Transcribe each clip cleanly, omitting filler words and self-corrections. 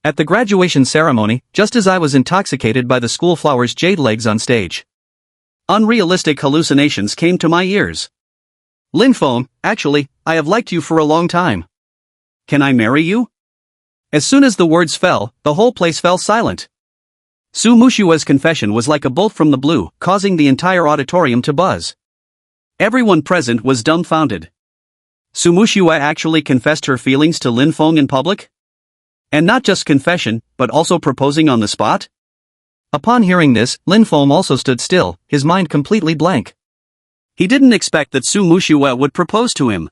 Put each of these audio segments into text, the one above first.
At the graduation ceremony, just as I was intoxicated by the school flower's jade legs on stage, unrealistic hallucinations came to my ears. Lin Feng, actually, I have liked you for a long time. Can I marry you? As soon as the words fell, the whole place fell silent. Su Muxue's confession was like a bolt from the blue, causing the entire auditorium to buzz. Everyone present was dumbfounded. Su Muxue actually confessed her feelings to Lin Feng in public? And not just confession, but also proposing on the spot? Upon hearing this, Lin Feng also stood still, his mind completely blank. He didn't expect that Su Muxue would propose to him.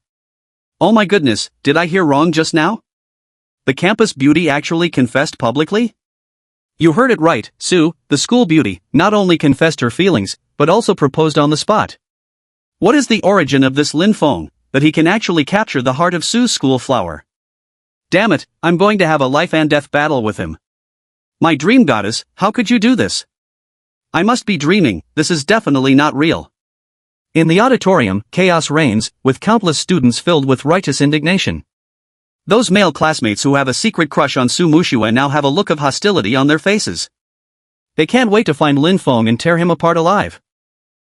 Oh my goodness, did I hear wrong just now? The campus beauty actually confessed publicly? You heard it right, Su, the school beauty, not only confessed her feelings, but also proposed on the spot. What is the origin of this Lin Feng, that he can actually capture the heart of Su's school flower? Damn it, I'm going to have a life and death battle with him. My dream goddess, how could you do this? I must be dreaming, this is definitely not real. In the auditorium, chaos reigns, with countless students filled with righteous indignation. Those male classmates who have a secret crush on Su Muxue now have a look of hostility on their faces. They can't wait to find Lin Feng and tear him apart alive.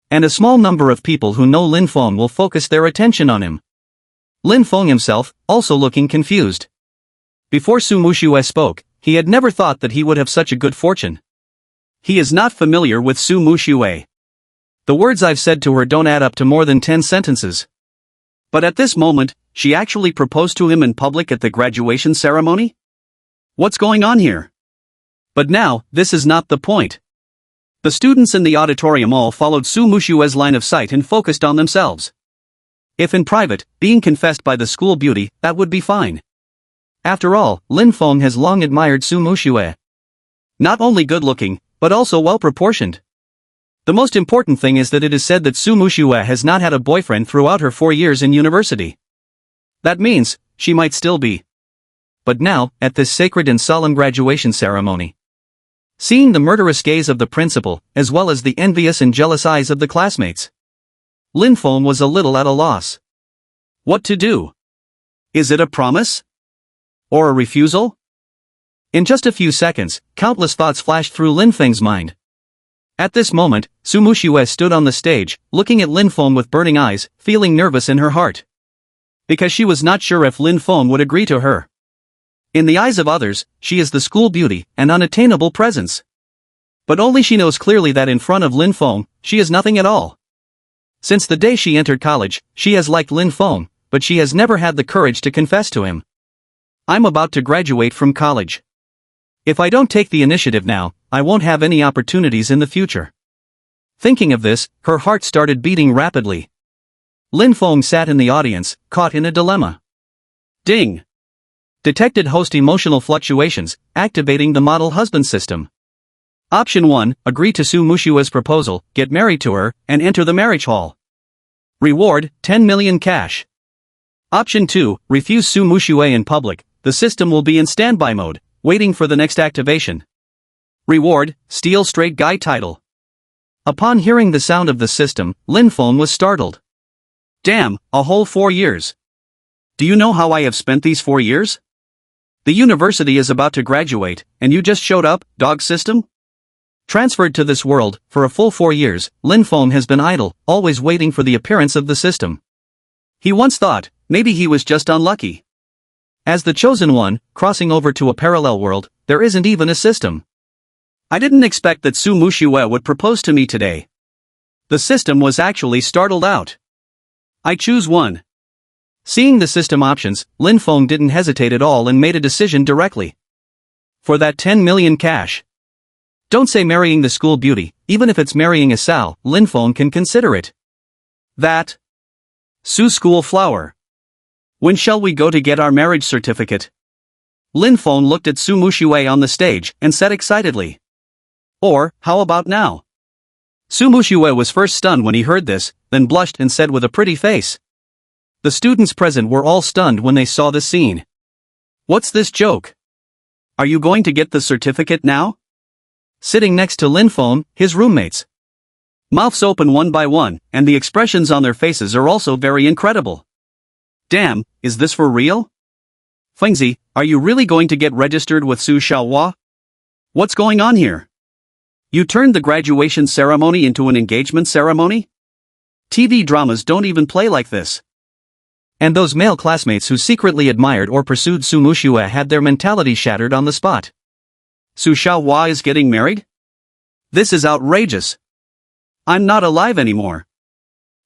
And a small number of people who know Lin Feng will focus their attention on him. Lin Feng himself, also looking confused. Before Su Muxue spoke, he had never thought that he would have such a good fortune. He is not familiar with Su Muxue. The words I've said to her don't add up to more than 10 sentences. But at this moment, she actually proposed to him in public at the graduation ceremony? What's going on here? But now, this is not the point. The students in the auditorium all followed Su Muxue's line of sight and focused on themselves. If in private, being confessed by the school beauty, that would be fine. After all, Lin Feng has long admired Su Muxue. Not only good-looking, but also well-proportioned. The most important thing is that it is said that Su Muxue has not had a boyfriend throughout her 4 years in university. That means, she might still be. But now, at this sacred and solemn graduation ceremony, seeing the murderous gaze of the principal, as well as the envious and jealous eyes of the classmates, Lin Feng was a little at a loss. What to do? Is it a promise? Or a refusal? In just a few seconds, countless thoughts flashed through Lin Feng's mind. At this moment, Su Muxue stood on the stage, looking at Lin Feng with burning eyes, feeling nervous in her heart. Because she was not sure if Lin Feng would agree to her. In the eyes of others, she is the school beauty, an unattainable presence. But only she knows clearly that in front of Lin Feng, she is nothing at all. Since the day she entered college, she has liked Lin Feng, but she has never had the courage to confess to him. I'm about to graduate from college. If I don't take the initiative now, I won't have any opportunities in the future. Thinking of this, her heart started beating rapidly. Lin Feng sat in the audience, caught in a dilemma. Ding! Detected host emotional fluctuations, activating the model husband system. Option 1, agree to Su Muxue's proposal, get married to her, and enter the marriage hall. Reward, 10 million cash. Option 2, refuse Su Muxue in public, the system will be in standby mode, waiting for the next activation. Reward, steal straight guy title. Upon hearing the sound of the system, Lin Feng was startled. Damn, a whole 4 years. Do you know how I have spent these 4 years? The university is about to graduate, and you just showed up, dog system? Transferred to this world, for a full 4 years, Lin Feng has been idle, always waiting for the appearance of the system. He once thought, maybe he was just unlucky. As the chosen one, crossing over to a parallel world, there isn't even a system. I didn't expect that Su Muxue would propose to me today. The system was actually startled out. I choose 1. Seeing the system options, Lin Feng didn't hesitate at all and made a decision directly. For that 10 million cash. Don't say marrying the school beauty, even if it's marrying a Sal, Lin Feng can consider it. That Su school flower. When shall we go to get our marriage certificate? Lin Feng looked at Su Muxue on the stage and said excitedly. Or, how about now? Su Muxue was first stunned when he heard this, then blushed and said with a pretty face. The students present were all stunned when they saw this scene. What's this joke? Are you going to get the certificate now? Sitting next to Lin Feng, his roommates. Mouths open one by one, and the expressions on their faces are also very incredible. Damn, is this for real? Fengzi, are you really going to get registered with Su Xiaohua? What's going on here? You turned the graduation ceremony into an engagement ceremony? TV dramas don't even play like this. And those male classmates who secretly admired or pursued Su Muxue had their mentality shattered on the spot. Su Xiaohua is getting married? This is outrageous. I'm not alive anymore.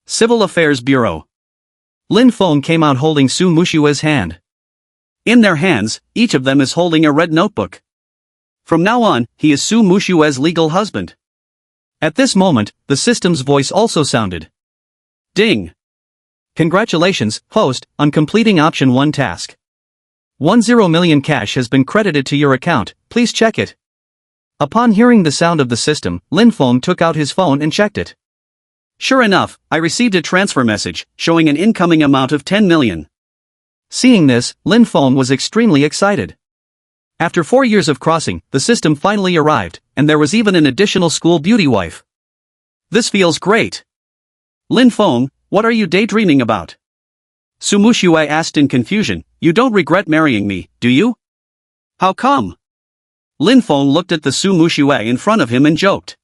Civil Affairs Bureau. Lin Feng came out holding Su Muxue's hand. In their hands, each of them is holding a red notebook. From now on, he is Su Muxue's legal husband. At this moment, the system's voice also sounded. Ding. Congratulations, host, on completing option 1 task. 10 million cash has been credited to your account, please check it. Upon hearing the sound of the system, Lin Feng took out his phone and checked it. Sure enough, I received a transfer message, showing an incoming amount of 10 million. Seeing this, Lin Feng was extremely excited. After 4 years of crossing, the system finally arrived, and there was even an additional school beauty wife. This feels great. Lin Feng, what are you daydreaming about? Su Muxue asked in confusion, you don't regret marrying me, do you? How come? Lin Feng looked at the Su Muxue in front of him and joked.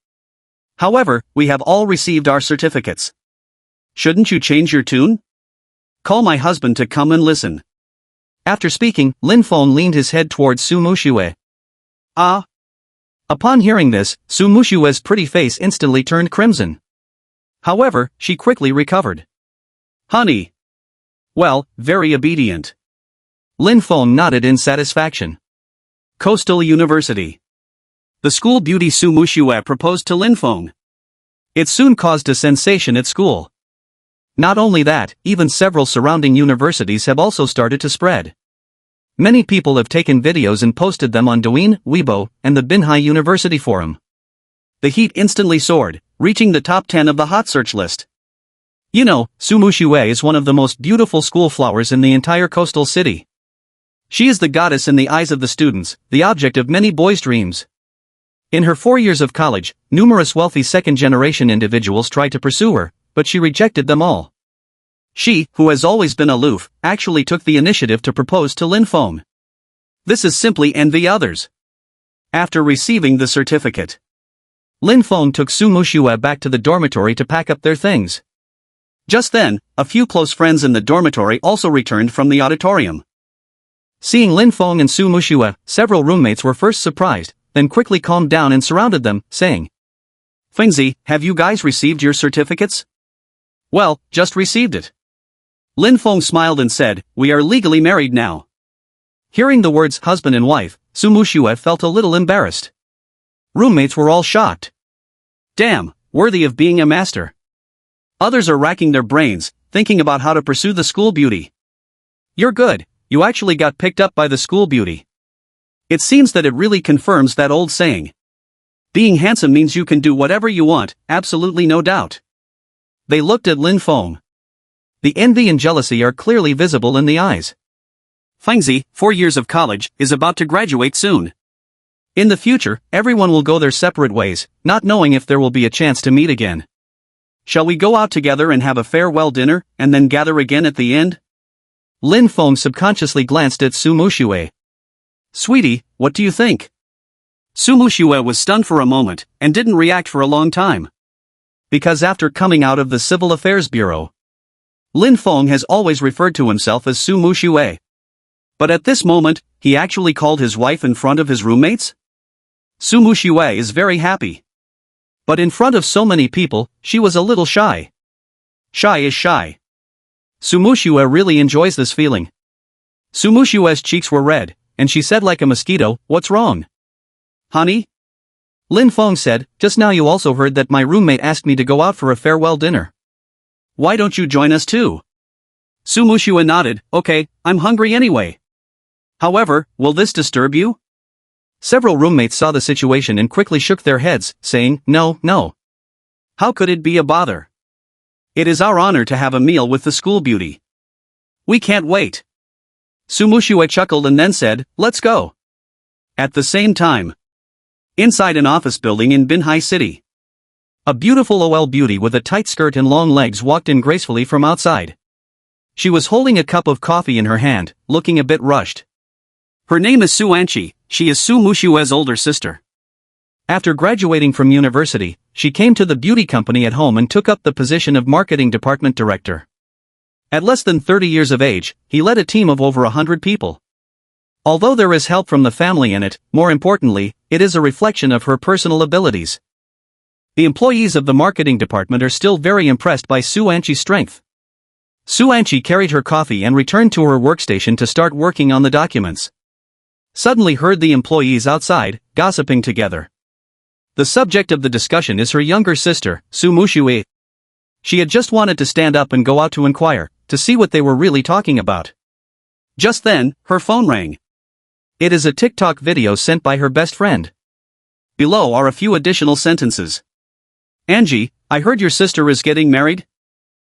However, we have all received our certificates. Shouldn't you change your tune? Call my husband to come and listen. After speaking, Lin Feng leaned his head towards Su Muxue. Ah. Upon hearing this, Su Muxue's pretty face instantly turned crimson. However, she quickly recovered. Honey. Well, very obedient. Lin Feng nodded in satisfaction. Coastal University. The school beauty Su Muxue proposed to Lin Feng. It soon caused a sensation at school. Not only that, even several surrounding universities have also started to spread. Many people have taken videos and posted them on Douyin, Weibo, and the Binhai University forum. The heat instantly soared, reaching the top 10 of the hot search list. You know, Su Muxue is one of the most beautiful school flowers in the entire coastal city. She is the goddess in the eyes of the students, the object of many boys' dreams. In her 4 years of college, numerous wealthy second-generation individuals tried to pursue her, but she rejected them all. She, who has always been aloof, actually took the initiative to propose to Lin Feng. This is simply envy others. After receiving the certificate, Lin Feng took Su Muxue back to the dormitory to pack up their things. Just then, a few close friends in the dormitory also returned from the auditorium. Seeing Lin Feng and Su Muxue, several roommates were first surprised, then quickly calmed down and surrounded them, saying, Fengzi, have you guys received your certificates? Well, just received it. Lin Feng smiled and said, we are legally married now. Hearing the words husband and wife, Su Muxue felt a little embarrassed. Roommates were all shocked. Damn, worthy of being a master. Others are racking their brains, thinking about how to pursue the school beauty. You're good, you actually got picked up by the school beauty. It seems that it really confirms that old saying. Being handsome means you can do whatever you want, absolutely no doubt. They looked at Lin Feng. The envy and jealousy are clearly visible in the eyes. Fengzi, 4 years of college, is about to graduate soon. In the future, everyone will go their separate ways, not knowing if there will be a chance to meet again. Shall we go out together and have a farewell dinner, and then gather again at the end? Lin Feng subconsciously glanced at Su Muxue. Sweetie, what do you think? Su Muxue was stunned for a moment, and didn't react for a long time. Because after coming out of the Civil Affairs Bureau, Lin Feng has always referred to himself as Su Muxue. But at this moment, he actually called his wife in front of his roommates? Su Muxue is very happy. But in front of so many people, she was a little shy. Shy is shy. Su Muxue really enjoys this feeling. Su Muxue's cheeks were red, and she said like a mosquito, what's wrong? Honey? Lin Feng said, just now you also heard that my roommate asked me to go out for a farewell dinner. Why don't you join us too? Su Muxue nodded, okay, I'm hungry anyway. However, will this disturb you? Several roommates saw the situation and quickly shook their heads, saying, no, no. How could it be a bother? It is our honor to have a meal with the school beauty. We can't wait. Su Muxue chuckled and then said, let's go. At the same time, inside an office building in Binhai City, a beautiful OL beauty with a tight skirt and long legs walked in gracefully from outside. She was holding a cup of coffee in her hand, looking a bit rushed. Her name is Su Anchi, she is Su Muxue's older sister. After graduating from university, she came to the beauty company at home and took up the position of marketing department director. At less than 30 years of age, he led a team of over 100 people. Although there is help from the family in it, more importantly, it is a reflection of her personal abilities. The employees of the marketing department are still very impressed by Su Anchi's strength. Su Anchi carried her coffee and returned to her workstation to start working on the documents. Suddenly heard the employees outside, gossiping together. The subject of the discussion is her younger sister, Su Muxue. She had just wanted to stand up and go out to inquire, to see what they were really talking about. Just then, her phone rang. It is a TikTok video sent by her best friend. Below are a few additional sentences. Angie, I heard your sister is getting married?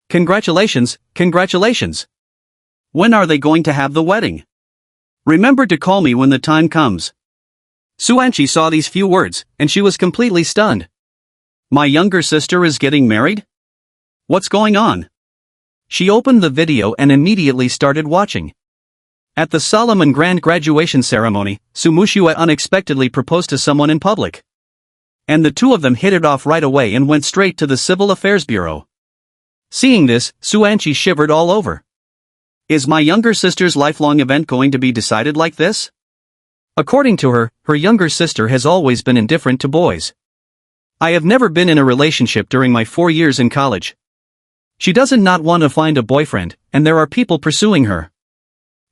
Congratulations, congratulations. When are they going to have the wedding? Remember to call me when the time comes. Su Anchi saw these few words, and she was completely stunned. My younger sister is getting married? What's going on? She opened the video and immediately started watching. At the solemn and grand graduation ceremony, Su Muxue unexpectedly proposed to someone in public. And the two of them hit it off right away and went straight to the Civil Affairs Bureau. Seeing this, Su Anchi shivered all over. Is my younger sister's lifelong event going to be decided like this? According to her, her younger sister has always been indifferent to boys. I have never been in a relationship during my 4 years in college. She doesn't not want to find a boyfriend, and there are people pursuing her.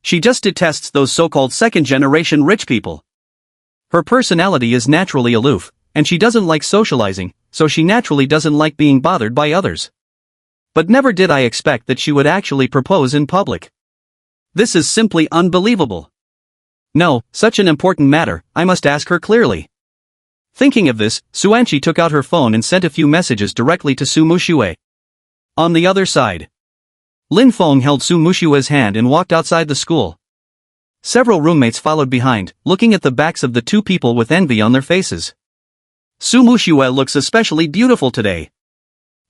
She just detests those so-called second-generation rich people. Her personality is naturally aloof, and she doesn't like socializing, so she naturally doesn't like being bothered by others. But never did I expect that she would actually propose in public. This is simply unbelievable. No, such an important matter, I must ask her clearly. Thinking of this, Su Anchi took out her phone and sent a few messages directly to Su Muxue. On the other side, Lin Feng held Su Muxue's hand and walked outside the school. Several roommates followed behind, looking at the backs of the two people with envy on their faces. Su Muxue looks especially beautiful today.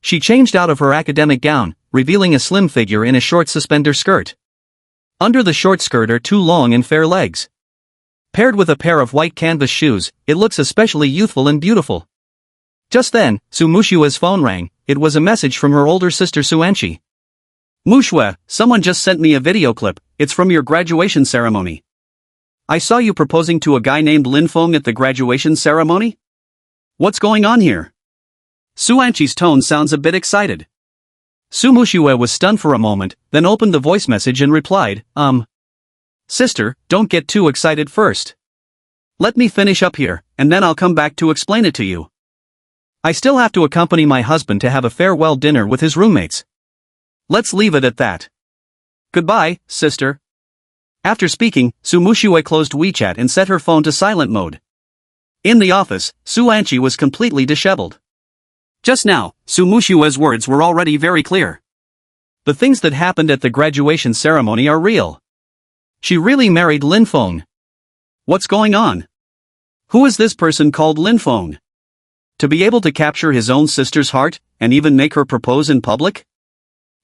She changed out of her academic gown, revealing a slim figure in a short suspender skirt. Under the short skirt are two long and fair legs. Paired with a pair of white canvas shoes, it looks especially youthful and beautiful. Just then, Su Muxue's phone rang. It was a message from her older sister Su Anchi. Muxue, someone just sent me a video clip, it's from your graduation ceremony. I saw you proposing to a guy named Lin Feng at the graduation ceremony? What's going on here? Su Anchi's tone sounds a bit excited. Su Muxue was stunned for a moment, then opened the voice message and replied, Sister, don't get too excited first. Let me finish up here, and then I'll come back to explain it to you. I still have to accompany my husband to have a farewell dinner with his roommates. Let's leave it at that. Goodbye, sister. After speaking, Su Muxue closed WeChat and set her phone to silent mode. In the office, Su Anchi was completely disheveled. Just now, Su Muxue's words were already very clear. The things that happened at the graduation ceremony are real. She really married Lin Feng. What's going on? Who is this person called Lin Feng? To be able to capture his own sister's heart, and even make her propose in public?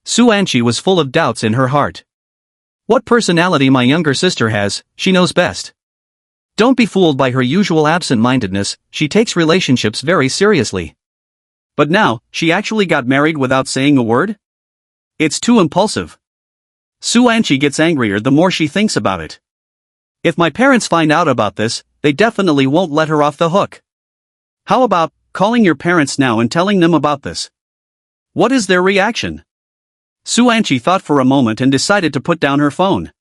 Su Anchi was full of doubts in her heart. What personality my younger sister has, she knows best. Don't be fooled by her usual absent-mindedness, she takes relationships very seriously. But now, she actually got married without saying a word? It's too impulsive. Su Anchi gets angrier the more she thinks about it. If my parents find out about this, they definitely won't let her off the hook. How about calling your parents now and telling them about this? What is their reaction? Su Anchi thought for a moment and decided to put down her phone.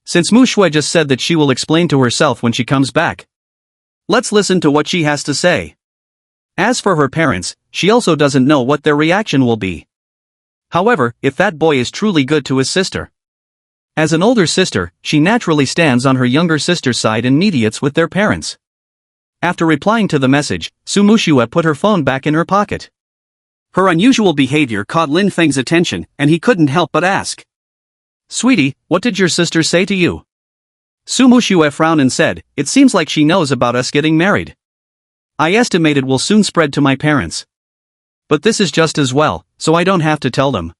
Since Muxue just said that she will explain to herself when she comes back. Let's listen to what she has to say. As for her parents, she also doesn't know what their reaction will be. However, if that boy is truly good to his sister. As an older sister, she naturally stands on her younger sister's side and mediates with their parents. After replying to the message, Su Muxue put her phone back in her pocket. Her unusual behavior caught Lin Feng's attention, and he couldn't help but ask. Sweetie, what did your sister say to you? Su Muxue frowned and said, it seems like she knows about us getting married. I estimate it will soon spread to my parents. But this is just as well, so I don't have to tell them.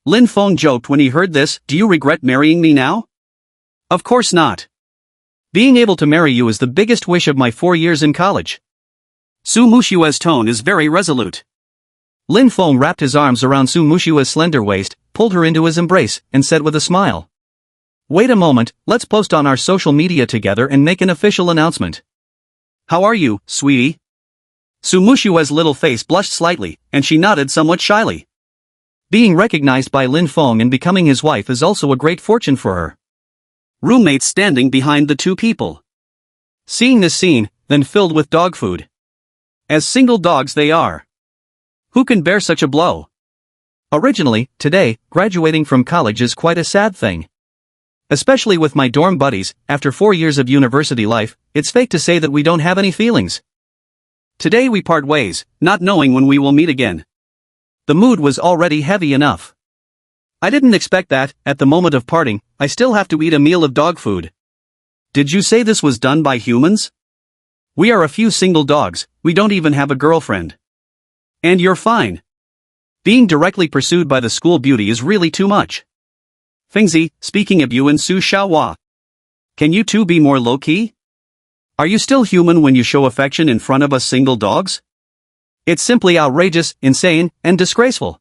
Lin Feng joked when he heard this, do you regret marrying me now? Of course not. Being able to marry you is the biggest wish of my 4 years in college. Su Muxue's tone is very resolute. Lin Feng wrapped his arms around Su Muxue's slender waist, pulled her into his embrace, and said with a smile. Wait a moment, let's post on our social media together and make an official announcement. How are you, sweetie? Su Muxue's little face blushed slightly, and she nodded somewhat shyly. Being recognized by Lin Feng and becoming his wife is also a great fortune for her. Roommates standing behind the two people. Seeing this scene, then filled with dog food. As single dogs they are. Who can bear such a blow? Originally, today, graduating from college is quite a sad thing. Especially with my dorm buddies, after 4 years of university life, it's fake to say that we don't have any feelings. Today we part ways, not knowing when we will meet again. The mood was already heavy enough. I didn't expect that, at the moment of parting, I still have to eat a meal of dog food. Did you say this was done by humans? We are a few single dogs, we don't even have a girlfriend. And you're fine. Being directly pursued by the school beauty is really too much. Fengzi, speaking of you and Su Xiaohua. Can you two be more low-key? Are you still human when you show affection in front of us single dogs? It's simply outrageous, insane, and disgraceful.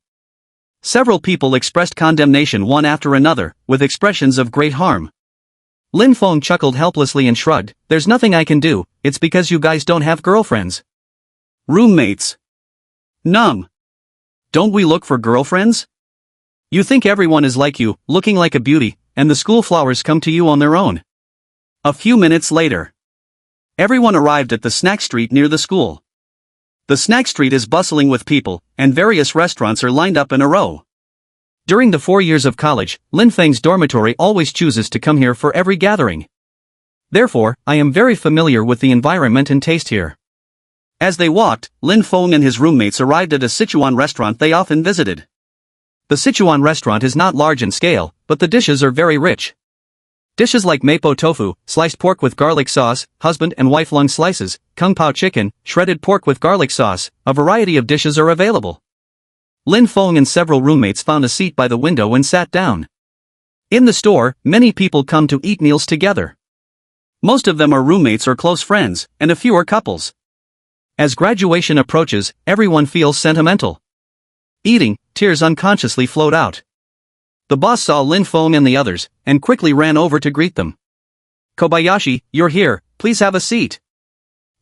Several people expressed condemnation one after another, with expressions of great harm. Lin Feng chuckled helplessly and shrugged, there's nothing I can do, it's because you guys don't have girlfriends. Roommates. Numb. Don't we look for girlfriends? You think everyone is like you, looking like a beauty, and the school flowers come to you on their own. A few minutes later. Everyone arrived at the snack street near the school. The snack street is bustling with people, and various restaurants are lined up in a row. During the 4 years of college, Lin Feng's dormitory always chooses to come here for every gathering. Therefore, I am very familiar with the environment and taste here. As they walked, Lin Feng and his roommates arrived at a Sichuan restaurant they often visited. The Sichuan restaurant is not large in scale, but the dishes are very rich. Dishes like mapo tofu, sliced pork with garlic sauce, husband and wife lung slices, kung pao chicken, shredded pork with garlic sauce, a variety of dishes are available. Lin Feng and several roommates found a seat by the window and sat down. In the store, many people come to eat meals together. Most of them are roommates or close friends, and a few are couples. As graduation approaches, everyone feels sentimental. Eating, tears unconsciously flowed out. The boss saw Lin Feng and the others, and quickly ran over to greet them. Kobayashi, you're here, please have a seat.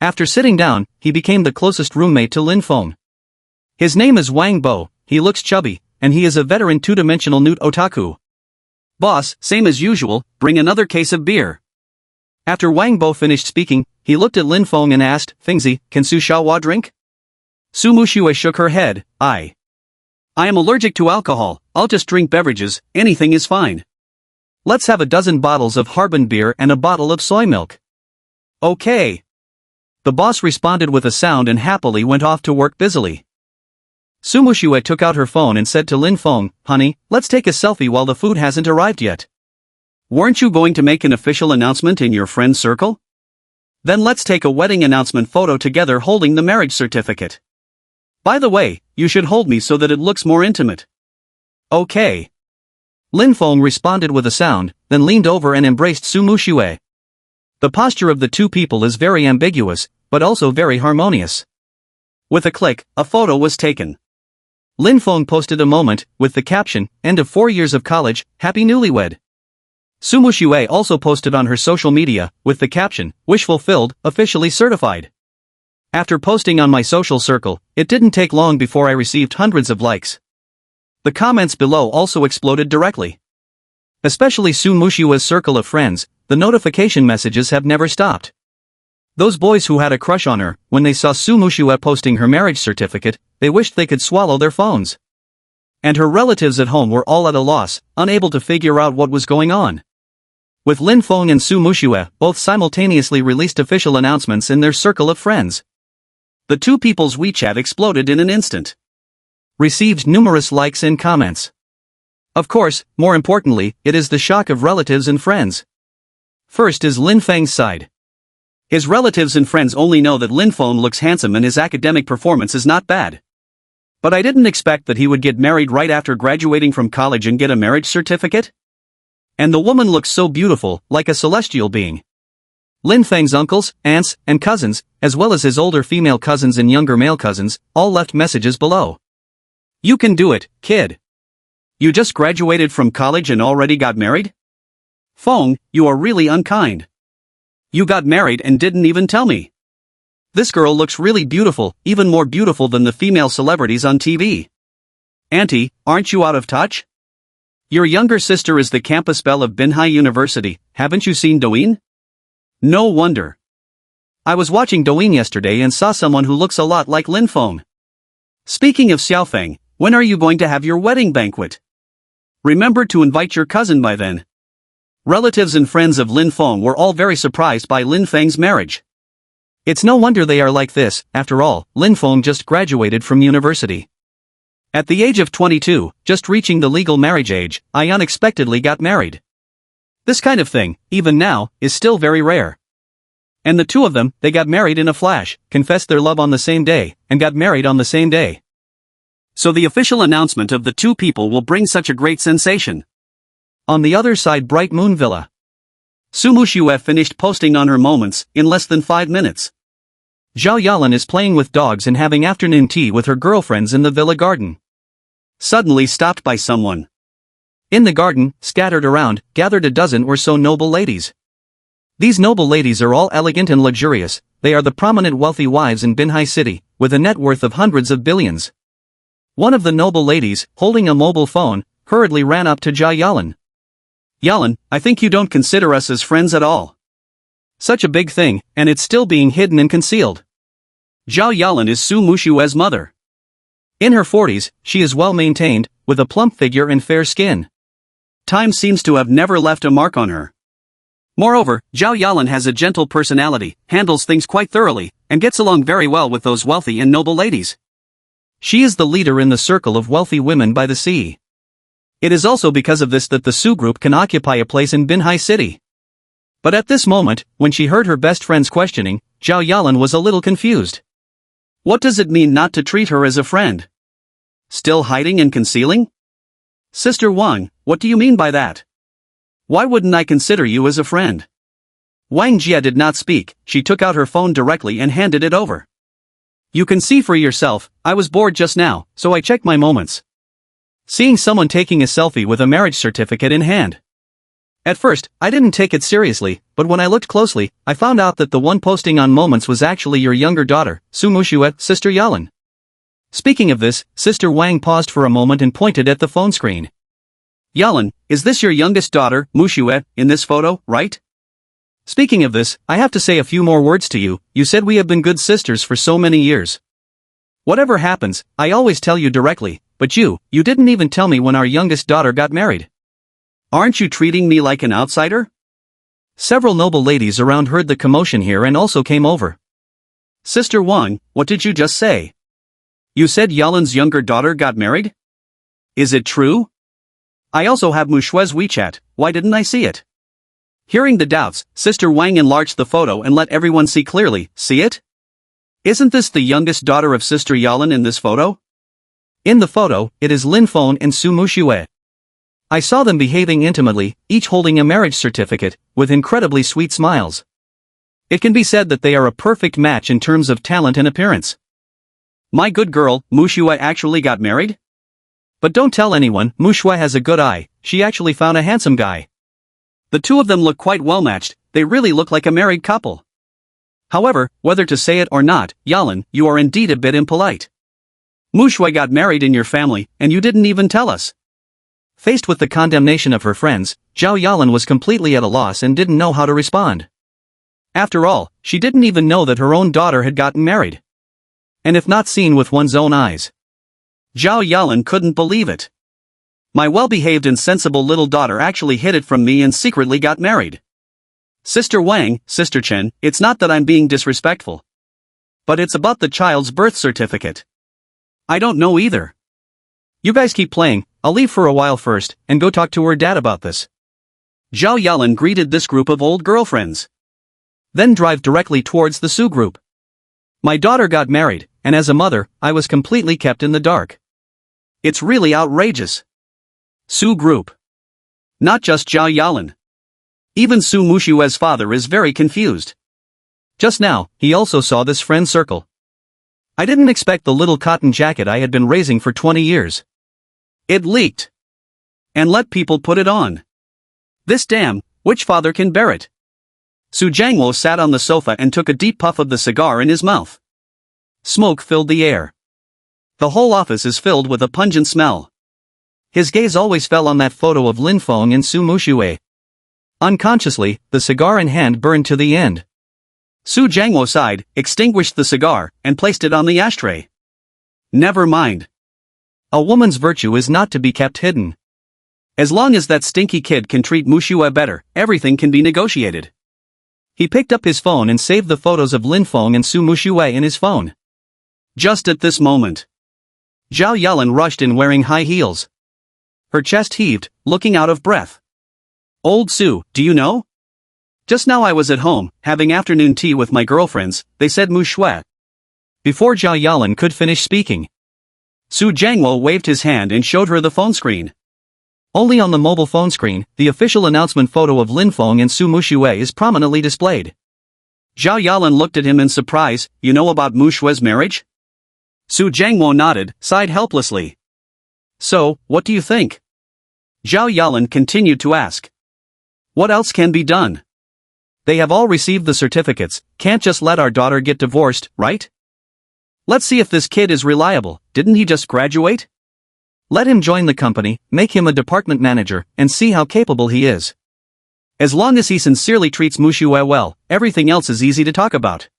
After sitting down, he became the closest roommate to Lin Feng. His name is Wang Bo, he looks chubby, and he is a veteran two-dimensional newt otaku. Boss, same as usual, bring another case of beer. After Wang Bo finished speaking, he looked at Lin Feng and asked, Fengzi, can Su Xiaohua drink? Su Muxue shook her head, I am allergic to alcohol, I'll just drink beverages, anything is fine. Let's have a dozen bottles of Harbin beer and a bottle of soy milk. Okay. The boss responded with a sound and happily went off to work busily. Su Muxue took out her phone and said to Lin Feng, honey, let's take a selfie while the food hasn't arrived yet. Weren't you going to make an official announcement in your friend's circle? Then let's take a wedding announcement photo together holding the marriage certificate. By the way, you should hold me so that it looks more intimate. Okay. Lin Feng responded with a sound, then leaned over and embraced Su Muxue. The posture of the two people is very ambiguous, but also very harmonious. With a click, a photo was taken. Lin Feng posted a moment, with the caption, end of 4 years of college, happy newlywed. Su Muxue also posted on her social media, with the caption, wish fulfilled, officially certified. After posting on my social circle, it didn't take long before I received hundreds of likes. The comments below also exploded directly. Especially Su Muxue's circle of friends, the notification messages have never stopped. Those boys who had a crush on her, when they saw Su Muxue posting her marriage certificate, they wished they could swallow their phones. And her relatives at home were all at a loss, unable to figure out what was going on. With Lin Feng and Su Muxue, both simultaneously released official announcements in their circle of friends. The two people's WeChat exploded in an instant. Received numerous likes and comments. Of course, more importantly, it is the shock of relatives and friends. First is Lin Feng's side. His relatives and friends only know that Lin Feng looks handsome and his academic performance is not bad. But I didn't expect that he would get married right after graduating from college and get a marriage certificate. And the woman looks so beautiful, like a celestial being. Lin Feng's uncles, aunts, and cousins, as well as his older female cousins and younger male cousins, all left messages below. You can do it, kid. You just graduated from college and already got married? Feng, you are really unkind. You got married and didn't even tell me. This girl looks really beautiful, even more beautiful than the female celebrities on TV. Auntie, aren't you out of touch? Your younger sister is the campus belle of Binhai University, haven't you seen Douyin? No wonder. I was watching Douyin yesterday and saw someone who looks a lot like Lin Feng. Speaking of Xiaofeng, when are you going to have your wedding banquet? Remember to invite your cousin by then. Relatives and friends of Lin Feng were all very surprised by Lin Feng's marriage. It's no wonder they are like this, after all, Lin Feng just graduated from university. At the age of 22, just reaching the legal marriage age, I unexpectedly got married. This kind of thing, even now, is still very rare. And the two of them, they got married in a flash, confessed their love on the same day, and got married on the same day. So the official announcement of the two people will bring such a great sensation. On the other side, Bright Moon Villa. Su Muxue finished posting on her moments in less than 5 minutes. Zhao Yalan is playing with dogs and having afternoon tea with her girlfriends in the villa garden. Suddenly stopped by someone. In the garden, scattered around, gathered a dozen or so noble ladies. These noble ladies are all elegant and luxurious, they are the prominent wealthy wives in Binhai City, with a net worth of hundreds of billions. One of the noble ladies, holding a mobile phone, hurriedly ran up to Zhao Yalan. Yalan, I think you don't consider us as friends at all. Such a big thing, and it's still being hidden and concealed. Zhao Yalan is Su Muxue's mother. In her 40s, she is well maintained, with a plump figure and fair skin. Time seems to have never left a mark on her. Moreover, Zhao Yalan has a gentle personality, handles things quite thoroughly, and gets along very well with those wealthy and noble ladies. She is the leader in the circle of wealthy women by the sea. It is also because of this that the Su group can occupy a place in Binhai City. But at this moment, when she heard her best friend's questioning, Zhao Yalan was a little confused. What does it mean not to treat her as a friend? Still hiding and concealing? Sister Wang, what do you mean by that? Why wouldn't I consider you as a friend? Wang Jia did not speak, she took out her phone directly and handed it over. You can see for yourself, I was bored just now, so I checked my moments. Seeing someone taking a selfie with a marriage certificate in hand. At first, I didn't take it seriously, but when I looked closely, I found out that the one posting on moments was actually your younger daughter, Su Muxue, Sister Yalan. Speaking of this, Sister Wang paused for a moment and pointed at the phone screen. Yalan, is this your youngest daughter, Muxue, in this photo, right? Speaking of this, I have to say a few more words to you, you said we have been good sisters for so many years. Whatever happens, I always tell you directly, but you didn't even tell me when our youngest daughter got married. Aren't you treating me like an outsider? Several noble ladies around heard the commotion here and also came over. Sister Wang, what did you just say? You said Yalan's younger daughter got married? Is it true? I also have Muxue's WeChat, why didn't I see it? Hearing the doubts, Sister Wang enlarged the photo and let everyone see clearly, see it? Isn't this the youngest daughter of Sister Yalan in this photo? In the photo, it is Lin Feng and Su Muxue. I saw them behaving intimately, each holding a marriage certificate, with incredibly sweet smiles. It can be said that they are a perfect match in terms of talent and appearance. My good girl, Muxue actually got married? But don't tell anyone, Muxue has a good eye, she actually found a handsome guy. The two of them look quite well matched, they really look like a married couple. However, whether to say it or not, Yalan, you are indeed a bit impolite. Muxue got married in your family, and you didn't even tell us. Faced with the condemnation of her friends, Zhao Yalan was completely at a loss and didn't know how to respond. After all, she didn't even know that her own daughter had gotten married. And if not seen with one's own eyes. Zhao Yalan couldn't believe it. My well-behaved and sensible little daughter actually hid it from me and secretly got married. Sister Wang, Sister Chen, it's not that I'm being disrespectful. But it's about the child's birth certificate. I don't know either. You guys keep playing, I'll leave for a while first, and go talk to her dad about this. Zhao Yalan greeted this group of old girlfriends. Then drive directly towards the Su group. My daughter got married, and as a mother, I was completely kept in the dark. It's really outrageous. Su group. Not just Zhao Yalan. Even Su Muxue's father is very confused. Just now, he also saw this friend circle. I didn't expect the little cotton jacket I had been raising for 20 years. It leaked. And let people put it on. This damn, which father can bear it? Su Jiangwo sat on the sofa and took a deep puff of the cigar in his mouth. Smoke filled the air. The whole office is filled with a pungent smell. His gaze always fell on that photo of Lin Feng and Su Muxue. Unconsciously, the cigar in hand burned to the end. Su Jiangwo sighed, extinguished the cigar, and placed it on the ashtray. Never mind. A woman's virtue is not to be kept hidden. As long as that stinky kid can treat Muxue better, everything can be negotiated. He picked up his phone and saved the photos of Lin Feng and Su Muxue in his phone. Just at this moment, Zhao Yalan rushed in wearing high heels. Her chest heaved, looking out of breath. Old Su, do you know? Just now I was at home, having afternoon tea with my girlfriends, they said Muxue. Before Zhao Yalan could finish speaking, Su Jiangwo waved his hand and showed her the phone screen. Only on the mobile phone screen, the official announcement photo of Lin Feng and Su Muxue is prominently displayed. Zhao Yalan looked at him in surprise. You know about Muxue's marriage? Su Jiangwo nodded, sighed helplessly. So, what do you think? Zhao Yalan continued to ask. What else can be done? They have all received the certificates, can't just let our daughter get divorced, right? Let's see if this kid is reliable, didn't he just graduate? Let him join the company, make him a department manager, and see how capable he is. As long as he sincerely treats Muxue well, everything else is easy to talk about.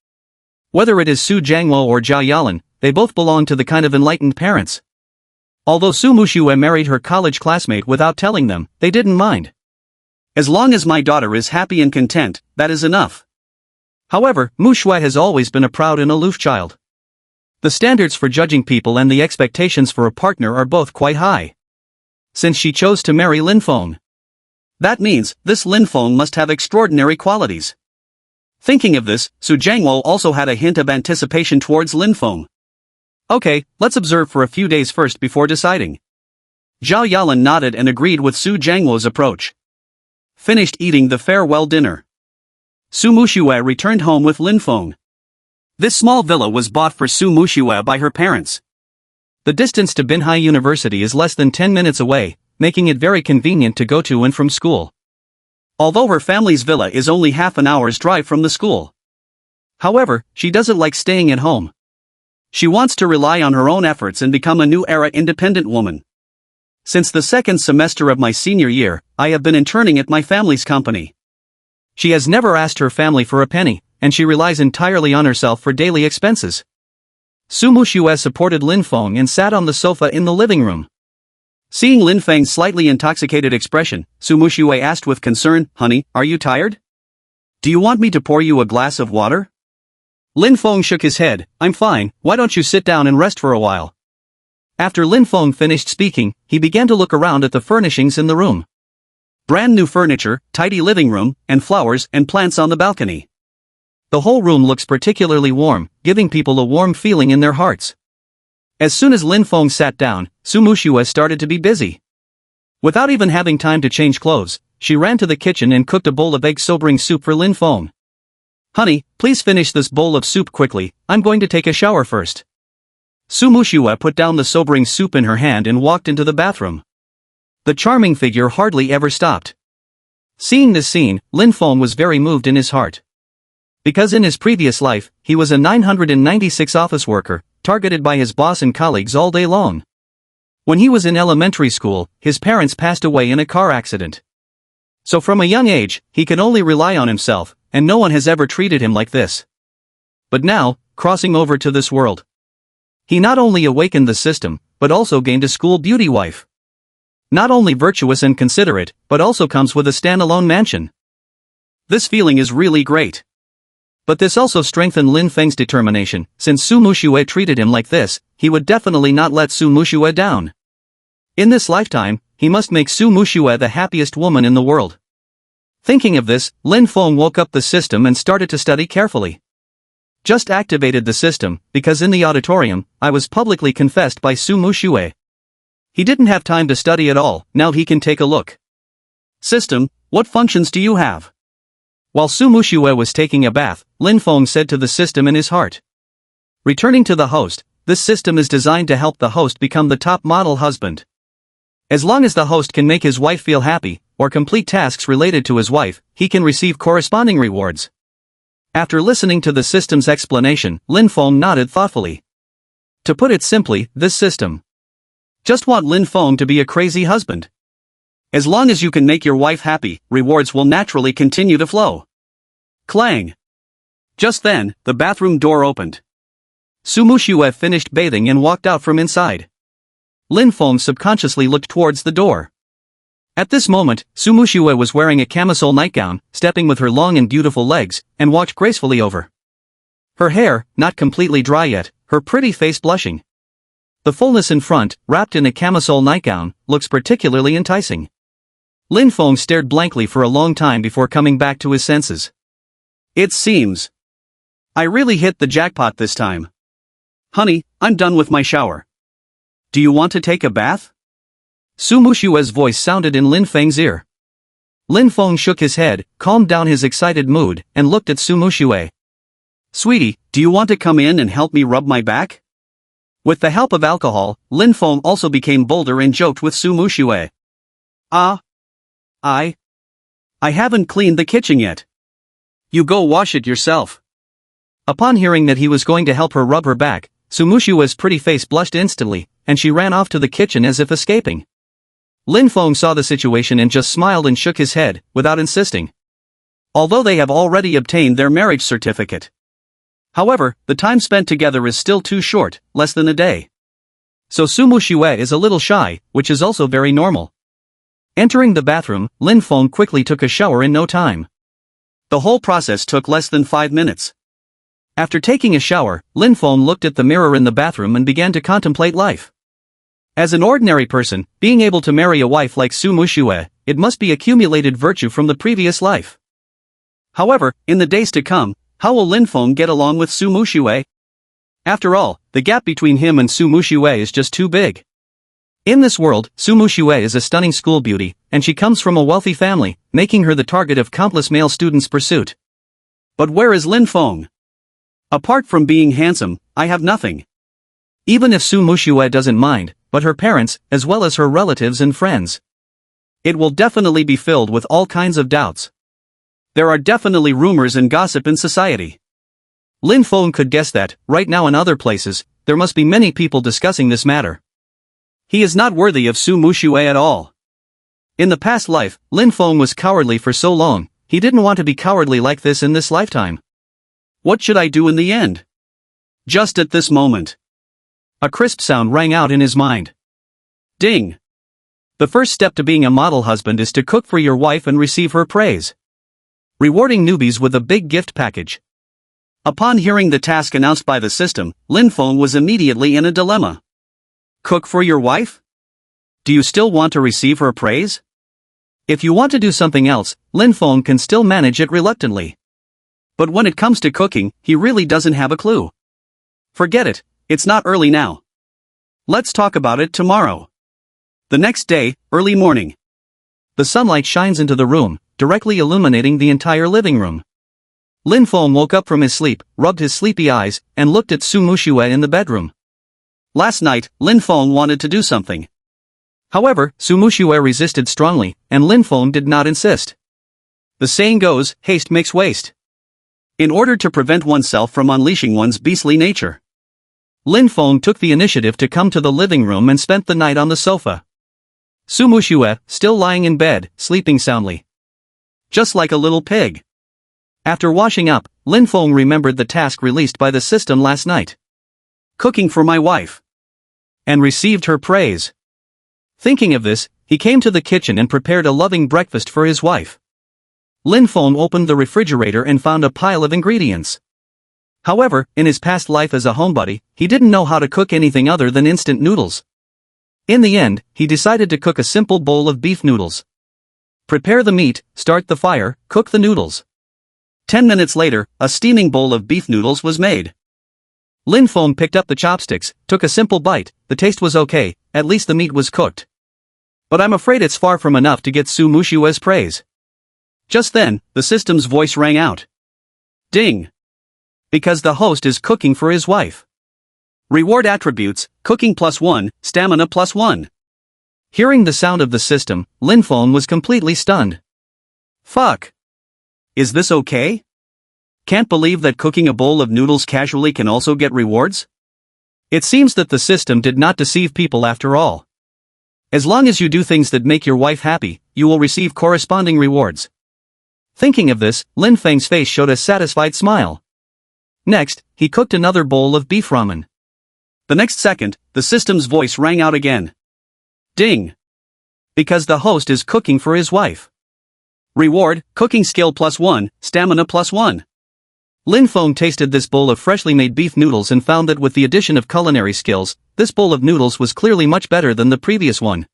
Whether it is Su Jiangwo or Zhao Yalan, they both belong to the kind of enlightened parents. Although Su Muxue married her college classmate without telling them, they didn't mind. As long as my daughter is happy and content, that is enough. However, Muxue has always been a proud and aloof child. The standards for judging people and the expectations for a partner are both quite high. Since she chose to marry Lin Feng, that means this Lin Feng must have extraordinary qualities. Thinking of this, Su Jiangwo also had a hint of anticipation towards Lin Feng. Okay, let's observe for a few days first before deciding. Zhao Yalan nodded and agreed with Su Jiangwo's approach. Finished eating the farewell dinner, Su Muxue returned home with Lin Feng. This small villa was bought for Su Muxue by her parents. The distance to Binhai University is less than 10 minutes away, making it very convenient to go to and from school. Although her family's villa is only half an hour's drive from the school. However, she doesn't like staying at home. She wants to rely on her own efforts and become a new era independent woman. Since the second semester of my senior year, I have been interning at my family's company. She has never asked her family for a penny, and she relies entirely on herself for daily expenses. Su Muxue supported Lin Feng and sat on the sofa in the living room. Seeing Lin Feng's slightly intoxicated expression, Su Muxue asked with concern, "Honey, are you tired? Do you want me to pour you a glass of water?" Lin Feng shook his head. "I'm fine, why don't you sit down and rest for a while?" After Lin Feng finished speaking, he began to look around at the furnishings in the room. Brand new furniture, tidy living room, and flowers and plants on the balcony. The whole room looks particularly warm, giving people a warm feeling in their hearts. As soon as Lin Feng sat down, Su Muxue started to be busy. Without even having time to change clothes, she ran to the kitchen and cooked a bowl of egg sobering soup for Lin Feng. "Honey, please finish this bowl of soup quickly, I'm going to take a shower first." Su Muxue put down the sobering soup in her hand and walked into the bathroom. The charming figure hardly ever stopped. Seeing this scene, Lin Feng was very moved in his heart. Because in his previous life, he was a 996 office worker, targeted by his boss and colleagues all day long. When he was in elementary school, his parents passed away in a car accident. So from a young age, he could only rely on himself, and no one has ever treated him like this. But now, crossing over to this world, he not only awakened the system, but also gained a school beauty wife. Not only virtuous and considerate, but also comes with a standalone mansion. This feeling is really great. But this also strengthened Lin Feng's determination. Since Su Muxue treated him like this, he would definitely not let Su Muxue down. In this lifetime, he must make Su Muxue the happiest woman in the world. Thinking of this, Lin Feng woke up the system and started to study carefully. Just activated the system, because in the auditorium, I was publicly confessed by Su Muxue. He didn't have time to study at all, now he can take a look. System, What functions do you have? While Su Muxue was taking a bath, Lin Feng said to the system in his heart. Returning to the host, this system is designed to help the host become the top model husband. As long as the host can make his wife feel happy, or complete tasks related to his wife, he can receive corresponding rewards. After listening to the system's explanation, Lin Feng nodded thoughtfully. To put it simply, this system just want Lin Feng to be a crazy husband. As long as you can make your wife happy, rewards will naturally continue to flow. Clang! Just then, the bathroom door opened. Su Muxue finished bathing and walked out from inside. Lin Feng subconsciously looked towards the door. At this moment, Su Muxue was wearing a camisole nightgown, stepping with her long and beautiful legs, and walked gracefully over. Her hair, not completely dry yet, her pretty face blushing. The fullness in front, wrapped in a camisole nightgown, looks particularly enticing. Lin Feng stared blankly for a long time before coming back to his senses. It seems I really hit the jackpot this time. Honey, I'm done with my shower. Do you want to take a bath? Su Muxue's voice sounded in Lin Feng's ear. Lin Feng shook his head, calmed down his excited mood, and looked at Su Muxue. Sweetie, do you want to come in and help me rub my back? With the help of alcohol, Lin Feng also became bolder and joked with Su Muxue. I haven't cleaned the kitchen yet. You go wash it yourself. Upon hearing that he was going to help her rub her back, Su Muxue's pretty face blushed instantly, and she ran off to the kitchen as if escaping. Lin Feng saw the situation and just smiled and shook his head, without insisting. Although they have already obtained their marriage certificate. However, the time spent together is still too short, less than a day. So Su Muxue is a little shy, which is also very normal. Entering the bathroom, Lin Feng quickly took a shower in no time. The whole process took less than 5 minutes. After taking a shower, Lin Feng looked at the mirror in the bathroom and began to contemplate life. As an ordinary person, being able to marry a wife like Su Muxue, it must be accumulated virtue from the previous life. However, in the days to come, how will Lin Feng get along with Su Muxue? After all, the gap between him and Su Muxue is just too big. In this world, Su Muxue is a stunning school beauty, and she comes from a wealthy family, making her the target of countless male students' pursuit. But where is Lin Feng? Apart from being handsome, I have nothing. Even if Su Muxue doesn't mind, but her parents, as well as her relatives and friends. It will definitely be filled with all kinds of doubts. There are definitely rumors and gossip in society. Lin Feng could guess that, right now in other places, there must be many people discussing this matter. He is not worthy of Su Muxue at all. In the past life, Lin Feng was cowardly for so long, he didn't want to be cowardly like this in this lifetime. What should I do in the end? Just at this moment. A crisp sound rang out in his mind. Ding! The first step to being a model husband is to cook for your wife and receive her praise. Rewarding newbies with a big gift package. Upon hearing the task announced by the system, Lin Feng was immediately in a dilemma. Cook for your wife? Do you still want to receive her praise? If you want to do something else, Lin Feng can still manage it reluctantly. But when it comes to cooking, he really doesn't have a clue. Forget it, it's not early now. Let's talk about it tomorrow. The next day, early morning. The sunlight shines into the room, directly illuminating the entire living room. Lin Feng woke up from his sleep, rubbed his sleepy eyes, and looked at Su Muxue in the bedroom. Last night, Lin Feng wanted to do something. However, Su Muxue resisted strongly, and Lin Feng did not insist. The saying goes, haste makes waste. In order to prevent oneself from unleashing one's beastly nature, Lin Feng took the initiative to come to the living room and spent the night on the sofa. Su Muxue, still lying in bed, sleeping soundly. Just like a little pig. After washing up, Lin Feng remembered the task released by the system last night. Cooking for my wife. And received her praise. Thinking of this, he came to the kitchen and prepared a loving breakfast for his wife. Lin Feng opened the refrigerator and found a pile of ingredients. However, in his past life as a homebody, he didn't know how to cook anything other than instant noodles. In the end, he decided to cook a simple bowl of beef noodles. Prepare the meat, start the fire, cook the noodles. 10 minutes later, a steaming bowl of beef noodles was made. Lin Feng picked up the chopsticks, took a simple bite. The taste was okay, at least the meat was cooked. But I'm afraid it's far from enough to get Su Muxue's praise. Just then, the system's voice rang out. Ding! Because the host is cooking for his wife. Reward attributes, cooking +1, stamina +1. Hearing the sound of the system, Lin Feng was completely stunned. Fuck! Is this okay? Can't believe that cooking a bowl of noodles casually can also get rewards? It seems that the system did not deceive people after all. As long as you do things that make your wife happy, you will receive corresponding rewards. Thinking of this, Lin Feng's face showed a satisfied smile. Next, he cooked another bowl of beef ramen. The next second, the system's voice rang out again. Ding! Because the host is cooking for his wife. Reward, cooking skill +1, stamina +1. Lin Feng tasted this bowl of freshly made beef noodles and found that with the addition of culinary skills, this bowl of noodles was clearly much better than the previous one.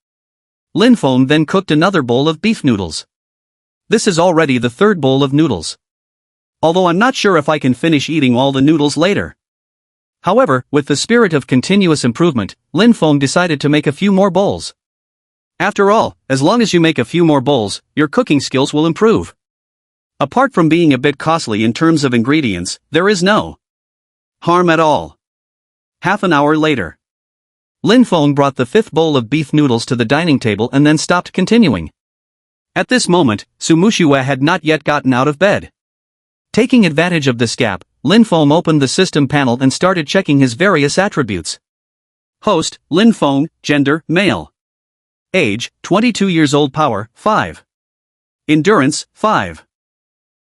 Lin Feng then cooked another bowl of beef noodles. This is already the third bowl of noodles. Although I'm not sure if I can finish eating all the noodles later. However, with the spirit of continuous improvement, Lin Feng decided to make a few more bowls. After all, as long as you make a few more bowls, your cooking skills will improve. Apart from being a bit costly in terms of ingredients, there is no harm at all. Half an hour later, Lin Feng brought the fifth bowl of beef noodles to the dining table and then stopped continuing. At this moment, Su Muxue had not yet gotten out of bed. Taking advantage of this gap, Lin Feng opened the system panel and started checking his various attributes. Host, Lin Feng, gender, male. Age, 22 years old. Power, 5. Endurance, 5.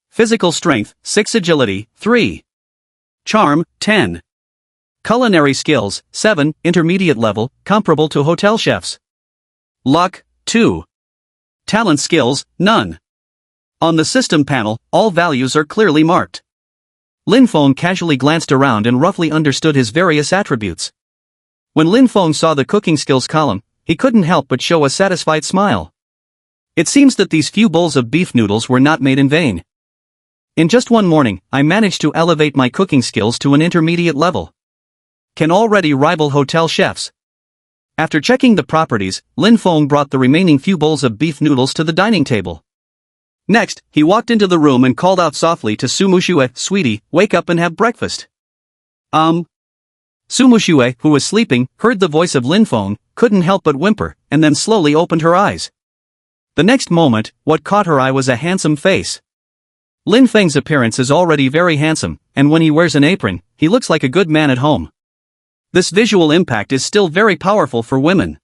Physical strength, 6. Agility, 3. Charm, 10. Culinary skills, 7, intermediate level, comparable to hotel chefs. Luck, 2. Talent skills, none. On the system panel, all values are clearly marked. Lin Feng casually glanced around and roughly understood his various attributes. When Lin Feng saw the cooking skills column, he couldn't help but show a satisfied smile. It seems that these few bowls of beef noodles were not made in vain. In just one morning, I managed to elevate my cooking skills to an intermediate level. Can already rival hotel chefs. After checking the properties, Lin Feng brought the remaining few bowls of beef noodles to the dining table. Next, he walked into the room and called out softly to Su Muxue, "Sweetie, wake up and have breakfast." Su Muxue, who was sleeping, heard the voice of Lin Feng, couldn't help but whimper, and then slowly opened her eyes. The next moment, what caught her eye was a handsome face. Lin Feng's appearance is already very handsome, and when he wears an apron, he looks like a good man at home. This visual impact is still very powerful for women.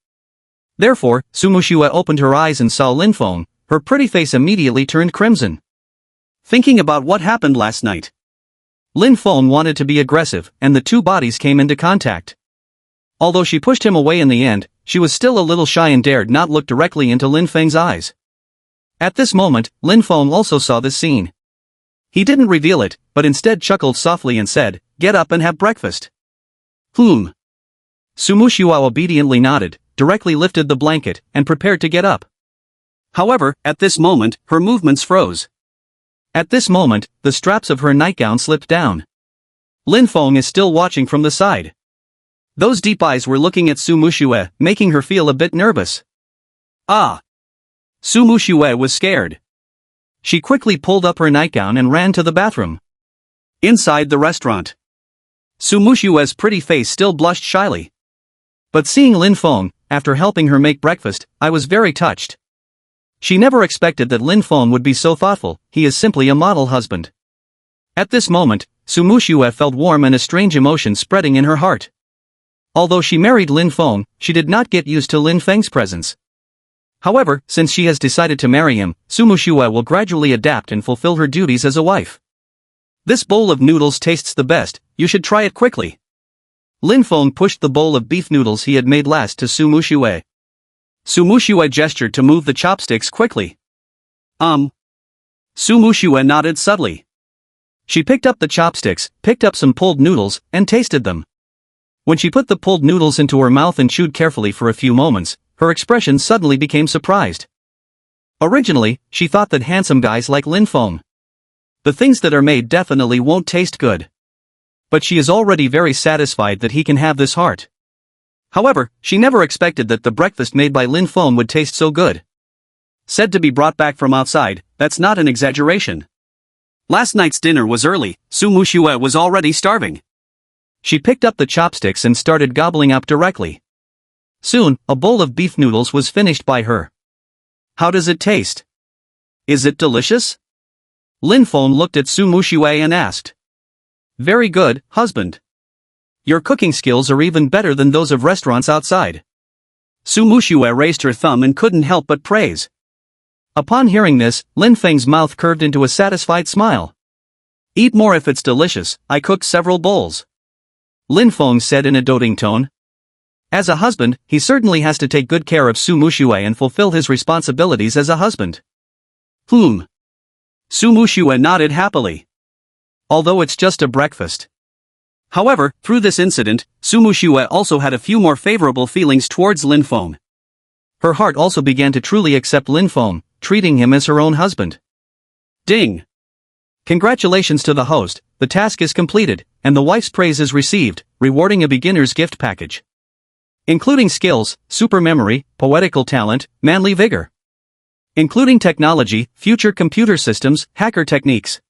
Therefore, Su Muxue opened her eyes and saw Lin Feng. Her pretty face immediately turned crimson. Thinking about what happened last night, Lin Feng wanted to be aggressive, and the two bodies came into contact. Although she pushed him away in the end, she was still a little shy and dared not look directly into Lin Feng's eyes. At this moment, Lin Feng also saw this scene. He didn't reveal it, but instead chuckled softly and said, "Get up and have breakfast." Su Muxue obediently nodded, directly lifted the blanket, and prepared to get up. However, at this moment, her movements froze. At this moment, the straps of her nightgown slipped down. Lin Feng is still watching from the side. Those deep eyes were looking at Su Muxue, making her feel a bit nervous. Su Muxue was scared. She quickly pulled up her nightgown and ran to the bathroom. Inside the restaurant, Su Muxue's pretty face still blushed shyly. But seeing Lin Feng, after helping her make breakfast, I was very touched. She never expected that Lin Feng would be so thoughtful. He is simply a model husband. At this moment, Su Muxue felt warm and a strange emotion spreading in her heart. Although she married Lin Feng, she did not get used to Lin Feng's presence. However, since she has decided to marry him, Su Muxue will gradually adapt and fulfill her duties as a wife. This bowl of noodles tastes the best, you should try it quickly. Lin Feng pushed the bowl of beef noodles he had made last to Su Muxue. Su Muxue gestured to move the chopsticks quickly. Su Muxue nodded subtly. She picked up the chopsticks, picked up some pulled noodles, and tasted them. When she put the pulled noodles into her mouth and chewed carefully for a few moments, her expression suddenly became surprised. Originally, she thought that handsome guys like Lin Feng, the things that are made definitely won't taste good. But she is already very satisfied that he can have this heart. However, she never expected that the breakfast made by Lin Feng would taste so good. Said to be brought back from outside, that's not an exaggeration. Last night's dinner was early, Su Muxue was already starving. She picked up the chopsticks and started gobbling up directly. Soon, a bowl of beef noodles was finished by her. How does it taste? Is it delicious? Lin Feng looked at Su Muxue and asked. Very good, husband. Your cooking skills are even better than those of restaurants outside. Su Muxue raised her thumb and couldn't help but praise. Upon hearing this, Lin Feng's mouth curved into a satisfied smile. Eat more if it's delicious, I cooked several bowls. Lin Feng said in a doting tone. As a husband, he certainly has to take good care of Su Muxue and fulfill his responsibilities as a husband. Su Muxue nodded happily. Although it's just a breakfast. However, through this incident, Su Muxue also had a few more favorable feelings towards Lin Feng. Her heart also began to truly accept Lin Feng, treating him as her own husband. Ding! Congratulations to the host, the task is completed, and the wife's praise is received, rewarding a beginner's gift package. Including skills, super memory, poetical talent, manly vigor. Including technology, future computer systems, hacker techniques.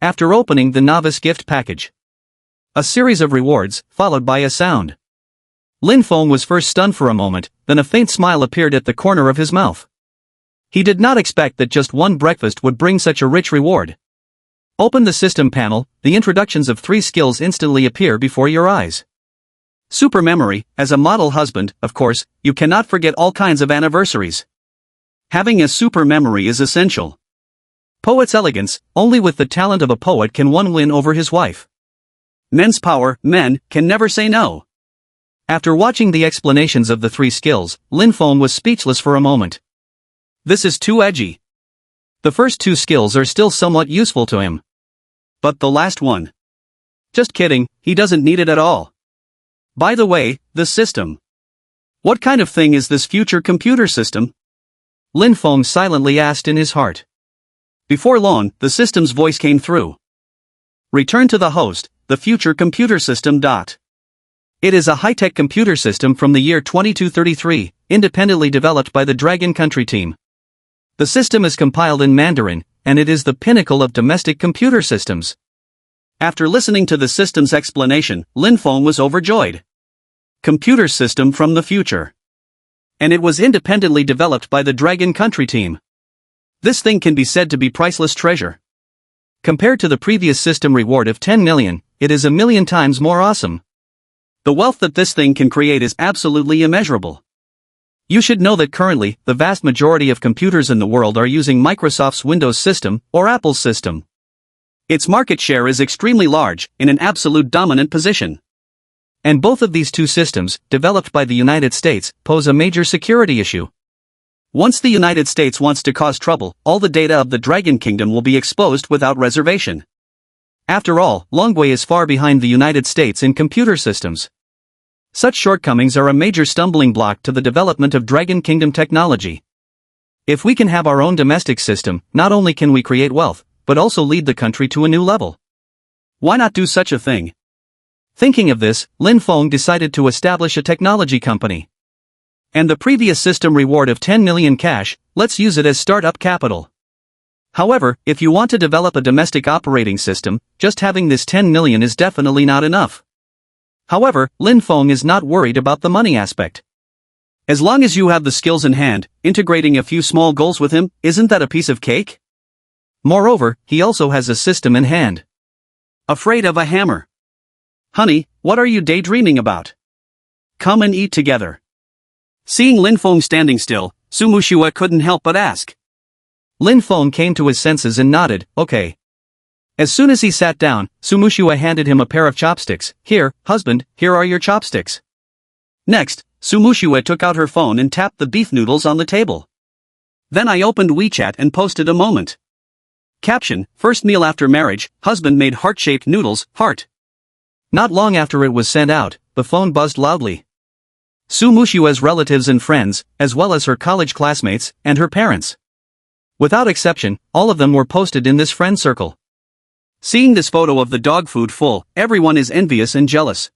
After opening the novice gift package. A series of rewards, followed by a sound. Lin Feng was first stunned for a moment, then a faint smile appeared at the corner of his mouth. He did not expect that just one breakfast would bring such a rich reward. Open the system panel, the introductions of 3 skills instantly appear before your eyes. Super memory, as a model husband, of course, you cannot forget all kinds of anniversaries. Having a super memory is essential. Poet's elegance, only with the talent of a poet can one win over his wife. Men's power, men can never say no. After watching the explanations of the 3 skills, Lin Feng was speechless for a moment. This is too edgy. The first 2 skills are still somewhat useful to him. But the last one. Just kidding, he doesn't need it at all. By the way, the system. What kind of thing is this future computer system? Lin Feng silently asked in his heart. Before long, the system's voice came through. Return to the host, the future computer system. It is a high-tech computer system from the year 2233, independently developed by the Dragon Country team. The system is compiled in Mandarin, and it is the pinnacle of domestic computer systems. After listening to the system's explanation, Lin Feng was overjoyed. Computer system from the future. And it was independently developed by the Dragon Country team. This thing can be said to be priceless treasure. Compared to the previous system reward of 10 million, it is 1,000,000 times more awesome. The wealth that this thing can create is absolutely immeasurable. You should know that currently, the vast majority of computers in the world are using Microsoft's Windows system, or Apple's system. Its market share is extremely large, in an absolute dominant position. And both of these 2 systems, developed by the United States, pose a major security issue. Once the United States wants to cause trouble, all the data of the Dragon Kingdom will be exposed without reservation. After all, Longwei is far behind the United States in computer systems. Such shortcomings are a major stumbling block to the development of Dragon Kingdom technology. If we can have our own domestic system, not only can we create wealth, but also lead the country to a new level. Why not do such a thing? Thinking of this, Lin Feng decided to establish a technology company. And the previous system reward of 10 million cash, let's use it as startup capital. However, if you want to develop a domestic operating system, just having this 10 million is definitely not enough. However, Lin Feng is not worried about the money aspect. As long as you have the skills in hand, integrating a few small goals with him, isn't that a piece of cake? Moreover, he also has a system in hand. Afraid of a hammer. Honey, what are you daydreaming about? Come and eat together. Seeing Lin Feng standing still, Su Muxue couldn't help but ask. Lin Feng came to his senses and nodded, okay. As soon as he sat down, Su Muxue handed him a pair of chopsticks. Here, husband, here are your chopsticks. Next, Su Muxue took out her phone and tapped the beef noodles on the table. Then I opened WeChat and posted a moment. Caption, first meal after marriage, husband made heart-shaped noodles, heart. Not long after it was sent out, the phone buzzed loudly. Su Muxue's relatives and friends, as well as her college classmates, and her parents. Without exception, all of them were posted in this friend circle. Seeing this photo of the dog food full, everyone is envious and jealous.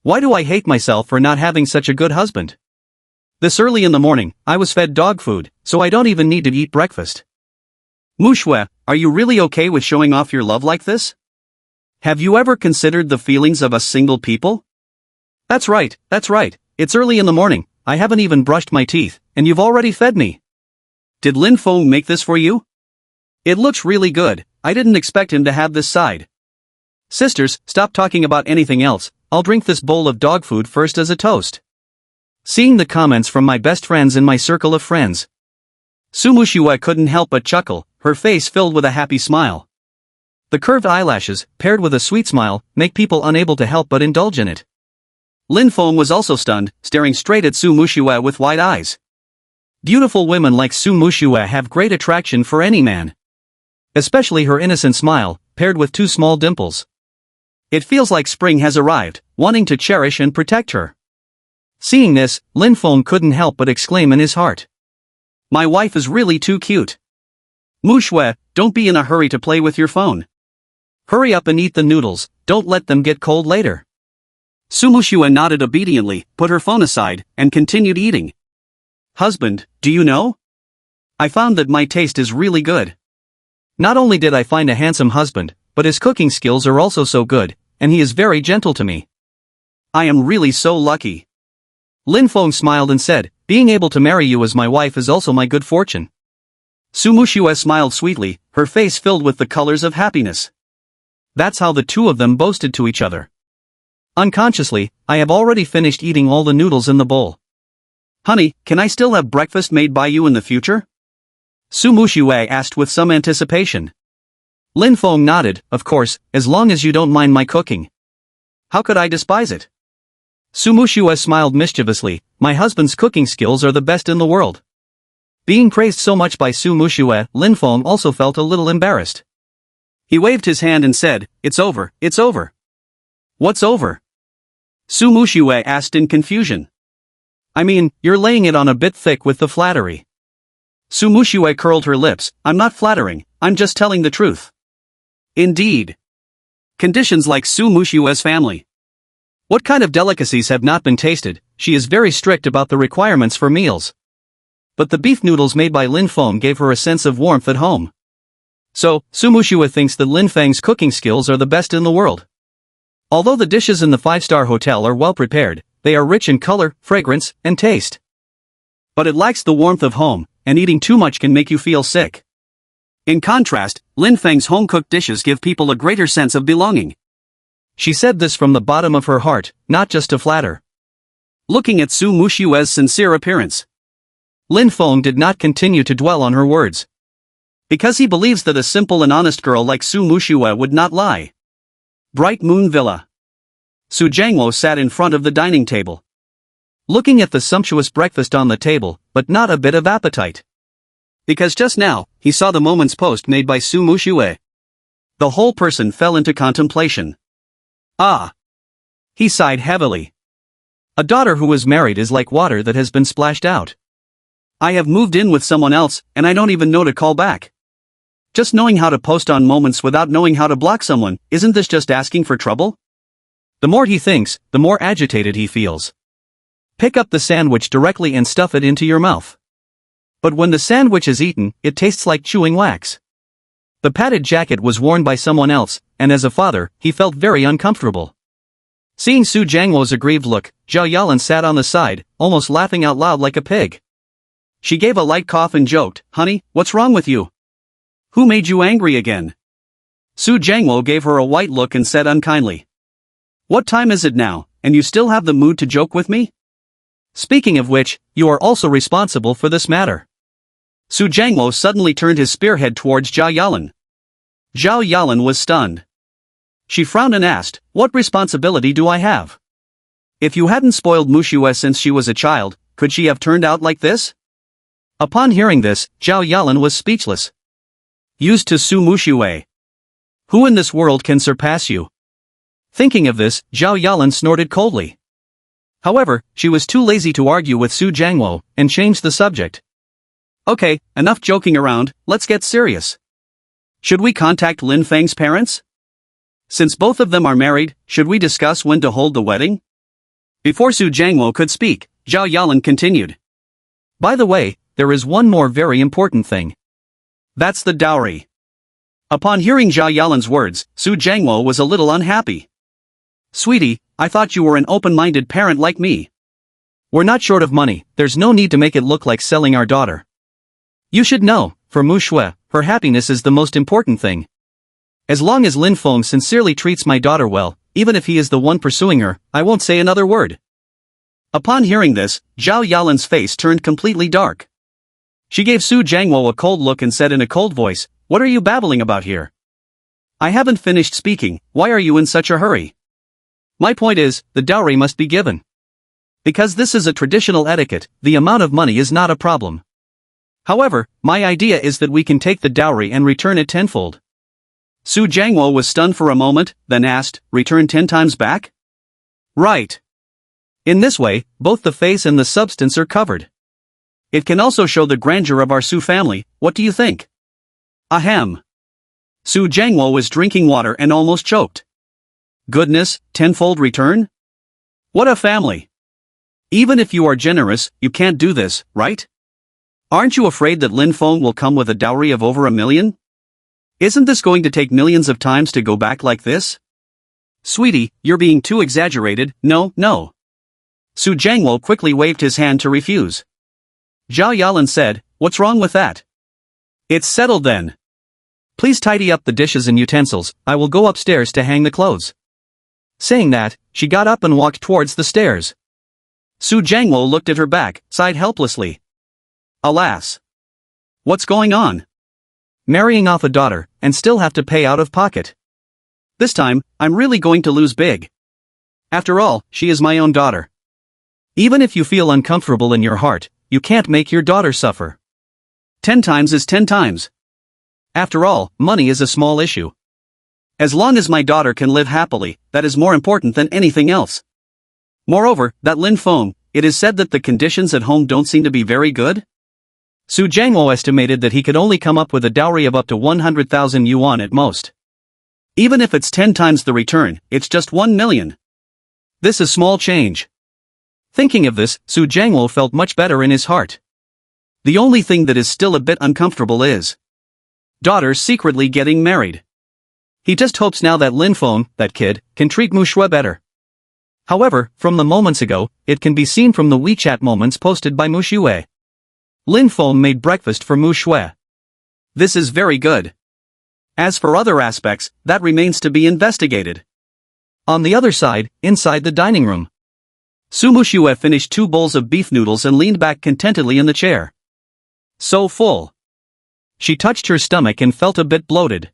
Why do I hate myself for not having such a good husband? This early in the morning, I was fed dog food, so I don't even need to eat breakfast. Muxue, are you really okay with showing off your love like this? Have you ever considered the feelings of us single people? That's right, it's early in the morning, I haven't even brushed my teeth, and you've already fed me. Did Lin Feng make this for you? It looks really good, I didn't expect him to have this side. Sisters, stop talking about anything else, I'll drink this bowl of dog food first as a toast. Seeing the comments from my best friends in my circle of friends, Su Muxue couldn't help but chuckle, her face filled with a happy smile. The curved eyelashes, paired with a sweet smile, make people unable to help but indulge in it. Lin Feng was also stunned, staring straight at Su Muxue with wide eyes. Beautiful women like Su Muxue have great attraction for any man. Especially her innocent smile, paired with two small dimples. It feels like spring has arrived, wanting to cherish and protect her. Seeing this, Lin Feng couldn't help but exclaim in his heart. My wife is really too cute. Muxue, don't be in a hurry to play with your phone. Hurry up and eat the noodles, don't let them get cold later. Su Muxue nodded obediently, put her phone aside, and continued eating. Husband, do you know? I found that my taste is really good. Not only did I find a handsome husband, but his cooking skills are also so good, and he is very gentle to me. I am really so lucky. Lin Feng smiled and said, being able to marry you as my wife is also my good fortune. Su Muxue smiled sweetly, her face filled with the colors of happiness. That's how the two of them boasted to each other. Unconsciously, I have already finished eating all the noodles in the bowl. Honey, can I still have breakfast made by you in the future? Su Muxue asked with some anticipation. Lin Feng nodded, of course, as long as you don't mind my cooking. How could I despise it? Su Muxue smiled mischievously, my husband's cooking skills are the best in the world. Being praised so much by Su Muxue, Lin Feng also felt a little embarrassed. He waved his hand and said, it's over, it's over. What's over? Su Muxue asked in confusion. I mean, you're laying it on a bit thick with the flattery. Su Muxue curled her lips, I'm not flattering, I'm just telling the truth. Indeed. Conditions like Su Muxue's family. What kind of delicacies have not been tasted? She is very strict about the requirements for meals. But the beef noodles made by Lin Feng gave her a sense of warmth at home. So, Su Muxue thinks that Lin Feng's cooking skills are the best in the world. Although the dishes in the five-star hotel are well prepared, they are rich in color, fragrance, and taste. But it lacks the warmth of home, and eating too much can make you feel sick. In contrast, Lin Feng's home-cooked dishes give people a greater sense of belonging. She said this from the bottom of her heart, not just to flatter. Looking at Su Muxue's sincere appearance, Lin Feng did not continue to dwell on her words. Because he believes that a simple and honest girl like Su Muxue would not lie. Bright Moon Villa. Su Jiangwo sat in front of the dining table, looking at the sumptuous breakfast on the table, but not a bit of appetite. Because just now, he saw the moment's post made by Su Muxue. The whole person fell into contemplation. Ah! He sighed heavily. A daughter who is married is like water that has been splashed out. I have moved in with someone else, and I don't even know to call back. Just knowing how to post on moments without knowing how to block someone, isn't this just asking for trouble? The more he thinks, the more agitated he feels. Pick up the sandwich directly and stuff it into your mouth. But when the sandwich is eaten, it tastes like chewing wax. The padded jacket was worn by someone else, and as a father, he felt very uncomfortable. Seeing Su Jiangwo's aggrieved look, Zhao Yalan sat on the side, almost laughing out loud like a pig. She gave a light cough and joked, honey, what's wrong with you? Who made you angry again? Su Jiangwo gave her a white look and said unkindly. What time is it now, and you still have the mood to joke with me? Speaking of which, you are also responsible for this matter. Su Jiangwo suddenly turned his spearhead towards Zhao Yalan. Zhao Yalan was stunned. She frowned and asked, what responsibility do I have? If you hadn't spoiled Muxue since she was a child, could she have turned out like this? Upon hearing this, Zhao Yalan was speechless. Used to Su Muxue. Who in this world can surpass you? Thinking of this, Zhao Yalan snorted coldly. However, she was too lazy to argue with Su Jiangwo, and changed the subject. Okay, enough joking around, let's get serious. Should we contact Lin Feng's parents? Since both of them are married, should we discuss when to hold the wedding? Before Su Jiangwo could speak, Zhao Yalan continued. By the way, there is one more very important thing. That's the dowry. Upon hearing Zhao Yalan's words, Su Jiangwo was a little unhappy. Sweetie, I thought you were an open-minded parent like me. We're not short of money, there's no need to make it look like selling our daughter. You should know, for Muxue, her happiness is the most important thing. As long as Lin Feng sincerely treats my daughter well, even if he is the one pursuing her, I won't say another word. Upon hearing this, Zhao Yalan's face turned completely dark. She gave Su Jiangwo a cold look and said in a cold voice, "What are you babbling about here? I haven't finished speaking, why are you in such a hurry? My point is, the dowry must be given. Because this is a traditional etiquette, the amount of money is not a problem. However, my idea is that we can take the dowry and return it tenfold." Su Jiangwo was stunned for a moment, then asked, "Return 10 times back?" "Right. In this way, both the face and the substance are covered. It can also show the grandeur of our Su family, what do you think?" Ahem. Su Jiangwo was drinking water and almost choked. Goodness, tenfold return? What a family. Even if you are generous, you can't do this, right? Aren't you afraid that Lin Feng will come with a dowry of over 1 million? Isn't this going to take millions of times to go back like this? Sweetie, you're being too exaggerated, no. Su Jiangwo quickly waved his hand to refuse. Zhao Yalan said, "What's wrong with that? It's settled then. Please tidy up the dishes and utensils, I will go upstairs to hang the clothes." Saying that, she got up and walked towards the stairs. Su Jiangwo looked at her back, sighed helplessly. Alas! What's going on? Marrying off a daughter, and still have to pay out of pocket. This time, I'm really going to lose big. After all, she is my own daughter. Even if you feel uncomfortable in your heart, you can't make your daughter suffer. 10 times is 10 times. After all, money is a small issue. As long as my daughter can live happily, that is more important than anything else. Moreover, that Lin Feng, it is said that the conditions at home don't seem to be very good? Su Jiangwo estimated that he could only come up with a dowry of up to 100,000 yuan at most. Even if it's 10 times the return, it's just 1 million. This is small change. Thinking of this, Su Jiangwo felt much better in his heart. The only thing that is still a bit uncomfortable is daughter secretly getting married. He just hopes now that Lin Feng, that kid, can treat Muxue better. However, from the moments ago, it can be seen from the WeChat moments posted by Muxue. Lin Feng made breakfast for Muxue. This is very good. As for other aspects, that remains to be investigated. On the other side, inside the dining room, Su Muxue finished 2 bowls of beef noodles and leaned back contentedly in the chair. So full. She touched her stomach and felt a bit bloated.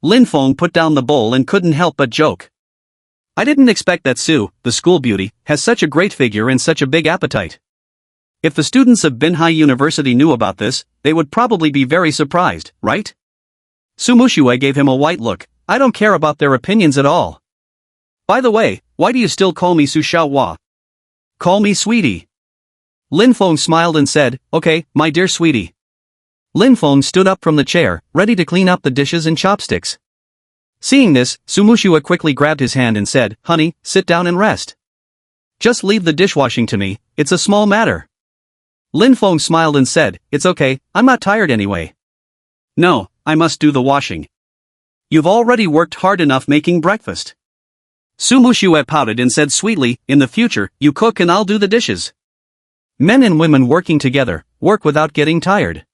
Lin Feng put down the bowl and couldn't help but joke. I didn't expect that Su, the school beauty, has such a great figure and such a big appetite. If the students of Binhai University knew about this, they would probably be very surprised, right? Su Muxue gave him a white look. I don't care about their opinions at all. By the way, why do you still call me Su Xiaohua? Call me sweetie. Lin Feng smiled and said, "Okay, my dear sweetie." Lin Feng stood up from the chair, ready to clean up the dishes and chopsticks. Seeing this, Su Muxue quickly grabbed his hand and said, "Honey, sit down and rest. Just leave the dishwashing to me, it's a small matter." Lin Feng smiled and said, "It's okay, I'm not tired anyway." "No, I must do the washing. You've already worked hard enough making breakfast." Su Muxue pouted and said sweetly, "In the future, you cook and I'll do the dishes." Men and women working together, work without getting tired.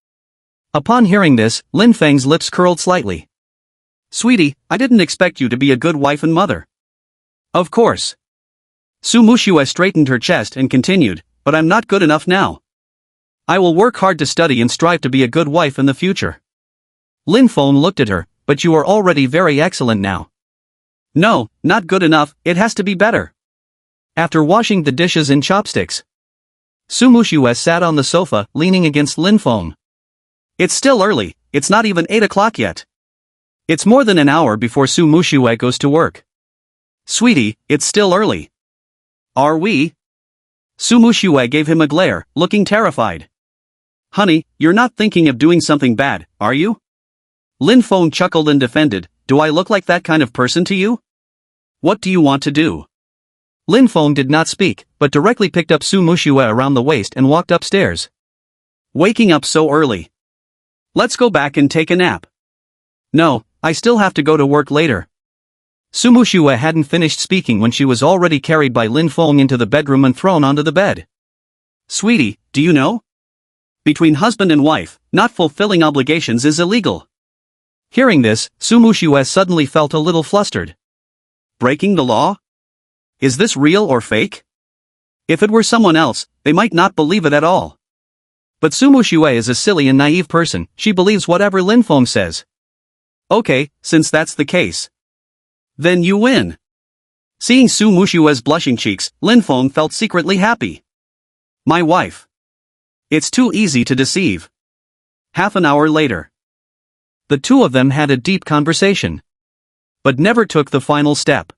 Upon hearing this, Lin Feng's lips curled slightly. "Sweetie, I didn't expect you to be a good wife and mother." "Of course." Su Muxue straightened her chest and continued, "But I'm not good enough now. I will work hard to study and strive to be a good wife in the future." Lin Feng looked at her, "But you are already very excellent now." "No, not good enough, it has to be better." After washing the dishes and chopsticks, Su Muxue sat on the sofa, leaning against Lin Feng. "It's still early, it's not even 8 o'clock yet. It's more than an hour before Su Muxue goes to work." "Sweetie, it's still early." "Are we?" Su Muxue gave him a glare, looking terrified. "Honey, you're not thinking of doing something bad, are you?" Lin Feng chuckled and defended, "Do I look like that kind of person to you? What do you want to do?" Lin Feng did not speak, but directly picked up Su Muxue around the waist and walked upstairs. Waking up so early. Let's go back and take a nap. No, I still have to go to work later. Su Muxue hadn't finished speaking when she was already carried by Lin Feng into the bedroom and thrown onto the bed. Sweetie, do you know? Between husband and wife, not fulfilling obligations is illegal. Hearing this, Su Muxue suddenly felt a little flustered. Breaking the law? Is this real or fake? If it were someone else, they might not believe it at all. But Su Muxue is a silly and naive person, she believes whatever Lin Feng says. Okay, since that's the case. Then you win. Seeing Su Muxue's blushing cheeks, Lin Feng felt secretly happy. My wife. It's too easy to deceive. Half an hour later. The two of them had a deep conversation. But never took the final step.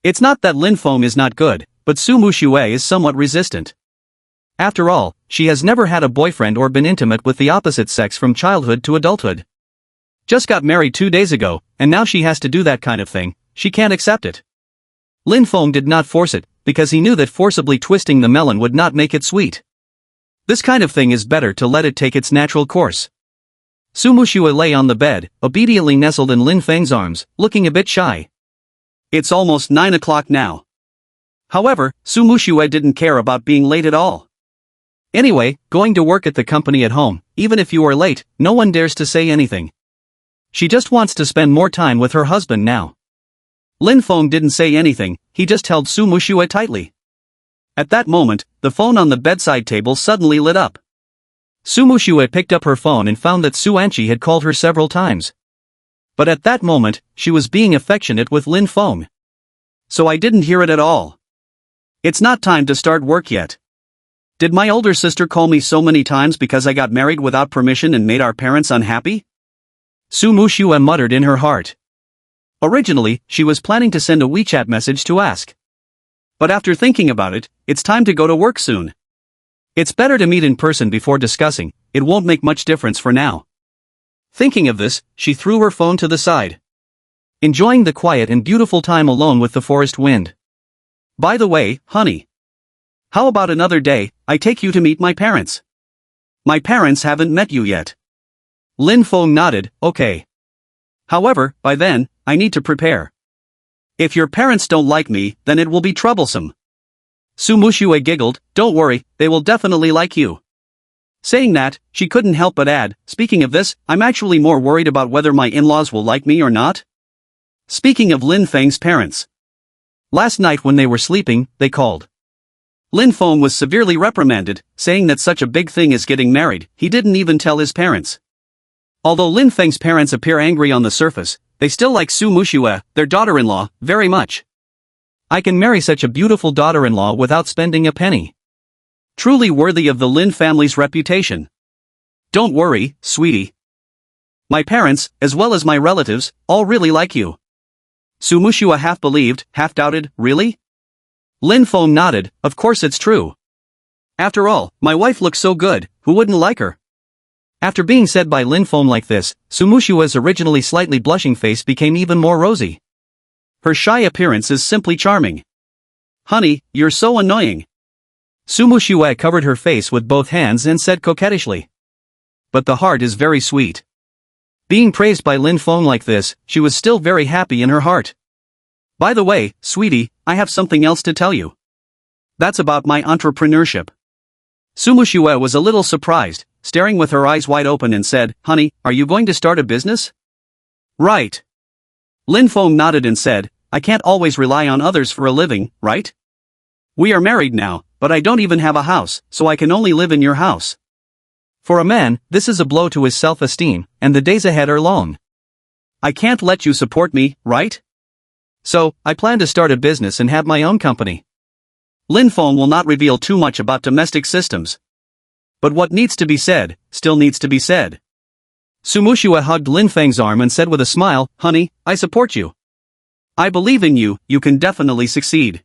It's not that Lin Feng is not good, but Su Muxue is somewhat resistant. After all, she has never had a boyfriend or been intimate with the opposite sex from childhood to adulthood. Just got married 2 days ago, and now she has to do that kind of thing, she can't accept it. Lin Feng did not force it, because he knew that forcibly twisting the melon would not make it sweet. This kind of thing is better to let it take its natural course. Su Muxue lay on the bed, obediently nestled in Lin Feng's arms, looking a bit shy. It's almost 9 o'clock now. However, Su Muxue didn't care about being late at all. Anyway, going to work at the company at home, even if you are late, no one dares to say anything. She just wants to spend more time with her husband now. Lin Feng didn't say anything, he just held Su Muxue tightly. At that moment, the phone on the bedside table suddenly lit up. Su Muxue picked up her phone and found that Su Anqi had called her several times. But at that moment, she was being affectionate with Lin Feng. So I didn't hear it at all. It's not time to start work yet. Did my older sister call me so many times because I got married without permission and made our parents unhappy? Su Muxue muttered in her heart. Originally, she was planning to send a WeChat message to ask. But after thinking about it, it's time to go to work soon. It's better to meet in person before discussing, it won't make much difference for now. Thinking of this, she threw her phone to the side. Enjoying the quiet and beautiful time alone with the forest wind. By the way, honey. How about another day, I take you to meet my parents? My parents haven't met you yet. Lin Feng nodded, okay. However, by then, I need to prepare. If your parents don't like me, then it will be troublesome. Su Muxue giggled, don't worry, they will definitely like you. Saying that, she couldn't help but add, speaking of this, I'm actually more worried about whether my in-laws will like me or not. Speaking of Lin Feng's parents. Last night when they were sleeping, they called. Lin Feng was severely reprimanded, saying that such a big thing as getting married, he didn't even tell his parents. Although Lin Feng's parents appear angry on the surface, they still like Su Muxue, their daughter-in-law, very much. I can marry such a beautiful daughter-in-law without spending a penny. Truly worthy of the Lin family's reputation. Don't worry, sweetie. My parents, as well as my relatives, all really like you. Su Muxue half believed, half doubted, really? Lin Feng nodded, of course it's true. After all, my wife looks so good, who wouldn't like her? After being said by Lin Feng like this, Su Muxue's originally slightly blushing face became even more rosy. Her shy appearance is simply charming. Honey, you're so annoying. Su Muxue covered her face with both hands and said coquettishly. But the heart is very sweet. Being praised by Lin Feng like this, she was still very happy in her heart. By the way, sweetie, I have something else to tell you. That's about my entrepreneurship. Su Muxue was a little surprised, staring with her eyes wide open and said, honey, are you going to start a business? Right. Lin Feng nodded and said, I can't always rely on others for a living, right? We are married now, but I don't even have a house, so I can only live in your house. For a man, this is a blow to his self-esteem, and the days ahead are long. I can't let you support me, right? So, I plan to start a business and have my own company. Lin Feng will not reveal too much about domestic systems. But what needs to be said, still needs to be said. Su Muxue hugged Lin Feng's arm and said with a smile, honey, I support you. I believe in you, you can definitely succeed.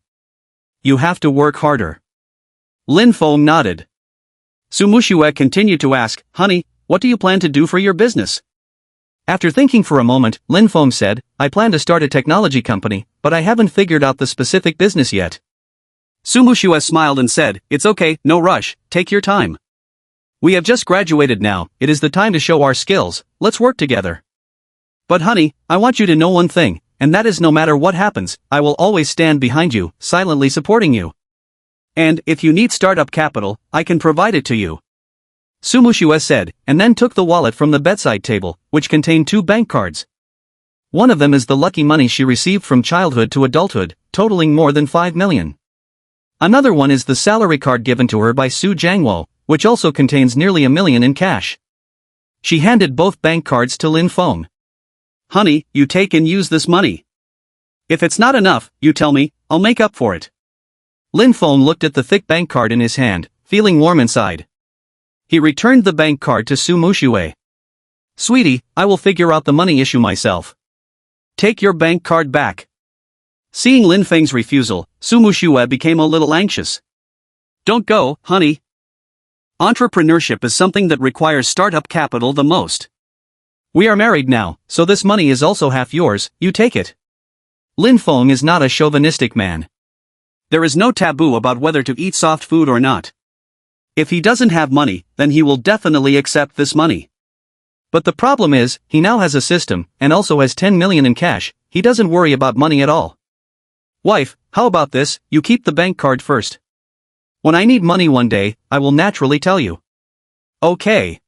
You have to work harder. Lin Feng nodded. Su Muxue continued to ask, honey, what do you plan to do for your business? After thinking for a moment, Lin Feng said, I plan to start a technology company, but I haven't figured out the specific business yet. Su Muxue smiled and said, "It's okay, no rush, take your time. We have just graduated now, it is the time to show our skills, let's work together. But honey, I want you to know one thing, and that is no matter what happens, I will always stand behind you, silently supporting you. And, if you need startup capital, I can provide it to you." Su Muxue said, and then took the wallet from the bedside table, which contained 2 bank cards. One of them is the lucky money she received from childhood to adulthood, totaling more than 5 million. Another one is the salary card given to her by Su Jiangwo, which also contains nearly 1 million in cash. She handed both bank cards to Lin Feng. "Honey, you take and use this money. If it's not enough, you tell me, I'll make up for it." Lin Feng looked at the thick bank card in his hand, feeling warm inside. He returned the bank card to Su Muxue. "Sweetie, I will figure out the money issue myself. Take your bank card back." Seeing Lin Feng's refusal, Su Muxue became a little anxious. "Don't go, honey. Entrepreneurship is something that requires startup capital the most. We are married now, so this money is also half yours, you take it." Lin Feng is not a chauvinistic man. There is no taboo about whether to eat soft food or not. If he doesn't have money, then he will definitely accept this money. But the problem is, he now has a system, and also has 10 million in cash, he doesn't worry about money at all. "Wife, how about this, you keep the bank card first. When I need money one day, I will naturally tell you." "Okay."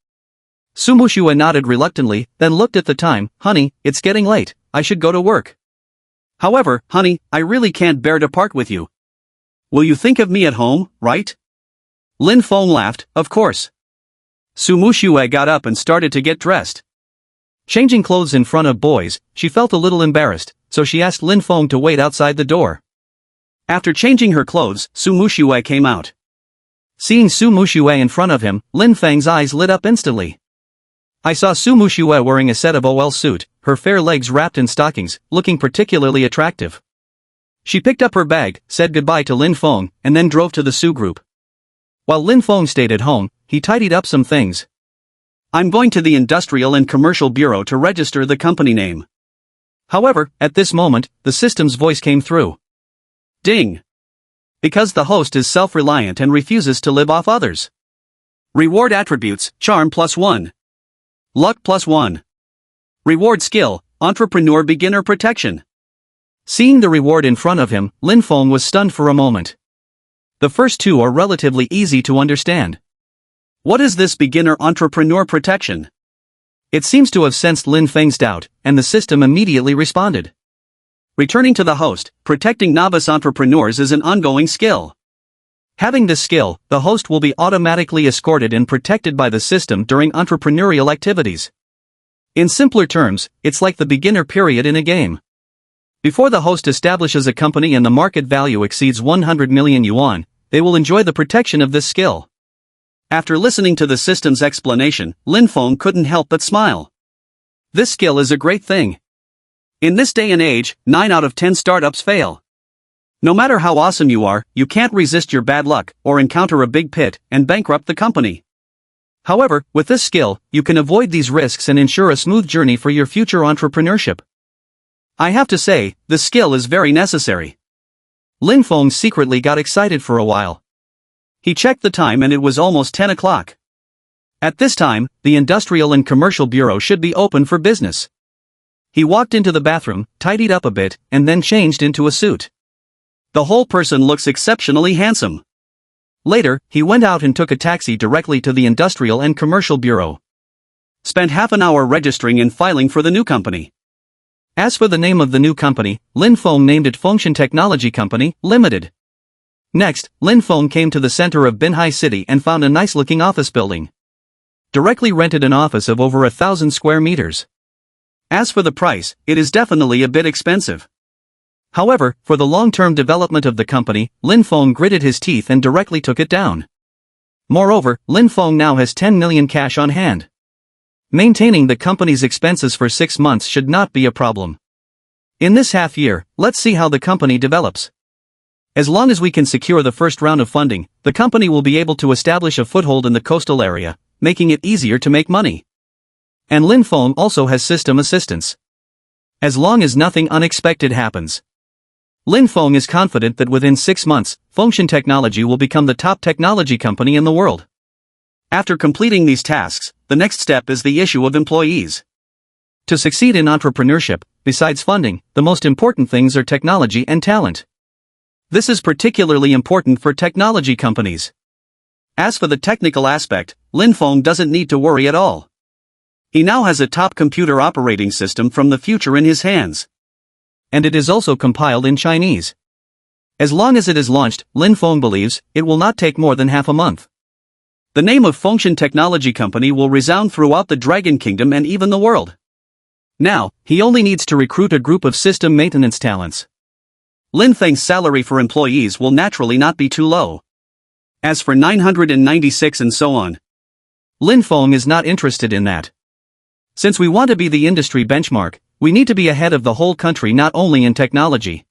Su Muxue nodded reluctantly, then looked at the time. "Honey, it's getting late, I should go to work. However, honey, I really can't bear to part with you. Will you think of me at home, right?" Lin Feng laughed, "Of course." Su Muxue got up and started to get dressed. Changing clothes in front of boys, she felt a little embarrassed, so she asked Lin Feng to wait outside the door. After changing her clothes, Su Muxue came out. Seeing Su Muxue in front of him, Lin Feng's eyes lit up instantly. I saw Su Muxue wearing a set of OL suit, her fair legs wrapped in stockings, looking particularly attractive. She picked up her bag, said goodbye to Lin Feng, and then drove to the Su group. While Lin Feng stayed at home, he tidied up some things. "I'm going to the Industrial and Commercial Bureau to register the company name." However, at this moment, the system's voice came through. Ding! Because the host is self-reliant and refuses to live off others. Reward attributes, charm +1. Luck +1. Reward skill, entrepreneur beginner protection. Seeing the reward in front of him, Lin Feng was stunned for a moment. The first 2 are relatively easy to understand. What is this beginner entrepreneur protection? It seems to have sensed Lin Feng's doubt, and the system immediately responded. Returning to the host, protecting novice entrepreneurs is an ongoing skill. Having this skill, the host will be automatically escorted and protected by the system during entrepreneurial activities. In simpler terms, it's like the beginner period in a game. Before the host establishes a company and the market value exceeds 100 million yuan, they will enjoy the protection of this skill. After listening to the system's explanation, Lin Feng couldn't help but smile. This skill is a great thing. In this day and age, 9 out of 10 startups fail. No matter how awesome you are, you can't resist your bad luck, or encounter a big pit, and bankrupt the company. However, with this skill, you can avoid these risks and ensure a smooth journey for your future entrepreneurship. I have to say, this skill is very necessary. Lin Feng secretly got excited for a while. He checked the time and it was almost 10 o'clock. At this time, the Industrial and Commercial Bureau should be open for business. He walked into the bathroom, tidied up a bit, and then changed into a suit. The whole person looks exceptionally handsome. Later, he went out and took a taxi directly to the Industrial and Commercial Bureau. Spent half an hour registering and filing for the new company. As for the name of the new company, Lin Feng named it Fengshan Technology Company, Limited. Next, Lin Feng came to the center of Binhai City and found a nice-looking office building. Directly rented an office of over 1,000 square meters. As for the price, it is definitely a bit expensive. However, for the long-term development of the company, Lin Feng gritted his teeth and directly took it down. Moreover, Lin Feng now has 10 million cash on hand. Maintaining the company's expenses for 6 months should not be a problem. In this half year, let's see how the company develops. As long as we can secure the first round of funding, the company will be able to establish a foothold in the coastal area, making it easier to make money. And Lin Feng also has system assistance. As long as nothing unexpected happens. Lin Feng is confident that within 6 months, Fengshan Technology will become the top technology company in the world. After completing these tasks, the next step is the issue of employees. To succeed in entrepreneurship, besides funding, the most important things are technology and talent. This is particularly important for technology companies. As for the technical aspect, Lin Feng doesn't need to worry at all. He now has a top computer operating system from the future in his hands. And it is also compiled in Chinese. As long as it is launched, Lin Feng believes, it will not take more than half a month. The name of Fengshan Technology Company will resound throughout the Dragon Kingdom and even the world. Now, he only needs to recruit a group of system maintenance talents. Lin Feng's salary for employees will naturally not be too low. As for 996 and so on, Lin Feng is not interested in that. Since we want to be the industry benchmark, we need to be ahead of the whole country not only in technology.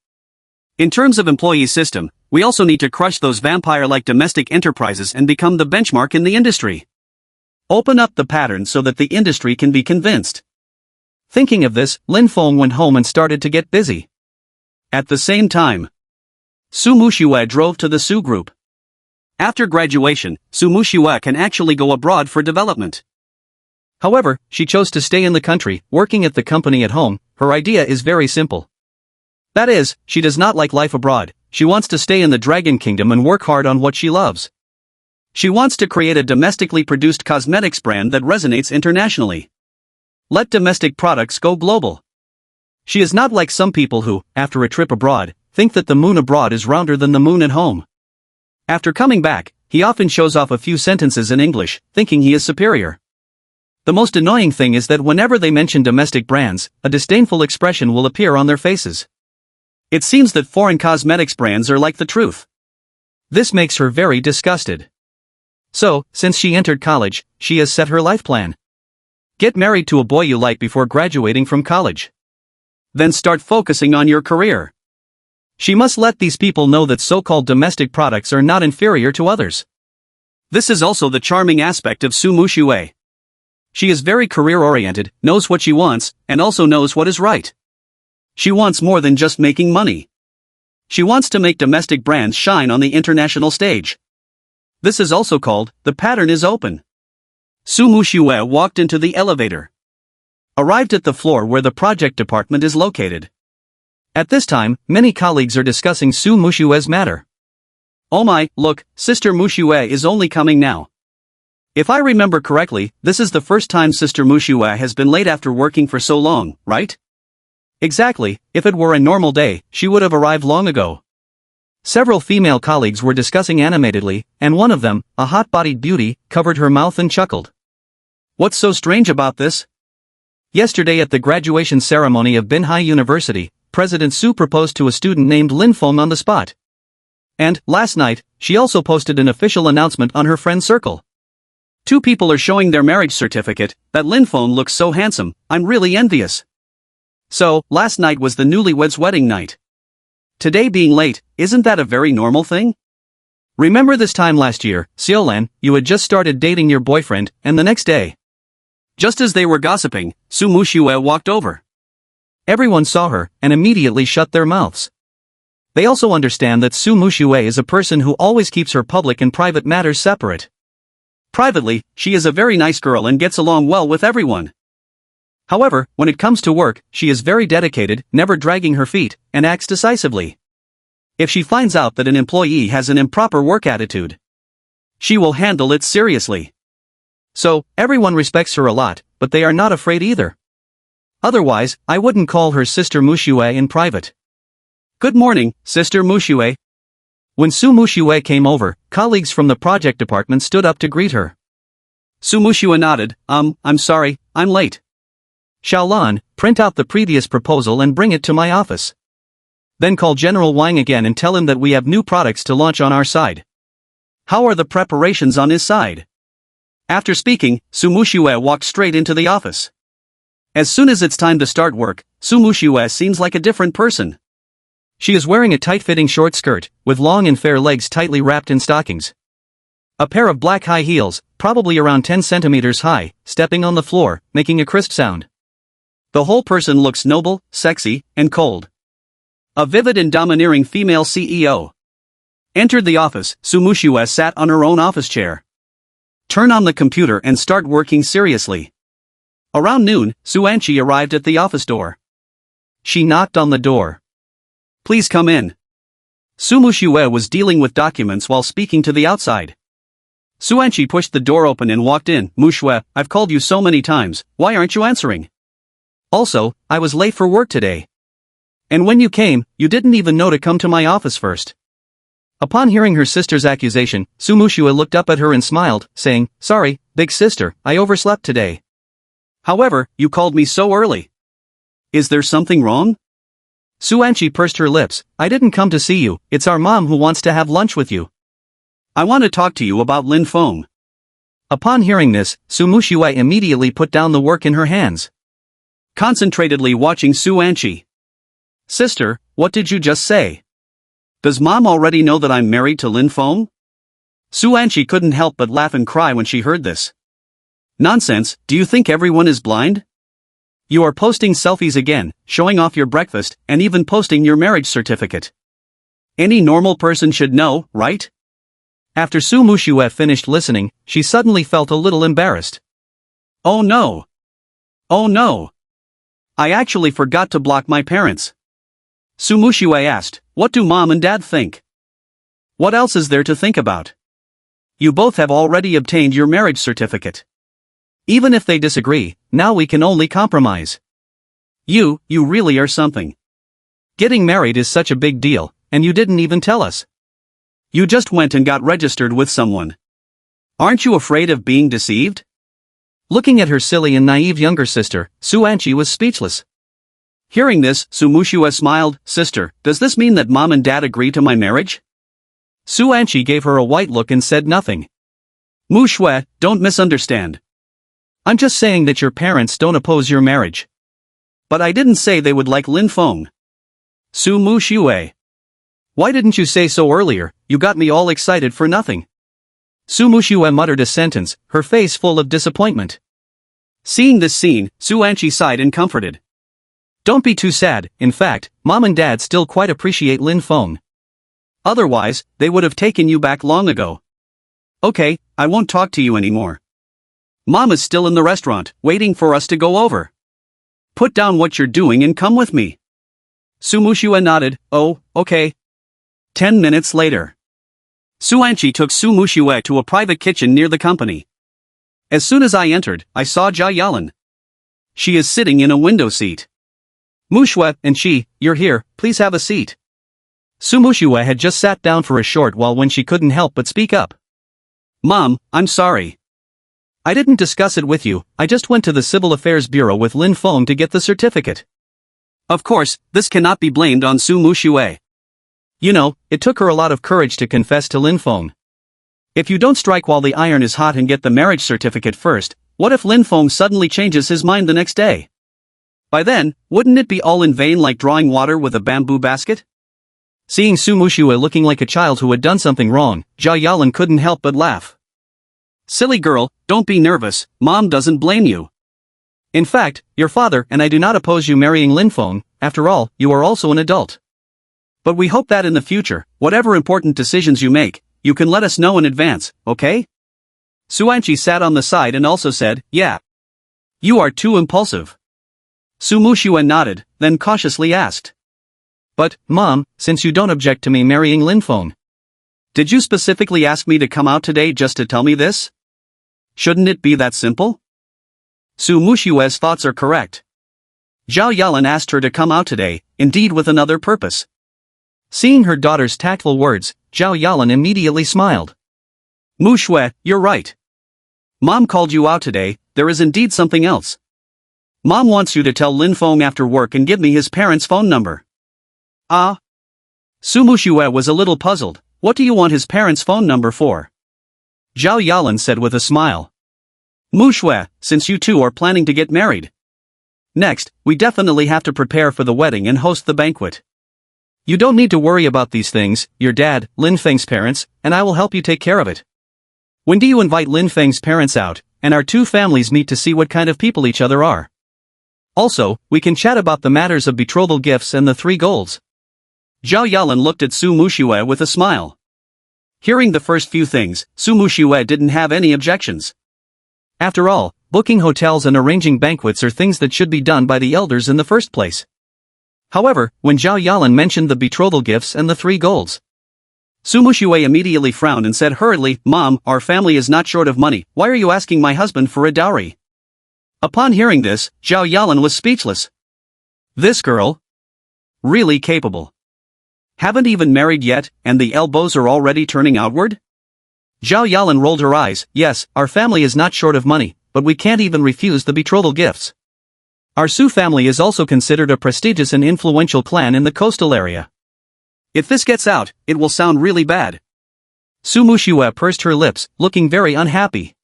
In terms of employee system, we also need to crush those vampire-like domestic enterprises and become the benchmark in the industry. Open up the pattern so that the industry can be convinced. Thinking of this, Lin Feng went home and started to get busy. At the same time, Su Muxue drove to the Su Group. After graduation, Su Muxue can actually go abroad for development. However, she chose to stay in the country, working at the company at home. Her idea is very simple. That is, she does not like life abroad, she wants to stay in the Dragon Kingdom and work hard on what she loves. She wants to create a domestically produced cosmetics brand that resonates internationally. Let domestic products go global. She is not like some people who, after a trip abroad, think that the moon abroad is rounder than the moon at home. After coming back, he often shows off a few sentences in English, thinking he is superior. The most annoying thing is that whenever they mention domestic brands, a disdainful expression will appear on their faces. It seems that foreign cosmetics brands are like the truth. This makes her very disgusted. So, since she entered college, she has set her life plan. Get married to a boy you like before graduating from college. Then start focusing on your career. She must let these people know that so-called domestic products are not inferior to others. This is also the charming aspect of Su Muxue. She is very career-oriented, knows what she wants, and also knows what is right. She wants more than just making money. She wants to make domestic brands shine on the international stage. This is also called, the pattern is open. Su Muxue walked into the elevator. Arrived at the floor where the project department is located. At this time, many colleagues are discussing Su Muxue's matter. Oh my, look, Sister Muxue is only coming now. If I remember correctly, this is the first time Sister Muxue has been late after working for so long, right? Exactly, if it were a normal day, she would have arrived long ago. Several female colleagues were discussing animatedly, and one of them, a hot-bodied beauty, covered her mouth and chuckled. What's so strange about this? Yesterday at the graduation ceremony of Binhai University, President Su proposed to a student named Lin Feng on the spot. And, last night, she also posted an official announcement on her friend circle. 2 people are showing their marriage certificate. That Lin Feng looks so handsome, I'm really envious. So, last night was the newlyweds' wedding night. Today being late, isn't that a very normal thing? Remember this time last year, Xiaolan, you had just started dating your boyfriend, and the next day. Just as they were gossiping, Su Muxue walked over. Everyone saw her, and immediately shut their mouths. They also understand that Su Muxue is a person who always keeps her public and private matters separate. Privately, she is a very nice girl and gets along well with everyone. However, when it comes to work, she is very dedicated, never dragging her feet, and acts decisively. If she finds out that an employee has an improper work attitude, she will handle it seriously. So, everyone respects her a lot, but they are not afraid either. Otherwise, I wouldn't call her Sister Muxue in private. Good morning, Sister Muxue. When Su Muxue came over, colleagues from the project department stood up to greet her. Su Muxue nodded, I'm sorry, I'm late. Xiaolan, print out the previous proposal and bring it to my office. Then call General Wang again and tell him that we have new products to launch on our side. How are the preparations on his side? After speaking, Su Muxue walked straight into the office. As soon as it's time to start work, Su Muxue seems like a different person. She is wearing a tight-fitting short skirt, with long and fair legs tightly wrapped in stockings. A pair of black high heels, probably around 10 centimeters high, stepping on the floor, making a crisp sound. The whole person looks noble, sexy, and cold. A vivid and domineering female CEO. Entered the office, Su Muxue sat on her own office chair. Turn on the computer and start working seriously. Around noon, Su Anqi arrived at the office door. She knocked on the door. Please come in. Su Muxue was dealing with documents while speaking to the outside. Su Anqi pushed the door open and walked in. Muxue, I've called you so many times, why aren't you answering? Also, I was late for work today. And when you came, you didn't even know to come to my office first. Upon hearing her sister's accusation, Su Muxue looked up at her and smiled, saying, Sorry, big sister, I overslept today. However, you called me so early. Is there something wrong? Su Anqi pursed her lips. I didn't come to see you, it's our mom who wants to have lunch with you. I want to talk to you about Lin Feng. Upon hearing this, Su Muxue immediately put down the work in her hands. Concentratedly watching Su Anqi. Sister, what did you just say? Does mom already know that I'm married to Lin Feng? Su Anqi couldn't help but laugh and cry when she heard this. Nonsense, do you think everyone is blind? You are posting selfies again, showing off your breakfast, and even posting your marriage certificate. Any normal person should know, right? After Su Muxue finished listening, she suddenly felt a little embarrassed. Oh no! Oh no! I actually forgot to block my parents. Su Muxue asked, what do mom and dad think? What else is there to think about? You both have already obtained your marriage certificate. Even if they disagree, now we can only compromise. You really are something. Getting married is such a big deal, and you didn't even tell us. You just went and got registered with someone. Aren't you afraid of being deceived? Looking at her silly and naive younger sister, Su Anqi was speechless. Hearing this, Su Muxue smiled. Sister, does this mean that mom and dad agree to my marriage? Su Anqi gave her a white look and said nothing. Muxue, don't misunderstand. I'm just saying that your parents don't oppose your marriage. But I didn't say they would like Lin Feng. Su Muxue. Why didn't you say so earlier? You got me all excited for nothing. Su Muxue muttered a sentence, her face full of disappointment. Seeing this scene, Su Anqi sighed and comforted. Don't be too sad, in fact, mom and dad still quite appreciate Lin Feng. Otherwise, they would have taken you back long ago. Okay, I won't talk to you anymore. Mom is still in the restaurant, waiting for us to go over. Put down what you're doing and come with me. Su Muxue nodded. Oh, okay. 10 minutes later. Su Anqi took Su Muxue to a private kitchen near the company. As soon as I entered, I saw Jia Yalan. She is sitting in a window seat. Muxue and she, you're here, please have a seat. Su Muxue had just sat down for a short while when she couldn't help but speak up. Mom, I'm sorry. I didn't discuss it with you, I just went to the Civil Affairs Bureau with Lin Feng to get the certificate. Of course, this cannot be blamed on Su Muxue. You know, it took her a lot of courage to confess to Lin Feng. If you don't strike while the iron is hot and get the marriage certificate first, what if Lin Feng suddenly changes his mind the next day? By then, wouldn't it be all in vain like drawing water with a bamboo basket? Seeing Su Muxue looking like a child who had done something wrong, Jia Yalan couldn't help but laugh. Silly girl, don't be nervous, mom doesn't blame you. In fact, your father and I do not oppose you marrying Lin Feng, after all, you are also an adult. But we hope that in the future, whatever important decisions you make, you can let us know in advance, okay? Su Anqi sat on the side and also said, yeah. You are too impulsive. Su Muxue nodded, then cautiously asked. But, Mom, since you don't object to me marrying Lin Feng, did you specifically ask me to come out today just to tell me this? Shouldn't it be that simple? Su Muxue's thoughts are correct. Jia Yalan asked her to come out today, indeed with another purpose. Seeing her daughter's tactful words, Jia Yalan immediately smiled. Muxue, you're right. Mom called you out today, there is indeed something else. Mom wants you to tell Lin Feng after work and give me his parents' phone number. Ah? Su Muxue was a little puzzled. What do you want his parents' phone number for? Jia Yalan said with a smile. Muxue, since you two are planning to get married. Next, we definitely have to prepare for the wedding and host the banquet. You don't need to worry about these things, your dad, Lin Feng's parents, and I will help you take care of it. When do you invite Lin Feng's parents out, and our two families meet to see what kind of people each other are? Also, we can chat about the matters of betrothal gifts and the 3 goals. Zhao Yalan looked at Su Muxue with a smile. Hearing the first few things, Su Muxue didn't have any objections. After all, booking hotels and arranging banquets are things that should be done by the elders in the first place. However, when Zhao Yalan mentioned the betrothal gifts and the 3 golds, Su Muxue immediately frowned and said hurriedly, "Mom, our family is not short of money, why are you asking my husband for a dowry?" Upon hearing this, Zhao Yalan was speechless. This girl? Really capable. Haven't even married yet, and the elbows are already turning outward? Zhao Yalan rolled her eyes. Yes, our family is not short of money, but we can't even refuse the betrothal gifts. Our Su family is also considered a prestigious and influential clan in the coastal area. If this gets out, it will sound really bad. Su Muxue pursed her lips, looking very unhappy.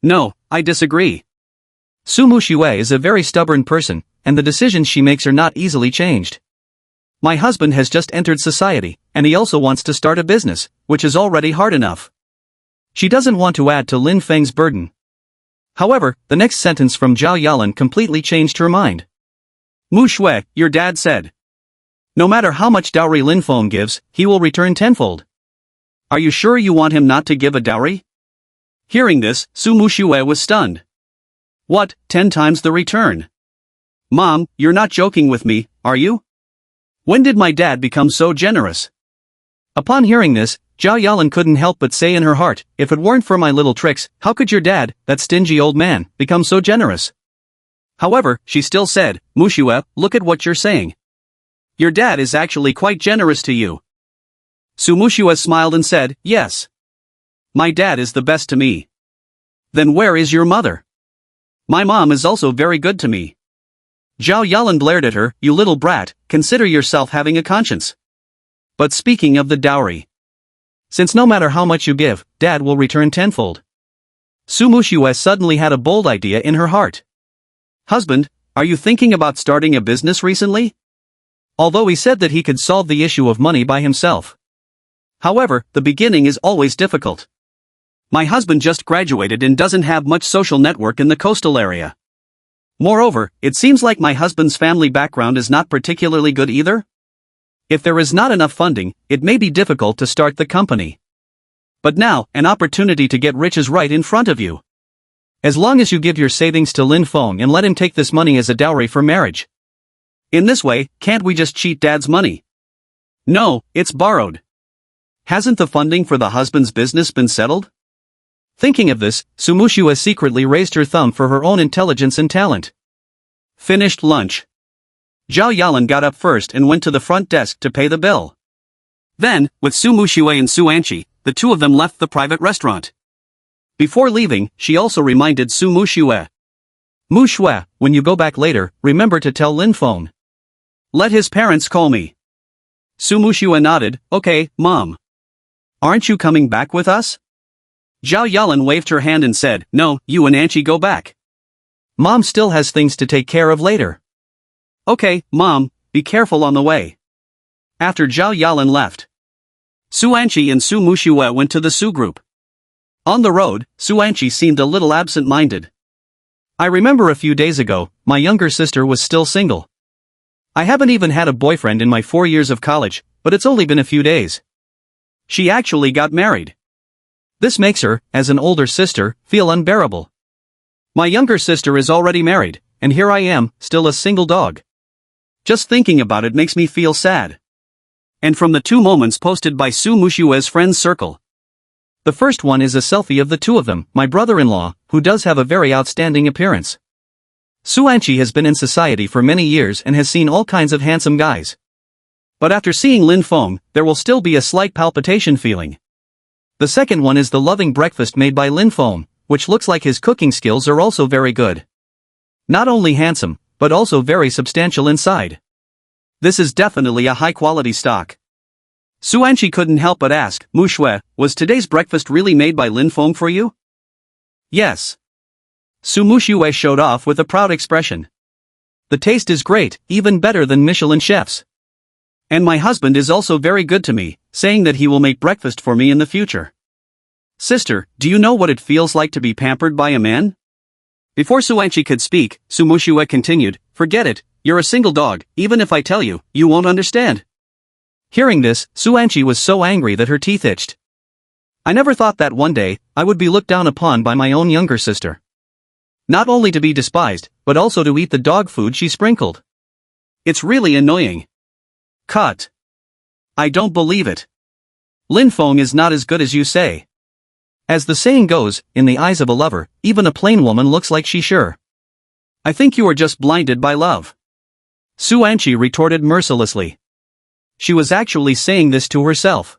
No, I disagree. Su Muxue is a very stubborn person, and the decisions she makes are not easily changed. My husband has just entered society, and he also wants to start a business, which is already hard enough. She doesn't want to add to Lin Feng's burden. However, the next sentence from Zhao Yalan completely changed her mind. Muxue, your dad said. No matter how much dowry Lin Feng gives, he will return tenfold. Are you sure you want him not to give a dowry? Hearing this, Su Muxue was stunned. What, 10 times the return? Mom, you're not joking with me, are you? When did my dad become so generous? Upon hearing this, Zhao Yalan couldn't help but say in her heart, if it weren't for my little tricks, how could your dad, that stingy old man, become so generous? However, she still said, Muxue, look at what you're saying. Your dad is actually quite generous to you. Su Muxue smiled and said, yes. My dad is the best to me. Then where is your mother? My mom is also very good to me. Zhao Yalan blared at her, you little brat, consider yourself having a conscience. But speaking of the dowry. Since no matter how much you give, dad will return tenfold. Su Muxue suddenly had a bold idea in her heart. Husband, are you thinking about starting a business recently? Although he said that he could solve the issue of money by himself. However, the beginning is always difficult. My husband just graduated and doesn't have much social network in the coastal area. Moreover, it seems like my husband's family background is not particularly good either. If there is not enough funding, it may be difficult to start the company. But now, an opportunity to get rich is right in front of you. As long as you give your savings to Lin Feng and let him take this money as a dowry for marriage. In this way, can't we just cheat dad's money? No, it's borrowed. Hasn't the funding for the husband's business been settled? Thinking of this, Su Muxue secretly raised her thumb for her own intelligence and talent. Finished lunch. Zhao Yalan got up first and went to the front desk to pay the bill. Then, with Su Muxue and Su Anqi, the two of them left the private restaurant. Before leaving, she also reminded Su Muxue. Muxue, when you go back later, remember to tell Lin Feng. Let his parents call me. Su Muxue nodded, okay, Mom. Aren't you coming back with us? Zhao Yalan waved her hand and said, no, you and Anqi go back. Mom still has things to take care of later. Okay, Mom, be careful on the way. After Zhao Yalan left, Su Anqi and Su Muxue went to the Su group. On the road, Su Anqi seemed a little absent-minded. I remember a few days ago, my younger sister was still single. I haven't even had a boyfriend in my 4 years of college, but it's only been a few days. She actually got married. This makes her, as an older sister, feel unbearable. My younger sister is already married, and here I am, still a single dog. Just thinking about it makes me feel sad. And from the 2 moments posted by Su Muxue's friends circle. The first one is a selfie of the two of them, my brother-in-law, who does have a very outstanding appearance. Su Anqi has been in society for many years and has seen all kinds of handsome guys. But after seeing Lin Feng, there will still be a slight palpitation feeling. The second one is the loving breakfast made by Lin Feng, which looks like his cooking skills are also very good. Not only handsome, but also very substantial inside. This is definitely a high-quality stock. Su Anqi couldn't help but ask, Muxue, was today's breakfast really made by Lin Feng for you? Yes. Su Muxue showed off with a proud expression. The taste is great, even better than Michelin chefs. And my husband is also very good to me, saying that he will make breakfast for me in the future. Sister, do you know what it feels like to be pampered by a man? Before Su Anqi could speak, Su Muxue continued, forget it, you're a single dog, even if I tell you, you won't understand. Hearing this, Su Muxue was so angry that her teeth itched. I never thought that one day, I would be looked down upon by my own younger sister. Not only to be despised, but also to eat the dog food she sprinkled. It's really annoying. Cut. I don't believe it. Lin Feng is not as good as you say. As the saying goes, in the eyes of a lover, even a plain woman looks like she sure. I think you are just blinded by love. Su Muxue retorted mercilessly. She was actually saying this to herself.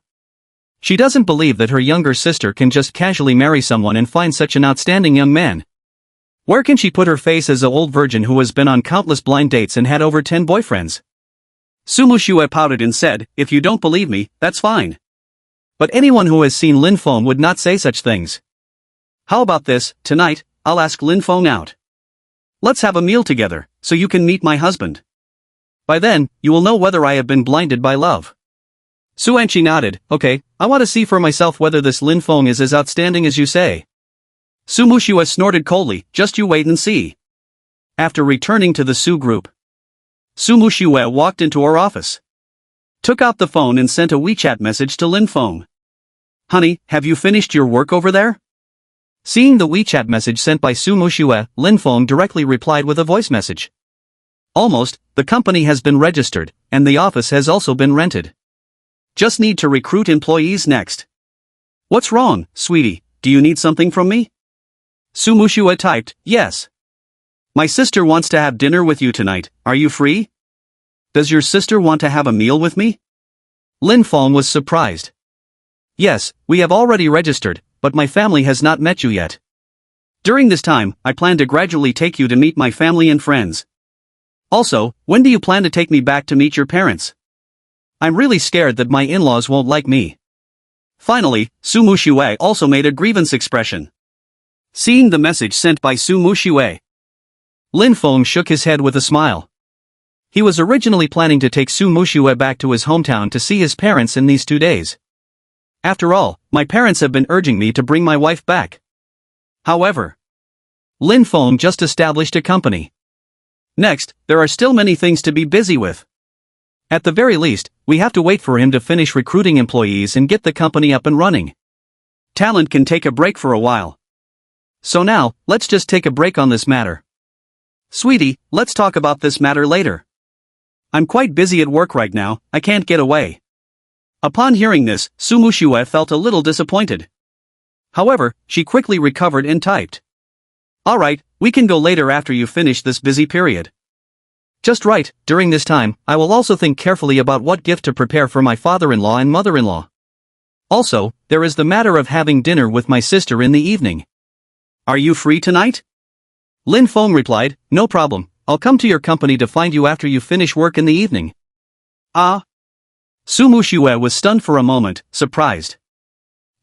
She doesn't believe that her younger sister can just casually marry someone and find such an outstanding young man. Where can she put her face as an old virgin who has been on countless blind dates and had over 10 boyfriends? Su Muxue pouted and said, if you don't believe me, that's fine. But anyone who has seen Lin Feng would not say such things. How about this, tonight, I'll ask Lin Feng out. Let's have a meal together, so you can meet my husband. By then, you will know whether I have been blinded by love. Su Muxue nodded, okay, I want to see for myself whether this Lin Feng is as outstanding as you say. Su Muxue snorted coldly, just you wait and see. After returning to the Su group, Su Muxue walked into her office. Took out the phone and sent a WeChat message to Lin Feng. Honey, have you finished your work over there? Seeing the WeChat message sent by Su Muxue, Lin Feng directly replied with a voice message. Almost, the company has been registered, and the office has also been rented. Just need to recruit employees next. What's wrong, sweetie, do you need something from me? Su Muxue typed, yes. My sister wants to have dinner with you tonight, are you free? Does your sister want to have a meal with me? Lin Feng was surprised. Yes, we have already registered, but my family has not met you yet. During this time, I plan to gradually take you to meet my family and friends. Also, when do you plan to take me back to meet your parents? I'm really scared that my in-laws won't like me. Finally, Su Muxue also made a grievance expression. Seeing the message sent by Su Muxue, Lin Feng shook his head with a smile. He was originally planning to take Su Muxue back to his hometown to see his parents in these 2 days. After all, my parents have been urging me to bring my wife back. However, Lin Feng just established a company. Next, there are still many things to be busy with. At the very least, we have to wait for him to finish recruiting employees and get the company up and running. Talent can take a break for a while. So now, let's just take a break on this matter. Sweetie, let's talk about this matter later. I'm quite busy at work right now, I can't get away. Upon hearing this, Su Muxue felt a little disappointed. However, she quickly recovered and typed. Alright, we can go later after you finish this busy period. Just right, during this time, I will also think carefully about what gift to prepare for my father-in-law and mother-in-law. Also, there is the matter of having dinner with my sister in the evening. Are you free tonight? Lin Feng replied, no problem, I'll come to your company to find you after you finish work in the evening. Ah? Su Muxue was stunned for a moment, surprised.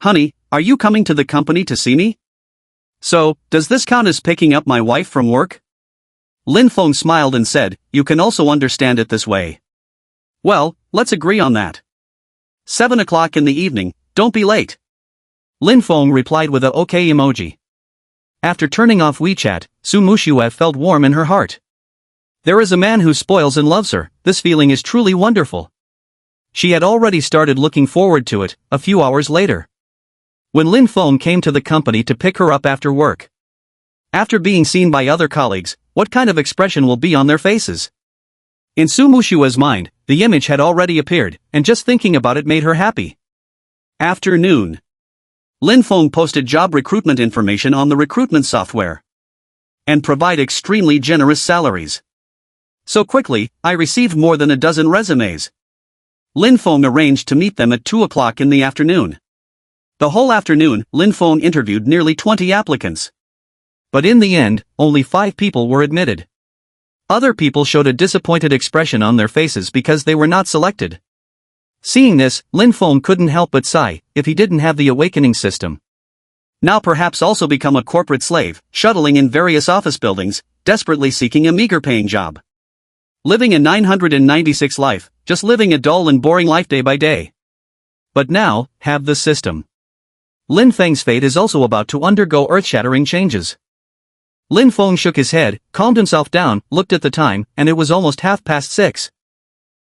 Honey, are you coming to the company to see me? So, does this count as picking up my wife from work? Lin Feng smiled and said, you can also understand it this way. Well, let's agree on that. 7 o'clock in the evening, don't be late. Lin Feng replied with a OK emoji. After turning off WeChat, Su Muxue felt warm in her heart. There is a man who spoils and loves her, this feeling is truly wonderful. She had already started looking forward to it, a few hours later. When Lin Feng came to the company to pick her up after work. After being seen by other colleagues, what kind of expression will be on their faces? In Su Muxue's mind, the image had already appeared, and just thinking about it made her happy. Afternoon. Lin Feng posted job recruitment information on the recruitment software. And provide extremely generous salaries. So quickly, I received more than a dozen resumes. Lin Feng arranged to meet them at 2 o'clock in the afternoon. The whole afternoon, Lin Feng interviewed nearly 20 applicants. But in the end, only 5 people were admitted. Other people showed a disappointed expression on their faces because they were not selected. Seeing this, Lin Feng couldn't help but sigh, if he didn't have the awakening system. Now perhaps also become a corporate slave, shuttling in various office buildings, desperately seeking a meager paying job. Living a 996 life, just living a dull and boring life day by day. But now, have the system. Lin Feng's fate is also about to undergo earth-shattering changes. Lin Feng shook his head, calmed himself down, looked at the time, and it was almost 6:30.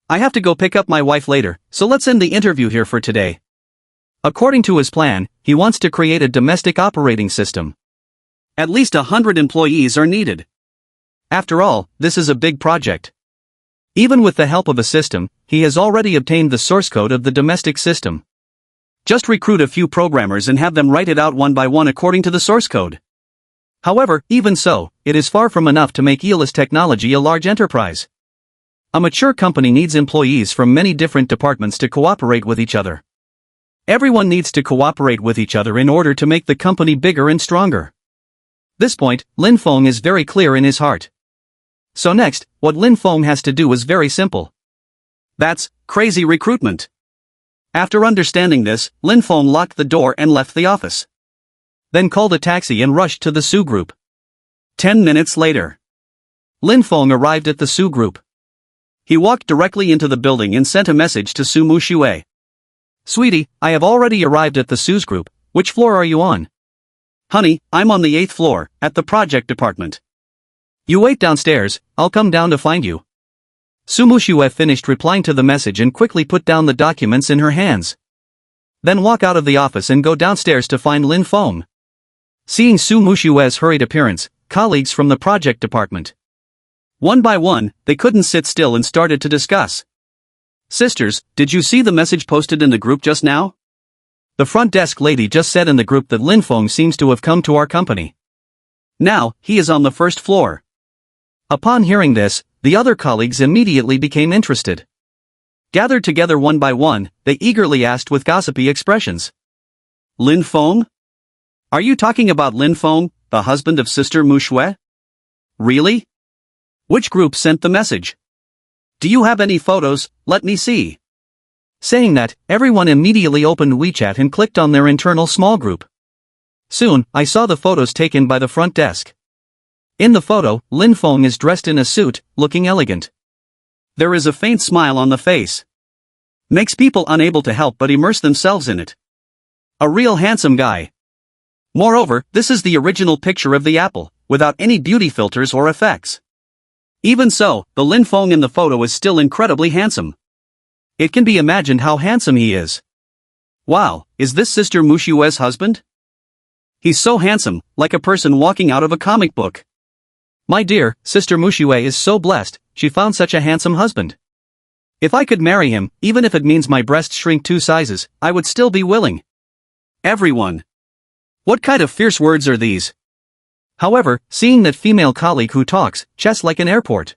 I have to go pick up my wife later, so let's end the interview here for today. According to his plan, he wants to create a domestic operating system. At least 100 employees are needed. After all, this is a big project. Even with the help of a system, he has already obtained the source code of the domestic system. Just recruit a few programmers and have them write it out one by one according to the source code. However, even so, it is far from enough to make EOLIS technology a large enterprise. A mature company needs employees from many different departments to cooperate with each other. Everyone needs to cooperate with each other in order to make the company bigger and stronger. This point, Lin Feng is very clear in his heart. So next, what Lin Feng has to do is very simple. That's crazy recruitment. After understanding this, Lin Feng locked the door and left the office. Then called a taxi and rushed to the Su Group. 10 minutes later, Lin Feng arrived at the Su Group. He walked directly into the building and sent a message to Su Muxue. Sweetie, I have already arrived at the Su's Group. Which floor are you on? Honey, I'm on the 8th floor, at the project department. You wait downstairs, I'll come down to find you. Su Muxue finished replying to the message and quickly put down the documents in her hands. Then walk out of the office and go downstairs to find Lin Feng. Seeing Su Muxue's hurried appearance, colleagues from the project department, one by one, they couldn't sit still and started to discuss. Sisters, did you see the message posted in the group just now? The front desk lady just said in the group that Lin Feng seems to have come to our company. Now, he is on the 1st floor. Upon hearing this, the other colleagues immediately became interested. Gathered together one by one, they eagerly asked with gossipy expressions. Lin Feng? Are you talking about Lin Feng, the husband of Sister Muxue? Really? Which group sent the message? Do you have any photos? Let me see. Saying that, everyone immediately opened WeChat and clicked on their internal small group. Soon, I saw the photos taken by the front desk. In the photo, Lin Feng is dressed in a suit, looking elegant. There is a faint smile on the face. Makes people unable to help but immerse themselves in it. A real handsome guy. Moreover, this is the original picture of the apple, without any beauty filters or effects. Even so, the Lin Feng in the photo is still incredibly handsome. It can be imagined how handsome he is. Wow, is this Sister Muxue's husband? He's so handsome, like a person walking out of a comic book. My dear, Sister Muxue is so blessed, she found such a handsome husband. If I could marry him, even if it means my breasts shrink 2 sizes, I would still be willing. Everyone. What kind of fierce words are these? However, seeing that female colleague who talks, chess like an airport.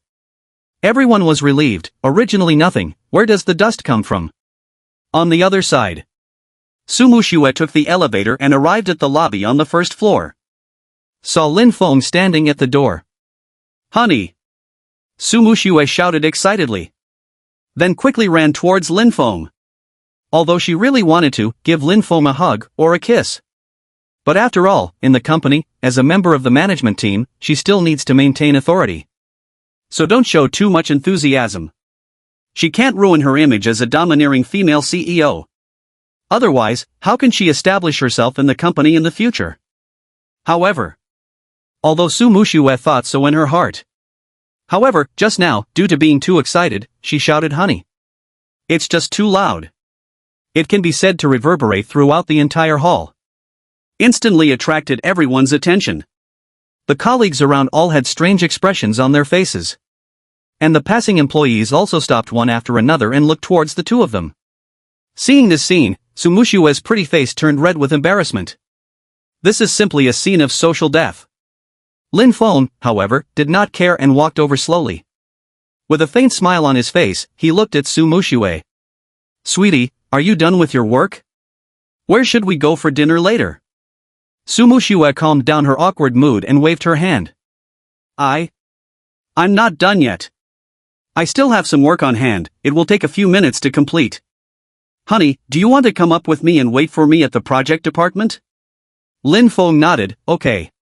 Everyone was relieved, originally nothing, where does the dust come from? On the other side. Su Muxue took the elevator and arrived at the lobby on the 1st floor. Saw Lin Feng standing at the door. Honey! Su Muxue shouted excitedly. Then quickly ran towards Lin Feng. Although she really wanted to give Lin Feng a hug or a kiss. But after all, in the company, as a member of the management team, she still needs to maintain authority. So don't show too much enthusiasm. She can't ruin her image as a domineering female CEO. Otherwise, how can she establish herself in the company in the future? However, although Su Muxue thought so in her heart. However, just now, due to being too excited, she shouted honey. It's just too loud. It can be said to reverberate throughout the entire hall. Instantly attracted everyone's attention. The colleagues around all had strange expressions on their faces. And the passing employees also stopped one after another and looked towards the two of them. Seeing this scene, Su Muxue's pretty face turned red with embarrassment. This is simply a scene of social death. Lin Feng, however, did not care and walked over slowly. With a faint smile on his face, he looked at Su Muxue. Sweetie, are you done with your work? Where should we go for dinner later? Su Muxue calmed down her awkward mood and waved her hand. I'm not done yet. I still have some work on hand, it will take a few minutes to complete. Honey, do you want to come up with me and wait for me at the project department? Lin Feng nodded, okay.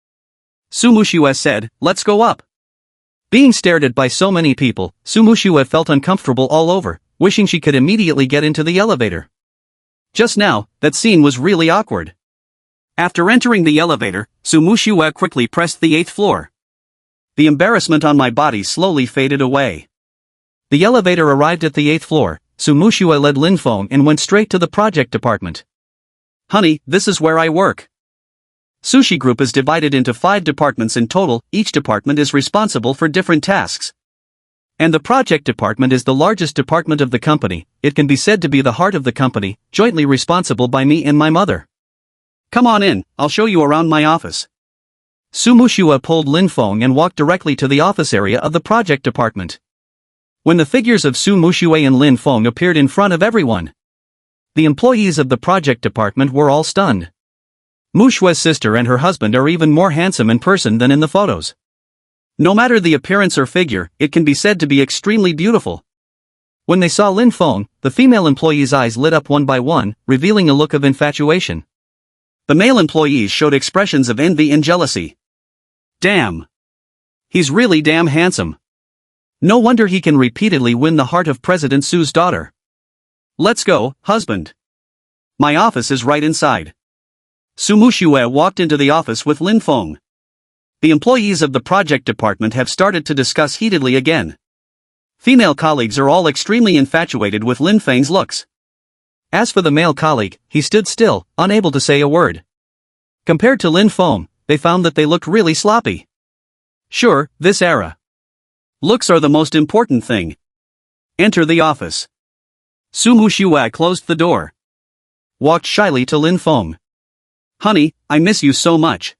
Su Muxue said, let's go up. Being stared at by so many people, Su Muxue felt uncomfortable all over, wishing she could immediately get into the elevator. Just now, that scene was really awkward. After entering the elevator, Su Muxue quickly pressed the 8th floor. The embarrassment on my body slowly faded away. The elevator arrived at the 8th floor. Su Muxue led Lin Feng and went straight to the project department. Honey, this is where I work. Sushi Group is divided into 5 departments in total, each department is responsible for different tasks. And the project department is the largest department of the company, it can be said to be the heart of the company, jointly responsible by me and my mother. Come on in, I'll show you around my office. Su Muxue pulled Lin Feng and walked directly to the office area of the project department. When the figures of Su Muxue and Lin Feng appeared in front of everyone, the employees of the project department were all stunned. Muxue's sister and her husband are even more handsome in person than in the photos. No matter the appearance or figure, it can be said to be extremely beautiful. When they saw Lin Feng, the female employees' eyes lit up one by one, revealing a look of infatuation. The male employees showed expressions of envy and jealousy. Damn! He's really damn handsome. No wonder he can repeatedly win the heart of President Su's daughter. Let's go, husband. My office is right inside. Su Muxue walked into the office with Lin Feng. The employees of the project department have started to discuss heatedly again. Female colleagues are all extremely infatuated with Lin Feng's looks. As for the male colleague, he stood still, unable to say a word. Compared to Lin Feng, they found that they looked really sloppy. Sure, this era. Looks are the most important thing. Enter the office. Su Muxue closed the door. Walked shyly to Lin Feng. Honey, I miss you so much.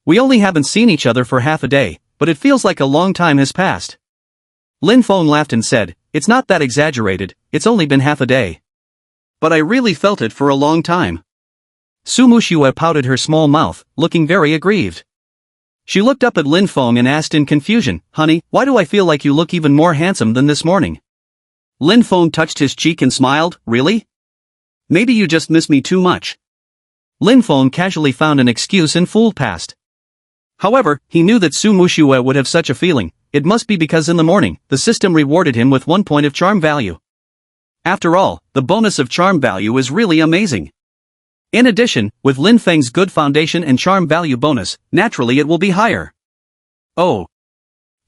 We only haven't seen each other for half a day, but it feels like a long time has passed. Lin Feng laughed and said, it's not that exaggerated, it's only been half a day. But I really felt it for a long time. Su Muxue pouted her small mouth, looking very aggrieved. She looked up at Lin Feng and asked in confusion, honey, why do I feel like you look even more handsome than this morning? Lin Feng touched his cheek and smiled, really? Maybe you just miss me too much. Lin Feng casually found an excuse and fooled past. However, he knew that Su Muxue would have such a feeling, it must be because in the morning, the system rewarded him with 1 point of charm value. After all, the bonus of charm value is really amazing. In addition, with Lin Feng's good foundation and charm value bonus, naturally it will be higher. Oh.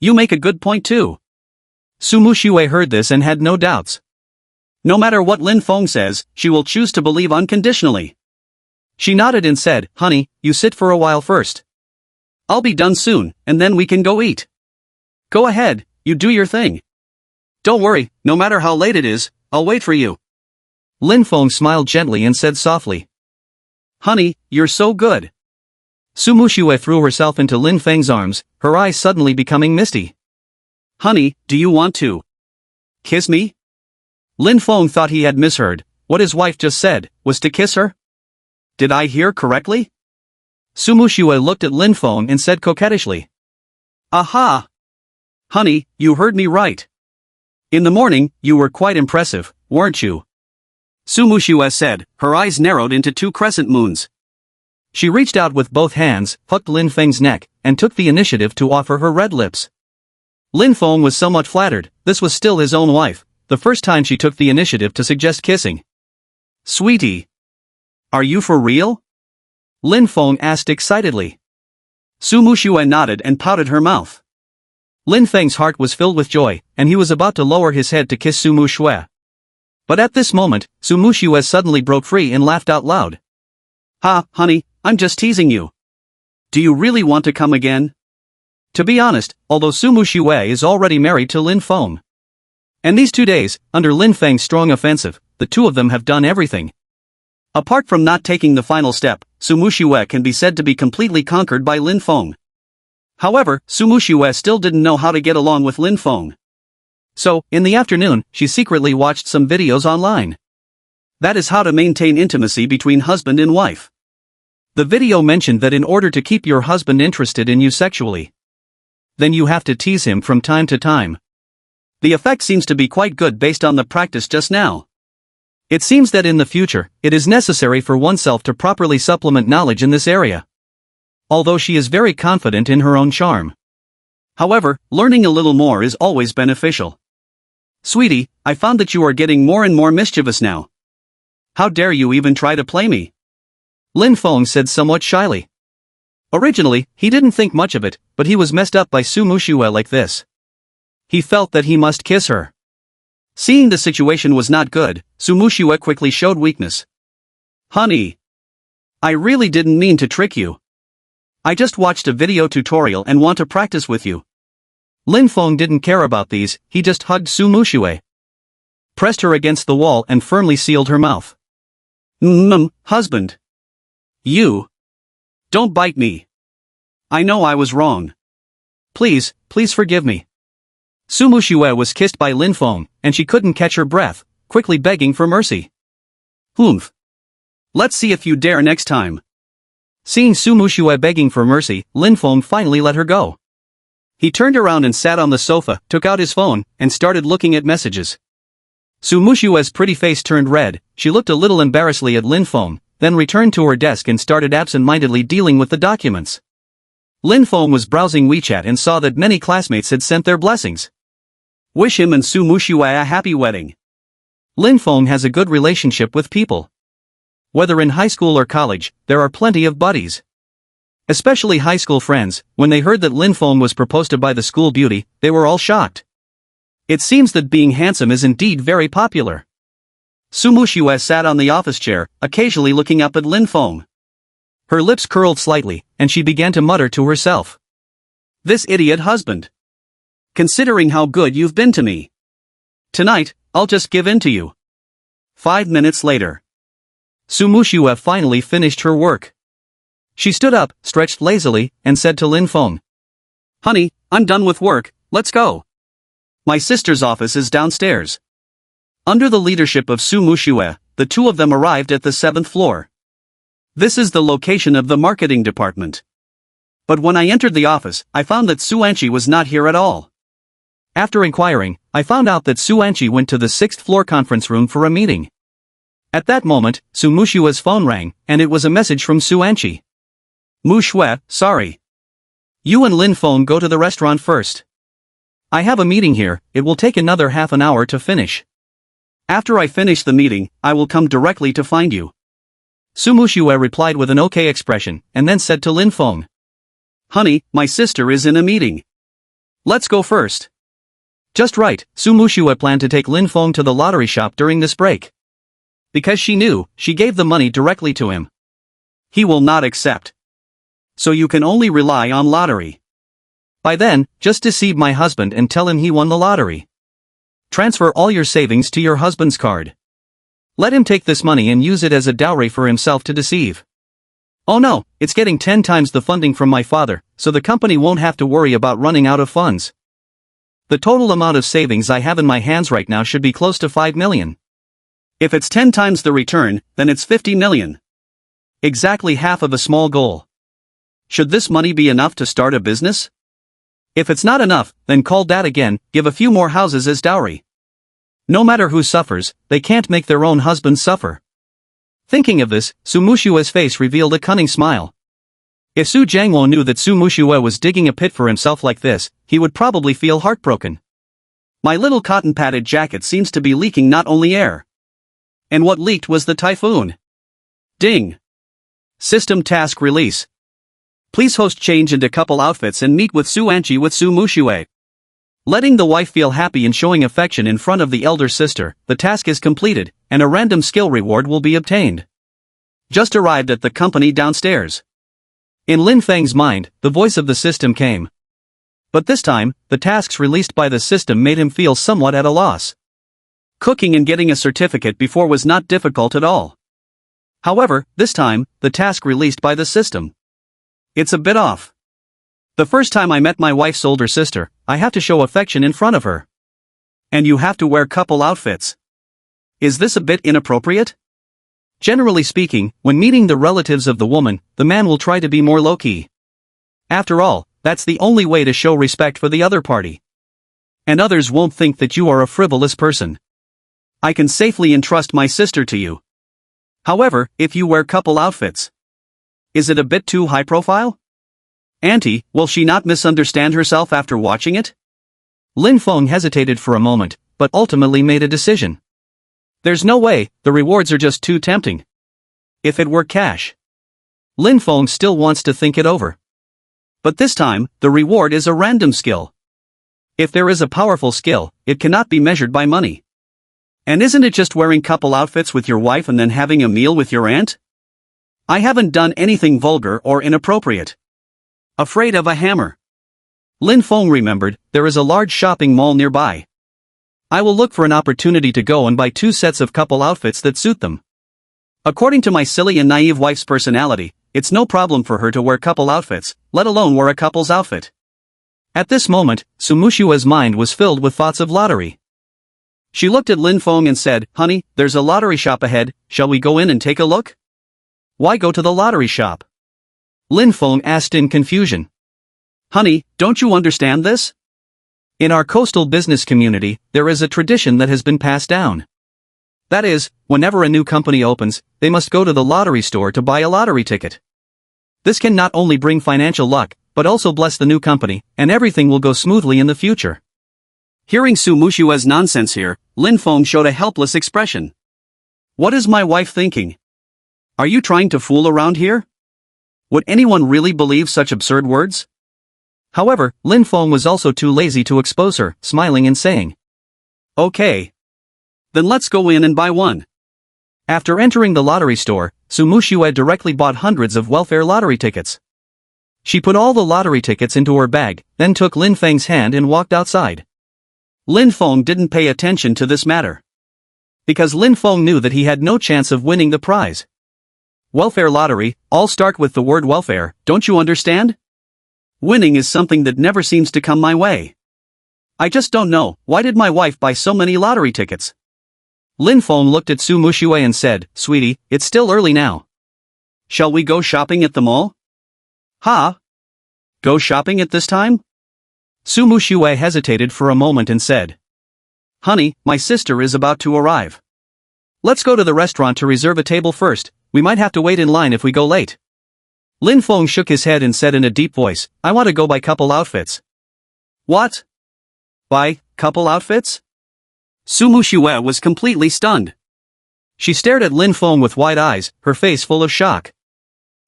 You make a good point too. Su Muxue heard this and had no doubts. No matter what Lin Feng says, she will choose to believe unconditionally. She nodded and said, honey, you sit for a while first. I'll be done soon, and then we can go eat. Go ahead, you do your thing. Don't worry, no matter how late it is, I'll wait for you. Lin Feng smiled gently and said softly. Honey, you're so good. Su Muxue threw herself into Lin Feng's arms, her eyes suddenly becoming misty. Honey, do you want to kiss me? Lin Feng thought he had misheard. What his wife just said was to kiss her. Did I hear correctly? Su Muxue looked at Lin Feng and said coquettishly. Aha! Honey, you heard me right. In the morning, you were quite impressive, weren't you? Su Muxue said, her eyes narrowed into 2 crescent moons. She reached out with both hands, plucked Lin Feng's neck, and took the initiative to offer her red lips. Lin Feng was somewhat flattered, this was still his own wife, the first time she took the initiative to suggest kissing. Sweetie. Are you for real? Lin Feng asked excitedly. Su Muxue nodded and pouted her mouth. Lin Feng's heart was filled with joy, and he was about to lower his head to kiss Su Muxue. But at this moment, Su Muxue suddenly broke free and laughed out loud. Ha, honey, I'm just teasing you. Do you really want to come again? To be honest, although Su Muxue is already married to Lin Feng. And these 2 days, under Lin Feng's strong offensive, the two of them have done everything. Apart from not taking the final step, Su Muxue can be said to be completely conquered by Lin Feng. However, Su Muxue still didn't know how to get along with Lin Feng. So, in the afternoon, she secretly watched some videos online. That is how to maintain intimacy between husband and wife. The video mentioned that in order to keep your husband interested in you sexually, then you have to tease him from time to time. The effect seems to be quite good based on the practice just now. It seems that in the future, it is necessary for oneself to properly supplement knowledge in this area. Although she is very confident in her own charm. However, learning a little more is always beneficial. Sweetie, I found that you are getting more and more mischievous now. How dare you even try to play me? Lin Feng said somewhat shyly. Originally, he didn't think much of it, but he was messed up by Su Muxue like this. He felt that he must kiss her. Seeing the situation was not good, Su Muxue quickly showed weakness. Honey. I really didn't mean to trick you. I just watched a video tutorial and want to practice with you. Lin Feng didn't care about these, he just hugged Su Muxue, pressed her against the wall and firmly sealed her mouth. Husband. You. Don't bite me. I know I was wrong. Please forgive me. Su Muxue was kissed by Lin Feng, and she couldn't catch her breath, quickly begging for mercy. Humph. Let's see if you dare next time. Seeing Su Muxue begging for mercy, Lin Feng finally let her go. He turned around and sat on the sofa, took out his phone, and started looking at messages. Su Muxue's pretty face turned red, she looked a little embarrassedly at Lin Feng, then returned to her desk and started absent-mindedly dealing with the documents. Lin Feng was browsing WeChat and saw that many classmates had sent their blessings. Wish him and Su Muxue a happy wedding. Lin Feng has a good relationship with people. Whether in high school or college, there are plenty of buddies. Especially high school friends, when they heard that Lin Feng was proposed to by the school beauty, they were all shocked. It seems that being handsome is indeed very popular. Su Muxue sat on the office chair, occasionally looking up at Lin Feng. Her lips curled slightly, and she began to mutter to herself. This idiot husband. Considering how good you've been to me. Tonight, I'll just give in to you. 5 minutes later. Su Muxue finally finished her work. She stood up, stretched lazily, and said to Lin Feng. Honey, I'm done with work, let's go. My sister's office is downstairs. Under the leadership of Su Muxue, the two of them arrived at the 7th floor. This is the location of the marketing department. But when I entered the office, I found that Su Anqi was not here at all. After inquiring, I found out that Su Anqi went to the 6th floor conference room for a meeting. At that moment, Su Muxue's phone rang, and it was a message from Su Anqi. Muxue, sorry. You and Lin Feng go to the restaurant first. I have a meeting here, it will take another half an hour to finish. After I finish the meeting, I will come directly to find you. Su Muxue replied with an okay expression, and then said to Lin Feng. Honey, my sister is in a meeting. Let's go first. Just right, Su Muxue planned to take Lin Feng to the lottery shop during this break. Because she knew, she gave the money directly to him. He will not accept. So you can only rely on lottery. By then, just deceive my husband and tell him he won the lottery. Transfer all your savings to your husband's card. Let him take this money and use it as a dowry for himself to deceive. Oh no, it's getting 10 times the funding from my father, so the company won't have to worry about running out of funds. The total amount of savings I have in my hands right now should be close to 5 million. If it's 10 times the return, then it's 50 million. Exactly half of a small goal. Should this money be enough to start a business? If it's not enough, then call Dad again, give a few more houses as dowry. No matter who suffers, they can't make their own husbands suffer. Thinking of this, Su Muxue's face revealed a cunning smile. If Su Jiangwo knew that Su Muxue was digging a pit for himself like this, he would probably feel heartbroken. My little cotton-padded jacket seems to be leaking not only air. And what leaked was the typhoon. Ding. System task release. Please host change into couple outfits and meet with Su Anqi with Su Muxue. Letting the wife feel happy and showing affection in front of the elder sister, the task is completed, and a random skill reward will be obtained. Just arrived at the company downstairs. In Lin Feng's mind, the voice of the system came. But this time, the tasks released by the system made him feel somewhat at a loss. Cooking and getting a certificate before was not difficult at all. However, this time, the task released by the system. It's a bit off. The first time I met my wife's older sister, I have to show affection in front of her. And you have to wear couple outfits. Is this a bit inappropriate? Generally speaking, when meeting the relatives of the woman, the man will try to be more low-key. After all, that's the only way to show respect for the other party. And others won't think that you are a frivolous person. I can safely entrust my sister to you. However, if you wear couple outfits, is it a bit too high profile? Auntie, will she not misunderstand herself after watching it? Lin Feng hesitated for a moment, but ultimately made a decision. There's no way, the rewards are just too tempting. If it were cash. Lin Feng still wants to think it over. But this time, the reward is a random skill. If there is a powerful skill, it cannot be measured by money. And isn't it just wearing couple outfits with your wife and then having a meal with your aunt? I haven't done anything vulgar or inappropriate. Afraid of a hammer. Lin Feng remembered, there is a large shopping mall nearby. I will look for an opportunity to go and buy 2 sets of couple outfits that suit them. According to my silly and naive wife's personality, it's no problem for her to wear couple outfits, let alone wear a couple's outfit. At this moment, Su Muxue's mind was filled with thoughts of lottery. She looked at Lin Feng and said, "Honey, there's a lottery shop ahead, shall we go in and take a look?" "Why go to the lottery shop?" Lin Feng asked in confusion. "Honey, don't you understand this? In our coastal business community, there is a tradition that has been passed down. That is, whenever a new company opens, they must go to the lottery store to buy a lottery ticket. This can not only bring financial luck, but also bless the new company, and everything will go smoothly in the future." Hearing Su Muxue's nonsense here, Lin Feng showed a helpless expression. "What is my wife thinking? Are you trying to fool around here? Would anyone really believe such absurd words?" However, Lin Feng was also too lazy to expose her, smiling and saying, "Okay. Then let's go in and buy one." After entering the lottery store, Su Muxue directly bought hundreds of welfare lottery tickets. She put all the lottery tickets into her bag, then took Lin Feng's hand and walked outside. Lin Feng didn't pay attention to this matter. Because Lin Feng knew that he had no chance of winning the prize. Welfare lottery, all start with the word welfare, don't you understand? Winning is something that never seems to come my way. I just don't know, why did my wife buy so many lottery tickets? Lin Feng looked at Su Muxue and said, "Sweetie, it's still early now. Shall we go shopping at the mall?" "Ha? Go shopping at this time?" Su Muxue hesitated for a moment and said, "Honey, my sister is about to arrive. Let's go to the restaurant to reserve a table first, we might have to wait in line if we go late." Lin Feng shook his head and said in a deep voice, "I want to go buy couple outfits." "What? Buy couple outfits?" Su Muxue was completely stunned. She stared at Lin Feng with wide eyes, her face full of shock.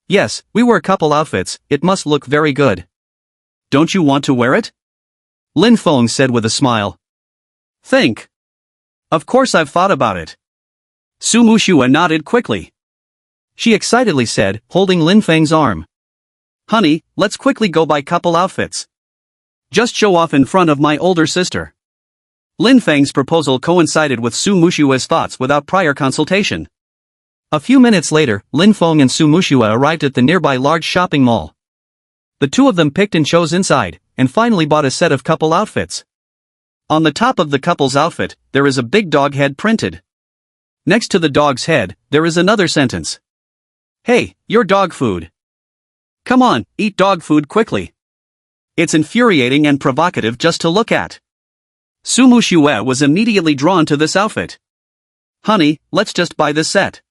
"Yes, we wear couple outfits, it must look very good. Don't you want to wear it?" Lin Feng said with a smile. "Think. Of course I've thought about it." Su Muxue nodded quickly. She excitedly said, holding Lin Feng's arm, "Honey, let's quickly go buy couple outfits. Just show off in front of my older sister." Lin Feng's proposal coincided with Su Muxue's thoughts without prior consultation. A few minutes later, Lin Feng and Su Muxue arrived at the nearby large shopping mall. The two of them picked and chose inside, and finally bought a set of couple outfits. On the top of the couple's outfit, there is a big dog head printed. Next to the dog's head, there is another sentence. "Hey, you're dog food. Come on, eat dog food quickly." It's infuriating and provocative just to look at. Su Muxue was immediately drawn to this outfit. "Honey, let's just buy this set."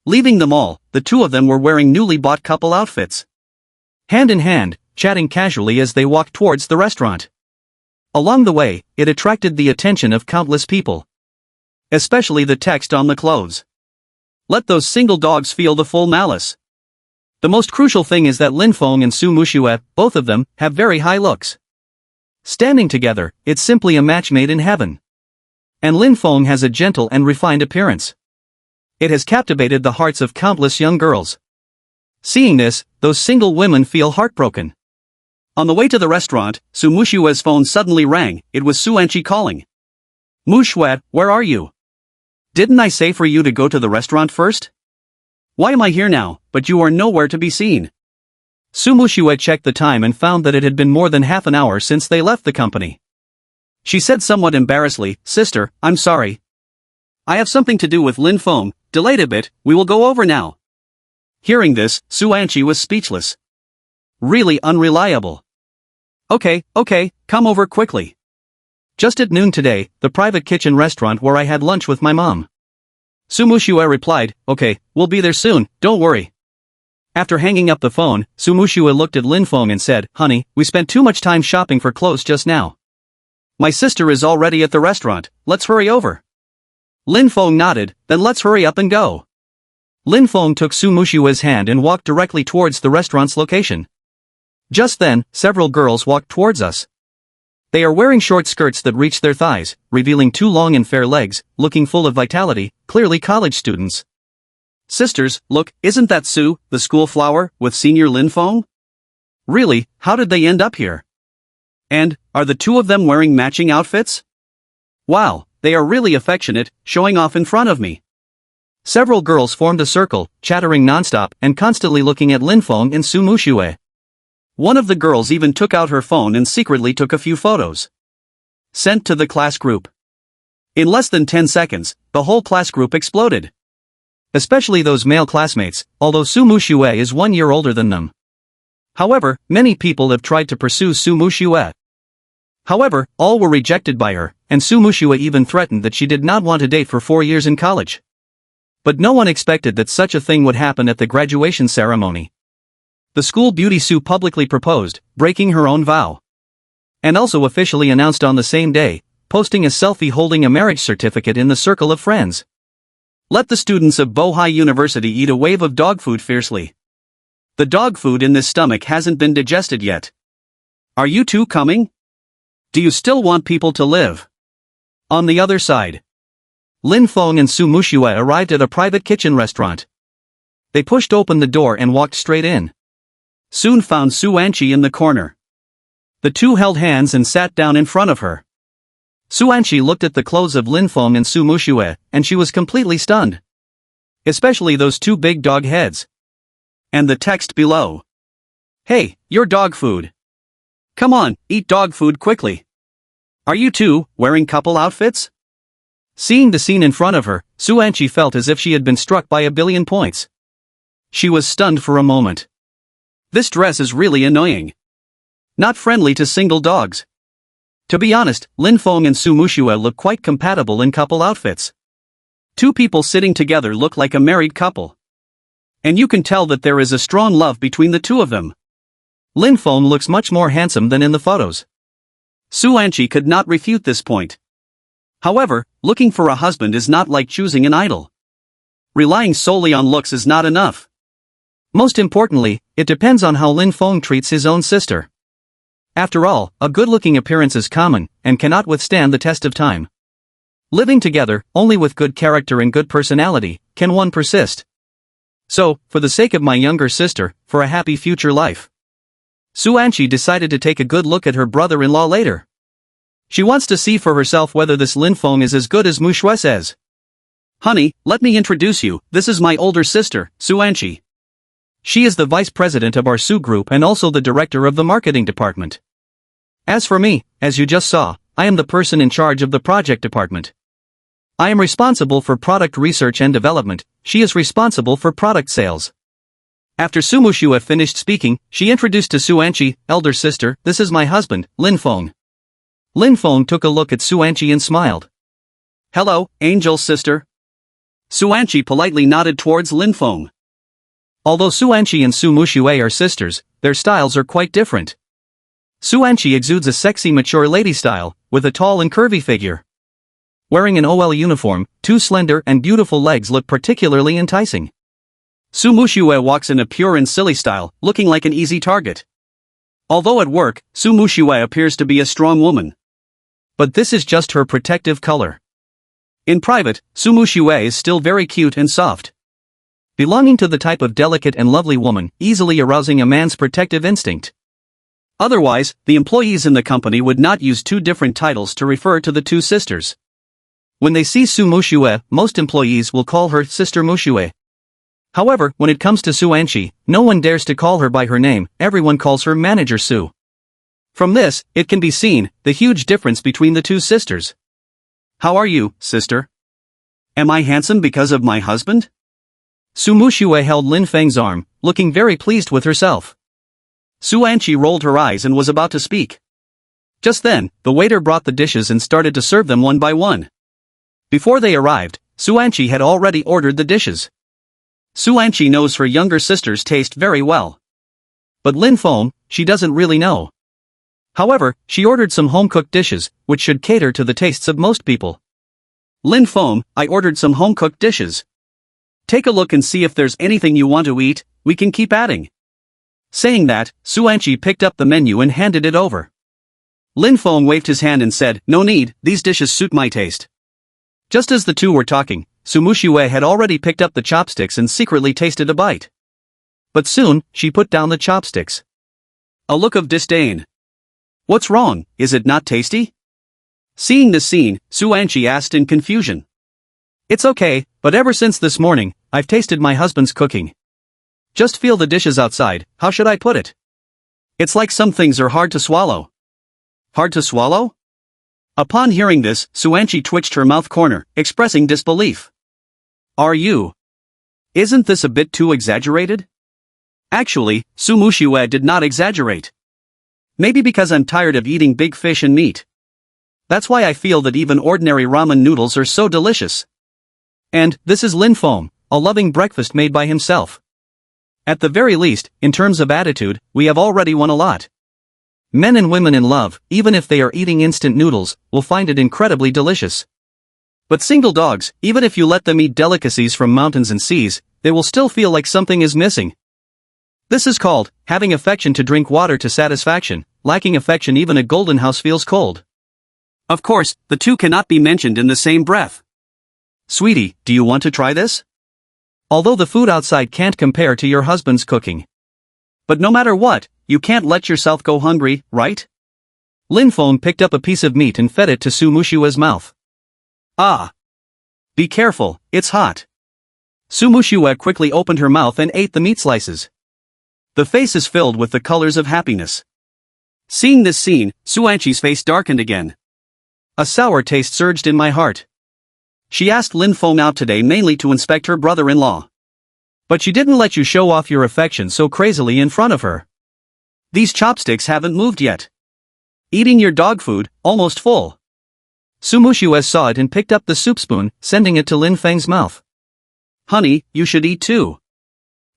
Leaving the mall, the two of them were wearing newly bought couple outfits. Hand in hand, chatting casually as they walked towards the restaurant. Along the way, it attracted the attention of countless people. Especially the text on the clothes. "Let those single dogs feel the full malice." The most crucial thing is that Lin Feng and Su Muxue, both of them, have very high looks. Standing together, it's simply a match made in heaven. And Lin Feng has a gentle and refined appearance. It has captivated the hearts of countless young girls. Seeing this, those single women feel heartbroken. On the way to the restaurant, Su Muxue's phone suddenly rang, it was Su Anqi calling. "Muxue, where are you? Didn't I say for you to go to the restaurant first? Why am I here now, but you are nowhere to be seen?" Su Muxue checked the time and found that it had been more than half an hour since they left the company. She said somewhat embarrassedly, "Sister, I'm sorry. I have something to do with Lin Feng, delayed a bit, we will go over now." Hearing this, Su Anqi was speechless. Really unreliable. Okay, come over quickly. Just at noon today, the private kitchen restaurant where I had lunch with my mom. Su Muxue replied, "Okay, we'll be there soon, don't worry." After hanging up the phone, Su Muxue looked at Lin Feng and said, "Honey, we spent too much time shopping for clothes just now. My sister is already at the restaurant, let's hurry over." Lin Feng nodded, "Then let's hurry up and go." Lin Feng took Su Muxue's hand and walked directly towards the restaurant's location. Just then, several girls walked towards us. They are wearing short skirts that reach their thighs, revealing two long and fair legs, looking full of vitality, clearly college students. Sisters, look, isn't that Su, the school flower, with senior Lin Feng? Really, how did they end up here? And, are the two of them wearing matching outfits? Wow, they are really affectionate, showing off in front of me. Several girls formed a circle, chattering nonstop and constantly looking at Lin Feng and Su Muxue. One of the girls even took out her phone and secretly took a few photos. Sent to the class group. In less than 10 seconds, the whole class group exploded. Especially those male classmates, although Su Muxue is 1 year older than them. However, many people have tried to pursue Su Muxue. However, all were rejected by her, and Su Muxue even threatened that she did not want to date for 4 years in college. But no one expected that such a thing would happen at the graduation ceremony. The school beauty Su publicly proposed, breaking her own vow. And also officially announced on the same day, posting a selfie holding a marriage certificate in the circle of friends. Let the students of Bohai University eat a wave of dog food fiercely. The dog food in this stomach hasn't been digested yet. Are you two coming? Do you still want people to live? On the other side, Lin Feng and Su Muxue arrived at a private kitchen restaurant. They pushed open the door and walked straight in. Soon found Su Anqi in the corner. The two held hands and sat down in front of her. Su Anqi looked at the clothes of Lin Feng and Su Muxue, and she was completely stunned. Especially those two big dog heads. And the text below. Hey, your dog food. Come on, eat dog food quickly. Are you two wearing couple outfits? Seeing the scene in front of her, Su Anqi felt as if she had been struck by 1,000,000,000 points. She was stunned for a moment. This dress is really annoying. Not friendly to single dogs. To be honest, Lin Feng and Su Muxue look quite compatible in couple outfits. Two people sitting together look like a married couple. And you can tell that there is a strong love between the two of them. Lin Feng looks much more handsome than in the photos. Su Anqi could not refute this point. However, looking for a husband is not like choosing an idol. Relying solely on looks is not enough. Most importantly, it depends on how Lin Feng treats his own sister. After all, a good-looking appearance is common, and cannot withstand the test of time. Living together, only with good character and good personality, can one persist. So, for the sake of my younger sister, for a happy future life, Su Anqi decided to take a good look at her brother-in-law later. She wants to see for herself whether this Lin Feng is as good as Muxue says. Honey, let me introduce you, this is my older sister, Su Anqi. She is the vice president of our Su group and also the director of the marketing department. As for me, as you just saw, I am the person in charge of the project department. I am responsible for product research and development, she is responsible for product sales. After Su Muxue finished speaking, she introduced to Su Anqi, elder sister, this is my husband, Lin Feng. Lin Feng took a look at Su Anqi and smiled. Hello, angel sister. Su Anqi politely nodded towards Lin Feng. Although Su Anqi and Su Muxue are sisters, their styles are quite different. Su Anqi exudes a sexy mature lady style, with a tall and curvy figure. Wearing an OL uniform, two slender and beautiful legs look particularly enticing. Su Muxue walks in a pure and silly style, looking like an easy target. Although at work, Su Muxue appears to be a strong woman. But this is just her protective color. In private, Su Muxue is still very cute and soft. Belonging to the type of delicate and lovely woman, easily arousing a man's protective instinct. Otherwise, the employees in the company would not use two different titles to refer to the two sisters. When they see Su Muxue, most employees will call her Sister Muxue. However, when it comes to Su Anqi, no one dares to call her by her name, everyone calls her Manager Su. From this, it can be seen, the huge difference between the two sisters. How are you, sister? Am I handsome because of my husband? Su Muxue held Lin Feng's arm, looking very pleased with herself. Su Anqi rolled her eyes and was about to speak. Just then, the waiter brought the dishes and started to serve them one by one. Before they arrived, Su Anqi had already ordered the dishes. Su Anqi knows her younger sister's taste very well. But Lin Feng, she doesn't really know. However, she ordered some home-cooked dishes, which should cater to the tastes of most people. Lin Feng, I ordered some home-cooked dishes. Take a look and see if there's anything you want to eat, we can keep adding. Saying that, Su Anqi picked up the menu and handed it over. Lin Feng waved his hand and said, "No need, these dishes suit my taste." Just as the two were talking, Su Muxue had already picked up the chopsticks and secretly tasted a bite. But soon, she put down the chopsticks. A look of disdain. "What's wrong, is it not tasty?" Seeing this scene, Su Anchi asked in confusion. "It's okay, but ever since this morning, I've tasted my husband's cooking. Just feel the dishes outside, how should I put it? It's like some things are hard to swallow." "Hard to swallow?" Upon hearing this, Su Anchi twitched her mouth corner, expressing disbelief. "Are you? Isn't this a bit too exaggerated?" Actually, Su Muxue did not exaggerate. "Maybe because I'm tired of eating big fish and meat. That's why I feel that even ordinary ramen noodles are so delicious. And, this is Lin Feng, a loving breakfast made by himself. At the very least, in terms of attitude, we have already won a lot. Men and women in love, even if they are eating instant noodles, will find it incredibly delicious. But single dogs, even if you let them eat delicacies from mountains and seas, they will still feel like something is missing. This is called, having affection to drink water to satisfaction, lacking affection even a golden house feels cold." Of course, the two cannot be mentioned in the same breath. "Sweetie, do you want to try this? Although the food outside can't compare to your husband's cooking. But no matter what, you can't let yourself go hungry, right?" Lin Feng picked up a piece of meat and fed it to Su Muxue's mouth. "Ah! Be careful, it's hot." Su Muxue quickly opened her mouth and ate the meat slices. The face is filled with the colors of happiness. Seeing this scene, Su Anchi's face darkened again. A sour taste surged in my heart. She asked Lin Feng out today mainly to inspect her brother-in-law. But she didn't let you show off your affection so crazily in front of her. These chopsticks haven't moved yet. Eating your dog food, almost full. Su Muxue saw it and picked up the soup spoon, sending it to Lin Feng's mouth. "Honey, you should eat too.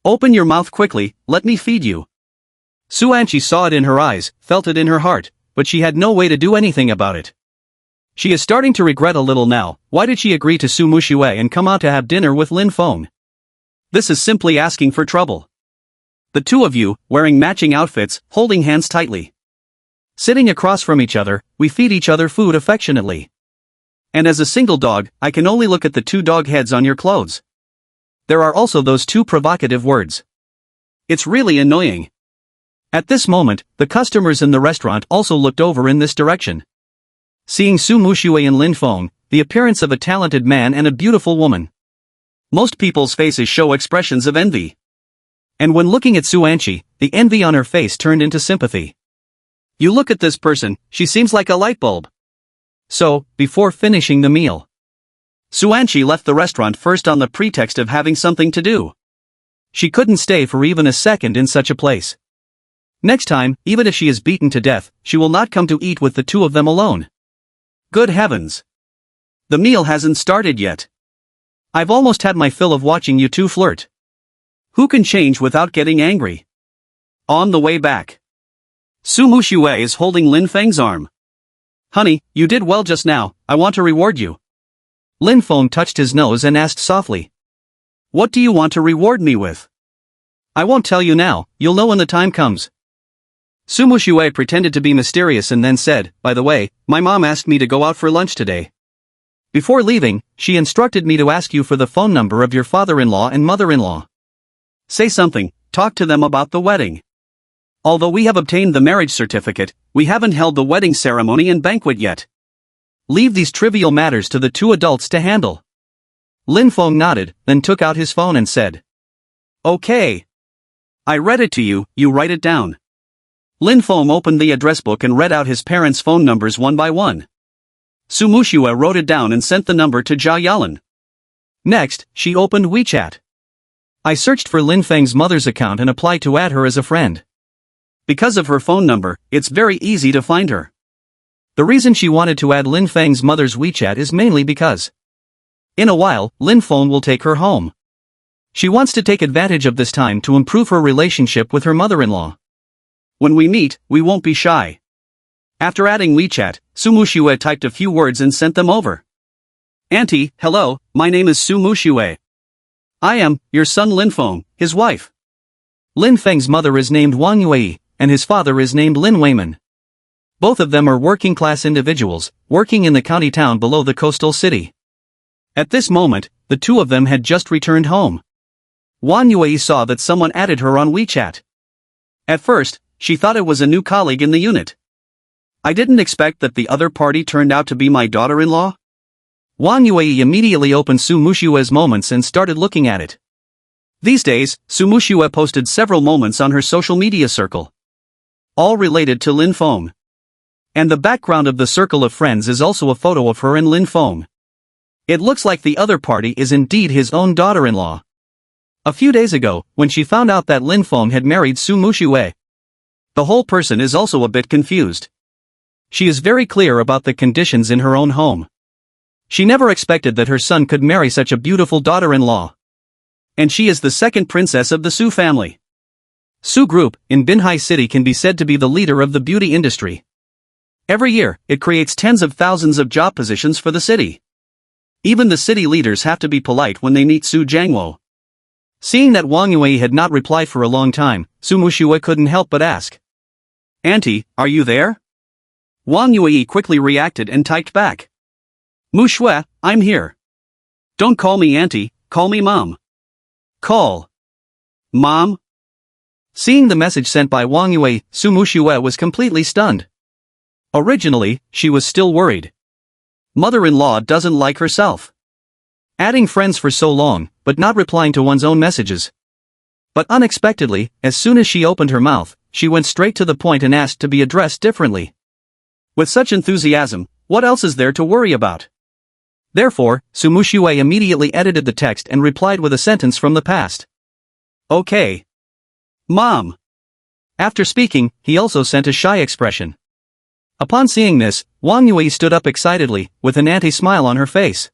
Open your mouth quickly, let me feed you." Su Anchi saw it in her eyes, felt it in her heart, but she had no way to do anything about it. She is starting to regret a little now. Why did she agree to Su Muxue and come out to have dinner with Lin Feng? This is simply asking for trouble. The two of you, wearing matching outfits, holding hands tightly. Sitting across from each other, we feed each other food affectionately. And as a single dog, I can only look at the two dog heads on your clothes. There are also those two provocative words. It's really annoying. At this moment, the customers in the restaurant also looked over in this direction. Seeing Su Muxue and Lin Feng, the appearance of a talented man and a beautiful woman. Most people's faces show expressions of envy. And when looking at Su Anchi, the envy on her face turned into sympathy. You look at this person, she seems like a light bulb. So, before finishing the meal, Su Anchi left the restaurant first on the pretext of having something to do. She couldn't stay for even a second in such a place. Next time, even if she is beaten to death, she will not come to eat with the two of them alone. Good heavens! The meal hasn't started yet. I've almost had my fill of watching you two flirt. Who can change without getting angry? On the way back, Su Muxue is holding Lin Feng's arm. "Honey, you did well just now, I want to reward you." Lin Feng touched his nose and asked softly. "What do you want to reward me with?" "I won't tell you now, you'll know when the time comes." Su Muxue pretended to be mysterious and then said, "By the way, my mom asked me to go out for lunch today. Before leaving, she instructed me to ask you for the phone number of your father-in-law and mother-in-law. Say something, talk to them about the wedding. Although we have obtained the marriage certificate, we haven't held the wedding ceremony and banquet yet. Leave these trivial matters to the two adults to handle." Lin Feng nodded, then took out his phone and said, "Okay. I read it to you, you write it down." Lin Feng opened the address book and read out his parents' phone numbers one by one. Su Muxue wrote it down and sent the number to Jia Yalan. Next, she opened WeChat. I searched for Lin Feng's mother's account and applied to add her as a friend. Because of her phone number, it's very easy to find her. The reason she wanted to add Lin Feng's mother's WeChat is mainly because in a while, Lin Feng will take her home. She wants to take advantage of this time to improve her relationship with her mother-in-law. When we meet, we won't be shy. After adding WeChat, Su Muxue typed a few words and sent them over. "Auntie, hello, my name is Su Muxue. I am your son Lin Feng, his wife. Lin Feng's mother is named Wang Yue, and his father is named Lin Weiman. Both of them are working-class individuals, working in the county town below the coastal city. At this moment, the two of them had just returned home. Wang Yue saw that someone added her on WeChat. At first, she thought it was a new colleague in the unit. I didn't expect that the other party turned out to be my daughter-in-law. Wang Yue immediately opened Su Muxue's moments and started looking at it. These days, Su Muxue posted several moments on her social media circle, all related to Lin Feng. And the background of the circle of friends is also a photo of her and Lin Feng. It looks like the other party is indeed his own daughter-in-law. A few days ago, when she found out that Lin Feng had married Su Muxue, the whole person is also a bit confused. She is very clear about the conditions in her own home. She never expected that her son could marry such a beautiful daughter-in-law. And she is the second princess of the Su family. Su Group, in Binhai City, can be said to be the leader of the beauty industry. Every year, it creates tens of thousands of job positions for the city. Even the city leaders have to be polite when they meet Su Jiangwo. Seeing that Wang Yue had not replied for a long time, Su Muxue couldn't help but ask. "Auntie, are you there?" Wang Yue quickly reacted and typed back. "Muxue, I'm here. Don't call me auntie, call me mom." "Call mom?" Seeing the message sent by Wang Yue, Su Muxue was completely stunned. Originally, she was still worried. Mother-in-law doesn't like herself. Adding friends for so long, but not replying to one's own messages. But unexpectedly, as soon as she opened her mouth, she went straight to the point and asked to be addressed differently. With such enthusiasm, what else is there to worry about? Therefore, Su Muxue immediately edited the text and replied with a sentence from the past. "Okay. Mom." After speaking, he also sent a shy expression. Upon seeing this, Wang Yue stood up excitedly, with an anti-smile on her face.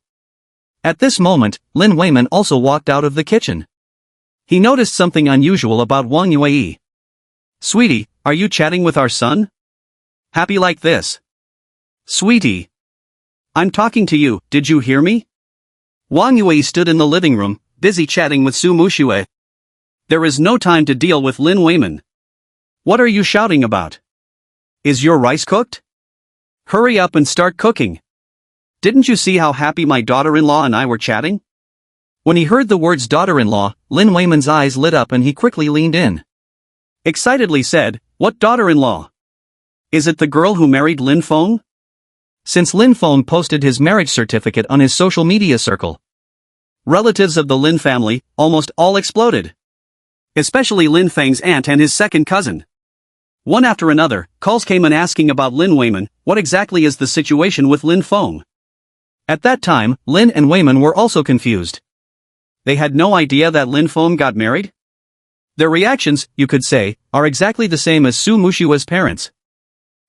At this moment, Lin Weiman also walked out of the kitchen. He noticed something unusual about Wang Yue. "Sweetie, are you chatting with our son? Happy like this?" "Sweetie. I'm talking to you, did you hear me?" Wang Yue stood in the living room, busy chatting with Su Muxue. There is no time to deal with Lin Weiman. "What are you shouting about? Is your rice cooked? Hurry up and start cooking. Didn't you see how happy my daughter-in-law and I were chatting?" When he heard the words daughter-in-law, Lin Weiman's eyes lit up and he quickly leaned in. Excitedly said, "What daughter-in-law? Is it the girl who married Lin Feng?" Since Lin Feng posted his marriage certificate on his social media circle, relatives of the Lin family almost all exploded. Especially Lin Feng's aunt and his second cousin. One after another, calls came in asking about Lin Weiman, what exactly is the situation with Lin Feng? At that time, Lin and Weiman were also confused. They had no idea that Lin Feng got married? Their reactions, you could say, are exactly the same as Su Muxue's parents.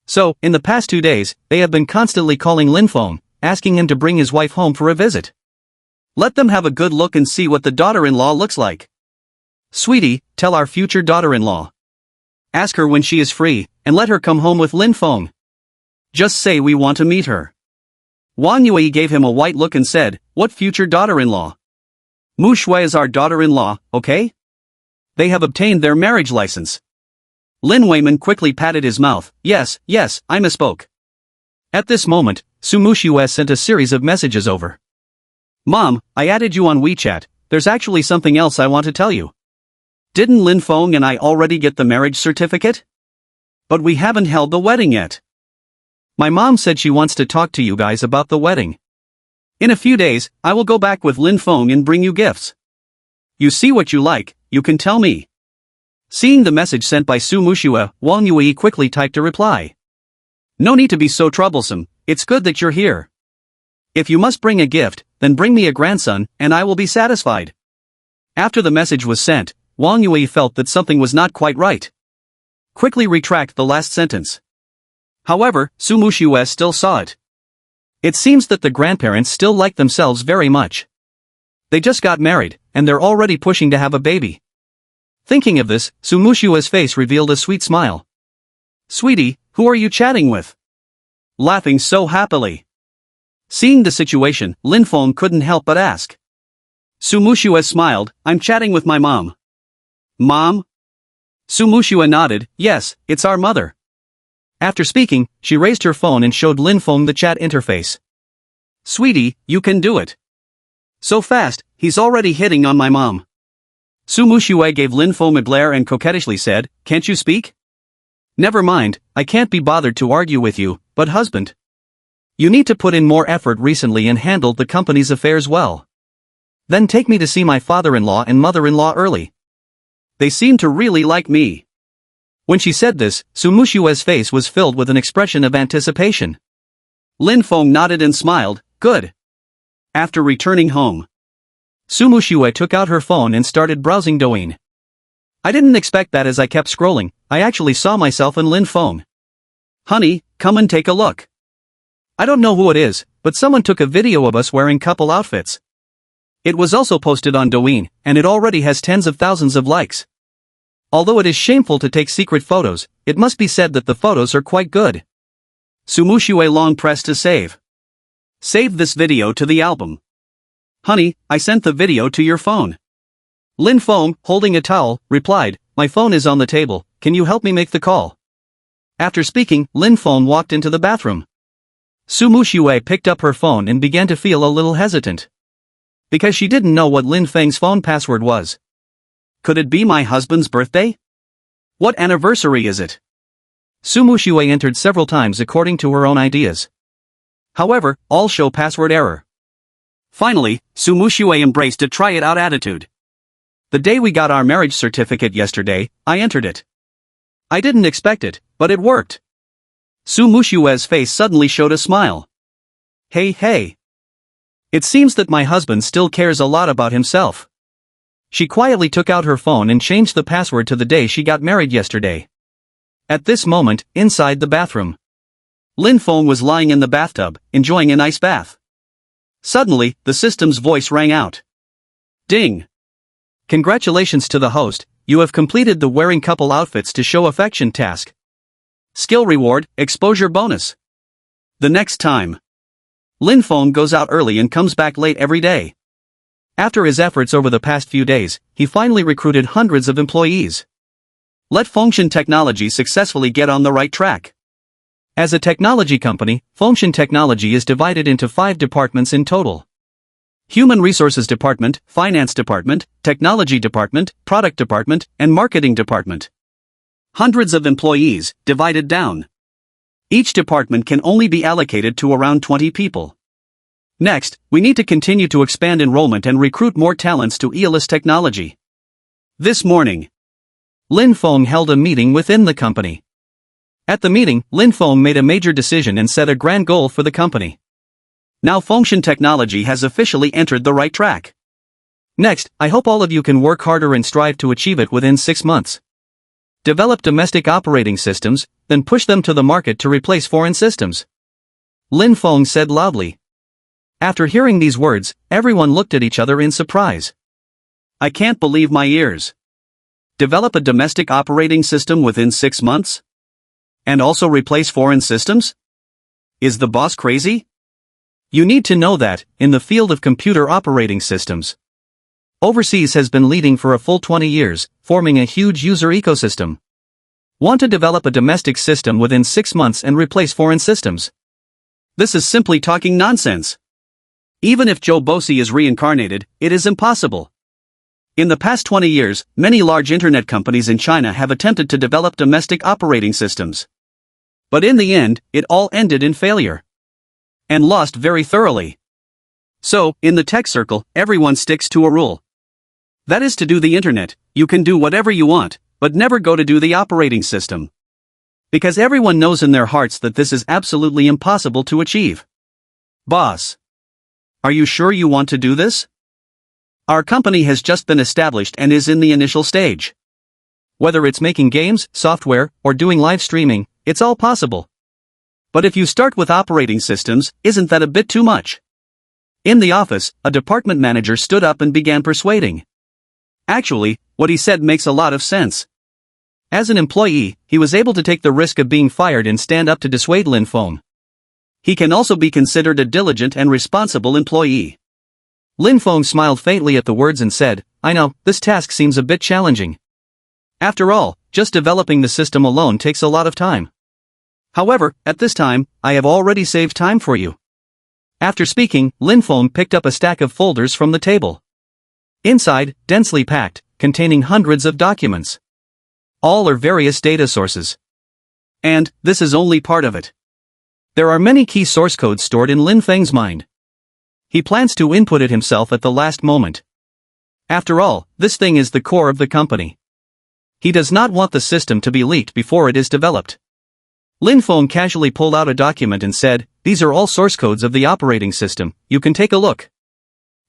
So, in the past 2 days, they have been constantly calling Lin Feng, asking him to bring his wife home for a visit. Let them have a good look and see what the daughter-in-law looks like. "Sweetie, tell our future daughter-in-law. Ask her when she is free, and let her come home with Lin Feng. Just say we want to meet her." Wang Yue gave him a white look and said, "What future daughter-in-law? Muxue is our daughter-in-law, okay? They have obtained their marriage license." Lin Weiman quickly patted his mouth. Yes, I misspoke." At this moment, Su Muxue sent a series of messages over. "Mom, I added you on WeChat, there's actually something else I want to tell you. Didn't Lin Feng and I already get the marriage certificate? But we haven't held the wedding yet. My mom said she wants to talk to you guys about the wedding. In a few days, I will go back with Lin Feng and bring you gifts. You see what you like, you can tell me." Seeing the message sent by Su Muxue, Wang Yue quickly typed a reply. "No need to be so troublesome, it's good that you're here. If you must bring a gift, then bring me a grandson, and I will be satisfied." After the message was sent, Wang Yue felt that something was not quite right. Quickly retract the last sentence. However, Su Muxue still saw it. It seems that the grandparents still like themselves very much. They just got married, and they're already pushing to have a baby. Thinking of this, Su Muxue's face revealed a sweet smile. "Sweetie, who are you chatting with?" Laughing so happily. Seeing the situation, Lin Feng couldn't help but ask. Su Muxue smiled, "I'm chatting with my mom." "Mom?" Su Muxue nodded, "Yes, it's our mother." After speaking, she raised her phone and showed Lin Feng the chat interface. "Sweetie, you can do it. So fast, he's already hitting on my mom." Su Muxue gave Lin Feng a glare and coquettishly said, "Can't you speak?" "Never mind, I can't be bothered to argue with you, but husband. You need to put in more effort recently and handled the company's affairs well. Then take me to see my father-in-law and mother-in-law early. They seem to really like me." When she said this, Su Muxue's face was filled with an expression of anticipation. Lin Feng nodded and smiled, "Good." After returning home, Su Muxue took out her phone and started browsing Douyin. "I didn't expect that. As I kept scrolling, I actually saw myself in Lin Feng. Honey, come and take a look. I don't know who it is, but someone took a video of us wearing couple outfits. It was also posted on Douyin, and it already has tens of thousands of likes. Although it is shameful to take secret photos, it must be said that the photos are quite good." Su Muxue long pressed to save. "Save this video to the album." "Honey, I sent the video to your phone." Lin Feng, holding a towel, replied, "My phone is on the table, can you help me make the call?" After speaking, Lin Feng walked into the bathroom. Su Muxue picked up her phone and began to feel a little hesitant. Because she didn't know what Lin Feng's phone password was. Could it be my husband's birthday? What anniversary is it? Su Muxue entered several times according to her own ideas. However, all show password error. Finally, Su Muxue embraced a try-it-out attitude. "The day we got our marriage certificate yesterday, I entered it. I didn't expect it, but it worked." Su Muxue's face suddenly showed a smile. Hey. It seems that my husband still cares a lot about himself." She quietly took out her phone and changed the password to the day she got married yesterday. At this moment, inside the bathroom, Lin Feng was lying in the bathtub, enjoying an ice bath. Suddenly, the system's voice rang out. "Ding! Congratulations to the host, you have completed the wearing couple outfits to show affection task. Skill reward, exposure bonus. The next time. Lin Feng goes out early and comes back late every day. After his efforts over the past few days, he finally recruited hundreds of employees. Let Fengshan Technology successfully get on the right track." As a technology company, Fengshan Technology is divided into 5 departments in total. Human Resources Department, Finance Department, Technology Department, Product Department, and Marketing Department. Hundreds of employees, divided down. Each department can only be allocated to around 20 people. Next, we need to continue to expand enrollment and recruit more talents to Unrealistic technology. This morning, Lin Feng held a meeting within the company. At the meeting, Lin Feng made a major decision and set a grand goal for the company. Now Fengshan Technology has officially entered the right track. Next, I hope all of you can work harder and strive to achieve it within 6 months. Develop domestic operating systems, then push them to the market to replace foreign systems. Lin Feng said loudly. After hearing these words, everyone looked at each other in surprise. I can't believe my ears. Develop a domestic operating system within 6 months? And also replace foreign systems? Is the boss crazy? You need to know that, in the field of computer operating systems, overseas has been leading for a full 20 years, forming a huge user ecosystem. Want to develop a domestic system within 6 months and replace foreign systems? This is simply talking nonsense. Even if Joe Bossi is reincarnated, it is impossible. In the past 20 years, many large internet companies in China have attempted to develop domestic operating systems. But in the end, it all ended in failure. And lost very thoroughly. So, in the tech circle, everyone sticks to a rule. That is to do the internet, you can do whatever you want, but never go to do the operating system. Because everyone knows in their hearts that this is absolutely impossible to achieve. Boss. Are you sure you want to do this? Our company has just been established and is in the initial stage. Whether it's making games, software, or doing live streaming, it's all possible. But if you start with operating systems, isn't that a bit too much? In the office, a department manager stood up and began persuading. Actually, what he said makes a lot of sense. As an employee, he was able to take the risk of being fired and stand up to dissuade Lin Feng. He can also be considered a diligent and responsible employee. Lin Feng smiled faintly at the words and said, I know, this task seems a bit challenging. After all, just developing the system alone takes a lot of time. However, at this time, I have already saved time for you. After speaking, Lin Feng picked up a stack of folders from the table. Inside, densely packed, containing hundreds of documents. All are various data sources. And, this is only part of it. There are many key source codes stored in Lin Feng's mind. He plans to input it himself at the last moment. After all, this thing is the core of the company. He does not want the system to be leaked before it is developed. Lin Feng casually pulled out a document and said, "These are all source codes of the operating system, you can take a look."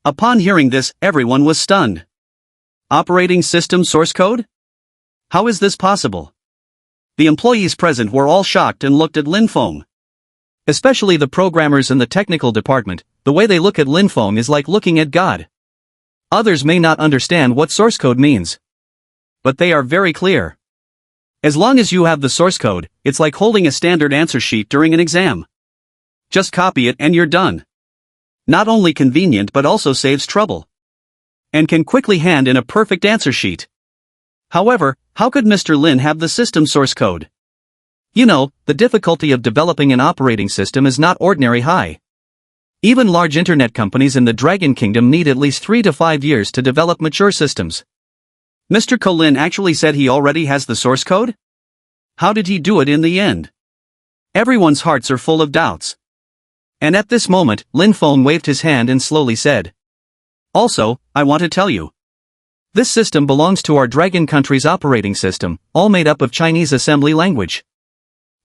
Upon hearing this, everyone was stunned. Operating system source code? How is this possible? The employees present were all shocked and looked at Lin Feng. Especially the programmers in the technical department, the way they look at Lin Feng is like looking at God. Others may not understand what source code means. But they are very clear. As long as you have the source code, it's like holding a standard answer sheet during an exam. Just copy it and you're done. Not only convenient but also saves trouble. And can quickly hand in a perfect answer sheet. However, how could Mr. Lin have the system source code? You know, the difficulty of developing an operating system is not ordinary high. Even large internet companies in the Dragon Kingdom need at least 3 to 5 years to develop mature systems. Mr. Lin actually said he already has the source code? How did he do it in the end? Everyone's hearts are full of doubts. And at this moment, Lin Feng waved his hand and slowly said, "Also, I want to tell you. This system belongs to our Dragon country's operating system, all made up of Chinese assembly language.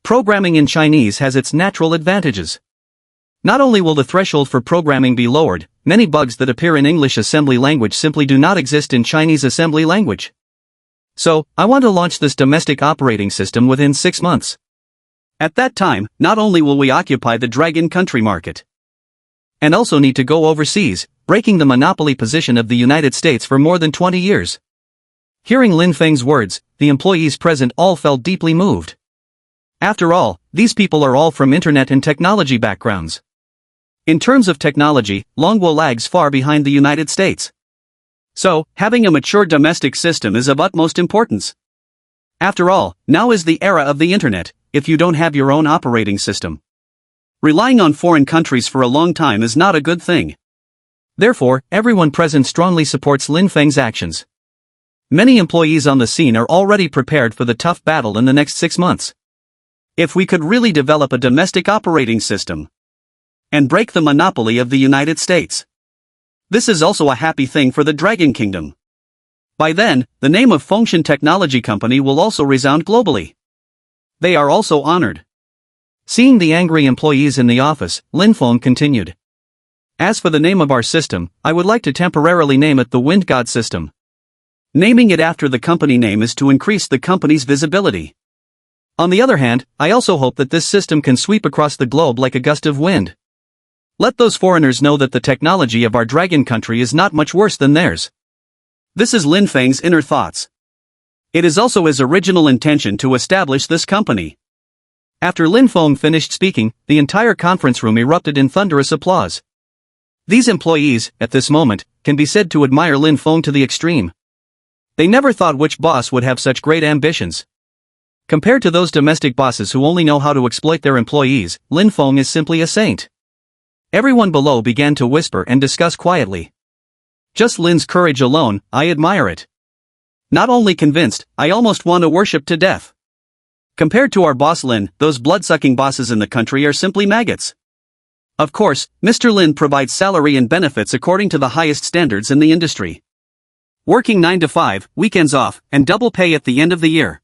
Programming in Chinese has its natural advantages. Not only will the threshold for programming be lowered, many bugs that appear in English assembly language simply do not exist in Chinese assembly language. So, I want to launch this domestic operating system within 6 months. At that time, not only will we occupy the Dragon country market, and also need to go overseas, breaking the monopoly position of the United States for more than 20 years. Hearing Lin Feng's words, the employees present all felt deeply moved. After all, these people are all from internet and technology backgrounds. In terms of technology, Longguo lags far behind the United States. So, having a mature domestic system is of utmost importance. After all, now is the era of the internet, if you don't have your own operating system. Relying on foreign countries for a long time is not a good thing. Therefore, everyone present strongly supports Lin Feng's actions. Many employees on the scene are already prepared for the tough battle in the next 6 months. If we could really develop a domestic operating system and break the monopoly of the United States. This is also a happy thing for the Dragon Kingdom. By then, the name of Fengshan Technology Company will also resound globally. They are also honored. Seeing the angry employees in the office, Lin Feng continued. As for the name of our system, I would like to temporarily name it the Wind God System. Naming it after the company name is to increase the company's visibility. On the other hand, I also hope that this system can sweep across the globe like a gust of wind. Let those foreigners know that the technology of our Dragon country is not much worse than theirs. This is Lin Feng's inner thoughts. It is also his original intention to establish this company. After Lin Feng finished speaking, the entire conference room erupted in thunderous applause. These employees, at this moment, can be said to admire Lin Feng to the extreme. They never thought which boss would have such great ambitions. Compared to those domestic bosses who only know how to exploit their employees, Lin Feng is simply a saint. Everyone below began to whisper and discuss quietly. Just Lin's courage alone, I admire it. Not only convinced, I almost want to worship to death. Compared to our boss Lin, those blood-sucking bosses in the country are simply maggots. Of course, Mr. Lin provides salary and benefits according to the highest standards in the industry. Working 9 to 5, weekends off, and double pay at the end of the year.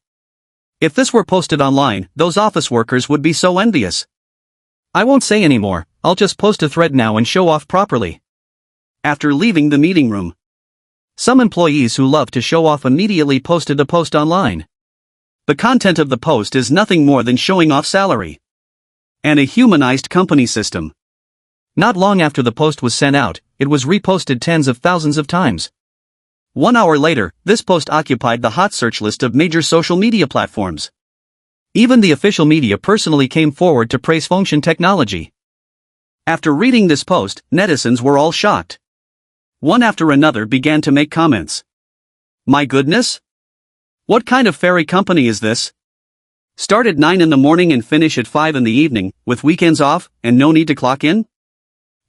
If this were posted online, those office workers would be so envious. I won't say anymore, I'll just post a thread now and show off properly. After leaving the meeting room, some employees who love to show off immediately posted a post online. The content of the post is nothing more than showing off salary and a humanized company system. Not long after the post was sent out, it was reposted tens of thousands of times. 1 hour later, this post occupied the hot search list of major social media platforms. Even the official media personally came forward to praise Fengshan Technology. After reading this post, netizens were all shocked. One after another began to make comments. My goodness? What kind of fairy company is this? Start at 9 in the morning and finish at 5 in the evening, with weekends off, and no need to clock in?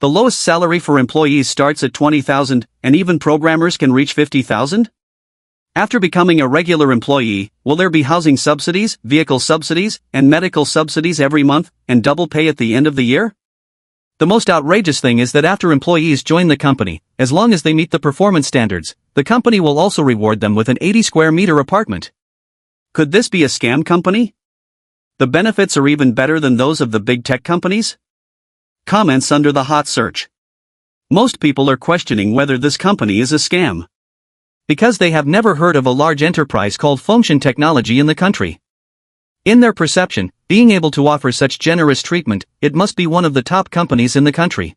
The lowest salary for employees starts at 20,000, and even programmers can reach 50,000? After becoming a regular employee, will there be housing subsidies, vehicle subsidies, and medical subsidies every month, and double pay at the end of the year? The most outrageous thing is that after employees join the company, as long as they meet the performance standards, the company will also reward them with an 80 square meter apartment. Could this be a scam company? The benefits are even better than those of the big tech companies? Comments under the hot search. Most people are questioning whether this company is a scam, because they have never heard of a large enterprise called Fengxian Technology in the country. In their perception, being able to offer such generous treatment, it must be one of the top companies in the country.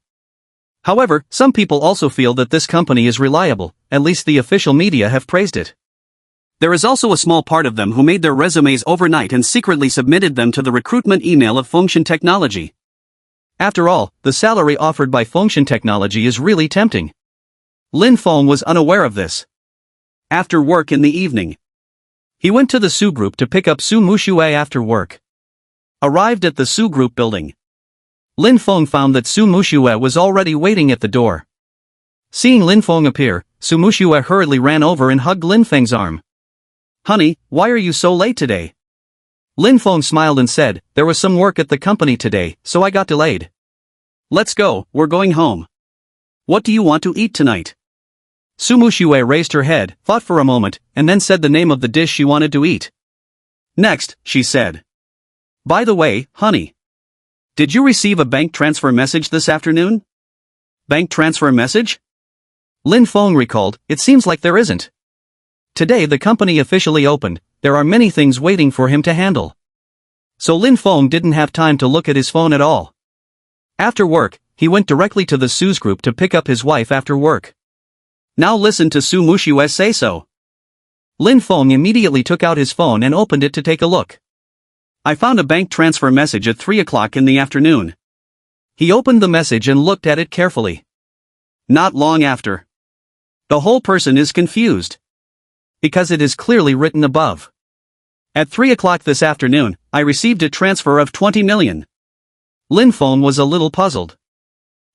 However, some people also feel that this company is reliable, at least the official media have praised it. There is also a small part of them who made their resumes overnight and secretly submitted them to the recruitment email of Fengxian Technology. After all, the salary offered by Fengxian Technology is really tempting. Lin Feng was unaware of this. After work in the evening, he went to the Su Group to pick up Su Muxue after work. Arrived at the Su Group building, Lin Feng found that Su Muxue was already waiting at the door. Seeing Lin Feng appear, Su Muxue hurriedly ran over and hugged Lin Feng's arm. "Honey, why are you so late today?" Lin Feng smiled and said, "There was some work at the company today, so I got delayed." "Let's go, we're going home. What do you want to eat tonight?" Su Muxue raised her head, thought for a moment, and then said the name of the dish she wanted to eat. Next, she said, "By the way, honey, did you receive a bank transfer message this afternoon?" "Bank transfer message?" Lin Feng recalled, "It seems like there isn't. Today the company officially opened, there are many things waiting for him to handle." So Lin Feng didn't have time to look at his phone at all. After work, he went directly to the Su's group to pick up his wife after work. Now listen to Su Muxue say so. Lin Feng immediately took out his phone and opened it to take a look. "I found a bank transfer message at 3 o'clock in the afternoon." He opened the message and looked at it carefully. Not long after, the whole person is confused, because it is clearly written above. "At 3 o'clock this afternoon, I received a transfer of 20 million. Lin Feng was a little puzzled.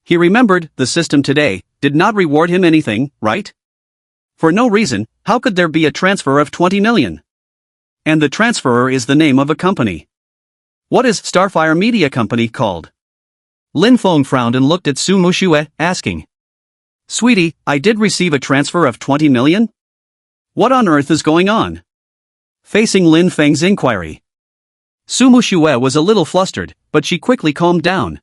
He remembered, the system today did not reward him anything, right? For no reason, how could there be a transfer of 20 million? And the transferor is the name of a company. What is Starfire Media Company called? Lin Feng frowned and looked at Su Muxue, asking, "Sweetie, I did receive a transfer of 20 million? What on earth is going on?" Facing Lin Feng's inquiry, Su Muxue was a little flustered, but she quickly calmed down.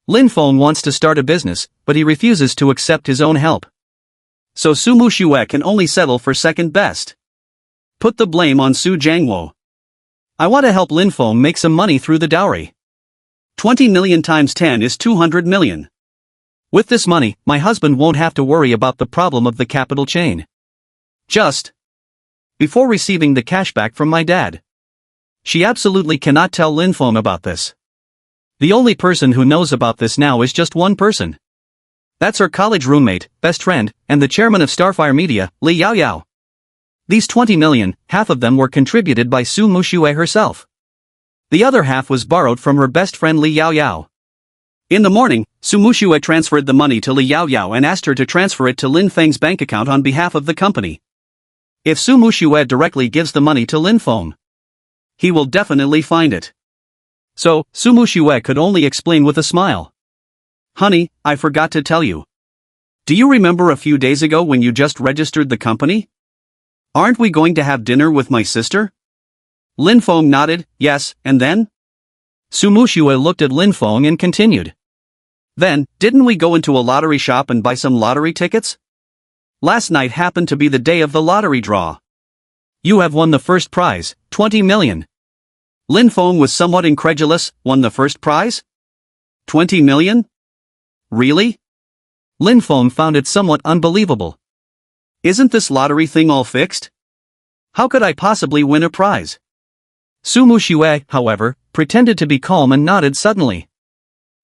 Lin Feng wants to start a business, but he refuses to accept his own help. So Su Muxue can only settle for second best. Put the blame on Su Jiangwo. "I want to help Lin Feng make some money through the dowry. 20 million times 10 is 200 million. With this money, my husband won't have to worry about the problem of the capital chain. Just before receiving the cash back from my dad." She absolutely cannot tell Lin Feng about this. The only person who knows about this now is just one person. That's her college roommate, best friend, and the chairman of Starfire Media, Li Yaoyao. These 20 million, half of them were contributed by Su Muxue herself. The other half was borrowed from her best friend Li Yaoyao. In the morning, Su Muxue transferred the money to Li Yaoyao and asked her to transfer it to Lin Feng's bank account on behalf of the company. If Su Muxue directly gives the money to Lin Feng, he will definitely find it. So, Su Muxue could only explain with a smile. "Honey, I forgot to tell you. Do you remember a few days ago when you just registered the company? Aren't we going to have dinner with my sister?" Lin Feng nodded, yes, and then? Su Muxue looked at Lin Feng and continued. "Then, didn't we go into a lottery shop and buy some lottery tickets? Last night happened to be the day of the lottery draw. You have won the first prize, 20 million. Lin Feng was somewhat incredulous. "Won the first prize? 20 million? Really?" Lin Feng found it somewhat unbelievable. "Isn't this lottery thing all fixed? How could I possibly win a prize?" Su Muxue, however, pretended to be calm and nodded suddenly.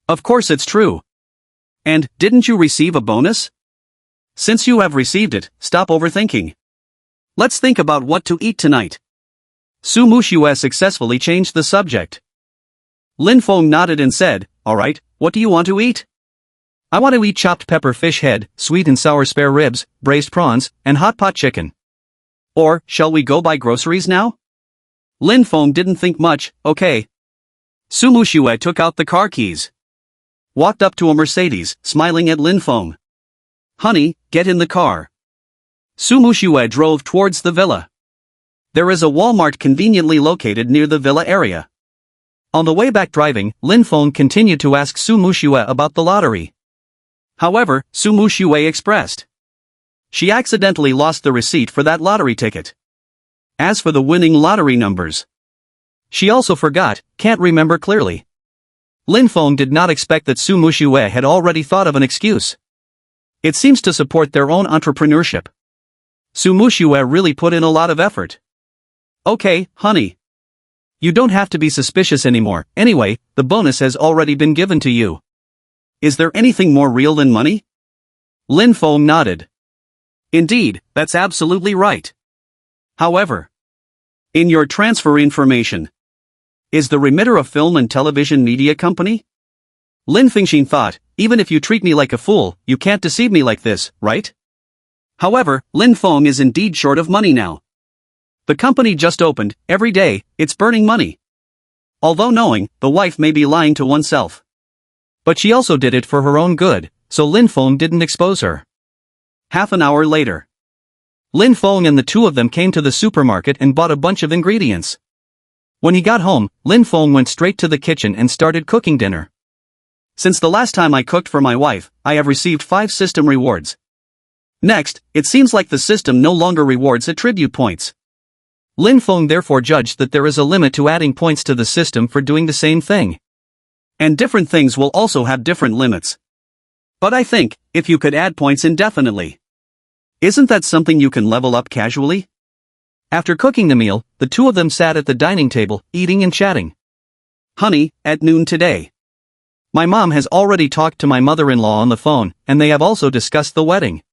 "Of course it's true. And, didn't you receive a bonus? Since you have received it, stop overthinking. Let's think about what to eat tonight." Su Muxue successfully changed the subject. Lin Feng nodded and said, "Alright, what do you want to eat?" "I want to eat chopped pepper fish head, sweet and sour spare ribs, braised prawns, and hot pot chicken." "Or, shall we go buy groceries now?" Lin Feng didn't think much. "Okay." Su Muxue took out the car keys. Walked up to a Mercedes, smiling at Lin Feng. "Honey, get in the car." Su Muxue drove towards the villa. There is a Walmart conveniently located near the villa area. On the way back driving, Lin Feng continued to ask Su Muxue about the lottery. However, Su Muxue expressed she accidentally lost the receipt for that lottery ticket. As for the winning lottery numbers, she also forgot, can't remember clearly. Lin Feng did not expect that Su Muxue had already thought of an excuse. It seems to support their own entrepreneurship. Su Muxue really put in a lot of effort. "Okay, honey. You don't have to be suspicious anymore, anyway, the bonus has already been given to you. Is there anything more real than money?" Lin Feng nodded. "Indeed, that's absolutely right. However, in your transfer information, is the remitter a film and television media company?" Lin Feng thought, even if you treat me like a fool, you can't deceive me like this, right? However, Lin Feng is indeed short of money now. The company just opened, every day, it's burning money. Although knowing, the wife may be lying to oneself. But she also did it for her own good, so Lin Feng didn't expose her. Half an hour later, Lin Feng and the two of them came to the supermarket and bought a bunch of ingredients. When he got home, Lin Feng went straight to the kitchen and started cooking dinner. "Since the last time I cooked for my wife, I have received 5 system rewards. Next, it seems like the system no longer rewards attribute points." Lin Feng therefore judged that there is a limit to adding points to the system for doing the same thing. And different things will also have different limits. But I think, if you could add points indefinitely, isn't that something you can level up casually? After cooking the meal, the two of them sat at the dining table, eating and chatting. "Honey, at noon today, my mom has already talked to my mother-in-law on the phone, and they have also discussed the wedding.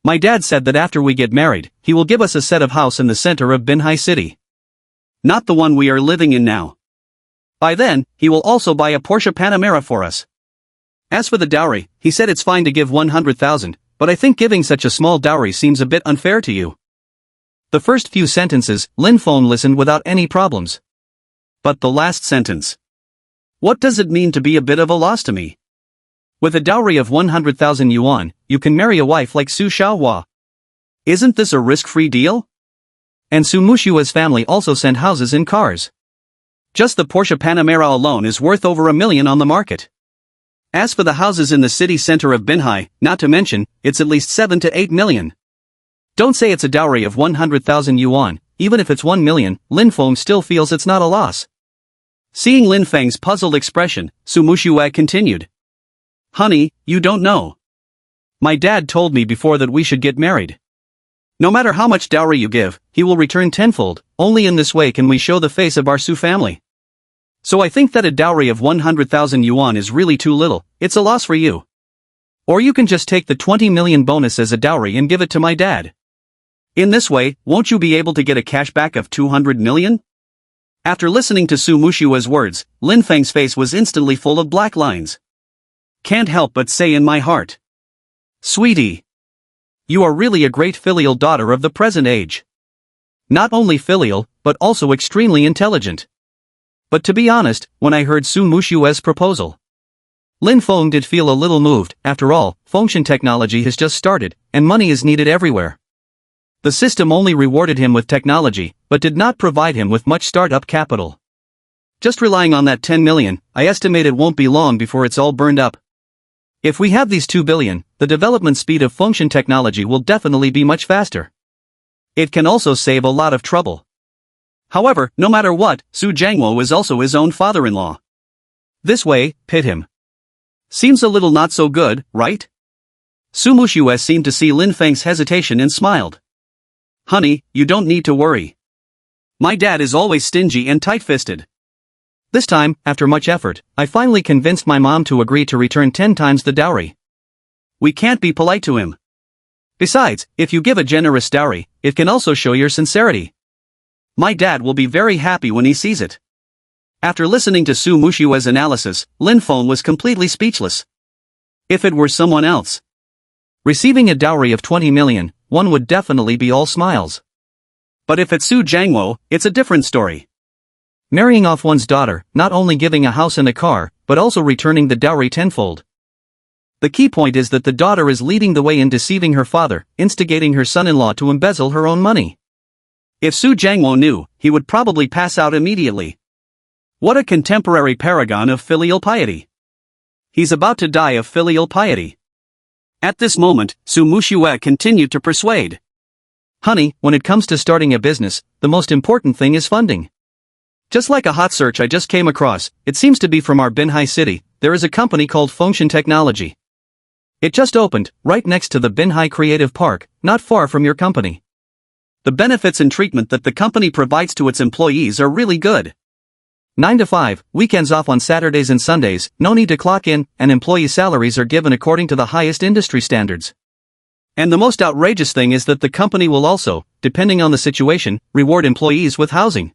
My dad said that after we get married, he will give us a set of house in the center of Binhai City. Not the one we are living in now. By then, he will also buy a Porsche Panamera for us. As for the dowry, he said it's fine to give 100,000, but I think giving such a small dowry seems a bit unfair to you." The first few sentences, Lin Feng listened without any problems. But the last sentence. What does it mean to be a bit of a loss to me? With a dowry of 100,000 yuan, you can marry a wife like Su Xiaohua. Isn't this a risk-free deal? And Su Muxue's family also sent houses and cars. Just the Porsche Panamera alone is worth over $1 million on the market. As for the houses in the city center of Binhai, not to mention, it's at least 7 to 8 million. Don't say it's a dowry of 100,000 yuan, even if it's 1 million, Lin Feng still feels it's not a loss. Seeing Lin Feng's puzzled expression, Su Muxue continued. "Honey, you don't know. My dad told me before that we should get married. No matter how much dowry you give, he will return tenfold, only in this way can we show the face of our Su family. So I think that a dowry of 100,000 yuan is really too little, it's a loss for you. Or you can just take the 20 million bonus as a dowry and give it to my dad. In this way, won't you be able to get a cashback of 200 million? After listening to Su Muxue's words, Lin Feng's face was instantly full of black lines. Can't help but say in my heart, "Sweetie, you are really a great filial daughter of the present age. Not only filial, but also extremely intelligent." But to be honest, when I heard Su Muxue's proposal, Lin Feng did feel a little moved. After all, function technology has just started, and money is needed everywhere. The system only rewarded him with technology, but did not provide him with much startup capital. Just relying on that 10 million, I estimate it won't be long before it's all burned up. If we have these 2 billion, the development speed of function technology will definitely be much faster. It can also save a lot of trouble. However, no matter what, Su Jiangwo is also his own father-in-law. This way, pit him. Seems a little not so good, right? Su Muxue seemed to see Lin Feng's hesitation and smiled. "Honey, you don't need to worry. My dad is always stingy and tight-fisted. This time, after much effort, I finally convinced my mom to agree to return 10 times the dowry. We can't be polite to him. Besides, if you give a generous dowry, it can also show your sincerity. My dad will be very happy when he sees it. After listening to Su Muxue's analysis, Lin Feng was completely speechless. If it were someone else receiving a dowry of 20 million, one would definitely be all smiles. But if it's Su Jiangwo, it's a different story. Marrying off one's daughter, not only giving a house and a car, but also returning the dowry tenfold. The key point is that the daughter is leading the way in deceiving her father, instigating her son-in-law to embezzle her own money. If Su Jiangwo knew, he would probably pass out immediately. What a contemporary paragon of filial piety. He's about to die of filial piety. At this moment, Su Muxue continued to persuade. Honey, when it comes to starting a business, the most important thing is funding. Just like a hot search I just came across, it seems to be from our Binhai city, there is a company called Fengshen Technology. It just opened, right next to the Binhai Creative Park, not far from your company. The benefits and treatment that the company provides to its employees are really good. 9 to 5, weekends off on Saturdays and Sundays, no need to clock in, and employee salaries are given according to the highest industry standards. And the most outrageous thing is that the company will also, depending on the situation, reward employees with housing.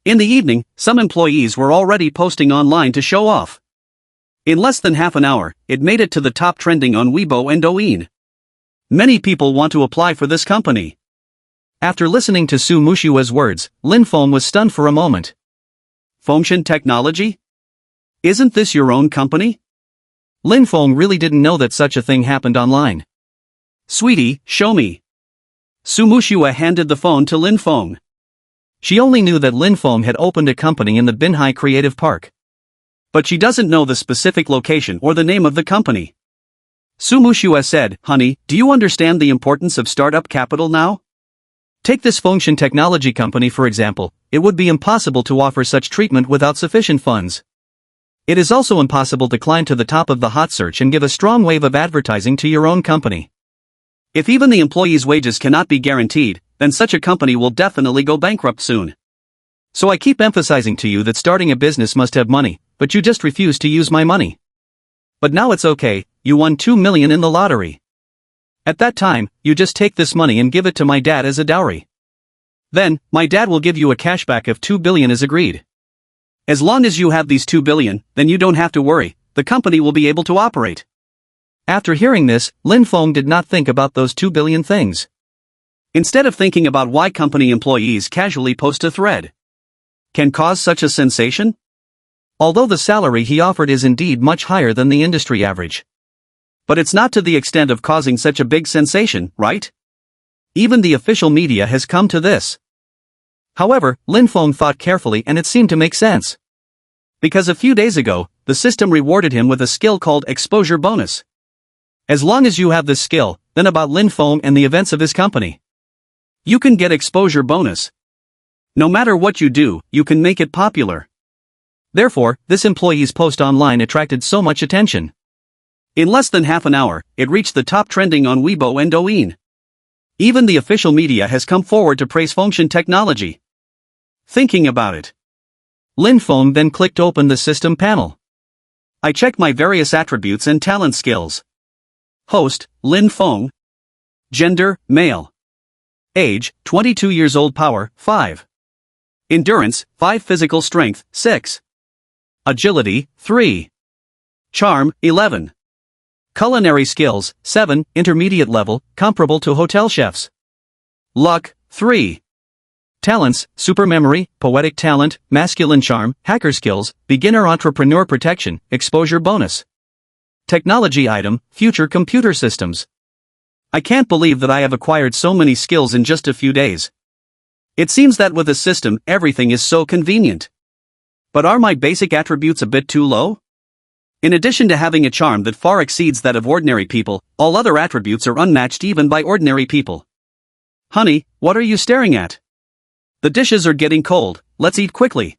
In the evening, some employees were already posting online to show off. In less than half an hour, it made it to the top trending on Weibo and Douyin. Many people want to apply for this company. After listening to Su Muxue's words, Lin Feng was stunned for a moment. Fengshen Technology? Isn't this your own company? Lin Feng really didn't know that such a thing happened online. Sweetie, show me. Su Muxue handed the phone to Lin Feng. She only knew that Lin Feng had opened a company in the Binhai Creative Park. But she doesn't know the specific location or the name of the company. Su Muxue said, Honey, do you understand the importance of startup capital now? Take this Fengshen Technology company for example, it would be impossible to offer such treatment without sufficient funds. It is also impossible to climb to the top of the hot search and give a strong wave of advertising to your own company. If even the employees' wages cannot be guaranteed, then such a company will definitely go bankrupt soon. So I keep emphasizing to you that starting a business must have money, but you just refuse to use my money. But now it's okay, you won 2 million in the lottery. At that time, you just take this money and give it to my dad as a dowry. Then, my dad will give you a cashback of 2 billion as agreed. As long as you have these 2 billion, then you don't have to worry, the company will be able to operate. After hearing this, Lin Feng did not think about those 2 billion things. Instead of thinking about why company employees casually post a thread can cause such a sensation? Although the salary he offered is indeed much higher than the industry average. But it's not to the extent of causing such a big sensation, right? Even the official media has come to this. However, Lin Feng thought carefully and it seemed to make sense. Because a few days ago, the system rewarded him with a skill called exposure bonus. As long as you have this skill, then about Lin Feng and the events of his company. You can get exposure bonus. No matter what you do, you can make it popular. Therefore, this employee's post online attracted so much attention. In less than half an hour, it reached the top trending on Weibo and Douyin. Even the official media has come forward to praise Fengshen Technology. Thinking about it, Lin Feng then clicked open the system panel. I checked my various attributes and talent skills. Host, Lin Feng. Gender, male. Age, 22 years old. Power, 5. Endurance, 5. Physical strength, 6. Agility, 3. Charm, 11. Culinary skills, 7, intermediate level, comparable to hotel chefs. Luck, 3. Talents, super memory, poetic talent, masculine charm, hacker skills, beginner entrepreneur protection, exposure bonus. Technology item, future computer systems. I can't believe that I have acquired so many skills in just a few days. It seems that with a system, everything is so convenient. But are my basic attributes a bit too low? In addition to having a charm that far exceeds that of ordinary people, all other attributes are unmatched even by ordinary people. Honey, what are you staring at? The dishes are getting cold, let's eat quickly.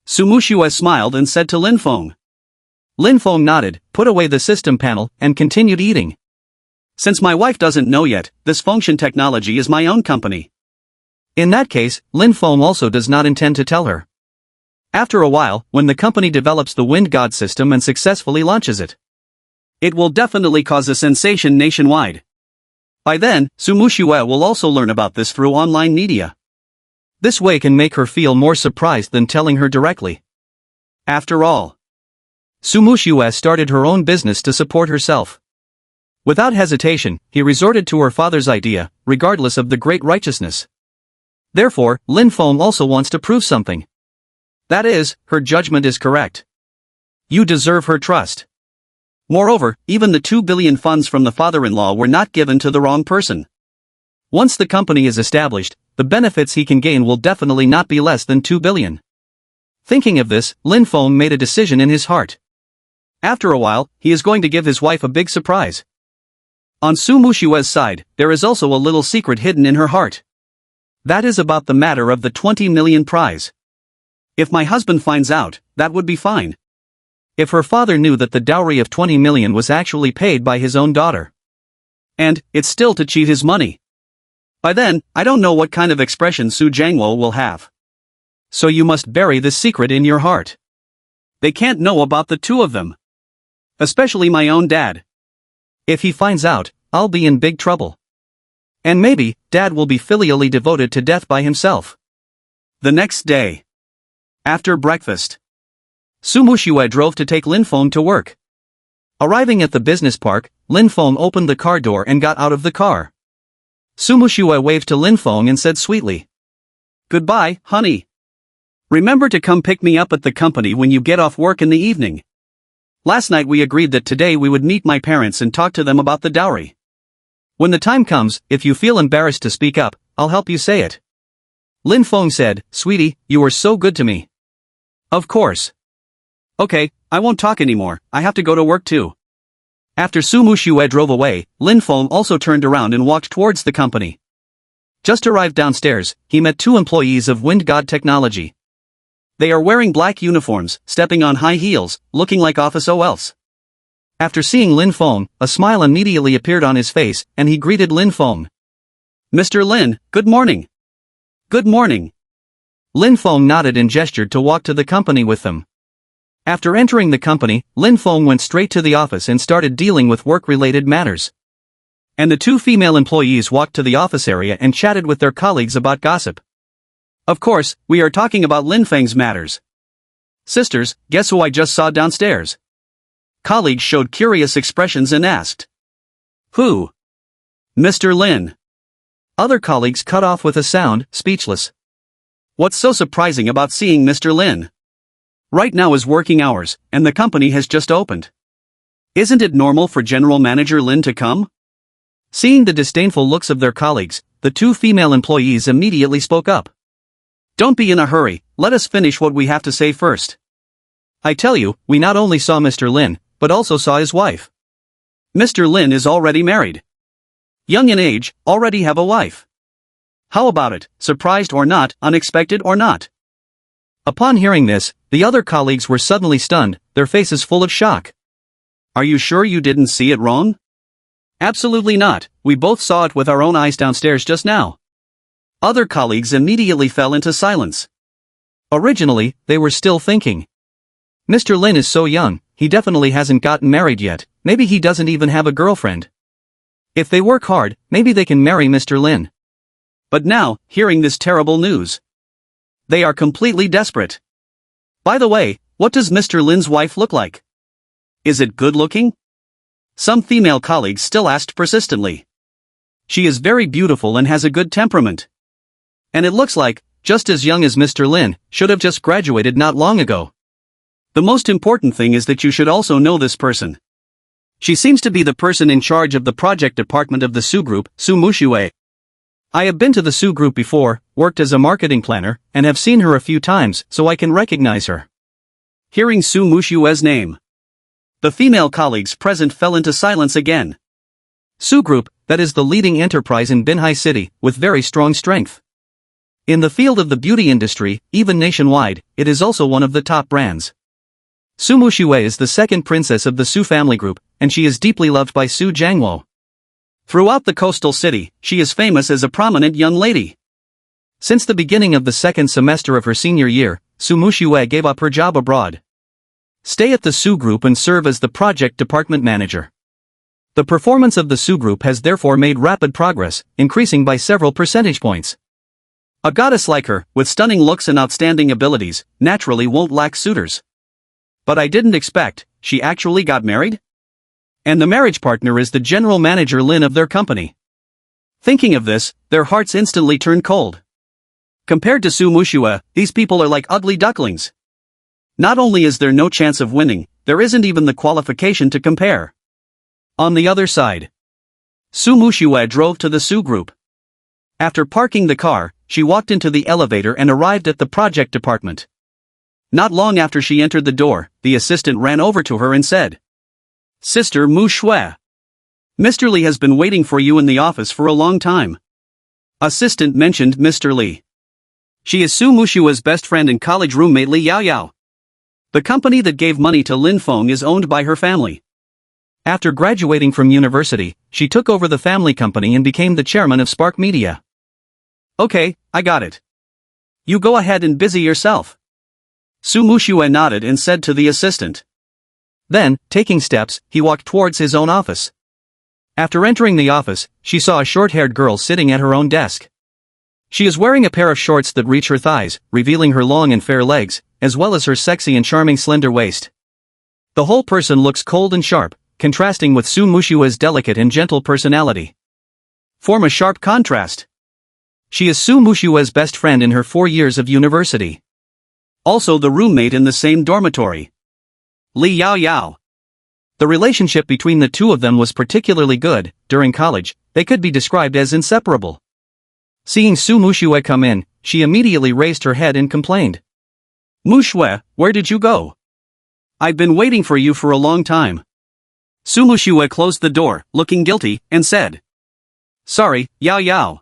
Su Muxue smiled and said to Lin Feng. Lin Feng nodded, put away the system panel, and continued eating. Since my wife doesn't know yet, this Fengshen Technology is my own company. In that case, Lin Feng also does not intend to tell her. After a while, when the company develops the Wind God system and successfully launches it, it will definitely cause a sensation nationwide. By then, Su Muxue will also learn about this through online media. This way can make her feel more surprised than telling her directly. After all, Su Muxue started her own business to support herself. Without hesitation, he resorted to her father's idea, regardless of the great righteousness. Therefore, Lin Feng also wants to prove something. That is, her judgment is correct. You deserve her trust. Moreover, even the 2 billion funds from the father-in-law were not given to the wrong person. Once the company is established, the benefits he can gain will definitely not be less than 2 billion. Thinking of this, Lin Feng made a decision in his heart. After a while, he is going to give his wife a big surprise. On Su Muxue's side, there is also a little secret hidden in her heart. That is about the matter of the 20 million prize. If my husband finds out, that would be fine. If her father knew that the dowry of 20 million was actually paid by his own daughter. And, it's still to cheat his money. By then, I don't know what kind of expression Su Jiangwo will have. So you must bury this secret in your heart. They can't know about the two of them. Especially my own dad. If he finds out, I'll be in big trouble. And maybe, Dad will be filially devoted to death by himself. The next day. After breakfast, Su Muxue drove to take Lin Feng to work. Arriving at the business park, Lin Feng opened the car door and got out of the car. Su Muxue waved to Lin Feng and said sweetly, "Goodbye, honey. Remember to come pick me up at the company when you get off work in the evening. Last night we agreed that today we would meet my parents and talk to them about the dowry. When the time comes, if you feel embarrassed to speak up, I'll help you say it." Lin Feng said, "Sweetie, you are so good to me." "Of course. Okay, I won't talk anymore, I have to go to work too." After Su Muxue drove away, Lin Feng also turned around and walked towards the company. Just arrived downstairs, he met 2 employees of Wind God Technology. They are wearing black uniforms, stepping on high heels, looking like office OLs. After seeing Lin Feng, a smile immediately appeared on his face, and he greeted Lin Feng. "Mr. Lin, good morning." "Good morning." Lin Feng nodded and gestured to walk to the company with them. After entering the company, Lin Feng went straight to the office and started dealing with work-related matters. And the 2 female employees walked to the office area and chatted with their colleagues about gossip. Of course, we are talking about Lin Feng's matters. "Sisters, guess who I just saw downstairs?" Colleagues showed curious expressions and asked. "Who?" "Mr. Lin." Other colleagues cut off with a sound, speechless. What's so surprising about seeing Mr. Lin? Right now is working hours, and the company has just opened. Isn't it normal for General Manager Lin to come? Seeing the disdainful looks of their colleagues, the 2 female employees immediately spoke up. "Don't be in a hurry, let us finish what we have to say first. I tell you, we not only saw Mr. Lin, but also saw his wife. Mr. Lin is already married. Young in age, already have a wife. How about it, surprised or not, unexpected or not?" Upon hearing this, the other colleagues were suddenly stunned, their faces full of shock. "Are you sure you didn't see it wrong?" "Absolutely not, we both saw it with our own eyes downstairs just now." Other colleagues immediately fell into silence. Originally, they were still thinking. Mr. Lin is so young, he definitely hasn't gotten married yet, maybe he doesn't even have a girlfriend. If they work hard, maybe they can marry Mr. Lin. But now, hearing this terrible news, they are completely desperate. By the way, what does Mr. Lin's wife look like? Is it good looking? Some female colleagues still asked persistently. She is very beautiful and has a good temperament. And it looks like, just as young as Mr. Lin, should have just graduated not long ago. The most important thing is that you should also know this person. She seems to be the person in charge of the project department of the Su Group, Su Muxue. I have been to the Su Group before, worked as a marketing planner, and have seen her a few times, so I can recognize her. Hearing Su Muxue's name, the female colleagues present fell into silence again. Su Group, that is the leading enterprise in Binhai City, with very strong strength. In the field of the beauty industry, even nationwide, it is also one of the top brands. Su Muxue is the second princess of the Su family group, and she is deeply loved by Su Jiangwo. Throughout the coastal city, she is famous as a prominent young lady. Since the beginning of the second semester of her senior year, Su Muxue gave up her job abroad. Stay at the Su Group and serve as the project department manager. The performance of the Su Group has therefore made rapid progress, increasing by several percentage points. A goddess like her, with stunning looks and outstanding abilities, naturally won't lack suitors. But I didn't expect, she actually got married? And the marriage partner is the general manager Lin of their company. Thinking of this, their hearts instantly turned cold. Compared to Su Muxue, these people are like ugly ducklings. Not only is there no chance of winning, there isn't even the qualification to compare. On the other side, Su Muxue drove to the Su group. After parking the car, she walked into the elevator and arrived at the project department. Not long after she entered the door, the assistant ran over to her and said, "Sister Muxue, Mr. Li has been waiting for you in the office for a long time." Assistant mentioned Mr. Li. She is Su Muxue's best friend and college roommate Li Yaoyao. The company that gave money to Lin Feng is owned by her family. After graduating from university, she took over the family company and became the chairman of Spark Media. "Okay, I got it. You go ahead and busy yourself." Su Muxue nodded and said to the assistant. Then, taking steps, he walked towards his own office. After entering the office, she saw a short-haired girl sitting at her own desk. She is wearing a pair of shorts that reach her thighs, revealing her long and fair legs, as well as her sexy and charming slender waist. The whole person looks cold and sharp, contrasting with Su Muxue's delicate and gentle personality. Form a sharp contrast. She is Su Muxue's best friend in her 4 years of university. Also the roommate in the same dormitory. Li Yaoyao. The relationship between the two of them was particularly good. During college, they could be described as inseparable. Seeing Su Muxue come in, she immediately raised her head and complained. "Muxue, where did you go? I've been waiting for you for a long time." Su Muxue closed the door, looking guilty, and said, "Sorry, Yaoyao.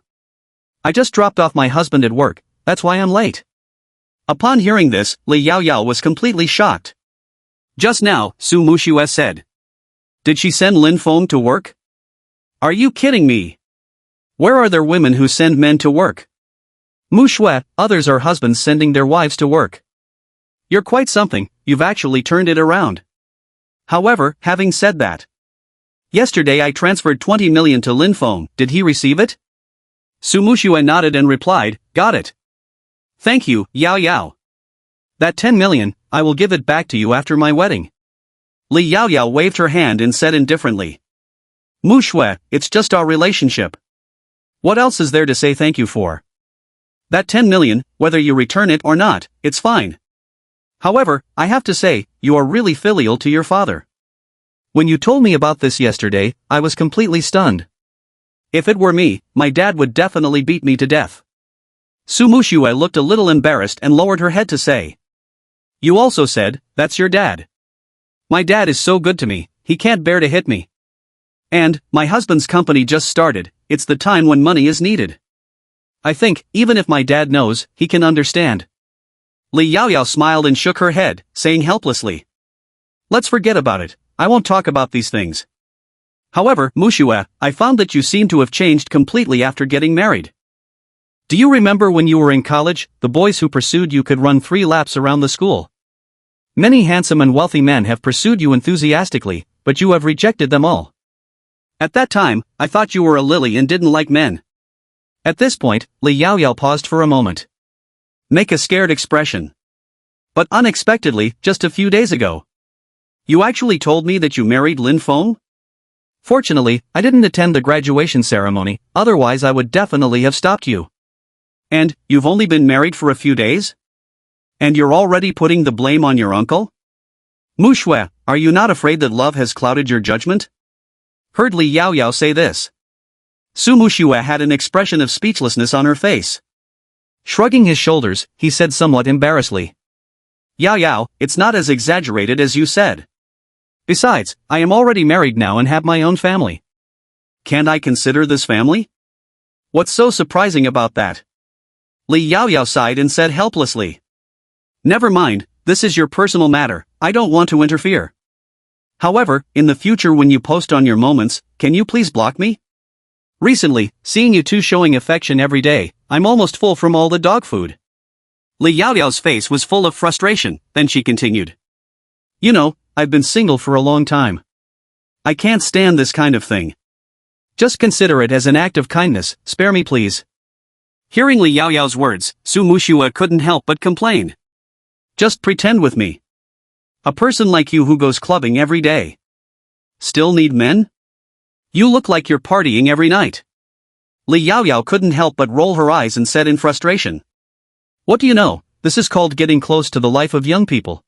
I just dropped off my husband at work, that's why I'm late." Upon hearing this, Li Yaoyao was completely shocked. "Just now," Su Muxue said. "Did she send Lin Feng to work? Are you kidding me? Where are there women who send men to work? Muxue, others are husbands sending their wives to work. You're quite something, you've actually turned it around." However, having said that, "Yesterday I transferred 20 million to Lin Feng, did he receive it?" Su Muxue nodded and replied, "Got it. Thank you, Yaoyao. That 10 million, I will give it back to you after my wedding." Li Yaoyao waved her hand and said indifferently, "Muxue, it's just our relationship. What else is there to say thank you for? That 10 million, whether you return it or not, it's fine. However, I have to say, you are really filial to your father. When you told me about this yesterday, I was completely stunned. If it were me, my dad would definitely beat me to death." Su Muxue looked a little embarrassed and lowered her head to say, "You also said, that's your dad. My dad is so good to me, he can't bear to hit me. And, my husband's company just started, it's the time when money is needed. I think, even if my dad knows, he can understand." Li Yaoyao smiled and shook her head, saying helplessly, "Let's forget about it, I won't talk about these things. However, Muxue, I found that you seem to have changed completely after getting married. Do you remember when you were in college, the boys who pursued you could run 3 laps around the school? Many handsome and wealthy men have pursued you enthusiastically, but you have rejected them all. At that time, I thought you were a lily and didn't like men." At this point, Li Yaoyao paused for a moment. Make a scared expression. "But unexpectedly, just a few days ago, you actually told me that you married Lin Feng? Fortunately, I didn't attend the graduation ceremony, otherwise I would definitely have stopped you. And, you've only been married for a few days? And you're already putting the blame on your uncle? Muxue, are you not afraid that love has clouded your judgment?" Heard Li Yaoyao say this. Su Muxue had an expression of speechlessness on her face. Shrugging his shoulders, he said somewhat embarrassedly, "Yaoyao, it's not as exaggerated as you said. Besides, I am already married now and have my own family. Can't I consider this family? What's so surprising about that?" Li Yaoyao sighed and said helplessly, "Never mind, this is your personal matter, I don't want to interfere. However, in the future when you post on your moments, can you please block me? Recently, seeing you two showing affection every day, I'm almost full from all the dog food." Li Yaoyao's face was full of frustration, then she continued. "You know, I've been single for a long time. I can't stand this kind of thing. Just consider it as an act of kindness, spare me please." Hearing Li Yaoyao's words, Su Muxue couldn't help but complain. Just pretend with me. A person like you who goes clubbing every day. Still need men? You look like you're partying every night. Li Yaoyao couldn't help but roll her eyes and said in frustration. What do you know, this is called getting close to the life of young people.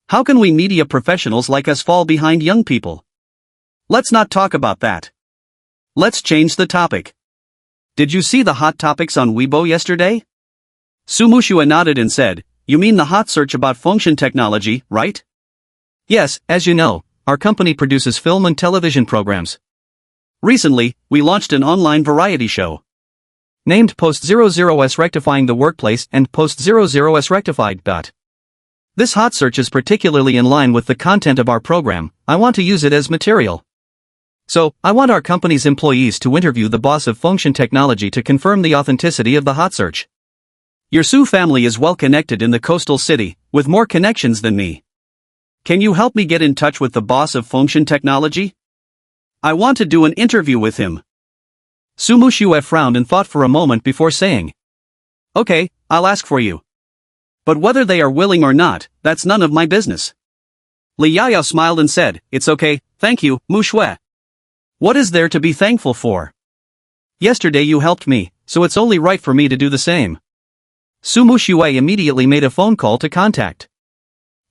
How can we media professionals like us fall behind young people? Let's not talk about that. Let's change the topic. Did you see the hot topics on Weibo yesterday? Su Muxue nodded and said, you mean the hot search about function technology, right? Yes, as you know, our company produces film and television programs. Recently, we launched an online variety show named Post 00s Rectifying the Workplace and Post 00s Rectified. This hot search is particularly in line with the content of our program. I want to use it as material. So, I want our company's employees to interview the boss of function technology to confirm the authenticity of the hot search. Your Su family is well connected in the coastal city, with more connections than me. Can you help me get in touch with the boss of function technology? I want to do an interview with him. Su Muxue frowned and thought for a moment before saying, okay, I'll ask for you. But whether they are willing or not, that's none of my business. Li Yaoyao smiled and said, it's okay, thank you, Muxue. What is there to be thankful for? Yesterday you helped me, so it's only right for me to do the same. Su Muxue immediately made a phone call to contact.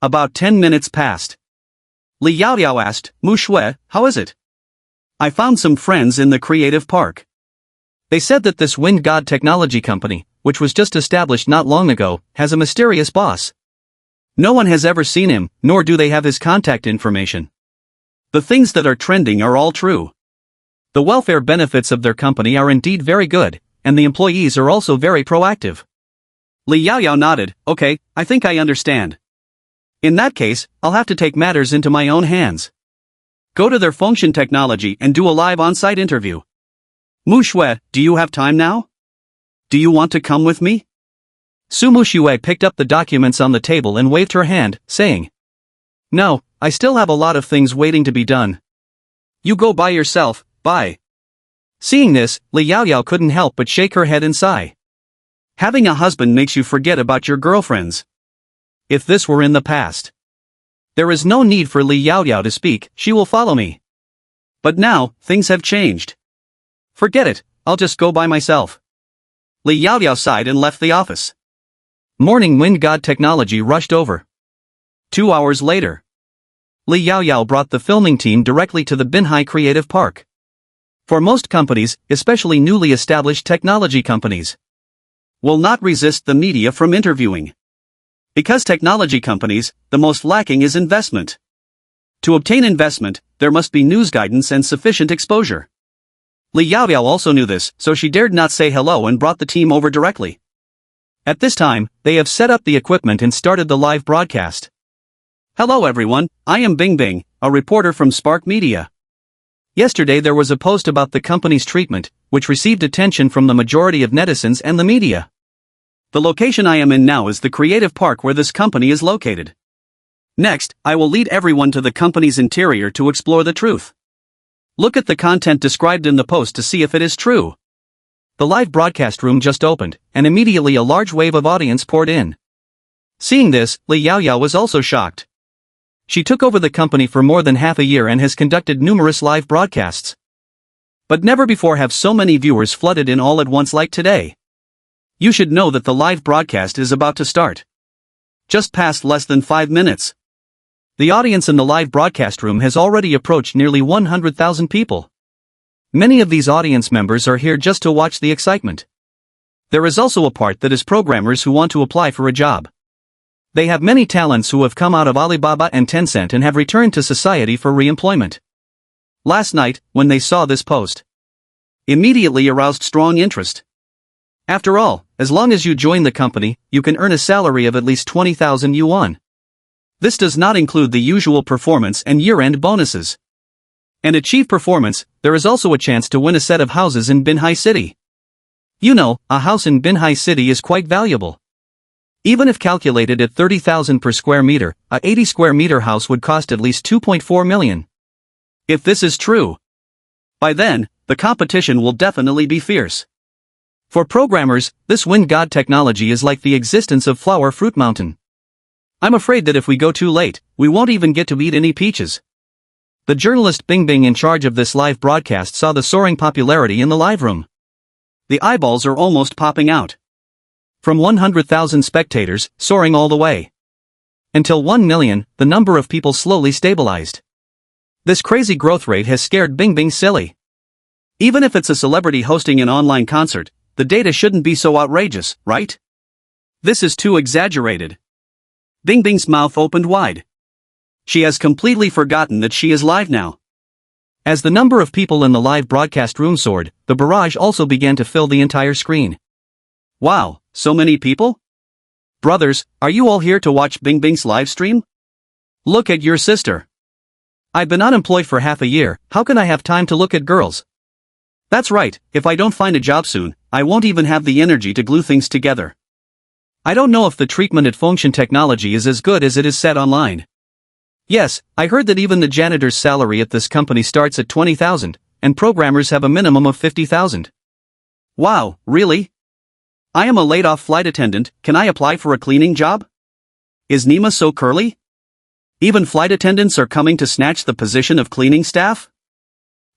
About 10 minutes passed. Li Yaoyao asked, Muxue, how is it? I found some friends in the creative park. They said that this wind god technology company, which was just established not long ago, has a mysterious boss. No one has ever seen him, nor do they have his contact information. The things that are trending are all true. The welfare benefits of their company are indeed very good, and the employees are also very proactive. Li Yaoyao nodded, okay, I think I understand. In that case, I'll have to take matters into my own hands. Go to their function technology and do a live on-site interview. Muxue, do you have time now? Do you want to come with me? Su Muxue picked up the documents on the table and waved her hand, saying, no, I still have a lot of things waiting to be done. You go by yourself, bye. Seeing this, Li Yaoyao couldn't help but shake her head and sigh. Having a husband makes you forget about your girlfriends. If this were in the past. There is no need for Li Yaoyao to speak, she will follow me. But now, things have changed. Forget it, I'll just go by myself. Li Yaoyao sighed and left the office. Morning wind god technology rushed over. 2 hours later. Li Yaoyao brought the filming team directly to the Binhai Creative Park. For most companies, especially newly established technology companies, will not resist the media from interviewing. Because technology companies, the most lacking is investment. To obtain investment, there must be news guidance and sufficient exposure. Li Yaoyao also knew this, so she dared not say hello and brought the team over directly. At this time, they have set up the equipment and started the live broadcast. Hello everyone, I am Bing Bing, a reporter from Spark Media. Yesterday there was a post about the company's treatment, which received attention from the majority of netizens and the media. The location I am in now is the creative park where this company is located. Next, I will lead everyone to the company's interior to explore the truth. Look at the content described in the post to see if it is true. The live broadcast room just opened, and immediately a large wave of audience poured in. Seeing this, Li Yaoyao was also shocked. She took over the company for more than half a year and has conducted numerous live broadcasts. But never before have so many viewers flooded in all at once like today. You should know that the live broadcast is about to start. Just past less than 5 minutes. The audience in the live broadcast room has already approached nearly 100,000 people. Many of these audience members are here just to watch the excitement. There is also a part that is programmers who want to apply for a job. They have many talents who have come out of Alibaba and Tencent and have returned to society for re-employment. Last night, when they saw this post, immediately aroused strong interest. After all, as long as you join the company, you can earn a salary of at least 20,000 yuan. This does not include the usual performance and year-end bonuses. And achieve performance, there is also a chance to win a set of houses in Binhai City. You know, a house in Binhai City is quite valuable. Even if calculated at 30,000 per square meter, a 80 square meter house would cost at least 2.4 million. If this is true, by then, the competition will definitely be fierce. For programmers, this wind god technology is like the existence of flower fruit mountain. I'm afraid that if we go too late, we won't even get to eat any peaches. The journalist Bing Bing in charge of this live broadcast saw the soaring popularity in the live room. The eyeballs are almost popping out. From 100,000 spectators, soaring all the way. Until 1 million, the number of people slowly stabilized. This crazy growth rate has scared Bing Bing silly. Even if it's a celebrity hosting an online concert, the data shouldn't be so outrageous, right? This is too exaggerated. Bing Bing's mouth opened wide. She has completely forgotten that she is live now. As the number of people in the live broadcast room soared, the barrage also began to fill the entire screen. Wow, so many people? Brothers, are you all here to watch Bing Bing's live stream? Look at your sister. I've been unemployed for half a year, how can I have time to look at girls? That's right, if I don't find a job soon, I won't even have the energy to glue things together. I don't know if the treatment at function technology is as good as it is said online. Yes, I heard that even the janitor's salary at this company starts at 20,000, and programmers have a minimum of 50,000. Wow, really? I am a laid-off flight attendant, can I apply for a cleaning job? Is Nima so curly? Even flight attendants are coming to snatch the position of cleaning staff?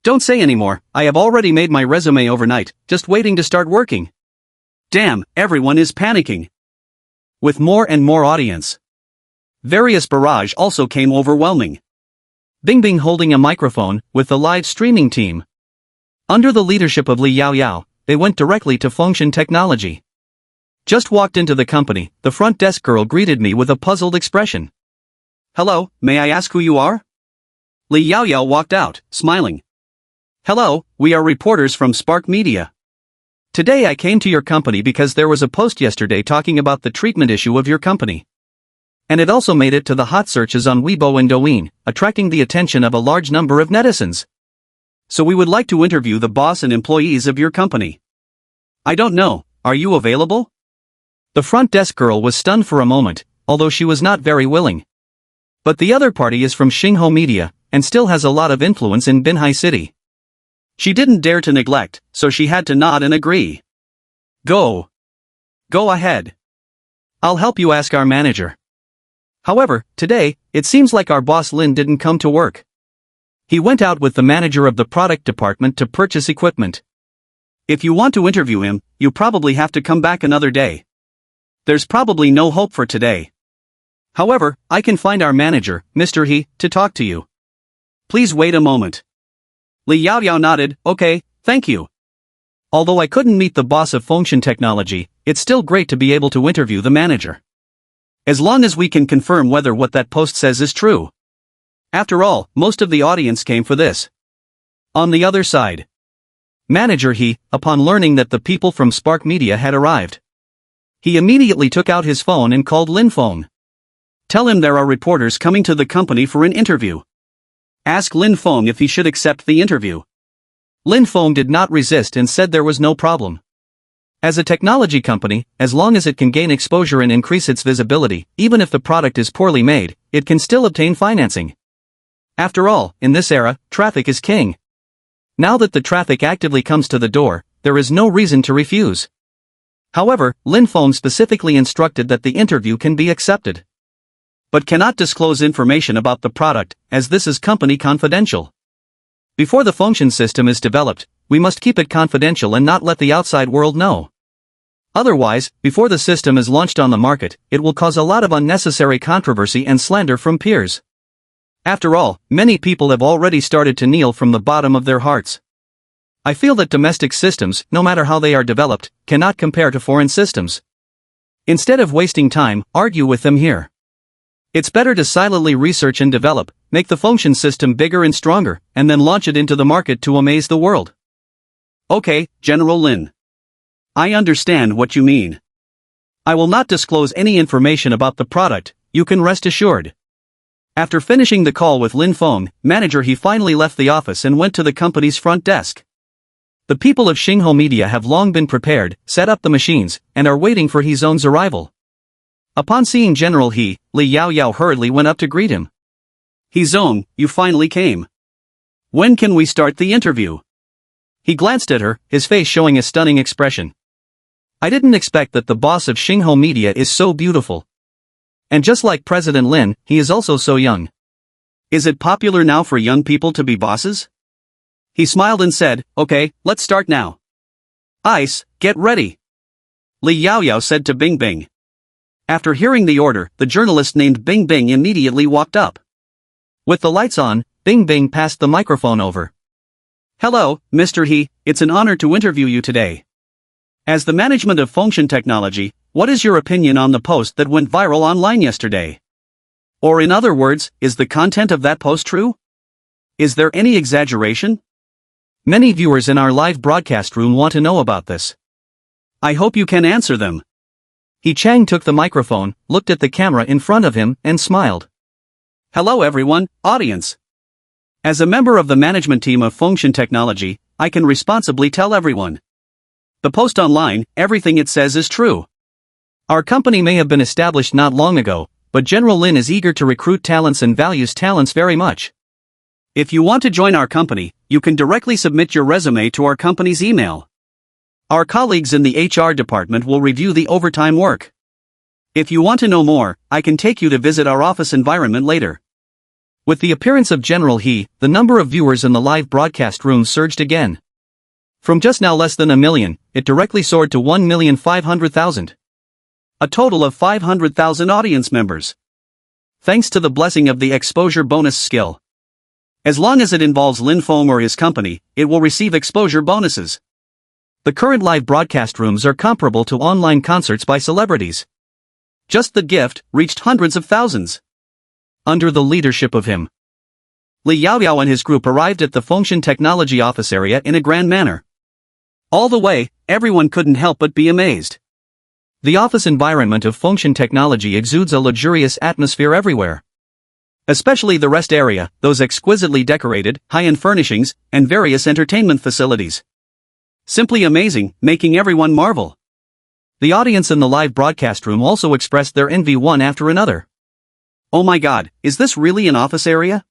Don't say anymore, I have already made my resume overnight, just waiting to start working. Damn, everyone is panicking. With more and more audience. Various barrage also came overwhelming. Bing Bing holding a microphone, with the live streaming team. Under the leadership of Li Yao Yao, they went directly to function technology. Just walked into the company, the front desk girl greeted me with a puzzled expression. Hello, may I ask who you are? Li Yao Yao walked out, smiling. Hello, we are reporters from Spark Media. Today I came to your company because there was a post yesterday talking about the treatment issue of your company. And it also made it to the hot searches on Weibo and Douyin, attracting the attention of a large number of netizens. So we would like to interview the boss and employees of your company. I don't know, are you available? The front desk girl was stunned for a moment, although she was not very willing. But the other party is from Xingho Media, and still has a lot of influence in Binhai City. She didn't dare to neglect, so she had to nod and agree. Go ahead. I'll help you ask our manager. However, today, it seems like our boss Lin didn't come to work. He went out with the manager of the product department to purchase equipment. If you want to interview him, you probably have to come back another day. There's probably no hope for today. However, I can find our manager, Mr. He, to talk to you. Please wait a moment. Li Yao Yao nodded, okay, thank you. Although I couldn't meet the boss of function technology, it's still great to be able to interview the manager. As long as we can confirm whether what that post says is true. After all, most of the audience came for this. On the other side. Manager He, upon learning that the people from Spark Media had arrived. He immediately took out his phone and called Lin Feng. Tell him there are reporters coming to the company for an interview. Ask Lin Feng if he should accept the interview. Lin Feng did not resist and said there was no problem. As a technology company, as long as it can gain exposure and increase its visibility, even if the product is poorly made, it can still obtain financing. After all, in this era, traffic is king. Now that the traffic actively comes to the door, there is no reason to refuse. However, Lin Feng specifically instructed that the interview can be accepted. But cannot disclose information about the product, as this is company confidential. Before the function system is developed, we must keep it confidential and not let the outside world know. Otherwise, before the system is launched on the market, it will cause a lot of unnecessary controversy and slander from peers. After all, many people have already started to kneel from the bottom of their hearts. I feel that domestic systems, no matter how they are developed, cannot compare to foreign systems. Instead of wasting time, argue with them here. It's better to silently research and develop, make the function system bigger and stronger, and then launch it into the market to amaze the world. Okay, General Lin. I understand what you mean. I will not disclose any information about the product, you can rest assured. After finishing the call with Lin Feng, manager He finally left the office and went to the company's front desk. The people of Xingho Media have long been prepared, set up the machines, and are waiting for He's own's arrival. Upon seeing General He, Li Yao Yao hurriedly went up to greet him. He's own, you finally came. When can we start the interview? He glanced at her, his face showing a stunning expression. I didn't expect that the boss of Xingho Media is so beautiful. And just like President Lin, he is also so young. Is it popular now for young people to be bosses? He smiled and said, okay, let's start now. Ice, get ready. Li Yaoyao said to Bing Bing. After hearing the order, the journalist named Bing Bing immediately walked up. With the lights on, Bing Bing passed the microphone over. Hello, Mr. He, it's an honor to interview you today. As the management of Fengshen Technology, what is your opinion on the post that went viral online yesterday? Or in other words, is the content of that post true? Is there any exaggeration? Many viewers in our live broadcast room want to know about this. I hope you can answer them. He Chang took the microphone, looked at the camera in front of him, and smiled. Hello everyone, audience. As a member of the management team of Fengshen Technology, I can responsibly tell everyone. The post online, everything it says is true. Our company may have been established not long ago, but General Lin is eager to recruit talents and values talents very much. If you want to join our company, you can directly submit your resume to our company's email. Our colleagues in the HR department will review the overtime work. If you want to know more, I can take you to visit our office environment later. With the appearance of General He, the number of viewers in the live broadcast room surged again. From just now less than 1 million, it directly soared to 1,500,000. A total of 500,000 audience members. Thanks to the blessing of the exposure bonus skill. As long as it involves Lin Feng or his company, it will receive exposure bonuses. The current live broadcast rooms are comparable to online concerts by celebrities. Just the gift reached hundreds of thousands. Under the leadership of him, Li Yaoyao and his group arrived at the Fengshen Technology office area in a grand manner. All the way, everyone couldn't help but be amazed. The office environment of Fengshen Technology exudes a luxurious atmosphere everywhere. Especially the rest area, those exquisitely decorated, high-end furnishings, and various entertainment facilities. Simply amazing, making everyone marvel. The audience in the live broadcast room also expressed their envy one after another. Oh my god, is this really an office area?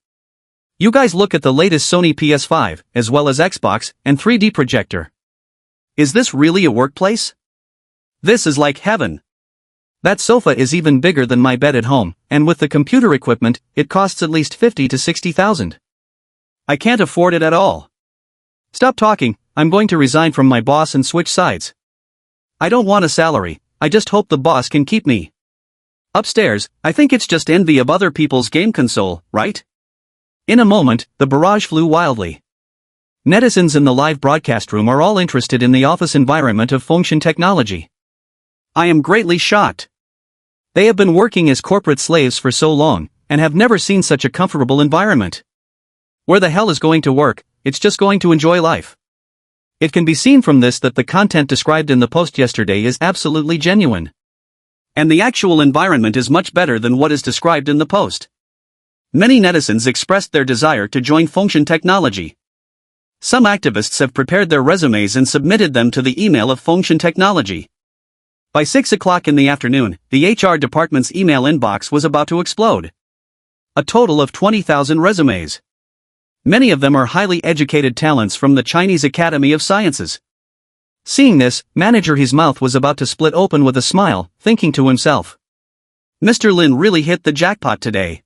You guys look at the latest Sony PS5, as well as Xbox, and 3D projector. Is this really a workplace? This is like heaven. That sofa is even bigger than my bed at home, and with the computer equipment, it costs at least 50 to 60,000. I can't afford it at all. Stop talking, I'm going to resign from my boss and switch sides. I don't want a salary, I just hope the boss can keep me. Upstairs, I think it's just envy of other people's game console, right? In a moment, the barrage flew wildly. Netizens in the live broadcast room are all interested in the office environment of Fengshen Technology. I am greatly shocked. They have been working as corporate slaves for so long, and have never seen such a comfortable environment. Where the hell is going to work, it's just going to enjoy life. It can be seen from this that the content described in the post yesterday is absolutely genuine. And the actual environment is much better than what is described in the post. Many netizens expressed their desire to join Fengshen Technology. Some activists have prepared their resumes and submitted them to the email of Fengshen Technology. By 6 o'clock in the afternoon, the HR department's email inbox was about to explode. A total of 20,000 resumes. Many of them are highly educated talents from the Chinese Academy of Sciences. Seeing this, manager his mouth was about to split open with a smile, thinking to himself. Mr. Lin really hit the jackpot today.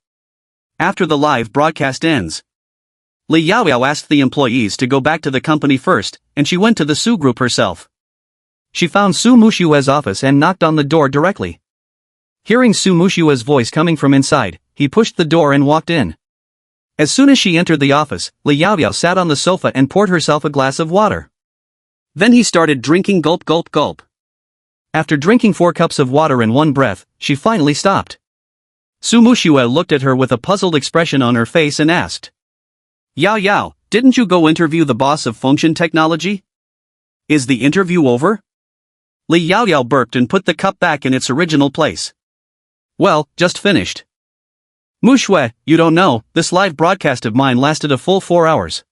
After the live broadcast ends, Li Yaoyao asked the employees to go back to the company first, and she went to the Su group herself. She found Su Muxue's office and knocked on the door directly. Hearing Su Muxue's voice coming from inside, he pushed the door and walked in. As soon as she entered the office, Li Yaoyao sat on the sofa and poured herself a glass of water. Then he started drinking gulp gulp gulp. After drinking 4 cups of water in one breath, she finally stopped. Su Muxue looked at her with a puzzled expression on her face and asked. Yaoyao, didn't you go interview the boss of Fengshen Technology? Is the interview over? Li Yaoyao burped and put the cup back in its original place. Well, just finished. Muxue, you don't know, this live broadcast of mine lasted a full 4 hours.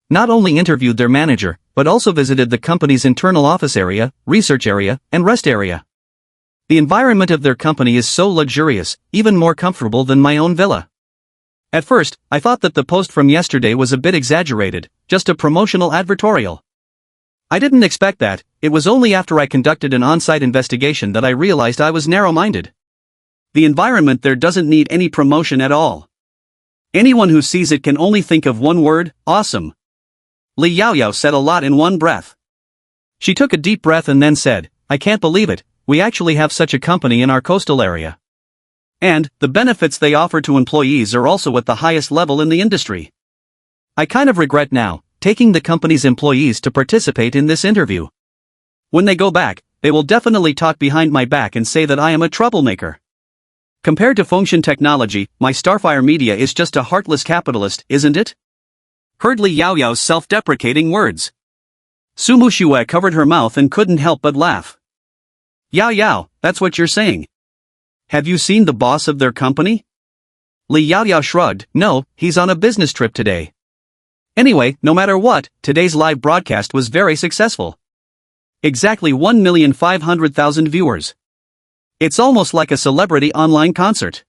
Not only interviewed their manager, but also visited the company's internal office area, research area, and rest area. The environment of their company is so luxurious, even more comfortable than my own villa. At first, I thought that the post from yesterday was a bit exaggerated, just a promotional advertorial. I didn't expect that. It was only after I conducted an on-site investigation that I realized I was narrow-minded. The environment there doesn't need any promotion at all. Anyone who sees it can only think of one word: awesome. Li Yaoyao said a lot in one breath. She took a deep breath and then said, I can't believe it, we actually have such a company in our coastal area. And, the benefits they offer to employees are also at the highest level in the industry. I kind of regret now, taking the company's employees to participate in this interview. When they go back, they will definitely talk behind my back and say that I am a troublemaker. Compared to Fengshen Technology, my Starfire Media is just a heartless capitalist, isn't it? Heard Li Yaoyao's self-deprecating words. Su Muxue covered her mouth and couldn't help but laugh. Yao Yao, that's what you're saying. Have you seen the boss of their company? Li Yaoyao shrugged, no, he's on a business trip today. Anyway, no matter what, today's live broadcast was very successful. Exactly 1,500,000 viewers. It's almost like a celebrity online concert.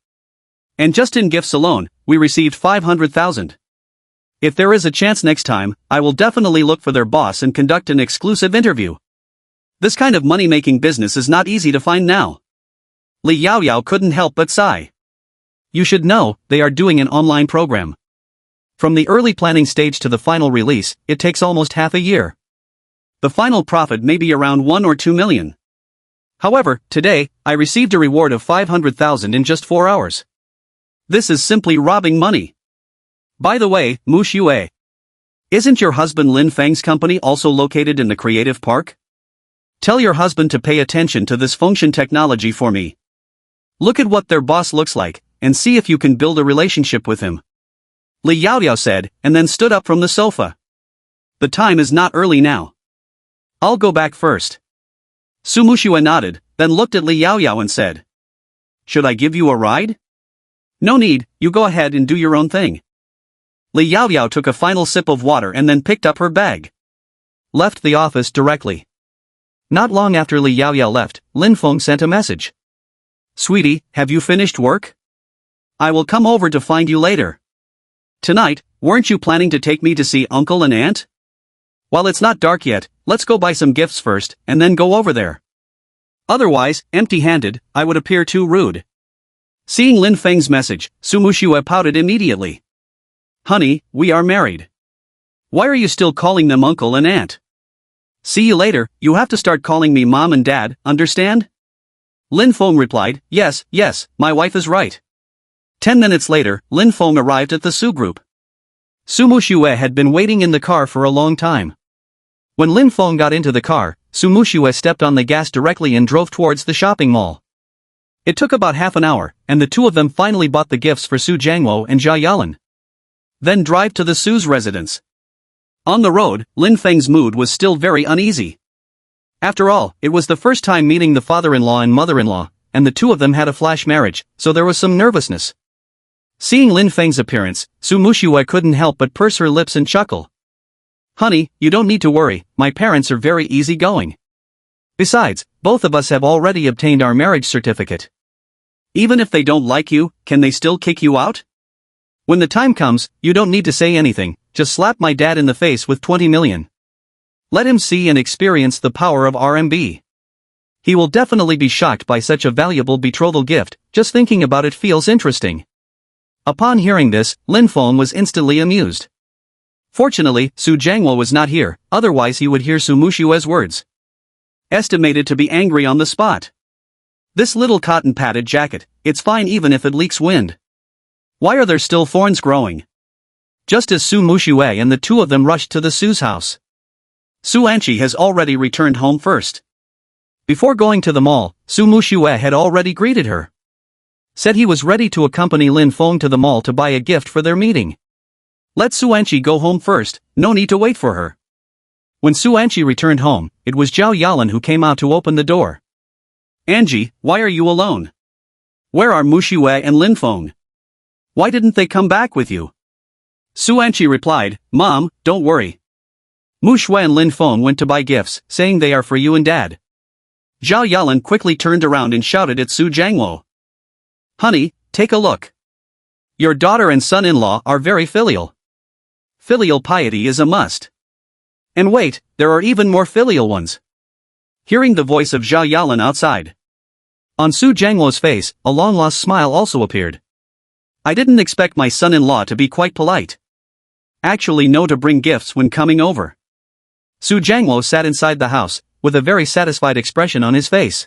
And just in gifts alone, we received 500,000. If there is a chance next time, I will definitely look for their boss and conduct an exclusive interview. This kind of money-making business is not easy to find now. Li Yaoyao couldn't help but sigh. You should know, they are doing an online program. From the early planning stage to the final release, it takes almost half a year. The final profit may be around 1 or 2 million. However, today, I received a reward of 500,000 in just 4 hours. This is simply robbing money. By the way, Muxue, isn't your husband Lin Feng's company also located in the creative park? Tell your husband to pay attention to this Fengshen Technology for me. Look at what their boss looks like, and see if you can build a relationship with him. Li Yaoyao said, and then stood up from the sofa. The time is not early now. I'll go back first. Su Muxue nodded, then looked at Li Yaoyao and said, should I give you a ride? No need, you go ahead and do your own thing. Li Yaoyao took a final sip of water and then picked up her bag. Left the office directly. Not long after Li Yaoyao left, Lin Feng sent a message. Sweetie, have you finished work? I will come over to find you later. Tonight, weren't you planning to take me to see uncle and aunt? While it's not dark yet, let's go buy some gifts first, and then go over there. Otherwise, empty-handed, I would appear too rude. Seeing Lin Feng's message, Su Muxue pouted immediately. Honey, we are married. Why are you still calling them uncle and aunt? See you later, you have to start calling me mom and dad, understand? Lin Feng replied, yes, my wife is right. 10 minutes later, Lin Feng arrived at the Su group. Su Muxue had been waiting in the car for a long time. When Lin Feng got into the car, Su Muxue stepped on the gas directly and drove towards the shopping mall. It took about half an hour, and the two of them finally bought the gifts for Su Jiangwo and Jia Yalan. Then drive to the Su's residence. On the road, Lin Feng's mood was still very uneasy. After all, it was the first time meeting the father-in-law and mother-in-law, and the two of them had a flash marriage, so there was some nervousness. Seeing Lin Feng's appearance, Su Muxue couldn't help but purse her lips and chuckle. Honey, you don't need to worry, my parents are very easygoing. Besides, both of us have already obtained our marriage certificate. Even if they don't like you, can they still kick you out? When the time comes, you don't need to say anything, just slap my dad in the face with 20 million. Let him see and experience the power of RMB. He will definitely be shocked by such a valuable betrothal gift, just thinking about it feels interesting. Upon hearing this, Lin Feng was instantly amused. Fortunately, Su Jiangwo was not here, otherwise he would hear Su Muxue's words. Estimated to be angry on the spot. This little cotton-padded jacket, it's fine even if it leaks wind. Why are there still thorns growing? Just as Su Muxue and the two of them rushed to the Su's house. Su Anqi has already returned home first. Before going to the mall, Su Muxue had already greeted her. Said he was ready to accompany Lin Feng to the mall to buy a gift for their meeting. Let Su Anqi go home first, no need to wait for her. When Su Anqi returned home, it was Jia Yalan who came out to open the door. Angie, why are you alone? Where are Muxue and Lin Feng? Why didn't they come back with you? Su Anqi replied, Mom, don't worry. Muxue and Lin Feng went to buy gifts, saying they are for you and Dad. Jia Yalan quickly turned around and shouted at Su Jiangwo. Honey, take a look. Your daughter and son-in-law are very filial. Filial piety is a must. And wait, there are even more filial ones. Hearing the voice of Zhao Yalan outside. On Su Jiangluo's face, a long-lost smile also appeared. I didn't expect my son-in-law to be quite polite. Actually know to bring gifts when coming over. Su Jiangluo sat inside the house, with a very satisfied expression on his face.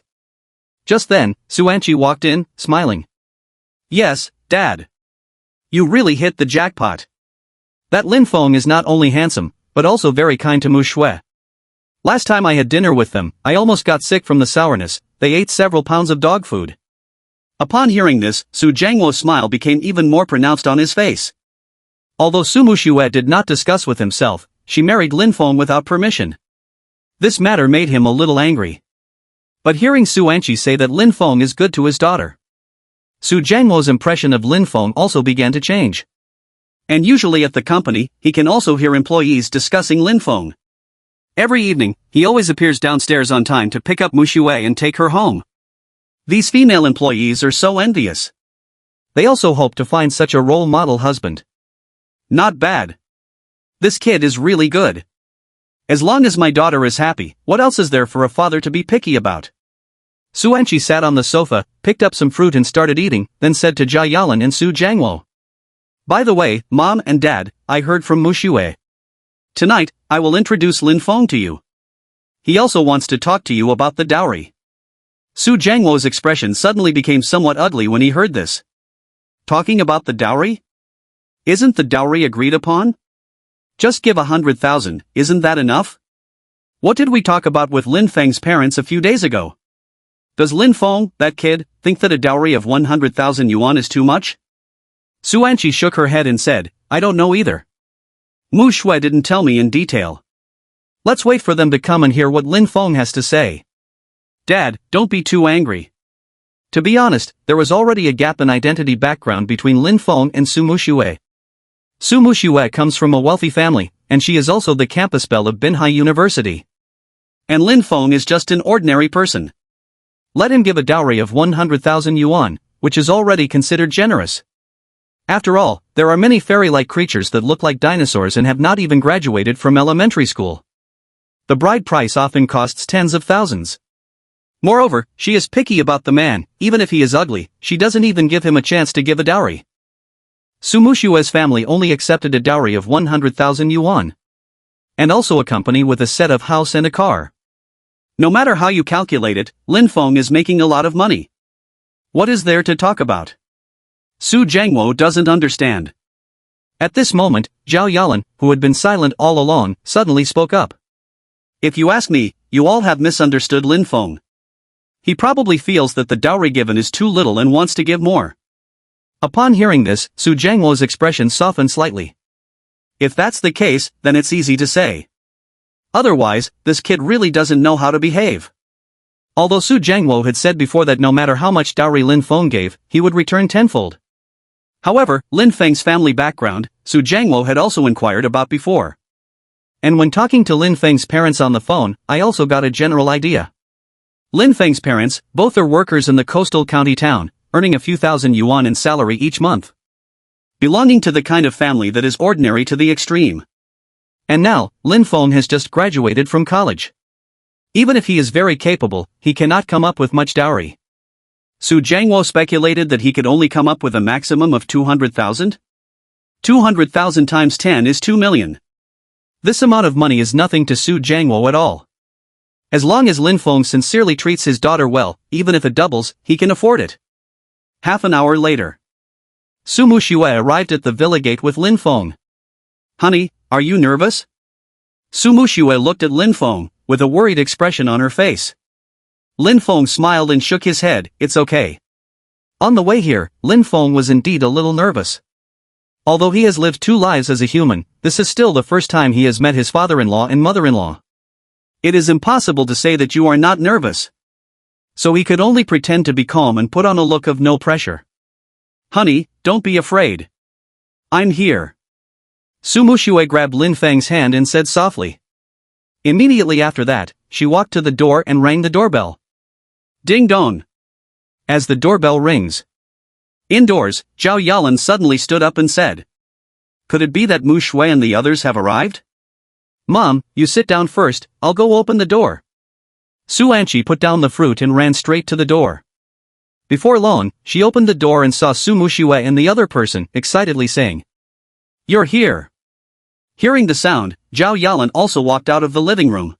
Just then, Su Anqi walked in, smiling. Yes, Dad. You really hit the jackpot. That Lin Feng is not only handsome, but also very kind to Muxue. Last time I had dinner with them, I almost got sick from the sourness. They ate several pounds of dog food. Upon hearing this, Su Jiangluo's smile became even more pronounced on his face. Although Su Muxue did not discuss with himself, she married Lin Feng without permission. This matter made him a little angry. But hearing Su Anqi say that Lin Feng is good to his daughter, Su Jiangluo's impression of Lin Feng also began to change. And usually at the company, he can also hear employees discussing Lin Feng. Every evening, he always appears downstairs on time to pick up Muxue and take her home. These female employees are so envious. They also hope to find such a role model husband. Not bad. This kid is really good. As long as my daughter is happy, what else is there for a father to be picky about? Su Anqi sat on the sofa, picked up some fruit and started eating, then said to Zhao Yalan and Su Jiangluo. By the way, Mom and Dad, I heard from Muxue. Tonight, I will introduce Lin Feng to you. He also wants to talk to you about the dowry. Su Jiangluo's expression suddenly became somewhat ugly when he heard this. Talking about the dowry? Isn't the dowry agreed upon? Just give 100,000, isn't that enough? What did we talk about with Lin Feng's parents a few days ago? Does Lin Feng, that kid, think that a dowry of 100,000 yuan is too much? Su Anqi shook her head and said, I don't know either. Muxue didn't tell me in detail. Let's wait for them to come and hear what Lin Feng has to say. Dad, don't be too angry. To be honest, there was already a gap in identity background between Lin Feng and Su Muxue. Su Muxue comes from a wealthy family, and she is also the campus belle of Binhai University. And Lin Feng is just an ordinary person. Let him give a dowry of 100,000 yuan, which is already considered generous. After all, there are many fairy-like creatures that look like dinosaurs and have not even graduated from elementary school. The bride price often costs tens of thousands. Moreover, she is picky about the man. Even if he is ugly, she doesn't even give him a chance to give a dowry. Su Muxue's family only accepted a dowry of 100,000 yuan. And also a company with a set of house and a car. No matter how you calculate it, Lin Feng is making a lot of money. What is there to talk about? Su Jiangluo doesn't understand. At this moment, Zhao Yalan, who had been silent all along, suddenly spoke up. If you ask me, you all have misunderstood Lin Feng. He probably feels that the dowry given is too little and wants to give more. Upon hearing this, Su Jiangluo's expression softened slightly. If that's the case, then it's easy to say. Otherwise, this kid really doesn't know how to behave. Although Su Jiangluo had said before that no matter how much dowry Lin Feng gave, he would return tenfold. However, Lin Feng's family background, Su Jiangluo had also inquired about before. And when talking to Lin Feng's parents on the phone, I also got a general idea. Lin Feng's parents, both are workers in the coastal county town, earning a few thousand yuan in salary each month. Belonging to the kind of family that is ordinary to the extreme. And now, Lin Feng has just graduated from college. Even if he is very capable, he cannot come up with much dowry. Su Jiangluo speculated that he could only come up with a maximum of 200,000? 200,000 times 10 is 2 million. This amount of money is nothing to Su Jiangluo at all. As long as Lin Feng sincerely treats his daughter well, even if it doubles, he can afford it. Half an hour later. Su Muxue arrived at the villa gate with Lin Feng. Honey, are you nervous? Su Muxue looked at Lin Feng, with a worried expression on her face. Lin Feng smiled and shook his head, it's okay. On the way here, Lin Feng was indeed a little nervous. Although he has lived 2 lives as a human, this is still the first time he has met his father-in-law and mother-in-law. It is impossible to say that you are not nervous. So he could only pretend to be calm and put on a look of no pressure. Honey, don't be afraid. I'm here. Su Muxue grabbed Lin Feng's hand and said softly. Immediately after that, she walked to the door and rang the doorbell. Ding dong. As the doorbell rings. Indoors, Zhao Yalan suddenly stood up and said. Could it be that Muxue and the others have arrived? Mom, you sit down first, I'll go open the door. Su Anchi put down the fruit and ran straight to the door. Before long, she opened the door and saw Su Muxue and the other person, excitedly saying, "You're here." Hearing the sound, Zhao Yalan also walked out of the living room.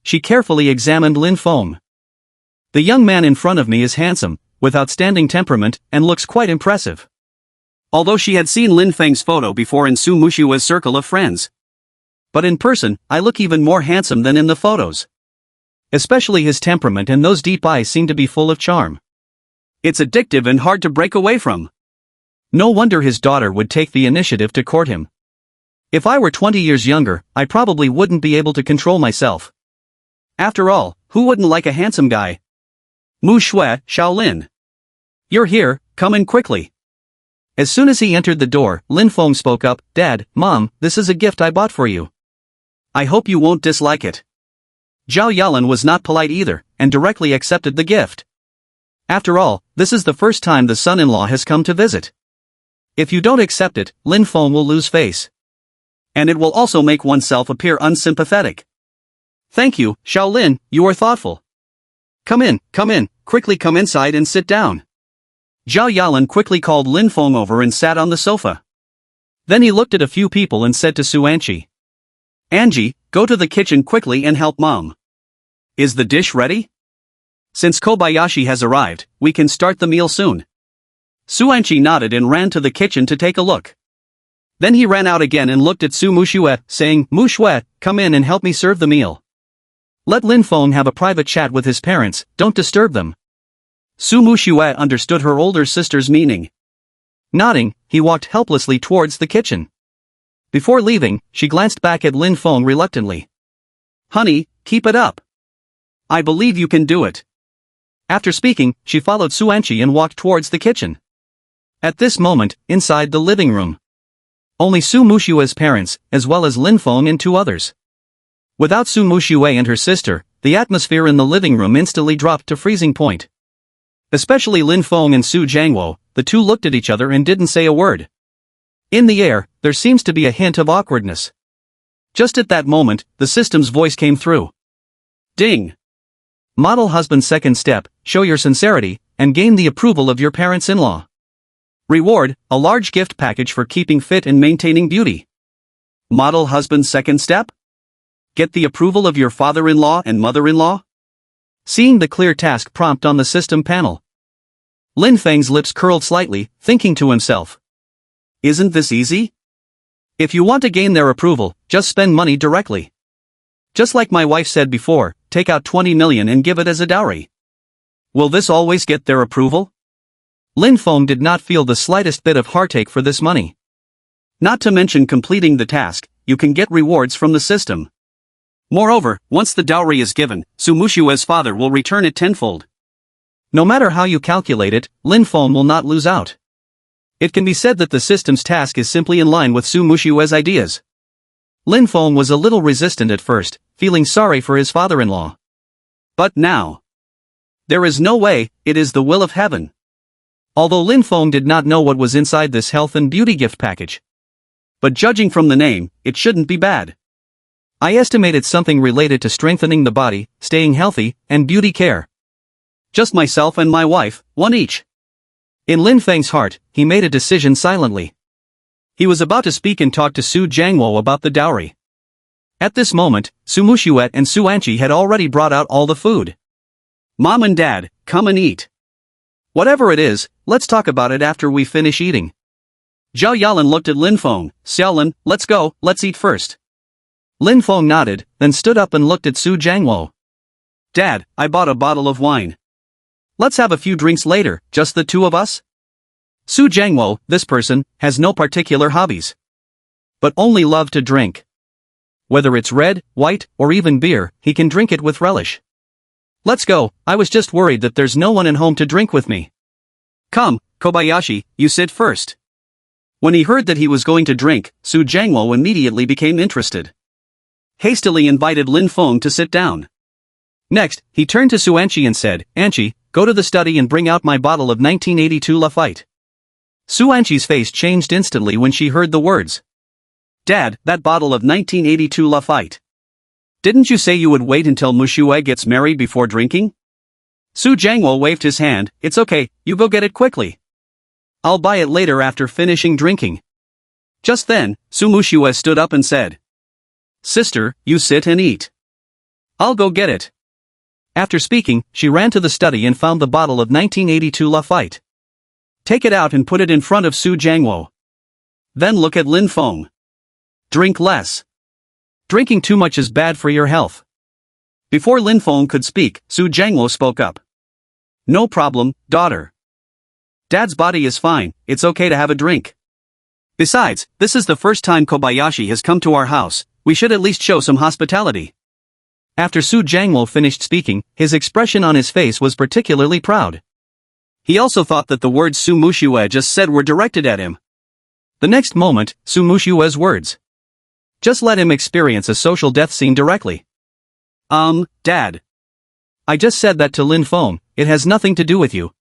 She carefully examined Lin Feng. The young man in front of me is handsome, with outstanding temperament, and looks quite impressive. Although she had seen Lin Feng's photo before in Su Muxue's circle of friends. But in person, I look even more handsome than in the photos. Especially his temperament and those deep eyes seem to be full of charm. It's addictive and hard to break away from. No wonder his daughter would take the initiative to court him. If I were 20 years younger, I probably wouldn't be able to control myself. After all, who wouldn't like a handsome guy? Muxue, Shaolin. You're here, come in quickly. As soon as he entered the door, Lin Feng spoke up, "Dad, Mom, this is a gift I bought for you. I hope you won't dislike it." Zhao Yalan was not polite either, and directly accepted the gift. After all, this is the first time the son-in-law has come to visit. If you don't accept it, Lin Feng will lose face. And it will also make oneself appear unsympathetic. "Thank you, Shaolin, you are thoughtful. Come in, quickly come inside and sit down." Zhao Yalan quickly called Lin Feng over and sat on the sofa. Then he looked at a few people and said to Su Anchi, "Angie, go to the kitchen quickly and help Mom. Is the dish ready? Since Kobayashi has arrived, we can start the meal soon." Su Anchi nodded and ran to the kitchen to take a look. Then he ran out again and looked at Su Muxue, saying, "Muxue, come in and help me serve the meal. Let Lin Feng have a private chat with his parents, don't disturb them." Su Muxue understood her older sister's meaning. Nodding, he walked helplessly towards the kitchen. Before leaving, she glanced back at Lin Feng reluctantly. "Honey, keep it up. I believe you can do it." After speaking, she followed Su Anchi and walked towards the kitchen. At this moment, inside the living room, only Su Muxue's parents, as well as Lin Feng and two others. Without Su Muxue and her sister, the atmosphere in the living room instantly dropped to freezing point. Especially Lin Feng and Su Jiangwo, the two looked at each other and didn't say a word. In the air, there seems to be a hint of awkwardness. Just at that moment, the system's voice came through. Ding! Model husband second step, show your sincerity, and gain the approval of your parents-in-law. Reward, a large gift package for keeping fit and maintaining beauty. Model husband second step? Get the approval of your father-in-law and mother-in-law? Seeing the clear task prompt on the system panel, Lin Feng's lips curled slightly, thinking to himself. Isn't this easy? If you want to gain their approval, just spend money directly. Just like my wife said before, take out 20 million and give it as a dowry. Will this always get their approval? Lin Feng did not feel the slightest bit of heartache for this money. Not to mention completing the task, you can get rewards from the system. Moreover, once the dowry is given, Su Muxue's father will return it tenfold. No matter how you calculate it, Lin Feng will not lose out. It can be said that the system's task is simply in line with Su Muxue's ideas. Lin Feng was a little resistant at first, feeling sorry for his father-in-law. But now, there is no way, it is the will of heaven. Although Lin Feng did not know what was inside this health and beauty gift package. But judging from the name, it shouldn't be bad. I estimate it's something related to strengthening the body, staying healthy, and beauty care. Just myself and my wife, one each. In Lin Feng's heart, he made a decision silently. He was about to speak and talk to Su Jiangwo about the dowry. At this moment, Su Muxue and Su Anchi had already brought out all the food. Mom and Dad, come and eat. Whatever it is, let's talk about it after we finish eating. Zhao Yalan looked at Lin Feng. Xiaolin, let's go, let's eat first. Lin Feng nodded, then stood up and looked at Su Jiangwo. Dad, I bought a bottle of wine. Let's have a few drinks later, just the two of us? Su Jiangwo, this person, has no particular hobbies. But only love to drink. Whether it's red, white, or even beer, he can drink it with relish. Let's go, I was just worried that there's no one at home to drink with me. Come, Kobayashi, you sit first. When he heard that he was going to drink, Su Jiangwo immediately became interested. Hastily invited Lin Feng to sit down. Next, he turned to Su Anchi and said, Anchi, go to the study and bring out my bottle of 1982 Lafite. Su Anchi's face changed instantly when she heard the words. Dad, that bottle of 1982 Lafite. Didn't you say you would wait until Muxue gets married before drinking? Su Jiangwo waved his hand. It's okay, you go get it quickly. I'll buy it later after finishing drinking. Just then, Su Muxue stood up and said, Sister, you sit and eat. I'll go get it. After speaking, she ran to the study and found the bottle of 1982 Lafite. Take it out and put it in front of Su Jiangwo. Then look at Lin Feng. Drink less. Drinking too much is bad for your health. Before Lin Feng could speak, Su Jiangwo spoke up. No problem, daughter. Dad's body is fine, it's okay to have a drink. Besides, this is the first time Kobayashi has come to our house, we should at least show some hospitality. After Su Jiangwo finished speaking, his expression on his face was particularly proud. He also thought that the words Su Muxue just said were directed at him. The next moment, Su Muxue's words. Just let him experience a social death scene directly. Dad. I just said that to Lin Feng, it has nothing to do with you.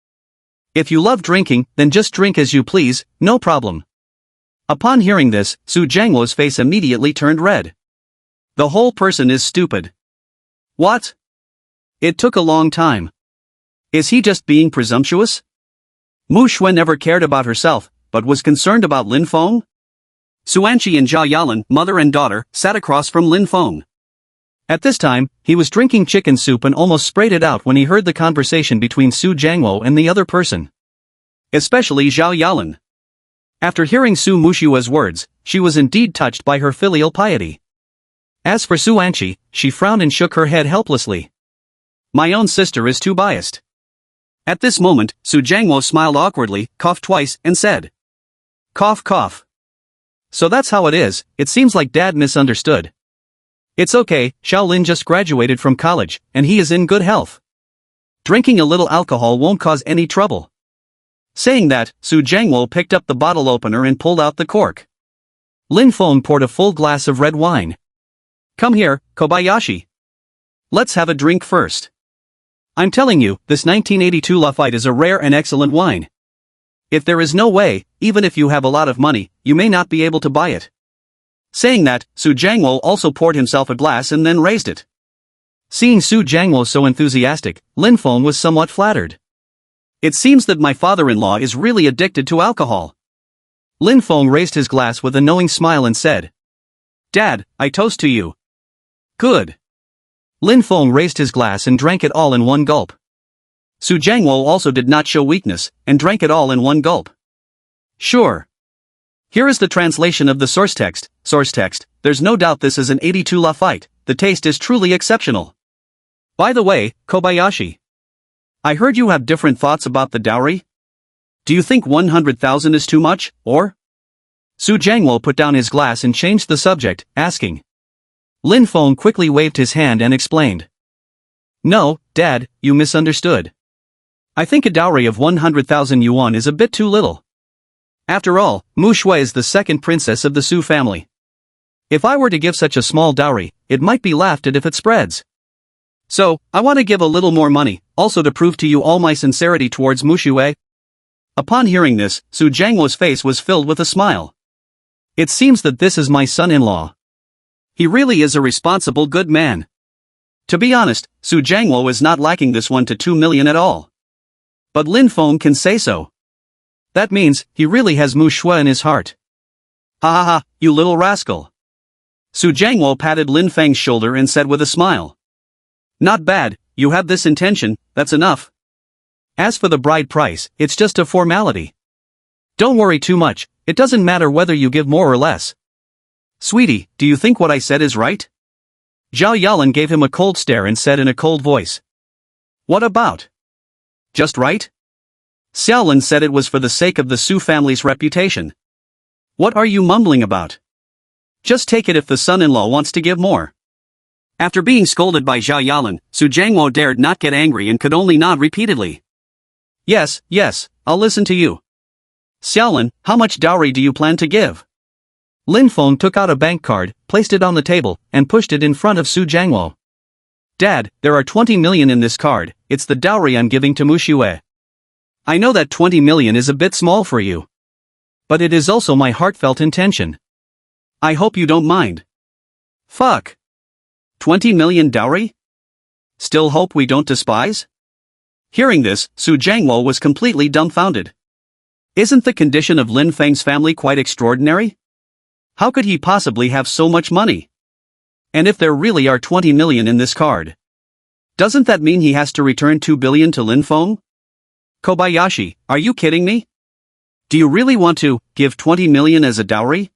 If you love drinking, then just drink as you please, no problem. Upon hearing this, Su Jiangwo's face immediately turned red. The whole person is stupid. What? It took a long time. Is he just being presumptuous? Muxue never cared about herself, but was concerned about Lin Feng? Suanqi and Zhao Yalan, mother and daughter, sat across from Lin Feng. At this time, he was drinking chicken soup and almost sprayed it out when he heard the conversation between Su Jiangwo and the other person. Especially Zhao Yalan. After hearing Su Muxue's words, she was indeed touched by her filial piety. As for Suanqi, she frowned and shook her head helplessly. My own sister is too biased. At this moment, Su Jiangwo smiled awkwardly, coughed twice, and said, Cough cough. So that's how it is, it seems like Dad misunderstood. It's okay, Xiaolin just graduated from college, and he is in good health. Drinking a little alcohol won't cause any trouble. Saying that, Su Jiangwo picked up the bottle opener and pulled out the cork. Lin Feng poured a full glass of red wine. Come here, Kobayashi. Let's have a drink first. I'm telling you, this 1982 Lafite is a rare and excellent wine. If there is no way, even if you have a lot of money, you may not be able to buy it. Saying that, Su Jiangwo also poured himself a glass and then raised it. Seeing Su Jiangwo so enthusiastic, Lin Feng was somewhat flattered. It seems that my father-in-law is really addicted to alcohol. Lin Feng raised his glass with a knowing smile and said, Dad, I toast to you. Good. Lin Feng raised his glass and drank it all in one gulp. Su Jiangwo also did not show weakness, and drank it all in one gulp. Sure. Here is the translation of the source text. Source text, there's no doubt this is an 82 Lafite, the taste is truly exceptional. By the way, Kobayashi. I heard you have different thoughts about the dowry? Do you think 100,000 is too much, or? Su Jiangwo put down his glass and changed the subject, asking. Lin Feng quickly waved his hand and explained. No, Dad, you misunderstood. I think a dowry of 100,000 yuan is a bit too little. After all, Muxue is the second princess of the Su family. If I were to give such a small dowry, it might be laughed at if it spreads. So, I want to give a little more money, also to prove to you all my sincerity towards Muxue. Upon hearing this, Su Jiangwo's face was filled with a smile. It seems that this is my son-in-law. He really is a responsible good man. To be honest, Su Jiangwo is not lacking this 1 to 2 million at all. But Lin Feng can say so. That means, he really has Muxue in his heart. Ha ha ha, you little rascal. Su Jiangwo patted Lin Feng's shoulder and said with a smile. Not bad, you have this intention, that's enough. As for the bride price, it's just a formality. Don't worry too much, it doesn't matter whether you give more or less. Sweetie, do you think what I said is right? Zhao Yalan gave him a cold stare and said in a cold voice. What about? Just right? Xiaolin said it was for the sake of the Su family's reputation. What are you mumbling about? Just take it if the son-in-law wants to give more. After being scolded by Zhao Yalan, Su Jiangwo dared not get angry and could only nod repeatedly. Yes, yes, I'll listen to you. Xiaolin, how much dowry do you plan to give? Lin Feng took out a bank card, placed it on the table, and pushed it in front of Su Jiangwo. Dad, there are 20 million in this card, it's the dowry I'm giving to Muxue. I know that 20 million is a bit small for you. But it is also my heartfelt intention. I hope you don't mind. Fuck. 20 million dowry? Still hope we don't despise? Hearing this, Su Jiangwo was completely dumbfounded. Isn't the condition of Lin Feng's family quite extraordinary? How could he possibly have so much money? And if there really are 20 million in this card, doesn't that mean he has to return 2 billion to Lin Feng? Kobayashi, are you kidding me? Do you really want to give 20 million as a dowry?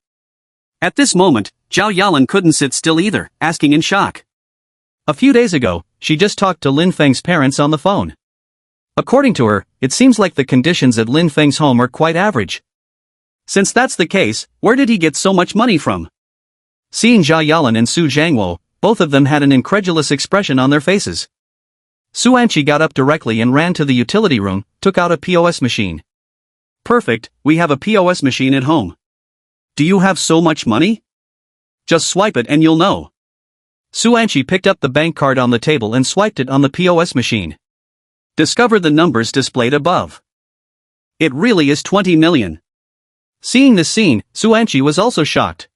At this moment, Zhao Yalan couldn't sit still either, asking in shock. A few days ago, she just talked to Lin Feng's parents on the phone. According to her, it seems like the conditions at Lin Feng's home are quite average. Since that's the case, where did he get so much money from? Seeing Zhao Yalan and Su Jiangwo, both of them had an incredulous expression on their faces. Su Anqi got up directly and ran to the utility room, took out a POS machine. Perfect, we have a POS machine at home. Do you have so much money? Just swipe it and you'll know. Su Anqi picked up the bank card on the table and swiped it on the POS machine. Discover the numbers displayed above. It really is 20 million. Seeing this scene, Su Anqi was also shocked.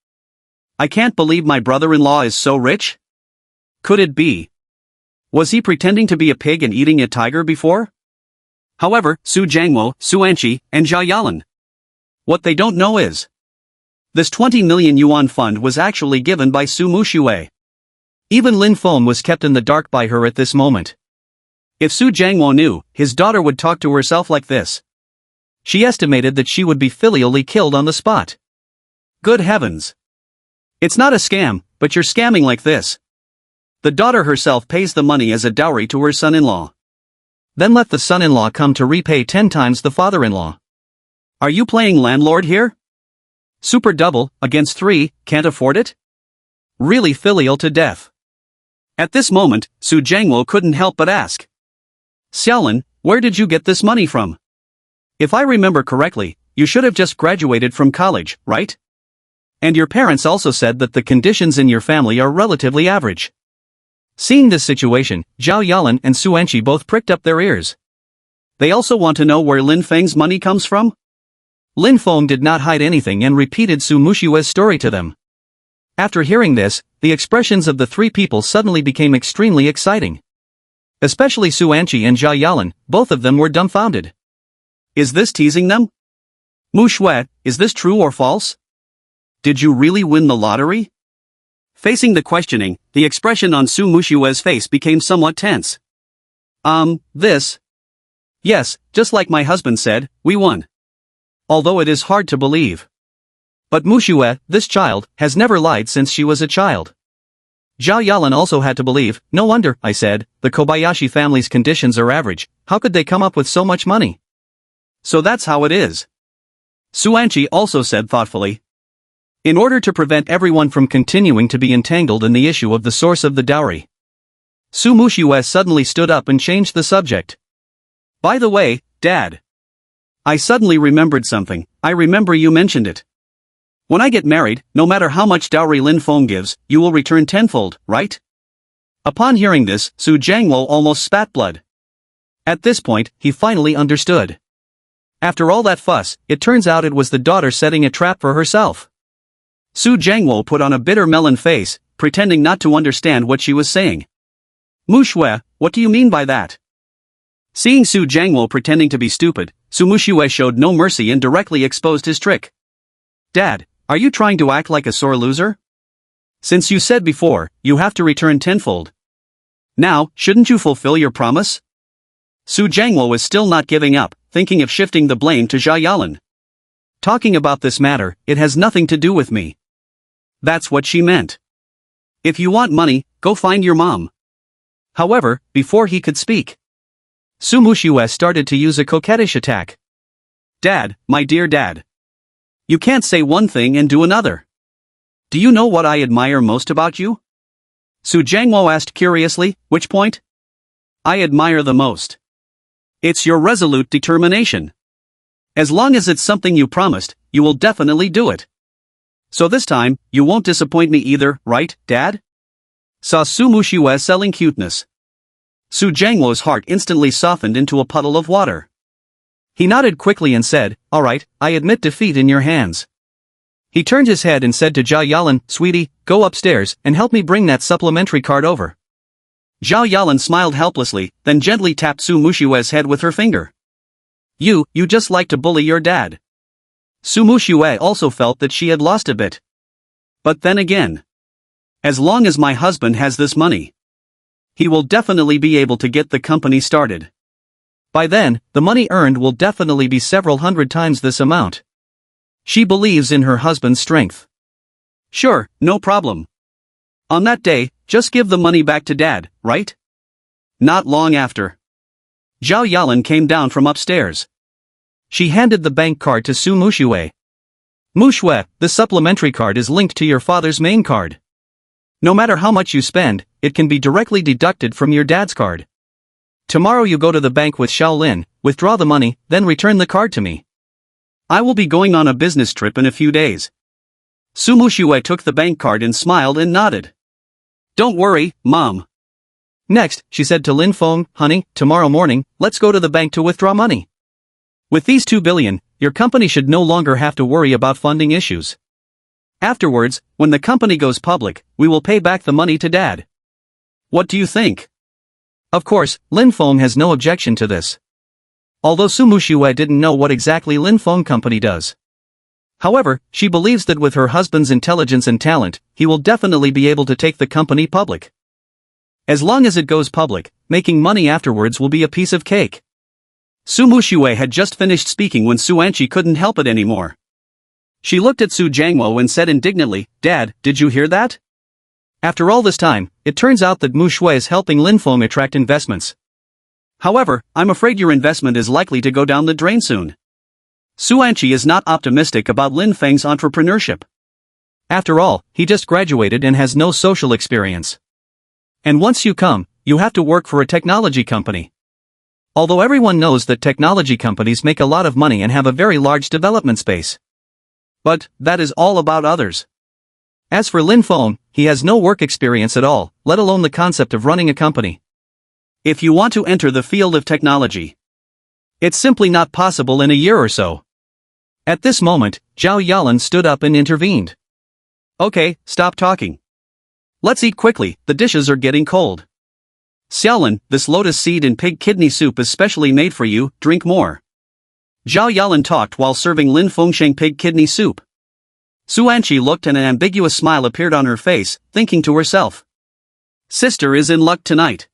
I can't believe my brother-in-law is so rich. Could it be? Was he pretending to be a pig and eating a tiger before? However, Su Jiangwo, Su Anqi, and Zhao Yalan. What they don't know is, this 20 million yuan fund was actually given by Su Muxue. Even Lin Feng was kept in the dark by her at this moment. If Su Jiangwo knew, his daughter would talk to herself like this. She estimated that she would be filially killed on the spot. Good heavens. It's not a scam, but you're scamming like this. The daughter herself pays the money as a dowry to her son-in-law. Then let the son-in-law come to repay 10 times the father-in-law. Are you playing landlord here? Super double, against 3, can't afford it? Really filial to death. At this moment, Su Jiangwo couldn't help but ask. Xiaolin, where did you get this money from? If I remember correctly, you should have just graduated from college, right? And your parents also said that the conditions in your family are relatively average. Seeing this situation, Zhao Yalan and Su Anqi both pricked up their ears. They also want to know where Lin Feng's money comes from? Lin Feng did not hide anything and repeated Su Muxue's story to them. After hearing this, the expressions of the three people suddenly became extremely exciting. Especially Su Anqi and Zhao Yalan, both of them were dumbfounded. Is this teasing them? Muxue, is this true or false? Did you really win the lottery? Facing the questioning, the expression on Su Muxue's face became somewhat tense. This? Yes, just like my husband said, we won. Although it is hard to believe. But Muxue, this child, has never lied since she was a child. Zhao Yalan also had to believe. No wonder, I said, the Kobayashi family's conditions are average. How could they come up with so much money? So that's how it is. Su Anqi also said thoughtfully. In order to prevent everyone from continuing to be entangled in the issue of the source of the dowry. Su Muxue suddenly stood up and changed the subject. By the way, Dad. I suddenly remembered something. I remember you mentioned it. When I get married, no matter how much dowry Lin Feng gives, you will return tenfold, right? Upon hearing this, Su Jiangwo almost spat blood. At this point, he finally understood. After all that fuss, it turns out it was the daughter setting a trap for herself. Su Jiangwo put on a bitter melon face, pretending not to understand what she was saying. Muxue, what do you mean by that? Seeing Su Jiangwo pretending to be stupid, Su Muxue showed no mercy and directly exposed his trick. Dad, are you trying to act like a sore loser? Since you said before, you have to return tenfold. Now, shouldn't you fulfill your promise? Su Jiangwo was still not giving up, thinking of shifting the blame to Zhao Yalan. Talking about this matter, it has nothing to do with me. That's what she meant. If you want money, go find your mom. However, before he could speak, Su Muxue started to use a coquettish attack. Dad, my dear dad. You can't say one thing and do another. Do you know what I admire most about you? Su Jiangwo asked curiously, which point? I admire the most. It's your resolute determination. As long as it's something you promised, you will definitely do it. So this time, you won't disappoint me either, right, Dad? Saw Su Muxue selling cuteness. Su Jiangwo's heart instantly softened into a puddle of water. He nodded quickly and said, all right, I admit defeat in your hands. He turned his head and said to Zhao Yalan, "Sweetie, go upstairs and help me bring that supplementary card over." Zhao Yalan smiled helplessly, then gently tapped Su Muxue's head with her finger. You just like to bully your dad." Su Muxue also felt that she had lost a bit. But then again, as long as my husband has this money, he will definitely be able to get the company started. By then, the money earned will definitely be several hundred times this amount. She believes in her husband's strength. Sure, no problem. On that day, just give the money back to Dad, right? Not long after, Zhao Yalan came down from upstairs. She handed the bank card to Su Muxue. "Muxue, the supplementary card is linked to your father's main card. No matter how much you spend, it can be directly deducted from your dad's card. Tomorrow you go to the bank with Shaolin, withdraw the money, then return the card to me. I will be going on a business trip in a few days." Su Muxue took the bank card and smiled and nodded. "Don't worry, Mom." Next, she said to Lin Feng, "Honey, tomorrow morning, let's go to the bank to withdraw money. With these 2 billion, your company should no longer have to worry about funding issues. Afterwards, when the company goes public, we will pay back the money to Dad. What do you think?" Of course, Lin Feng has no objection to this. Although Su Muxue didn't know what exactly Lin Feng company does. However, she believes that with her husband's intelligence and talent, he will definitely be able to take the company public. As long as it goes public, making money afterwards will be a piece of cake. Su Muxue had just finished speaking when Su Anqi couldn't help it anymore. She looked at Su Jiangwo and said indignantly, "Dad, did you hear that?" After all this time, it turns out that Muxue is helping Lin Feng attract investments. However, I'm afraid your investment is likely to go down the drain soon. Su Anqi is not optimistic about Lin Feng's entrepreneurship. After all, he just graduated and has no social experience. And once you come, you have to work for a technology company. Although everyone knows that technology companies make a lot of money and have a very large development space. But that is all about others. As for Lin Feng, he has no work experience at all, let alone the concept of running a company. If you want to enter the field of technology, it's simply not possible in a year or so. At this moment, Zhao Yalan stood up and intervened. "Okay, stop talking. Let's eat quickly, the dishes are getting cold. Xiaolin, this lotus seed and pig kidney soup is specially made for you, drink more." Zhao Yalan talked while serving Lin Fengsheng pig kidney soup. Su Anqi looked and an ambiguous smile appeared on her face, thinking to herself. Sister is in luck tonight.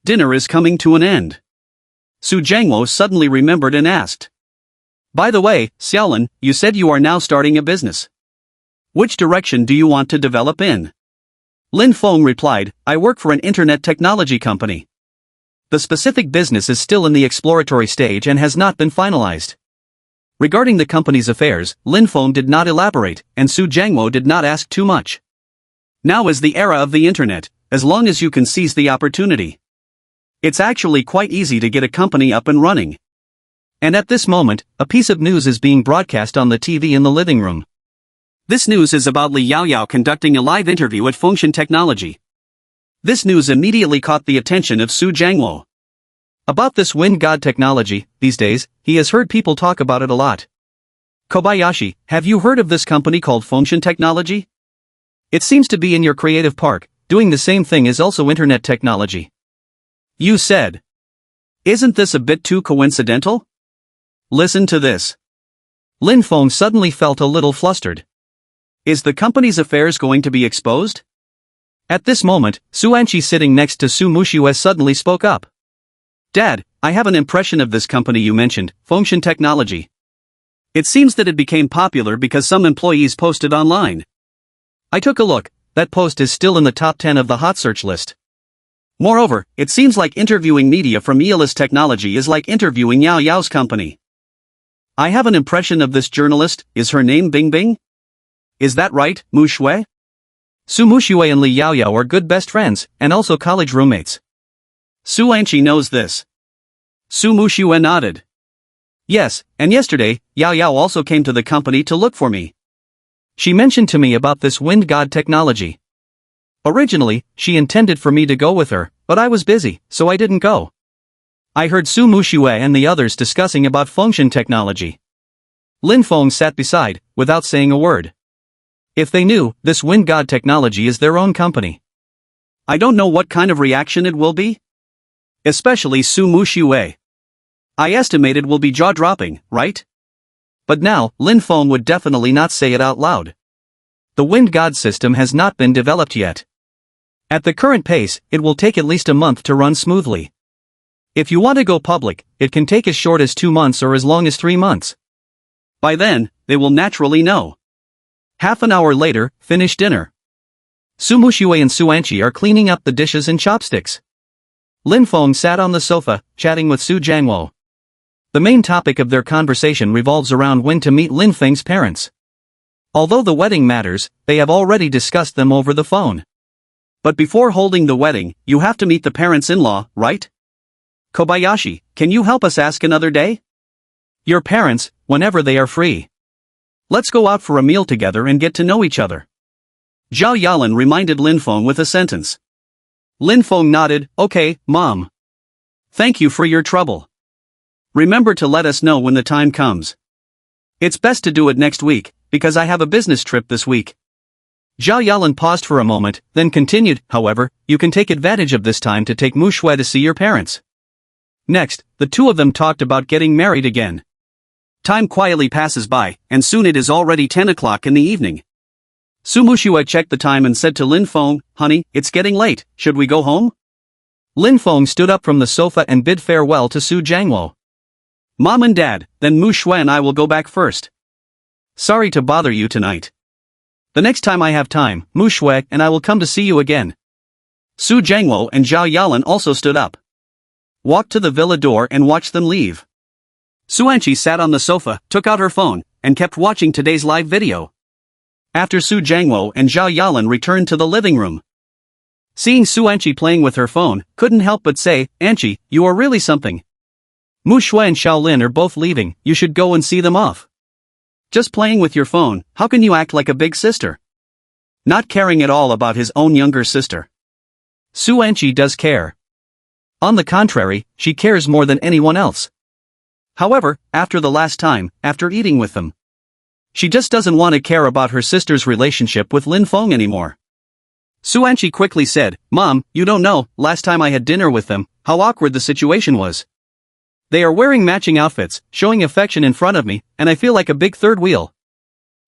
Dinner is coming to an end. Su Jiangwo suddenly remembered and asked. "By the way, Xiaolin, you said you are now starting a business. Which direction do you want to develop in?" Lin Feng replied, "I work for an internet technology company. The specific business is still in the exploratory stage and has not been finalized." Regarding the company's affairs, Lin Feng did not elaborate, and Su Jiangwo did not ask too much. Now is the era of the internet, as long as you can seize the opportunity. It's actually quite easy to get a company up and running. And at this moment, a piece of news is being broadcast on the TV in the living room. This news is about Li Yaoyao conducting a live interview at Fengshan Technology. This news immediately caught the attention of Su Jiangwo. About this wind god technology, these days, he has heard people talk about it a lot. "Kobayashi, have you heard of this company called Fengshan Technology? It seems to be in your creative park, doing the same thing as also internet technology." You said. Isn't this a bit too coincidental? Listen to this. Lin Feng suddenly felt a little flustered. Is the company's affairs going to be exposed? At this moment, Su Anqi sitting next to Su Muxue suddenly spoke up. "Dad, I have an impression of this company you mentioned, Fengshan Technology. It seems that it became popular because some employees posted online. I took a look, that post is still in the top 10 of the hot search list. Moreover, it seems like interviewing media from Unrealistic Technology is like interviewing Yao Yao's company. I have an impression of this journalist, is her name Bing Bing? Is that right, Muxue?" Su Muxue and Li Yaoyao are good best friends, and also college roommates. Su Anqi knows this. Su Muxue nodded. "Yes, and yesterday, Yao Yao also came to the company to look for me. She mentioned to me about this wind god technology. Originally, she intended for me to go with her, but I was busy, so I didn't go. I heard Su Muxue and the others discussing about Fengshan Technology." Lin Feng sat beside, without saying a word. If they knew, this wind god technology is their own company. I don't know what kind of reaction it will be. Especially Su Muxue. I estimate it will be jaw-dropping, right? But now, Lin Feng would definitely not say it out loud. The wind god system has not been developed yet. At the current pace, it will take at least a month to run smoothly. If you want to go public, it can take as short as 2 months or as long as 3 months. By then, they will naturally know. Half an hour later, finish dinner. Su Muxue and Su Anqi are cleaning up the dishes and chopsticks. Lin Feng sat on the sofa, chatting with Su Jiangwo. The main topic of their conversation revolves around when to meet Lin Feng's parents. Although the wedding matters, they have already discussed them over the phone. But before holding the wedding, you have to meet the parents-in-law, right? Kobayashi, can you help us ask another day? Your parents, whenever they are free. Let's go out for a meal together and get to know each other. Zhao Yalan reminded Lin Feng with a sentence. Lin Feng nodded, okay, Mom. Thank you for your trouble. Remember to let us know when the time comes. It's best to do it next week, because I have a business trip this week. Zhao Yalan paused for a moment, then continued, however, you can take advantage of this time to take Muxue to see your parents. Next, the two of them talked about getting married again. Time quietly passes by, and soon it is already 10 o'clock in the evening. Su Muxue checked the time and said to Lin Feng, honey, it's getting late, should we go home? Lin Feng stood up from the sofa and bid farewell to Su Jiangwo. Mom and Dad, then Muxue and I will go back first. Sorry to bother you tonight. The next time I have time, Muxue and I will come to see you again. Su Jiangwo and Zhao Yalan also stood up. Walked to the villa door and watched them leave. Su Anqi sat on the sofa, took out her phone, and kept watching today's live video. After Su Jiangwo and Zhao Yalan returned to the living room. Seeing Su Anqi playing with her phone, couldn't help but say, Anqi, you are really something. Muxue and Shaolin are both leaving, you should go and see them off. Just playing with your phone, how can you act like a big sister? Not caring at all about his own younger sister. Su Anqi does care. On the contrary, she cares more than anyone else. However, after the last time, after eating with them, she just doesn't want to care about her sister's relationship with Lin Feng anymore. Su Anqi quickly said, Mom, you don't know, last time I had dinner with them, how awkward the situation was. They are wearing matching outfits, showing affection in front of me, and I feel like a big third wheel.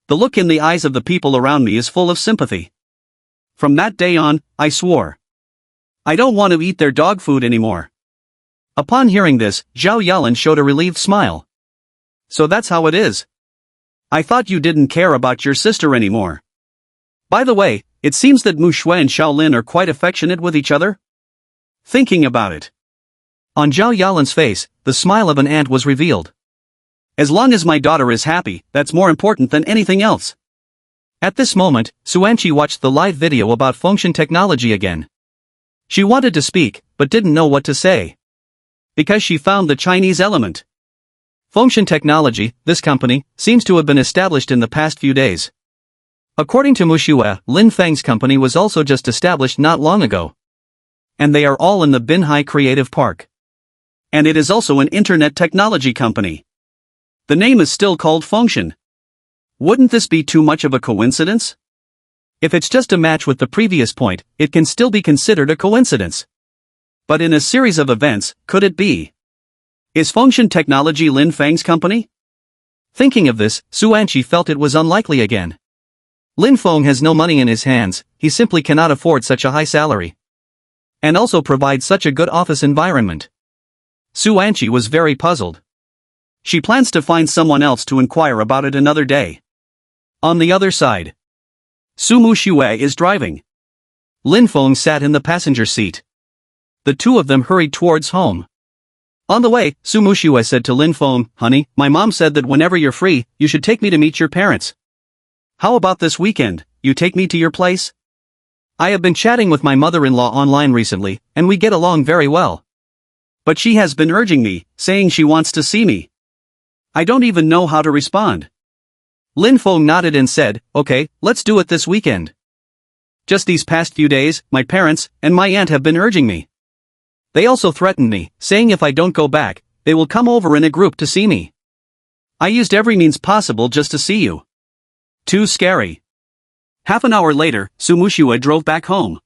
The look in the eyes of the people around me is full of sympathy. From that day on, I swore. I don't want to eat their dog food anymore. Upon hearing this, Zhao Yalan showed a relieved smile. So that's how it is. I thought you didn't care about your sister anymore. By the way, it seems that Muxue and Shaolin are quite affectionate with each other. Thinking about it. On Zhao Yalan's face, the smile of an aunt was revealed. As long as my daughter is happy, that's more important than anything else. At this moment, Su Anqi watched the live video about function technology again. She wanted to speak, but didn't know what to say. Because she found the Chinese element. Function technology, this company, seems to have been established in the past few days. According to Muxue, Lin Feng's company was also just established not long ago. And they are all in the Binhai Creative Park. And it is also an internet technology company. The name is still called Function. Wouldn't this be too much of a coincidence? If it's just a match with the previous point, it can still be considered a coincidence. But in a series of events, could it be? Is Function Technology Lin Feng's company? Thinking of this, Su Anqi felt it was unlikely again. Lin Feng has no money in his hands, he simply cannot afford such a high salary. And also provide such a good office environment. Su Anqi was very puzzled. She plans to find someone else to inquire about it another day. On the other side, Su Muxue is driving. Lin Feng sat in the passenger seat. The two of them hurried towards home. On the way, Su Muxue said to Lin Feng, honey, my mom said that whenever you're free, you should take me to meet your parents. How about this weekend, you take me to your place? I have been chatting with my mother-in-law online recently, and we get along very well. But she has been urging me, saying she wants to see me. I don't even know how to respond. Lin Feng nodded and said, okay, let's do it this weekend. Just these past few days, my parents and my aunt have been urging me. They also threatened me, saying if I don't go back, they will come over in a group to see me. I used every means possible just to see you. Too scary. Half an hour later, Su Muxue drove back home.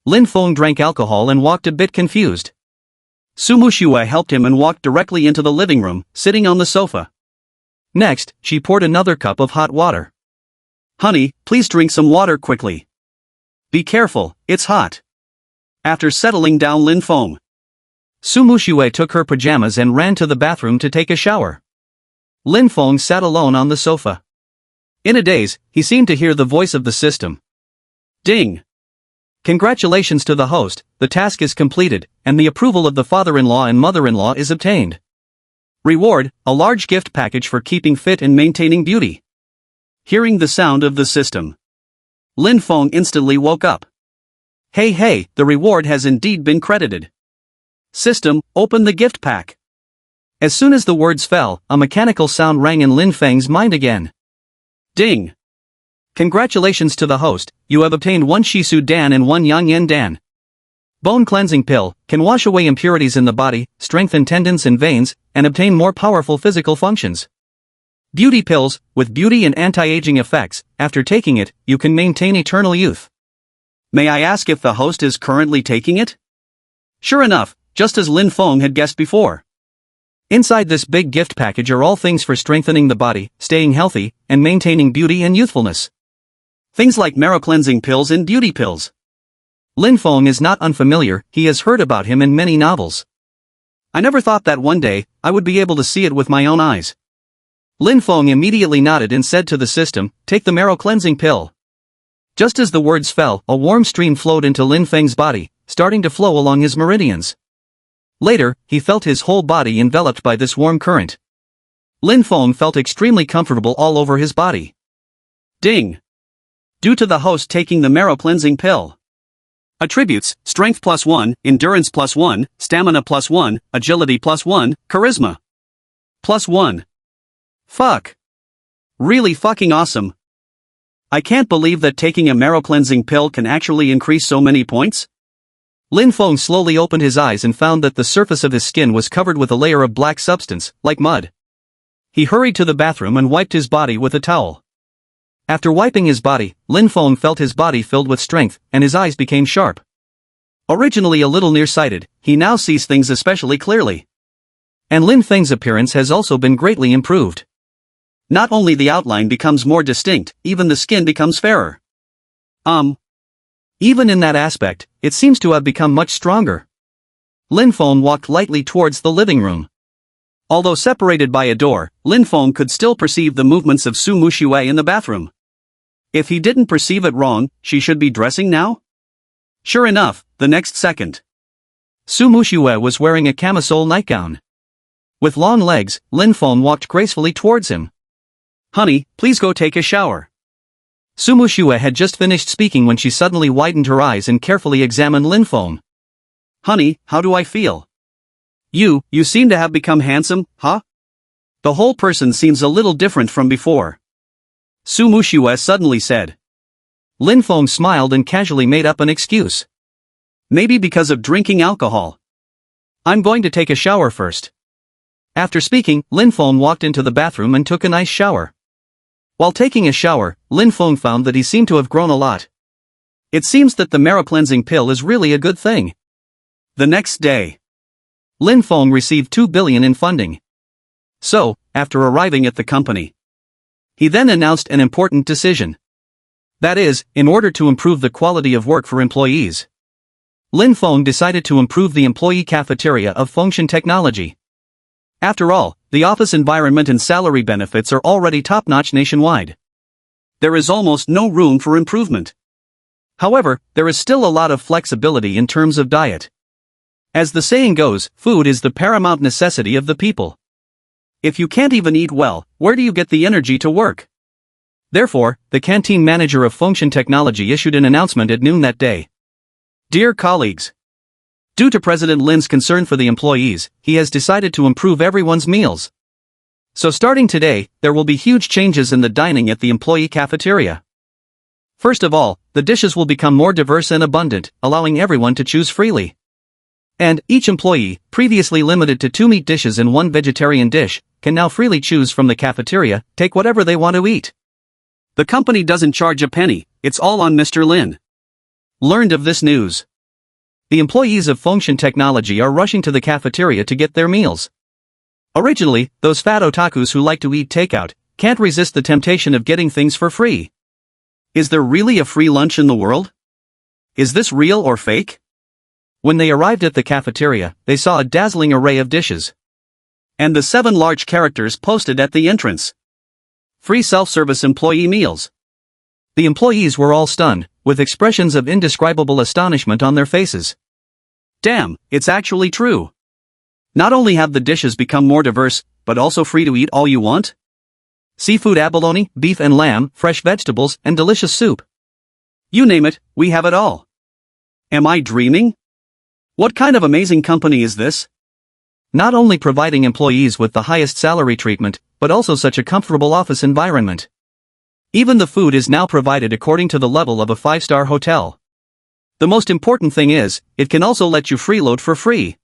Lin Feng drank alcohol and walked a bit confused. Su Muxue helped him and walked directly into the living room, sitting on the sofa. Next, she poured another cup of hot water. "Honey, please drink some water quickly. Be careful, it's hot." After settling down Lin Feng, Su Muxue took her pajamas and ran to the bathroom to take a shower. Lin Feng sat alone on the sofa. In a daze, he seemed to hear the voice of the system. Ding! Congratulations to the host, the task is completed, and the approval of the father-in-law and mother-in-law is obtained. Reward, a large gift package for keeping fit and maintaining beauty. Hearing the sound of the system, Lin Feng instantly woke up. Hey, the reward has indeed been credited. System, open the gift pack. As soon as the words fell, a mechanical sound rang in Lin Feng's mind again. Ding! Congratulations to the host, you have obtained 1 Shisu Dan and 1 Yang Yen Dan. Bone cleansing pill, can wash away impurities in the body, strengthen tendons and veins, and obtain more powerful physical functions. Beauty pills, with beauty and anti-aging effects, after taking it, you can maintain eternal youth. May I ask if the host is currently taking it? Sure enough, just as Lin Feng had guessed before. Inside this big gift package are all things for strengthening the body, staying healthy, and maintaining beauty and youthfulness. Things like marrow cleansing pills and beauty pills. Lin Feng is not unfamiliar, he has heard about him in many novels. I never thought that one day, I would be able to see it with my own eyes. Lin Feng immediately nodded and said to the system, take the marrow cleansing pill. Just as the words fell, a warm stream flowed into Lin Feng's body, starting to flow along his meridians. Later, he felt his whole body enveloped by this warm current. Lin Feng felt extremely comfortable all over his body. Ding! Due to the host taking the marrow cleansing pill. Attributes, strength +1, endurance +1, stamina +1, agility +1, charisma +1. Fuck. Really fucking awesome. I can't believe that taking a marrow cleansing pill can actually increase so many points. Lin Feng slowly opened his eyes and found that the surface of his skin was covered with a layer of black substance, like mud. He hurried to the bathroom and wiped his body with a towel. After wiping his body, Lin Feng felt his body filled with strength, and his eyes became sharp. Originally a little nearsighted, he now sees things especially clearly. And Lin Feng's appearance has also been greatly improved. Not only the outline becomes more distinct, even the skin becomes fairer. Even in that aspect, it seems to have become much stronger. Lin Feng walked lightly towards the living room. Although separated by a door, Lin Feng could still perceive the movements of Su Muxue in the bathroom. If he didn't perceive it wrong, she should be dressing now? Sure enough, the next second, Su Muxue was wearing a camisole nightgown. With long legs, Lin Feng walked gracefully towards him. Honey, please go take a shower. Su Muxue had just finished speaking when she suddenly widened her eyes and carefully examined Lin Feng. Honey, how do I feel? You seem to have become handsome, huh? The whole person seems a little different from before. Su Muxue suddenly said. Lin Feng smiled and casually made up an excuse. Maybe because of drinking alcohol. I'm going to take a shower first. After speaking, Lin Feng walked into the bathroom and took a nice shower. While taking a shower, Lin Feng found that he seemed to have grown a lot. It seems that the marrow cleansing pill is really a good thing. The next day, Lin Feng received 2 billion in funding. So, after arriving at the company, he then announced an important decision. That is, in order to improve the quality of work for employees, Lin Feng decided to improve the employee cafeteria of Fengshan Technology. After all, the office environment and salary benefits are already top-notch nationwide. There is almost no room for improvement. However, there is still a lot of flexibility in terms of diet. As the saying goes, food is the paramount necessity of the people. If you can't even eat well, where do you get the energy to work? Therefore, the canteen manager of Fengshan Technology issued an announcement at noon that day. Dear colleagues, due to President Lin's concern for the employees, he has decided to improve everyone's meals. So starting today, there will be huge changes in the dining at the employee cafeteria. First of all, the dishes will become more diverse and abundant, allowing everyone to choose freely. And each employee, previously limited to 2 meat dishes and 1 vegetarian dish, can now freely choose from the cafeteria, take whatever they want to eat. The company doesn't charge a penny, it's all on Mr. Lin. Learned of this news. The employees of Fengshan Technology are rushing to the cafeteria to get their meals. Originally, those fat otakus who like to eat takeout can't resist the temptation of getting things for free. Is there really a free lunch in the world? Is this real or fake? When they arrived at the cafeteria, they saw a dazzling array of dishes. And the 7 large characters posted at the entrance. Free self-service employee meals. The employees were all stunned, with expressions of indescribable astonishment on their faces. Damn, it's actually true. Not only have the dishes become more diverse, but also free to eat all you want? Seafood abalone, beef and lamb, fresh vegetables, and delicious soup. You name it, we have it all. Am I dreaming? What kind of amazing company is this? Not only providing employees with the highest salary treatment, but also such a comfortable office environment. Even the food is now provided according to the level of a 5-star hotel. The most important thing is, it can also let you freeload for free.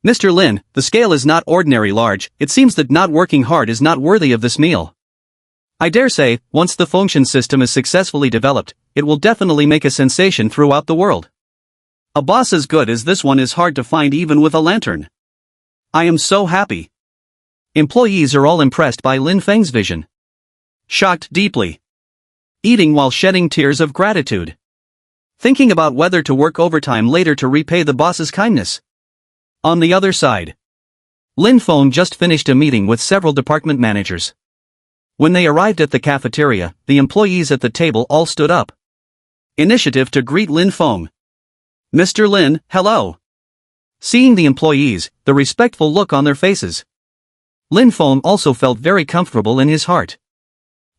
Mr. Lin, the scale is not ordinary large, it seems that not working hard is not worthy of this meal. I dare say, once the Fengshan system is successfully developed, it will definitely make a sensation throughout the world. A boss as good as this one is hard to find even with a lantern. I am so happy. Employees are all impressed by Lin Feng's vision. Shocked deeply. Eating while shedding tears of gratitude. Thinking about whether to work overtime later to repay the boss's kindness. On the other side, Lin Feng just finished a meeting with several department managers. When they arrived at the cafeteria, the employees at the table all stood up. Initiative to greet Lin Feng. Mr. Lin, hello. Seeing the employees, the respectful look on their faces. Lin Feng also felt very comfortable in his heart.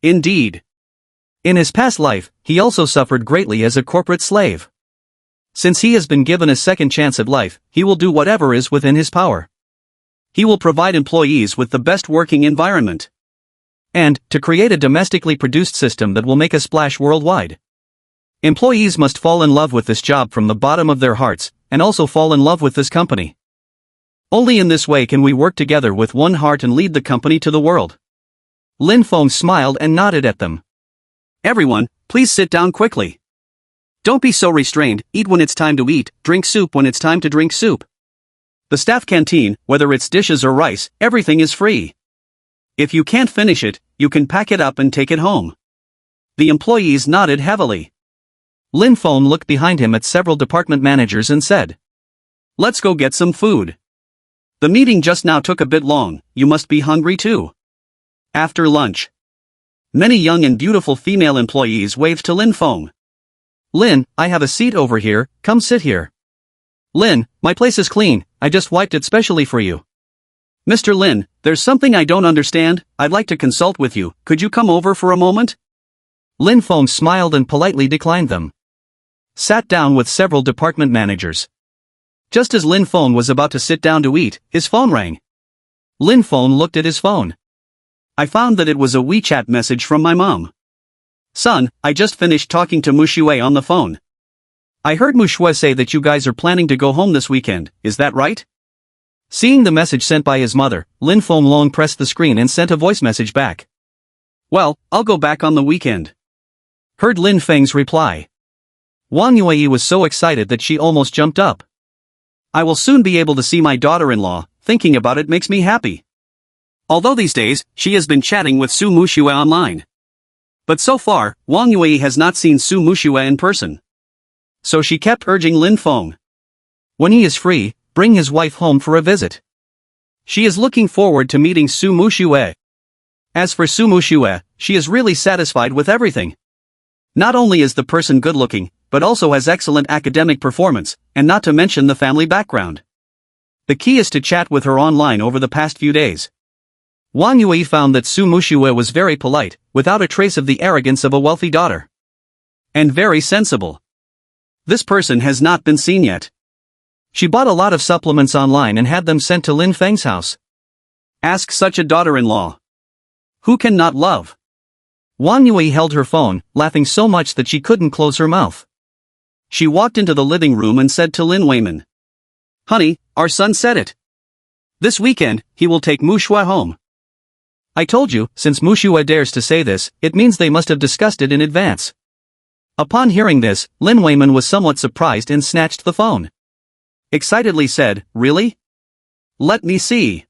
Indeed. In his past life, he also suffered greatly as a corporate slave. Since he has been given a second chance at life, he will do whatever is within his power. He will provide employees with the best working environment. And, to create a domestically produced system that will make a splash worldwide. Employees must fall in love with this job from the bottom of their hearts, and also fall in love with this company. Only in this way can we work together with one heart and lead the company to the world. Lin Feng smiled and nodded at them. Everyone, please sit down quickly. Don't be so restrained, eat when it's time to eat, drink soup when it's time to drink soup. The staff canteen, whether it's dishes or rice, everything is free. If you can't finish it, you can pack it up and take it home. The employees nodded heavily. Lin Feng looked behind him at several department managers and said, "Let's go get some food. The meeting just now took a bit long, you must be hungry too." After lunch, many young and beautiful female employees waved to Lin Feng. "Lin, I have a seat over here, come sit here." "Lin, my place is clean, I just wiped it specially for you." "Mr. Lin, there's something I don't understand, I'd like to consult with you, could you come over for a moment?" Lin Feng smiled and politely declined them. Sat down with several department managers. Just as Lin Feng was about to sit down to eat, his phone rang. Lin Feng looked at his phone. I found that it was a WeChat message from my mom. "Son, I just finished talking to Muxue on the phone. I heard Muxue say that you guys are planning to go home this weekend, is that right?" Seeing the message sent by his mother, Lin Feng long pressed the screen and sent a voice message back. "Well, I'll go back on the weekend." Heard Lin Feng's reply. Wang Yue was so excited that she almost jumped up. "I will soon be able to see my daughter-in-law, thinking about it makes me happy." Although these days, she has been chatting with Su Muxue online. But so far, Wang Yue has not seen Su Muxue in person. So she kept urging Lin Feng. When he is free, bring his wife home for a visit. She is looking forward to meeting Su Muxue. As for Su Muxue, she is really satisfied with everything. Not only is the person good-looking, but also has excellent academic performance, and not to mention the family background. The key is to chat with her online over the past few days. Wang Yue found that Su Muxue was very polite, without a trace of the arrogance of a wealthy daughter. And very sensible. This person has not been seen yet. She bought a lot of supplements online and had them sent to Lin Feng's house. Ask such a daughter-in-law. Who can not love? Wang Yue held her phone, laughing so much that she couldn't close her mouth. She walked into the living room and said to Lin Weiman. "Honey, our son said it. This weekend, he will take Muxue home." "I told you, since Muxue dares to say this, it means they must have discussed it in advance." Upon hearing this, Lin Weiman was somewhat surprised and snatched the phone. Excitedly said, "Really? Let me see."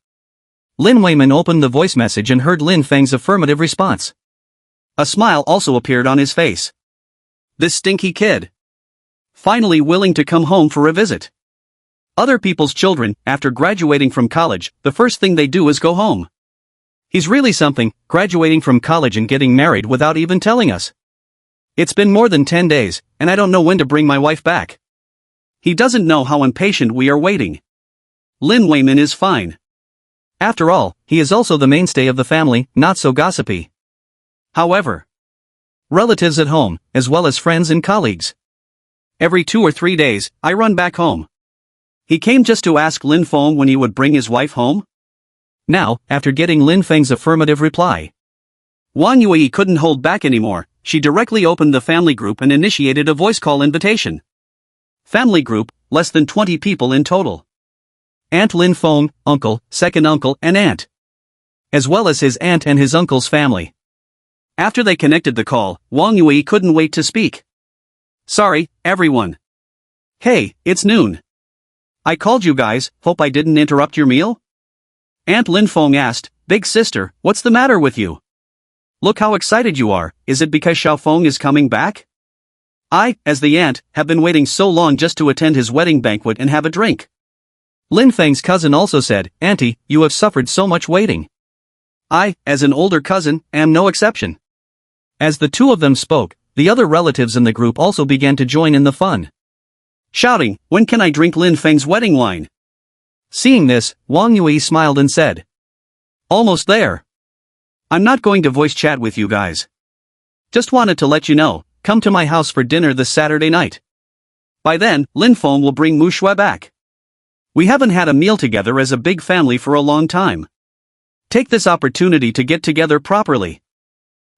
Lin Weiman opened the voice message and heard Lin Feng's affirmative response. A smile also appeared on his face. This stinky kid. Finally willing to come home for a visit. Other people's children, after graduating from college, the first thing they do is go home. He's really something, graduating from college and getting married without even telling us. It's been more than 10 days, and I don't know when to bring my wife back. He doesn't know how impatient we are waiting. Lin Weiman is fine. After all, he is also the mainstay of the family, not so gossipy. However, relatives at home, as well as friends and colleagues. Every 2 or 3 days, I run back home. He came just to ask Lin Feng when he would bring his wife home? Now, after getting Lin Feng's affirmative reply, Wang Yue couldn't hold back anymore. She directly opened the family group and initiated a voice call invitation. Family group, less than 20 people in total. Aunt Lin Feng, uncle, second uncle and aunt. As well as his aunt and his uncle's family. After they connected the call, Wang Yue couldn't wait to speak. Sorry, everyone. Hey, it's noon. I called you guys, hope I didn't interrupt your meal? Aunt Lin Feng asked, Big sister, what's the matter with you? Look how excited you are, is it because Xiao Feng is coming back? I, as the aunt, have been waiting so long just to attend his wedding banquet and have a drink. Lin Feng's cousin also said, Auntie, you have suffered so much waiting. I, as an older cousin, am no exception. As the two of them spoke, the other relatives in the group also began to join in the fun. Shouting, when can I drink Lin Feng's wedding wine? Seeing this, Wang Yue smiled and said, almost there. I'm not going to voice chat with you guys. Just wanted to let you know, come to my house for dinner this Saturday night. By then, Lin Feng will bring Muxue back. We haven't had a meal together as a big family for a long time. Take this opportunity to get together properly.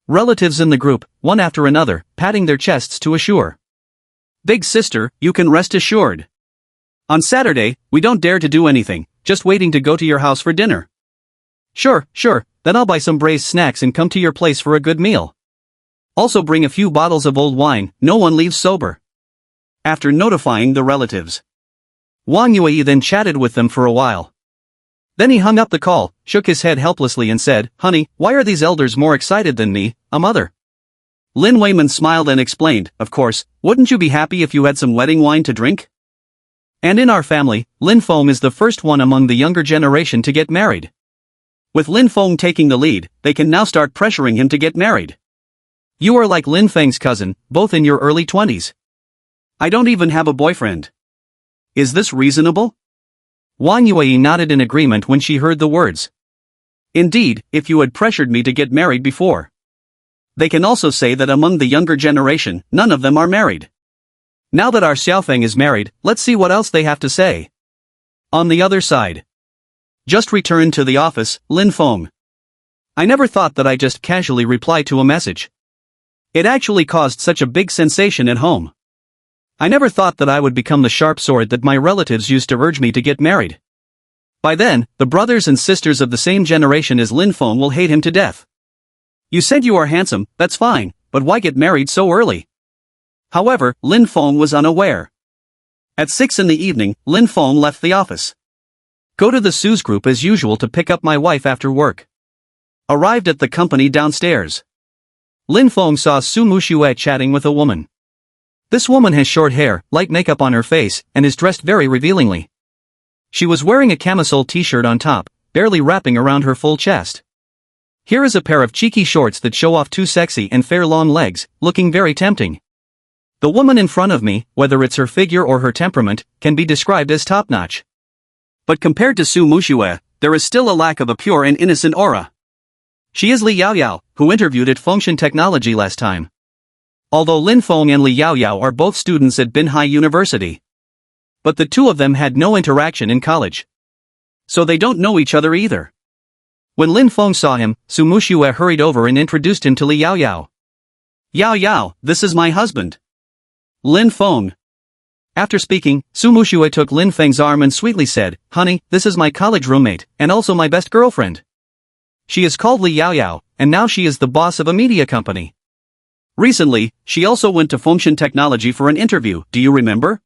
Relatives in the group, one after another, patting their chests to assure. Big sister, you can rest assured. On Saturday, we don't dare to do anything, just waiting to go to your house for dinner. Sure, then I'll buy some braised snacks and come to your place for a good meal. Also bring a few bottles of old wine, no one leaves sober. After notifying the relatives, Wang Yue then chatted with them for a while. Then he hung up the call, shook his head helplessly and said, Honey, why are these elders more excited than me, a mother? Lin Weiman smiled and explained, of course, wouldn't you be happy if you had some wedding wine to drink? And in our family, Lin Feng is the first one among the younger generation to get married. With Lin Feng taking the lead, they can now start pressuring him to get married. You are like Lin Feng's cousin, both in your early 20s. I don't even have a boyfriend. Is this reasonable? Wang Yue nodded in agreement when she heard the words. Indeed, if you had pressured me to get married before. They can also say that among the younger generation, none of them are married. Now that our Xiaofeng is married, let's see what else they have to say. On the other side. Just returned to the office, Lin Feng. I never thought that I just casually replied to a message. It actually caused such a big sensation at home. I never thought that I would become the sharp sword that my relatives used to urge me to get married. By then, the brothers and sisters of the same generation as Lin Feng will hate him to death. You said you are handsome, that's fine, but why get married so early? However, Lin Feng was unaware. At 6 in the evening, Lin Feng left the office. Go to the Su's group as usual to pick up my wife after work. Arrived at the company downstairs. Lin Feng saw Su Muxue chatting with a woman. This woman has short hair, light makeup on her face, and is dressed very revealingly. She was wearing a camisole t-shirt on top, barely wrapping around her full chest. Here is a pair of cheeky shorts that show off two sexy and fair long legs, looking very tempting. The woman in front of me, whether it's her figure or her temperament, can be described as top-notch. But compared to Su Muxue, there is still a lack of a pure and innocent aura. She is Li Yaoyao, who interviewed at Fengshan Technology last time. Although Lin Feng and Li Yaoyao are both students at Binhai University. But the two of them had no interaction in college. So they don't know each other either. When Lin Feng saw him, Su Muxue hurried over and introduced him to Li Yaoyao. Yaoyao, this is my husband. Lin Feng. After speaking, Su Muxue took Lin Feng's arm and sweetly said, Honey, this is my college roommate, and also my best girlfriend. She is called Li Yaoyao, and now she is the boss of a media company. Recently, she also went to Fengshan Technology for an interview, do you remember?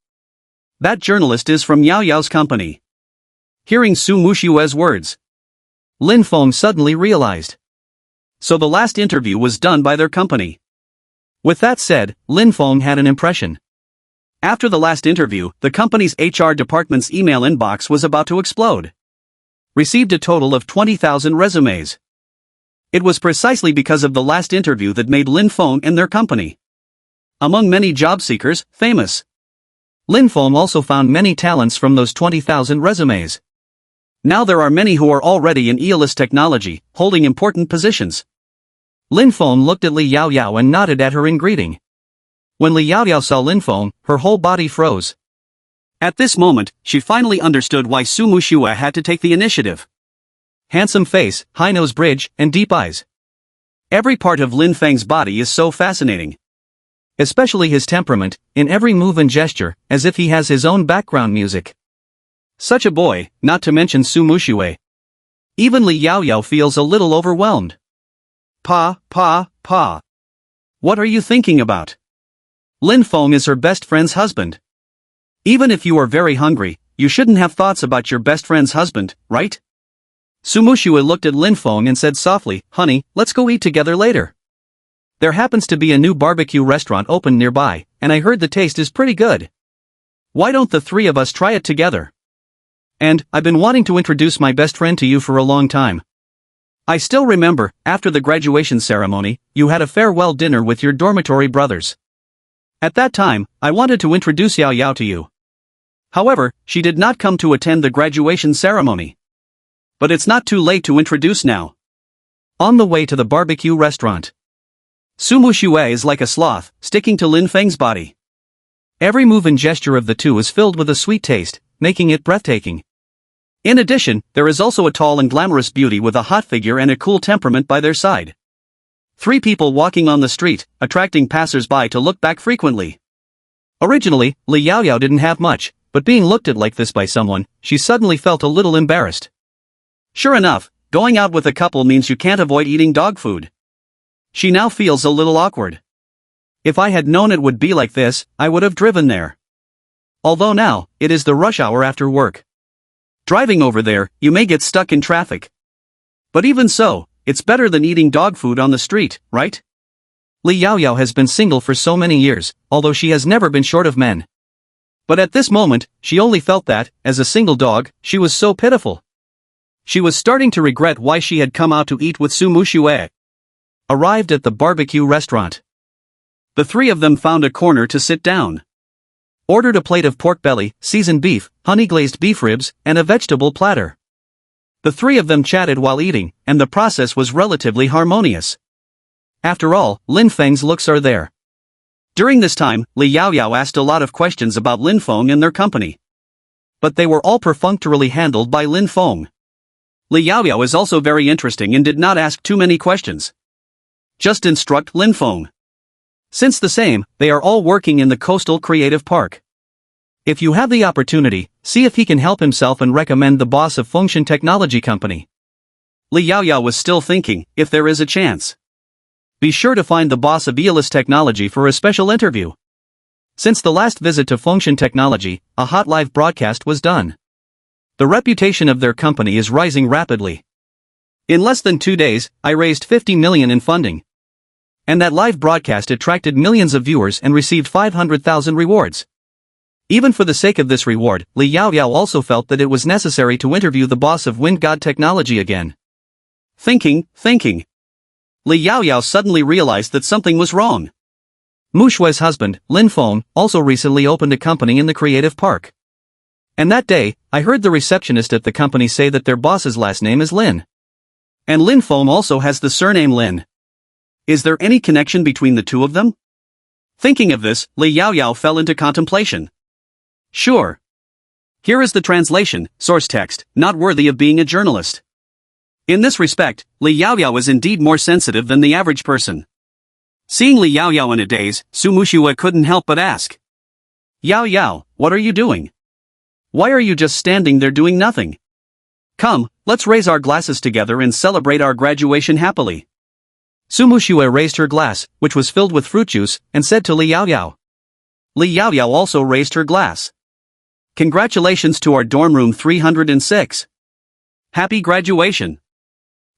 That journalist is from Yao Yao's company. Hearing Su Muxue's words, Lin Feng suddenly realized. So the last interview was done by their company. With that said, Lin Feng had an impression. After the last interview, the company's HR department's email inbox was about to explode. Received a total of 20,000 resumes. It was precisely because of the last interview that made Lin Feng and their company, among many job seekers, famous. Lin Feng also found many talents from those 20,000 resumes. Now there are many who are already in Unrealistic technology, holding important positions. Lin Feng looked at Li Yao Yao and nodded at her in greeting. When Li Yao Yao saw Lin Feng, her whole body froze. At this moment, she finally understood why Su Muxue had to take the initiative. Handsome face, high nose bridge, and deep eyes. Every part of Lin Feng's body is so fascinating. Especially his temperament, in every move and gesture, as if he has his own background music. Such a boy, not to mention Su Muxue. Even Li Yao Yao feels a little overwhelmed. Pa. What are you thinking about? Lin Feng is her best friend's husband. Even if you are very hungry, you shouldn't have thoughts about your best friend's husband, right? Su Muxue looked at Lin Feng and said softly, honey, let's go eat together later. There happens to be a new barbecue restaurant opened nearby, and I heard the taste is pretty good. Why don't the three of us try it together? And, I've been wanting to introduce my best friend to you for a long time. I still remember, after the graduation ceremony, you had a farewell dinner with your dormitory brothers. At that time, I wanted to introduce Yao Yao to you. However, she did not come to attend the graduation ceremony. But it's not too late to introduce now. On the way to the barbecue restaurant, Su Muxue is like a sloth, sticking to Lin Feng's body. Every move and gesture of the two is filled with a sweet taste, making it breathtaking. In addition, there is also a tall and glamorous beauty with a hot figure and a cool temperament by their side. Three people walking on the street, attracting passers-by to look back frequently. Originally, Li Yao Yao didn't have much, but being looked at like this by someone, she suddenly felt a little embarrassed. Sure enough, going out with a couple means you can't avoid eating dog food. She now feels a little awkward. If I had known it would be like this, I would have driven there. Although now, it is the rush hour after work. Driving over there, you may get stuck in traffic. But even so, it's better than eating dog food on the street, right? Li Yao Yao has been single for so many years, although she has never been short of men. But at this moment, she only felt that, as a single dog, she was so pitiful. She was starting to regret why she had come out to eat with Su Muxue. Arrived at the barbecue restaurant. The three of them found a corner to sit down. Ordered a plate of pork belly, seasoned beef, honey-glazed beef ribs, and a vegetable platter. The three of them chatted while eating, and the process was relatively harmonious. After all, Lin Feng's looks are there. During this time, Li Yao Yao asked a lot of questions about Lin Feng and their company. But they were all perfunctorily handled by Lin Feng. Li Yao Yao is also very interesting and did not ask too many questions. Just instruct Lin Feng. Since the same, they are all working in the Coastal Creative Park. If you have the opportunity, see if he can help himself and recommend the boss of Fengshan Technology Company. Li Yao Yao was still thinking, if there is a chance. Be sure to find the boss of Unrealistic Technology for a special interview. Since the last visit to Fengshan Technology, a hot live broadcast was done. The reputation of their company is rising rapidly. In less than 2 days, I raised 50 million in funding. And that live broadcast attracted millions of viewers and received 500,000 rewards. Even for the sake of this reward, Li Yao Yao also felt that it was necessary to interview the boss of Wind God Technology again. Thinking. Li Yao Yao suddenly realized that something was wrong. Muxue's husband, Lin Feng, also recently opened a company in the creative park. And that day, I heard the receptionist at the company say that their boss's last name is Lin. And Lin Feng also has the surname Lin. Is there any connection between the two of them? Thinking of this, Li Yao Yao fell into contemplation. Sure. Here is the translation, source text, not worthy of being a journalist. In this respect, Li Yao Yao is indeed more sensitive than the average person. Seeing Li Yao Yao in a daze, Su Muxue couldn't help but ask. Yao Yao, what are you doing? Why are you just standing there doing nothing? Come, let's raise our glasses together and celebrate our graduation happily. Su Muxue raised her glass, which was filled with fruit juice, and said to Li Yaoyao. Li Yaoyao also raised her glass. Congratulations to our dorm room 306. Happy graduation.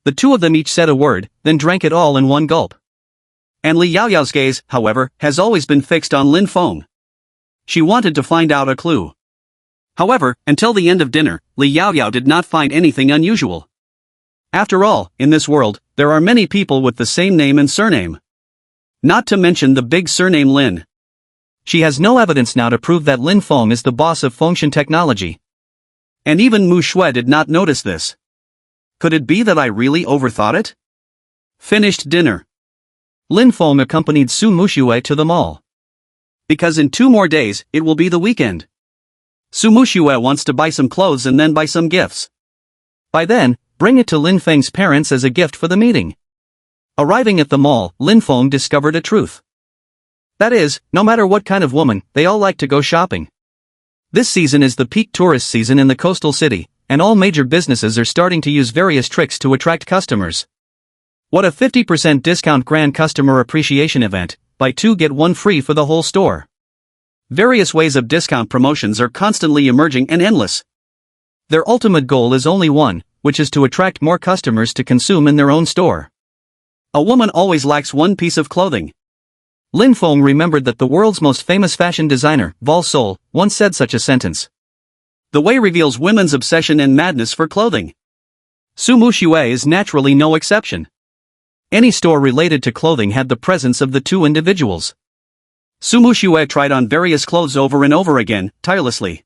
The two of them each said a word, then drank it all in one gulp. And Li Yaoyao's gaze, however, has always been fixed on Lin Feng. She wanted to find out a clue. However, until the end of dinner, Li Yaoyao did not find anything unusual. After all, in this world, there are many people with the same name and surname. Not to mention the big surname Lin. She has no evidence now to prove that Lin Feng is the boss of Fengshen Technology. And even Mu Shui did not notice this. Could it be that I really overthought it? Finished dinner. Lin Feng accompanied Su Muxue to the mall. Because in 2 more days, it will be the weekend. Su Muxue wants to buy some clothes and then buy some gifts. By then, bring it to Lin Feng's parents as a gift for the meeting. Arriving at the mall, Lin Feng discovered a truth. That is, no matter what kind of woman, they all like to go shopping. This season is the peak tourist season in the coastal city, and all major businesses are starting to use various tricks to attract customers. What a 50% discount grand customer appreciation event, buy 2 get 1 free for the whole store. Various ways of discount promotions are constantly emerging and endless. Their ultimate goal is only one, which is to attract more customers to consume in their own store. A woman always lacks one piece of clothing. Lin Feng remembered that the world's most famous fashion designer, Val Sol, once said such a sentence. The way reveals women's obsession and madness for clothing. Su Muxue is naturally no exception. Any store related to clothing had the presence of the two individuals. Su Muxue tried on various clothes over and over again, tirelessly.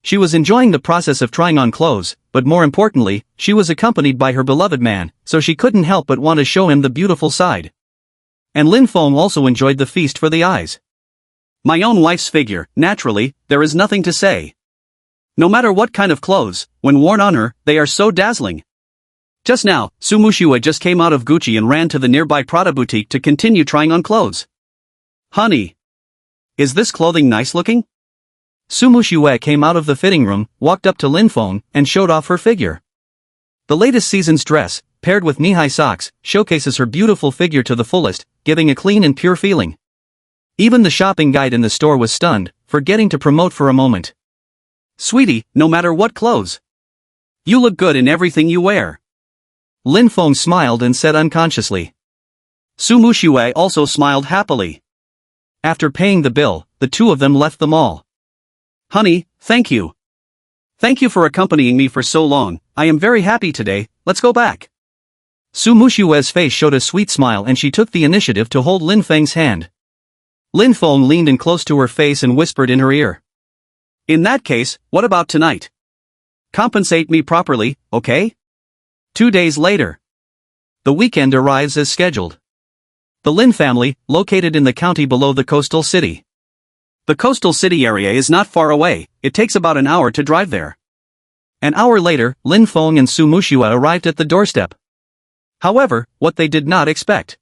She was enjoying the process of trying on clothes, but more importantly, she was accompanied by her beloved man, so she couldn't help but want to show him the beautiful side. And Lin Feng also enjoyed the feast for the eyes. My own wife's figure, naturally, there is nothing to say. No matter what kind of clothes, when worn on her, they are so dazzling. Just now, Su Muxue just came out of Gucci and ran to the nearby Prada boutique to continue trying on clothes. Honey, is this clothing nice looking? Su Muxue came out of the fitting room, walked up to Lin Feng, and showed off her figure. The latest season's dress, paired with knee-high socks, showcases her beautiful figure to the fullest, giving a clean and pure feeling. Even the shopping guide in the store was stunned, forgetting to promote for a moment. Sweetie, no matter what clothes. You look good in everything you wear. Lin Feng smiled and said unconsciously. Su Muxue also smiled happily. After paying the bill, the two of them left the mall. Honey, thank you. Thank you for accompanying me for so long, I am very happy today, let's go back. Su Muxue's face showed a sweet smile and she took the initiative to hold Lin Feng's hand. Lin Feng leaned in close to her face and whispered in her ear. In that case, what about tonight? Compensate me properly, okay? 2 days later. The weekend arrives as scheduled. The Lin family, located in the county below the coastal city. The coastal city area is not far away, it takes about an hour to drive there. An hour later, Lin Feng and Su Muxue arrived at the doorstep. However, what they did not expect.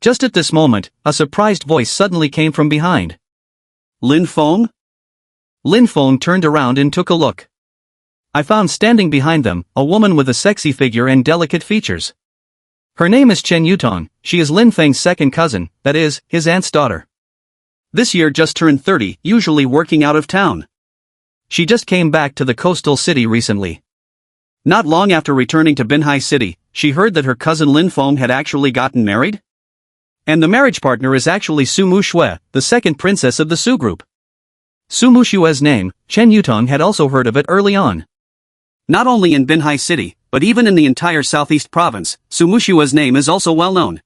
Just at this moment, a surprised voice suddenly came from behind. Lin Feng? Lin Feng turned around and took a look. I found standing behind them, a woman with a sexy figure and delicate features. Her name is Chen Yutong, she is Lin Feng's second cousin, that is, his aunt's daughter. This year just turned 30, usually working out of town. She just came back to the coastal city recently. Not long after returning to Binhai City, she heard that her cousin Lin Feng had actually gotten married? And the marriage partner is actually Su Muxue, the second princess of the Su group. Su Muxue's name, Chen Yutong, had also heard of it early on. Not only in Binhai City, but even in the entire southeast province, Su Muxue's name is also well known.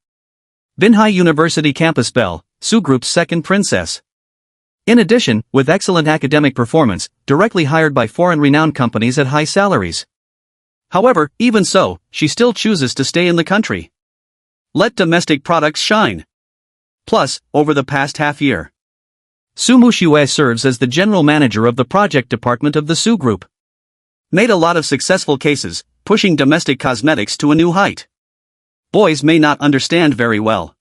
Binhai University Campus Belle, Su Group's second princess. In addition, with excellent academic performance, directly hired by foreign renowned companies at high salaries. However, even so, she still chooses to stay in the country. Let domestic products shine. Plus, over the past half year, Su Muxue serves as the general manager of the project department of the Su Group. Made a lot of successful cases, pushing domestic cosmetics to a new height. Boys may not understand very well.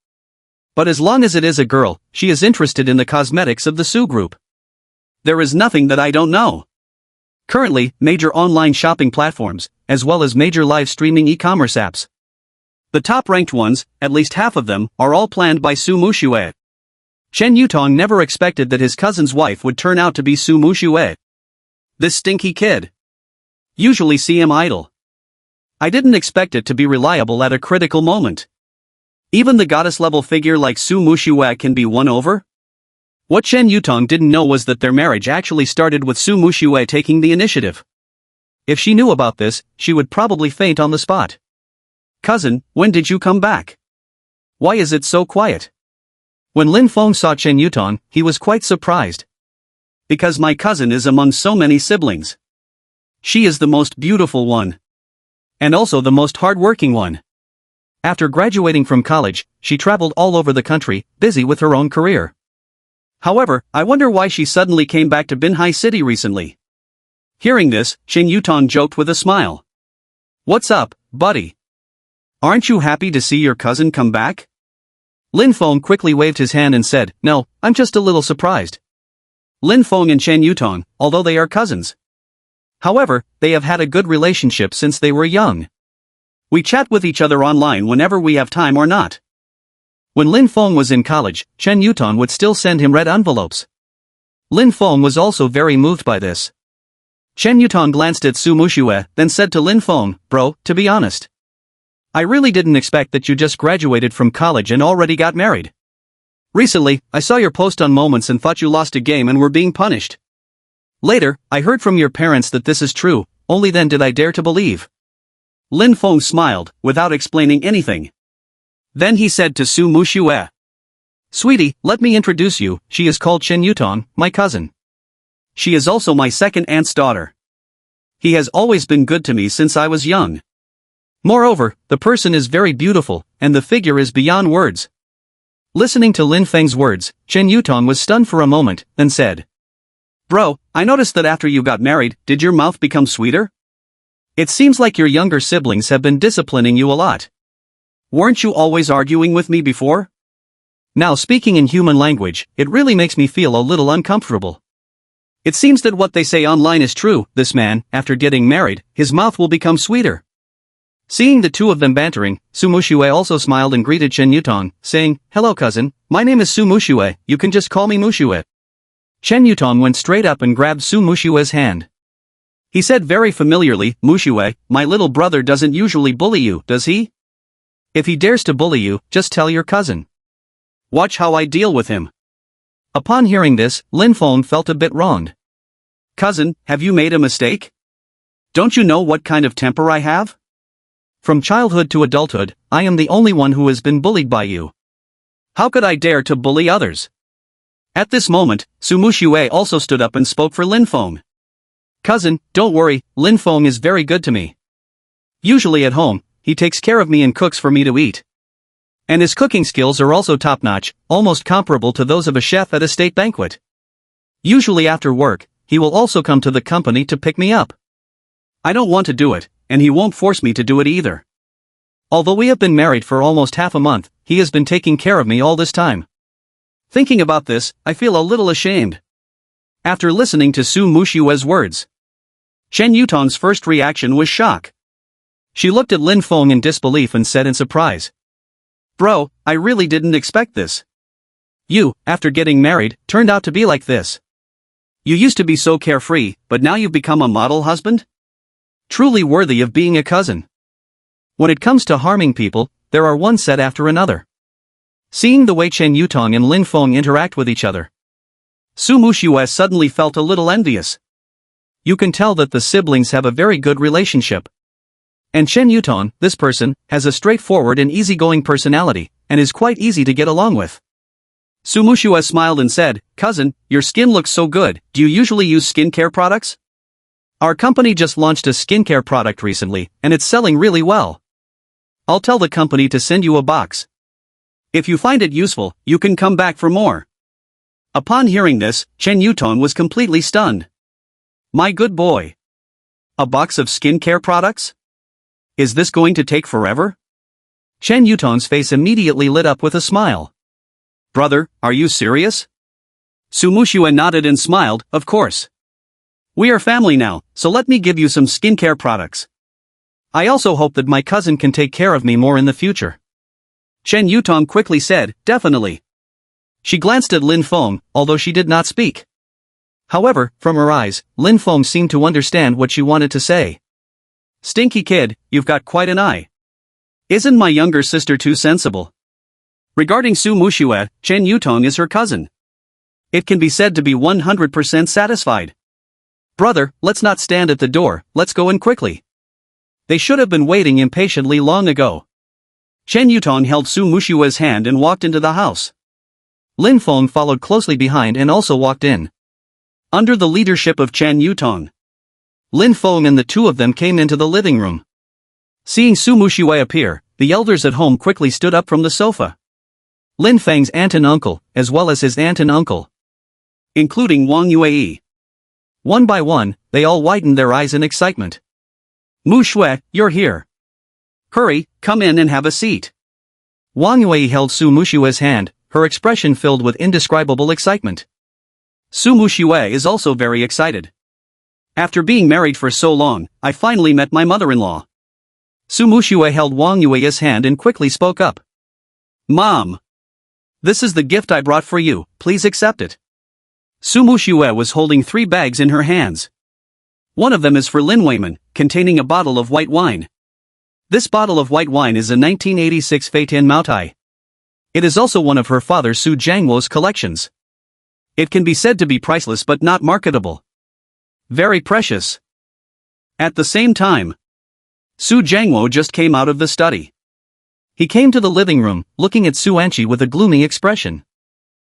But as long as it is a girl, she is interested in the cosmetics of the Su Group. There is nothing that I don't know. Currently, major online shopping platforms, as well as major live streaming e-commerce apps. The top-ranked ones, at least half of them, are all planned by Su Muxue. Chen Yutong never expected that his cousin's wife would turn out to be Su Muxue. This stinky kid. Usually see him idle. I didn't expect it to be reliable at a critical moment. Even the goddess-level figure like Su Muxue can be won over? What Chen Yutong didn't know was that their marriage actually started with Su Muxue taking the initiative. If she knew about this, she would probably faint on the spot. Cousin, when did you come back? Why is it so quiet? When Lin Feng saw Chen Yutong, he was quite surprised. Because my cousin is among so many siblings. She is the most beautiful one. And also the most hard-working one. After graduating from college, she traveled all over the country, busy with her own career. However, I wonder why she suddenly came back to Binhai City recently. Hearing this, Chen Yutong joked with a smile. What's up, buddy? Aren't you happy to see your cousin come back? Lin Feng quickly waved his hand and said, No, I'm just a little surprised. Lin Feng and Chen Yutong, although they are cousins. However, they have had a good relationship since they were young. We chat with each other online whenever we have time or not. When Lin Feng was in college, Chen Yutong would still send him red envelopes. Lin Feng was also very moved by this. Chen Yutong glanced at Su Muxue, then said to Lin Feng, Bro, to be honest. I really didn't expect that you just graduated from college and already got married. Recently, I saw your post on Moments and thought you lost a game and were being punished. Later, I heard from your parents that this is true, only then did I dare to believe. Lin Feng smiled, without explaining anything. Then he said to Su Muxue. Sweetie, let me introduce you, she is called Chen Yutong, my cousin. She is also my second aunt's daughter. He has always been good to me since I was young. Moreover, the person is very beautiful, and the figure is beyond words. Listening to Lin Feng's words, Chen Yutong was stunned for a moment, then said. Bro, I noticed that after you got married, did your mouth become sweeter? It seems like your younger siblings have been disciplining you a lot. Weren't you always arguing with me before? Now speaking in human language, it really makes me feel a little uncomfortable. It seems that what they say online is true, this man, after getting married, his mouth will become sweeter. Seeing the two of them bantering, Su Muxue also smiled and greeted Chen Yutong, saying, Hello cousin, my name is Su Muxue, you can just call me Muxue. Chen Yutong went straight up and grabbed Su Muxue's hand. He said very familiarly, Muxue, my little brother doesn't usually bully you, does he? If he dares to bully you, just tell your cousin. Watch how I deal with him. Upon hearing this, Lin Feng felt a bit wronged. Cousin, have you made a mistake? Don't you know what kind of temper I have? From childhood to adulthood, I am the only one who has been bullied by you. How could I dare to bully others? At this moment, Su Muxue also stood up and spoke for Lin Feng. Cousin, don't worry, Lin Feng is very good to me. Usually at home, he takes care of me and cooks for me to eat. And his cooking skills are also top-notch, almost comparable to those of a chef at a state banquet. Usually after work, he will also come to the company to pick me up. I don't want to do it, and he won't force me to do it either. Although we have been married for almost half a month, he has been taking care of me all this time. Thinking about this, I feel a little ashamed. After listening to Su Muxue's words, Chen Yutong's first reaction was shock. She looked at Lin Feng in disbelief and said in surprise. Bro, I really didn't expect this. You, after getting married, turned out to be like this. You used to be so carefree, but now you've become a model husband? Truly worthy of being a cousin. When it comes to harming people, there are one set after another. Seeing the way Chen Yutong and Lin Feng interact with each other, Su Muxue suddenly felt a little envious. You can tell that the siblings have a very good relationship. And Chen Yutong, this person, has a straightforward and easygoing personality, and is quite easy to get along with. Su Muxue smiled and said, Cousin, your skin looks so good, do you usually use skincare products? Our company just launched a skincare product recently, and it's selling really well. I'll tell the company to send you a box. If you find it useful, you can come back for more. Upon hearing this, Chen Yutong was completely stunned. My good boy. A box of skincare products? Is this going to take forever? Chen Yutong's face immediately lit up with a smile. Brother, are you serious? Su Muxue nodded and smiled, of course. We are family now, so let me give you some skincare products. I also hope that my cousin can take care of me more in the future. Chen Yutong quickly said, definitely. She glanced at Lin Feng, although she did not speak. However, from her eyes, Lin Feng seemed to understand what she wanted to say. Stinky kid, you've got quite an eye. Isn't my younger sister too sensible? Regarding Su Muxue, Chen Yutong is her cousin. It can be said to be 100% satisfied. Brother, let's not stand at the door, let's go in quickly. They should have been waiting impatiently long ago. Chen Yutong held Su Muxue's hand and walked into the house. Lin Feng followed closely behind and also walked in. Under the leadership of Chen Yutong, Lin Feng and the two of them came into the living room. Seeing Su Muxue appear, the elders at home quickly stood up from the sofa. Lin Feng's aunt and uncle, as well as his aunt and uncle, including Wang Yue. One by one, they all widened their eyes in excitement. Muxue, you're here. Hurry, come in and have a seat. Wang Yue held Su Muxue's hand, her expression filled with indescribable excitement. Su Muxue is also very excited. After being married for so long, I finally met my mother-in-law. Su Muxue held Wang Yue's hand and quickly spoke up. Mom! This is the gift I brought for you, please accept it. Su Muxue was holding 3 bags in her hands. One of them is for Lin Weiman, containing a bottle of white wine. This bottle of white wine is a 1986 Feitian Maotai. It is also one of her father Su Jiangwo's collections. It can be said to be priceless but not marketable. Very precious. At the same time, Su Jiangwo just came out of the study. He came to the living room, looking at Su Anqi with a gloomy expression.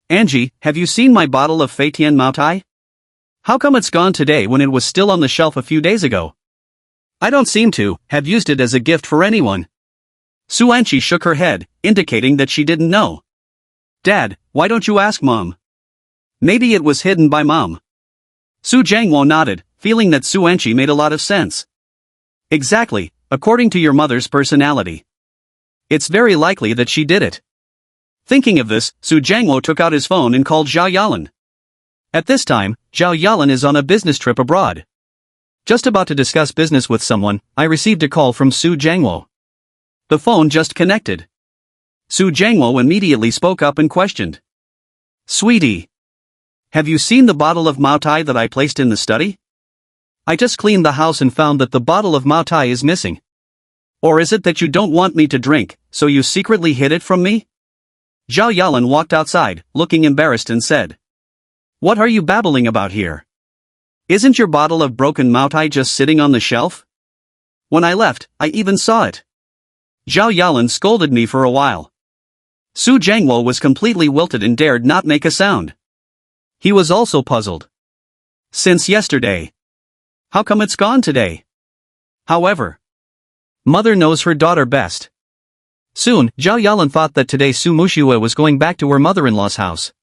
Angie, have you seen my bottle of Feitian Maotai? How come it's gone today when it was still on the shelf a few days ago? I don't seem to have used it as a gift for anyone. Su Anqi shook her head, indicating that she didn't know. Dad, why don't you ask Mom? Maybe it was hidden by Mom. Su Jiangwo nodded, feeling that Su Anqi made a lot of sense. Exactly, according to your mother's personality. It's very likely that she did it. Thinking of this, Su Jiangwo took out his phone and called Zhao Yalan. At this time, Zhao Yalan is on a business trip abroad. Just about to discuss business with someone, I received a call from Su Jiangwo. The phone just connected. Su Jiangwo immediately spoke up and questioned. Sweetie. Have you seen the bottle of Maotai that I placed in the study? I just cleaned the house and found that the bottle of Maotai is missing. Or is it that you don't want me to drink, so you secretly hid it from me? Zhao Yalan walked outside, looking embarrassed and said. What are you babbling about here? Isn't your bottle of broken Maotai just sitting on the shelf? When I left, I even saw it. Zhao Yalan scolded me for a while. Su Jiangwo was completely wilted and dared not make a sound. He was also puzzled. Since yesterday. How come it's gone today? However, mother knows her daughter best. Soon, Zhao Yalan thought that today Su Muxue was going back to her mother-in-law's house.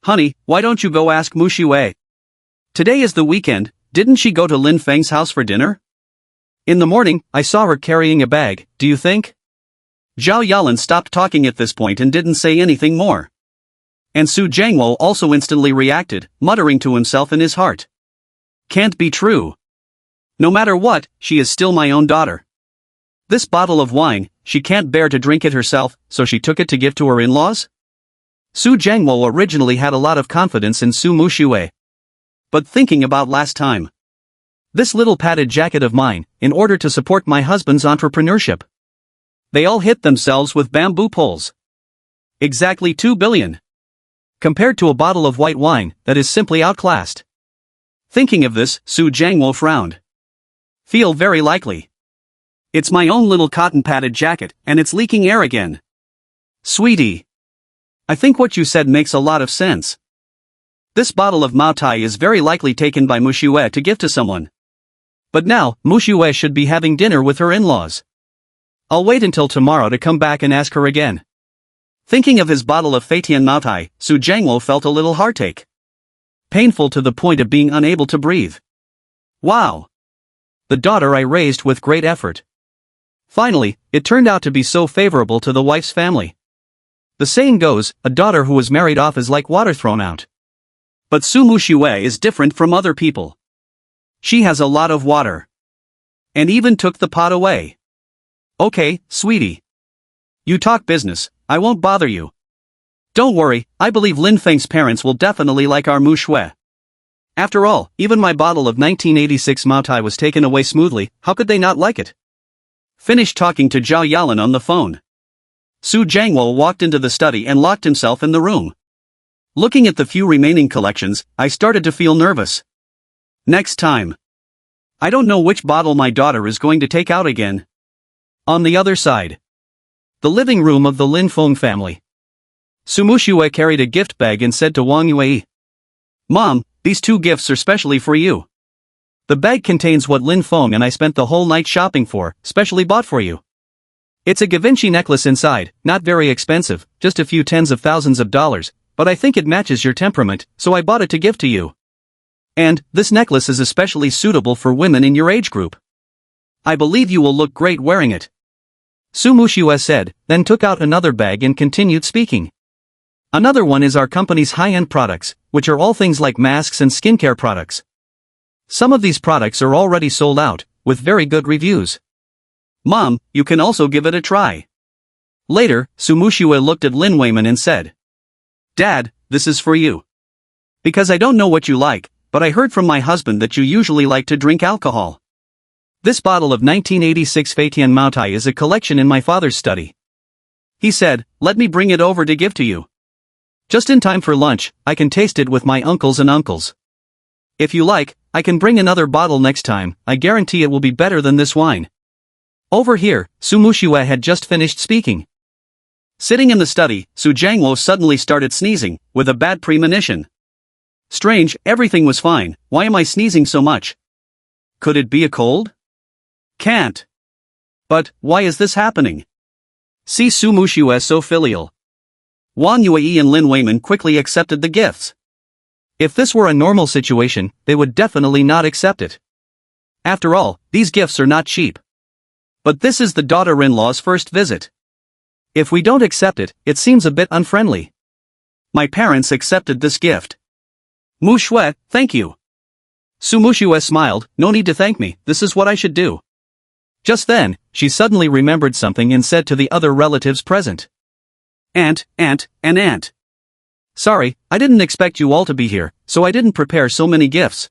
Honey, why don't you go ask Muxue? Today is the weekend, didn't she go to Lin Feng's house for dinner? In the morning, I saw her carrying a bag, do you think? Zhao Yalan stopped talking at this point and didn't say anything more. And Su Jiangwo also instantly reacted, muttering to himself in his heart. Can't be true. No matter what, she is still my own daughter. This bottle of wine, she can't bear to drink it herself, so she took it to give to her in-laws? Su Jiangwo originally had a lot of confidence in Su Muxue. But thinking about last time. This little padded jacket of mine, in order to support my husband's entrepreneurship. They all hit themselves with bamboo poles. Exactly 2 billion. Compared to a bottle of white wine, that is simply outclassed. Thinking of this, Su Jiangwo frowned. Feel very likely. It's my own little cotton padded jacket, and it's leaking air again. Sweetie. I think what you said makes a lot of sense. This bottle of Maotai is very likely taken by Muxue to give to someone. But now, Muxue should be having dinner with her in-laws. I'll wait until tomorrow to come back and ask her again. Thinking of his bottle of Feitian Maotai, Su Jiangwo felt a little heartache. Painful to the point of being unable to breathe. Wow! The daughter I raised with great effort. Finally, it turned out to be so favorable to the wife's family. The saying goes, a daughter who is married off is like water thrown out. But Su Muxue is different from other people. She has a lot of water. And even took the pot away. Okay, sweetie. You talk business, I won't bother you. Don't worry, I believe Lin Feng's parents will definitely like our Muxue. After all, even my bottle of 1986 Maotai was taken away smoothly, how could they not like it? Finished talking to Zhao Yalan on the phone. Su Jiangwo walked into the study and locked himself in the room. Looking at the few remaining collections, I started to feel nervous. Next time. I don't know which bottle my daughter is going to take out again. On the other side. The living room of the Lin Feng family. Su Muxue carried a gift bag and said to Wang Yue, "Mom, these two gifts are specially for you. The bag contains what Lin Feng and I spent the whole night shopping for, specially bought for you. It's a Givenchy necklace inside, not very expensive, just a few tens of thousands of dollars, but I think it matches your temperament, so I bought it to give to you. And, this necklace is especially suitable for women in your age group. I believe you will look great wearing it." Su Muxue said, then took out another bag and continued speaking. "Another one is our company's high-end products, which are all things like masks and skincare products. Some of these products are already sold out, with very good reviews. Mom, you can also give it a try." Later, Su Muxue looked at Lin Weiman and said, "Dad, this is for you. Because I don't know what you like, but I heard from my husband that you usually like to drink alcohol. This bottle of 1986 Feitian Maotai is a collection in my father's study. He said, let me bring it over to give to you. Just in time for lunch, I can taste it with my uncles and uncles. If you like, I can bring another bottle next time, I guarantee it will be better than this wine." Over here, Su Muxue had just finished speaking. Sitting in the study, Su Jiangwo suddenly started sneezing, with a bad premonition. Strange, everything was fine, why am I sneezing so much? Could it be a cold? Can't. But, why is this happening? See Su Muxue so filial. Wang Yue and Lin Weiman quickly accepted the gifts. If this were a normal situation, they would definitely not accept it. After all, these gifts are not cheap. But this is the daughter-in-law's first visit. If we don't accept it, it seems a bit unfriendly. My parents accepted this gift. Muxue, thank you. Su Muxue smiled, no need to thank me, this is what I should do. Just then, she suddenly remembered something and said to the other relatives present. Aunt, and aunt. Sorry, I didn't expect you all to be here, so I didn't prepare so many gifts.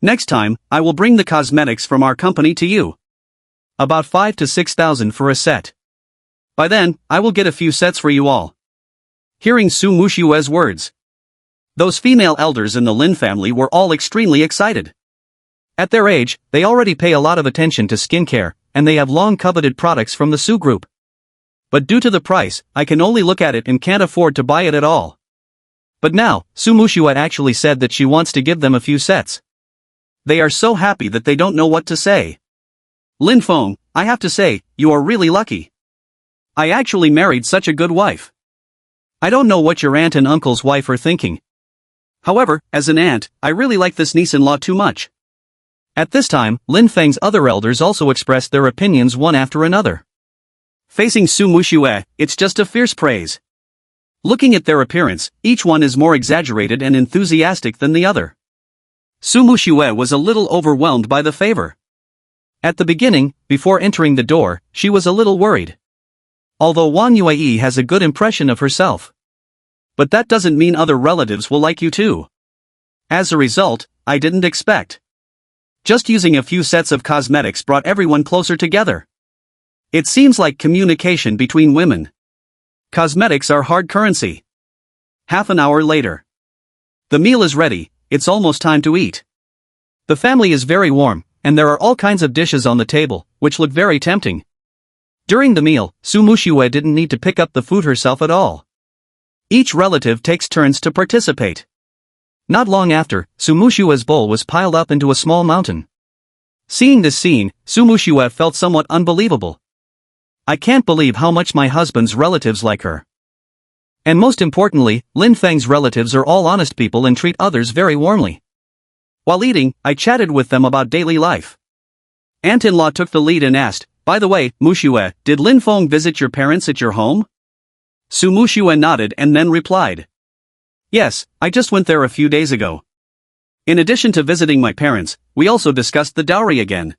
Next time, I will bring the cosmetics from our company to you. About 5,000 to 6,000 for a set. By then, I will get a few sets for you all. Hearing Su Muxue's words, those female elders in the Lin family were all extremely excited. At their age, they already pay a lot of attention to skincare, and they have long coveted products from the Su group. But due to the price, I can only look at it and can't afford to buy it at all. But now, Su Muxue actually said that she wants to give them a few sets. They are so happy that they don't know what to say. Lin Feng, I have to say, you are really lucky. I actually married such a good wife. I don't know what your aunt and uncle's wife are thinking. However, as an aunt, I really like this niece-in-law too much. At this time, Lin Feng's other elders also expressed their opinions one after another. Facing Su Muxue, it's just a fierce praise. Looking at their appearance, each one is more exaggerated and enthusiastic than the other. Su Muxue was a little overwhelmed by the favor. At the beginning, before entering the door, she was a little worried. Although Wang Yue has a good impression of herself. But that doesn't mean other relatives will like you too. As a result, I didn't expect. Just using a few sets of cosmetics brought everyone closer together. It seems like communication between women. Cosmetics are hard currency. Half an hour later. The meal is ready, it's almost time to eat. The family is very warm, and there are all kinds of dishes on the table, which look very tempting. During the meal, Su Muxue didn't need to pick up the food herself at all. Each relative takes turns to participate. Not long after, Su Muxue's bowl was piled up into a small mountain. Seeing this scene, Su Muxue felt somewhat unbelievable. I can't believe how much my husband's relatives like her. And most importantly, Lin Feng's relatives are all honest people and treat others very warmly. While eating, I chatted with them about daily life. Aunt-in-law took the lead and asked, by the way, Muxue, did Lin Feng visit your parents at your home? Su Muxue nodded and then replied. Yes, I just went there a few days ago. In addition to visiting my parents, we also discussed the dowry again.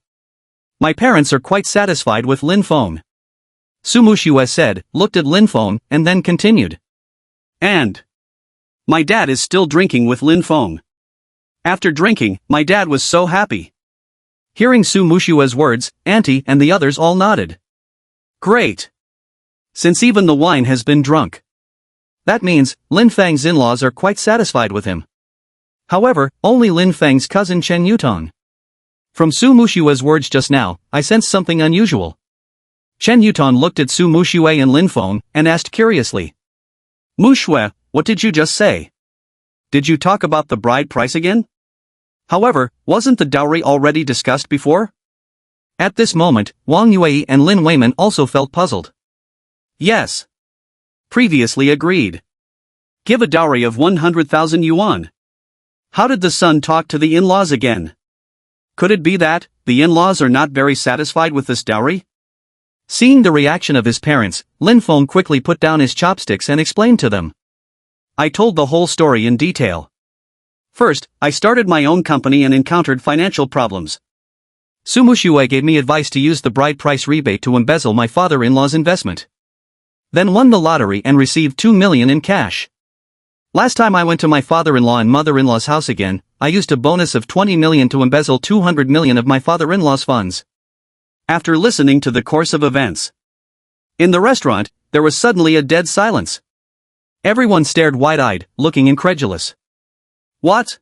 My parents are quite satisfied with Lin Feng. Su Muxue said, looked at Lin Feng, and then continued. And my dad is still drinking with Lin Feng. After drinking, my dad was so happy. Hearing Su Muxue's words, Auntie and the others all nodded. Great. Since even the wine has been drunk. That means, Lin Feng's in-laws are quite satisfied with him. However, only Lin Feng's cousin Chen Yutong. From Su Muxue's words just now, I sensed something unusual. Chen Yutong looked at Su Muxue and Lin Feng, and asked curiously. Muxue, what did you just say? Did you talk about the bride price again? However, wasn't the dowry already discussed before? At this moment, Wang Yue and Lin Weiman also felt puzzled. Yes. Previously agreed. Give a dowry of 100,000 yuan. How did the son talk to the in-laws again? Could it be that the in-laws are not very satisfied with this dowry? Seeing the reaction of his parents, Lin Feng quickly put down his chopsticks and explained to them. I told the whole story in detail. First, I started my own company and encountered financial problems. Su Muxue gave me advice to use the bride price rebate to embezzle my father-in-law's investment. Then won the lottery and received 2 million in cash. Last time I went to my father-in-law and mother-in-law's house again, I used a bonus of 20 million to embezzle 200 million of my father-in-law's funds. After listening to the course of events. In the restaurant, there was suddenly a dead silence. Everyone stared wide-eyed, looking incredulous. What?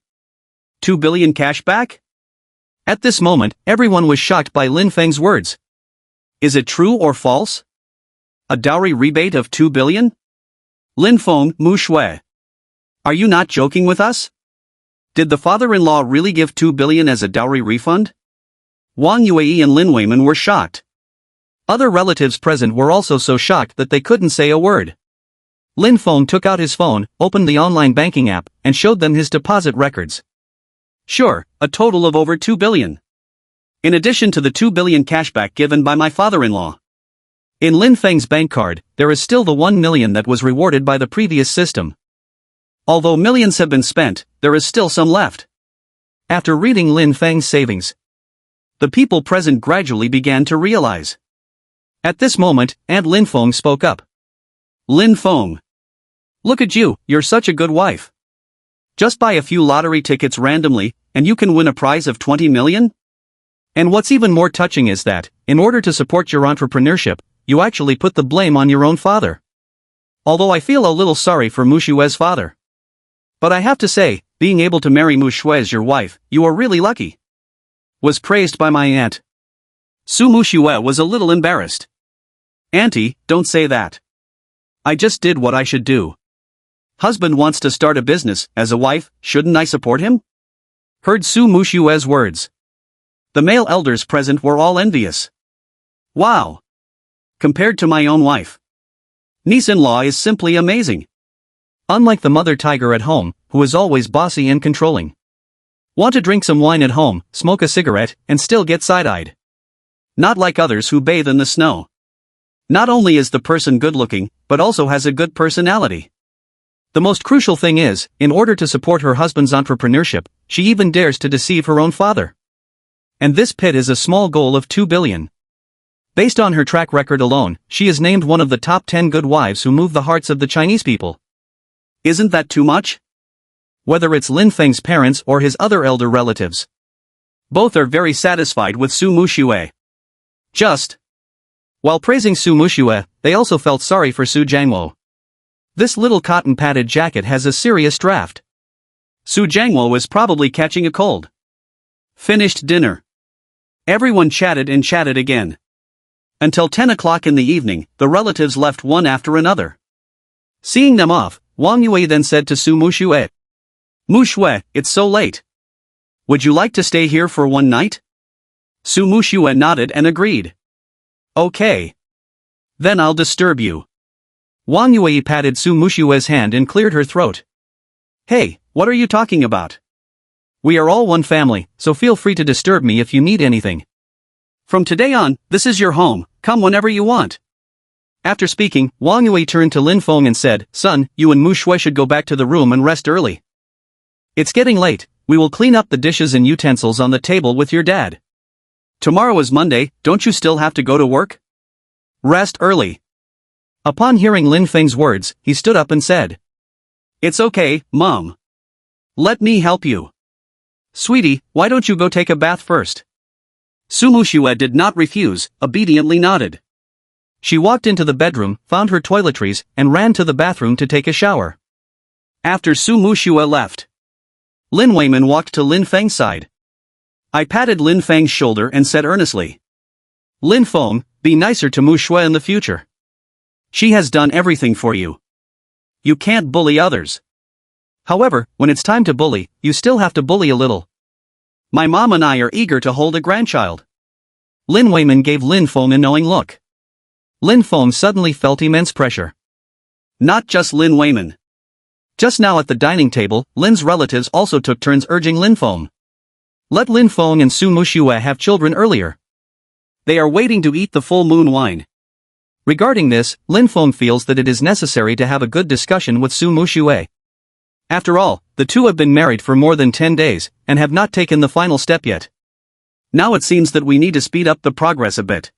2 billion cash back? At this moment, everyone was shocked by Lin Feng's words. Is it true or false? A dowry rebate of 2 billion? Lin Feng, Muxue. Are you not joking with us? Did the father-in-law really give 2 billion as a dowry refund? Wang Yue and Lin Weiman were shocked. Other relatives present were also so shocked that they couldn't say a word. Lin Feng took out his phone, opened the online banking app, and showed them his deposit records. Sure, a total of over 2 billion. In addition to the 2 billion cashback given by my father-in-law. In Lin Feng's bank card, there is still the 1 million that was rewarded by the previous system. Although millions have been spent, there is still some left. After reading Lin Feng's savings, the people present gradually began to realize. At this moment, Aunt Lin Feng spoke up. Lin Feng. Look at you, you're such a good wife. Just buy a few lottery tickets randomly, and you can win a prize of 20 million? And what's even more touching is that, in order to support your entrepreneurship, you actually put the blame on your own father. Although I feel a little sorry for Muxue's father. But I have to say, being able to marry Muxue as your wife, you are really lucky. Was praised by my aunt. Su Muxue was a little embarrassed. Auntie, don't say that. I just did what I should do. Husband wants to start a business, as a wife, shouldn't I support him? Heard Su Muxue's words. The male elders present were all envious. Wow. Compared to my own wife. Niece-in-law is simply amazing. Unlike the mother tiger at home, who is always bossy and controlling. Want to drink some wine at home, smoke a cigarette, and still get side-eyed. Not like others who bathe in the snow. Not only is the person good-looking, but also has a good personality. The most crucial thing is, in order to support her husband's entrepreneurship, she even dares to deceive her own father. And this pit is a small goal of 2 billion. Based on her track record alone, she is named one of the top 10 good wives who move the hearts of the Chinese people. Isn't that too much? Whether it's Lin Feng's parents or his other elder relatives. Both are very satisfied with Su Muxue. While praising Su Muxue, they also felt sorry for Su Jiangwo. This little cotton-padded jacket has a serious draft. Su Jiangwo is probably catching a cold. Finished dinner. Everyone chatted and chatted again. Until 10 o'clock in the evening, the relatives left one after another. Seeing them off, Wang Yue then said to Su Muxue. Muxue, it's so late. Would you like to stay here for one night? Su Muxue nodded and agreed. Okay. Then I'll disturb you. Wang Yue patted Su Muxue's hand and cleared her throat. Hey, what are you talking about? We are all one family, so feel free to disturb me if you need anything. From today on, this is your home, come whenever you want. After speaking, Wang Yue turned to Lin Feng and said, Son, you and Muxue should go back to the room and rest early. It's getting late, we will clean up the dishes and utensils on the table with your dad. Tomorrow is Monday, don't you still have to go to work? Rest early. Upon hearing Lin Feng's words, he stood up and said, It's okay, Mom. Let me help you. Sweetie, why don't you go take a bath first? Su Muxue did not refuse, obediently nodded. She walked into the bedroom, found her toiletries, and ran to the bathroom to take a shower. After Su Muxue left, Lin Weiman walked to Lin Feng's side. I patted Lin Feng's shoulder and said earnestly, Lin Feng, be nicer to Muxue in the future. She has done everything for you. You can't bully others. However, when it's time to bully, you still have to bully a little. My mom and I are eager to hold a grandchild. Lin Weiman gave Lin Feng a knowing look. Lin Feng suddenly felt immense pressure. Not just Lin Weiman. Just now at the dining table, Lin's relatives also took turns urging Lin Feng. Let Lin Feng and Su Muxue have children earlier. They are waiting to eat the full moon wine. Regarding this, Lin Feng feels that it is necessary to have a good discussion with Su Muxue. After all, the two have been married for more than 10 days, and have not taken the final step yet. Now it seems that we need to speed up the progress a bit.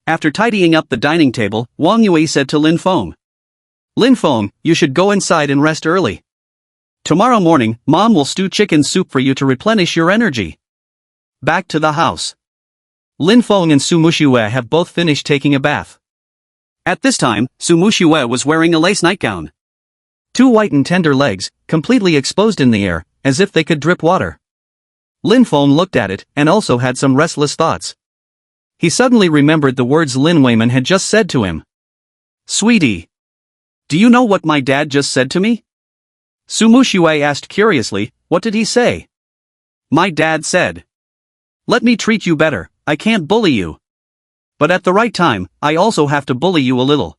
After tidying up the dining table, Wang Yue said to Lin Feng, Lin Feng, you should go inside and rest early. Tomorrow morning, Mom will stew chicken soup for you to replenish your energy. Back to the house. Lin Feng and Su Muxue have both finished taking a bath. At this time, Su Muxue was wearing a lace nightgown. Two white and tender legs, completely exposed in the air, as if they could drip water. Lin Feng looked at it, and also had some restless thoughts. He suddenly remembered the words Lin Weiman had just said to him. Sweetie. Do you know what my dad just said to me? Su Muxue asked curiously, what did he say? My dad said. Let me treat you better, I can't bully you. But at the right time, I also have to bully you a little.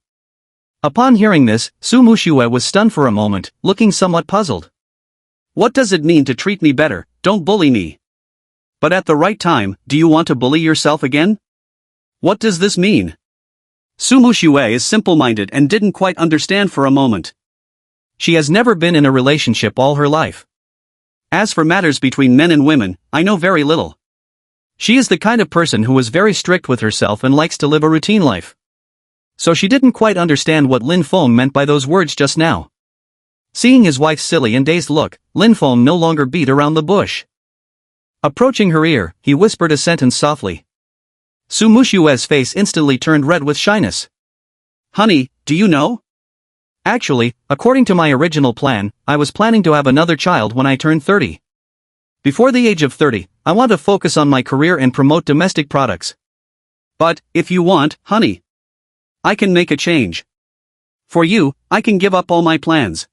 Upon hearing this, Su Muxue was stunned for a moment, looking somewhat puzzled. What does it mean to treat me better, don't bully me? But at the right time, do you want to bully yourself again? What does this mean? Su Muxue is simple-minded and didn't quite understand for a moment. She has never been in a relationship all her life. As for matters between men and women, I know very little. She is the kind of person who is very strict with herself and likes to live a routine life. So she didn't quite understand what Lin Feng meant by those words just now. Seeing his wife's silly and dazed look, Lin Feng no longer beat around the bush. Approaching her ear, he whispered a sentence softly. Su Muxue's face instantly turned red with shyness. Honey, do you know? Actually, according to my original plan, I was planning to have another child when I turned 30. Before the age of 30, I want to focus on my career and promote domestic products. But, if you want, honey, I can make a change. For you, I can give up all my plans.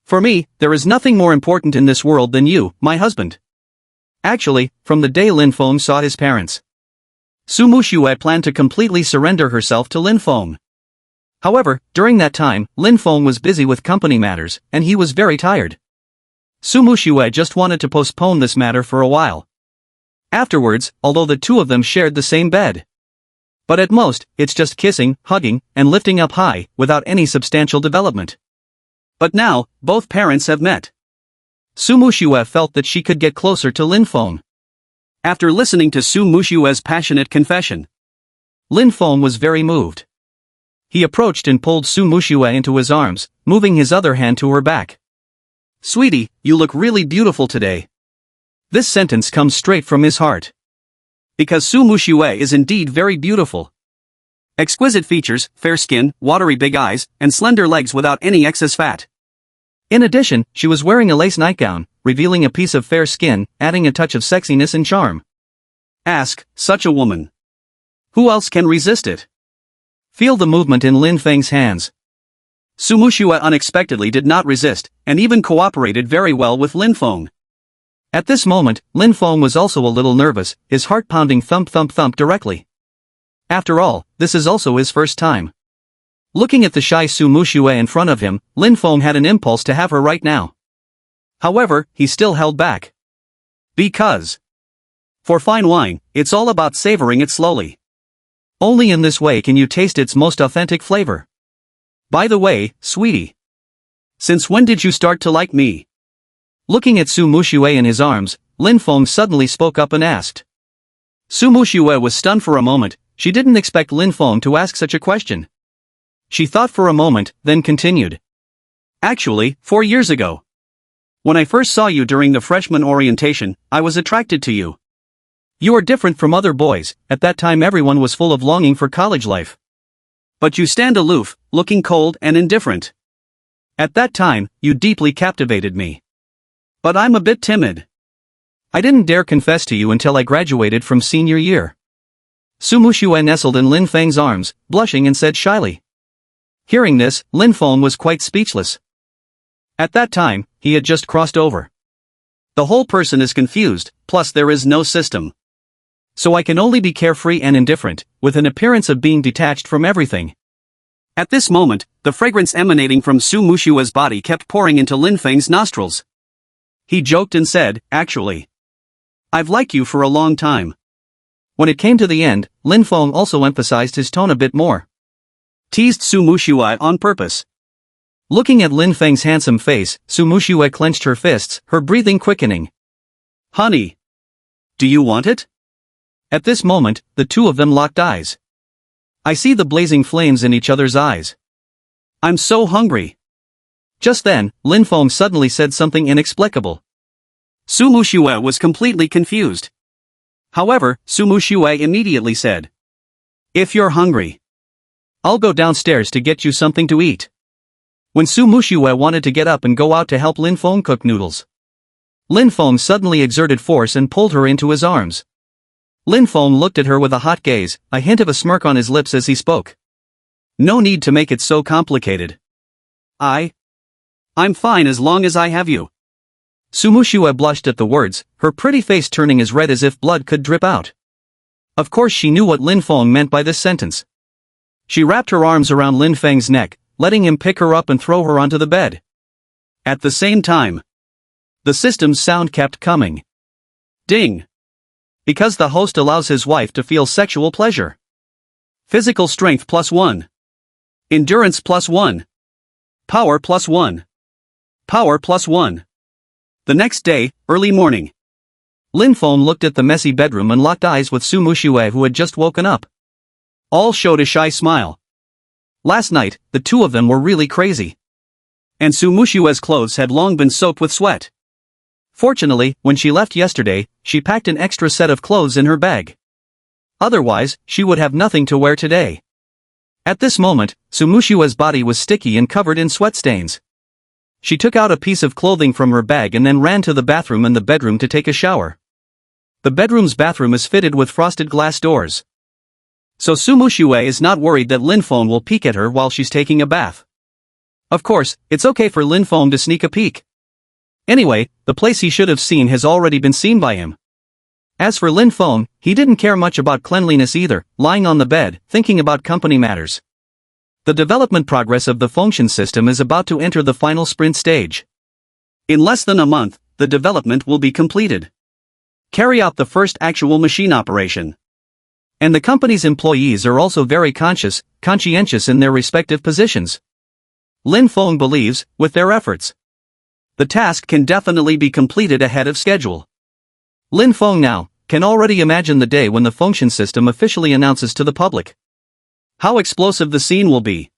For me, there is nothing more important in this world than you, my husband. Actually, from the day Lin Feng saw his parents, Su Muxue planned to completely surrender herself to Lin Feng. However, during that time, Lin Feng was busy with company matters, and he was very tired. Su Muxue just wanted to postpone this matter for a while. Afterwards, although the two of them shared the same bed. But at most, it's just kissing, hugging, and lifting up high, without any substantial development. But now, both parents have met. Su Muxue felt that she could get closer to Lin Feng. After listening to Su Muxue's passionate confession, Lin Feng was very moved. He approached and pulled Su Muxue into his arms, moving his other hand to her back. Sweetie, you look really beautiful today. This sentence comes straight from his heart. Because Su Muxue is indeed very beautiful. Exquisite features, fair skin, watery big eyes, and slender legs without any excess fat. In addition, she was wearing a lace nightgown, revealing a piece of fair skin, adding a touch of sexiness and charm. Ask, such a woman. Who else can resist it? Feel the movement in Lin Feng's hands. Su Muxue unexpectedly did not resist, and even cooperated very well with Lin Feng. At this moment, Lin Feng was also a little nervous, his heart pounding thump thump thump directly. After all, this is also his first time. Looking at the shy Su Muxue in front of him, Lin Feng had an impulse to have her right now. However, he still held back. Because, for fine wine, it's all about savoring it slowly. Only in this way can you taste its most authentic flavor. By the way, sweetie, since when did you start to like me? Looking at Su Muxue in his arms, Lin Feng suddenly spoke up and asked. Su Muxue was stunned for a moment. She didn't expect Lin Feng to ask such a question. She thought for a moment, then continued. Actually, 4 years ago. When I first saw you during the freshman orientation, I was attracted to you. You are different from other boys. At that time everyone was full of longing for college life. But you stand aloof, looking cold and indifferent. At that time, you deeply captivated me. But I'm a bit timid. I didn't dare confess to you until I graduated from senior year. Su Muxue nestled in Lin Feng's arms, blushing and said shyly. Hearing this, Lin Feng was quite speechless. At that time, he had just crossed over. The whole person is confused, plus there is no system. So I can only be carefree and indifferent, with an appearance of being detached from everything. At this moment, the fragrance emanating from Su Muxue's body kept pouring into Lin Feng's nostrils. He joked and said, actually, I've liked you for a long time. When it came to the end, Lin Feng also emphasized his tone a bit more. Teased Su Muxue on purpose. Looking at Lin Feng's handsome face, Su Muxue clenched her fists, her breathing quickening. Honey. Do you want it? At this moment, the two of them locked eyes. I see the blazing flames in each other's eyes. I'm so hungry. Just then, Lin Feng suddenly said something inexplicable. Su Muxue was completely confused. However, Su Muxue immediately said, If you're hungry, I'll go downstairs to get you something to eat. When Su Muxue wanted to get up and go out to help Lin Feng cook noodles, Lin Feng suddenly exerted force and pulled her into his arms. Lin Feng looked at her with a hot gaze, a hint of a smirk on his lips as he spoke. No need to make it so complicated. I'm fine as long as I have you. Su Muxue blushed at the words, her pretty face turning as red as if blood could drip out. Of course she knew what Lin Feng meant by this sentence. She wrapped her arms around Lin Feng's neck, letting him pick her up and throw her onto the bed. At the same time, the system's sound kept coming. Ding! Because the host allows his wife to feel sexual pleasure. Physical strength +1. Endurance +1. Power +1. Power +1. The next day, early morning. Lin Feng looked at the messy bedroom and locked eyes with Su Muxue, who had just woken up. All showed a shy smile. Last night, the two of them were really crazy. And Su Muxue's clothes had long been soaked with sweat. Fortunately, when she left yesterday, she packed an extra set of clothes in her bag. Otherwise, she would have nothing to wear today. At this moment, Su Muxue's body was sticky and covered in sweat stains. She took out a piece of clothing from her bag and then ran to the bathroom and the bedroom to take a shower. The bedroom's bathroom is fitted with frosted glass doors. So Su Muxue is not worried that Lin Feng will peek at her while she's taking a bath. Of course, it's okay for Lin Feng to sneak a peek. Anyway, the place he should have seen has already been seen by him. As for Lin Feng, he didn't care much about cleanliness either, lying on the bed, thinking about company matters. The development progress of the function system is about to enter the final sprint stage. In less than a month, the development will be completed. Carry out the first actual machine operation. And the company's employees are also very conscientious in their respective positions. Lin Feng believes, with their efforts, the task can definitely be completed ahead of schedule. Lin Feng now can already imagine the day when the function system officially announces to the public. How explosive the scene will be.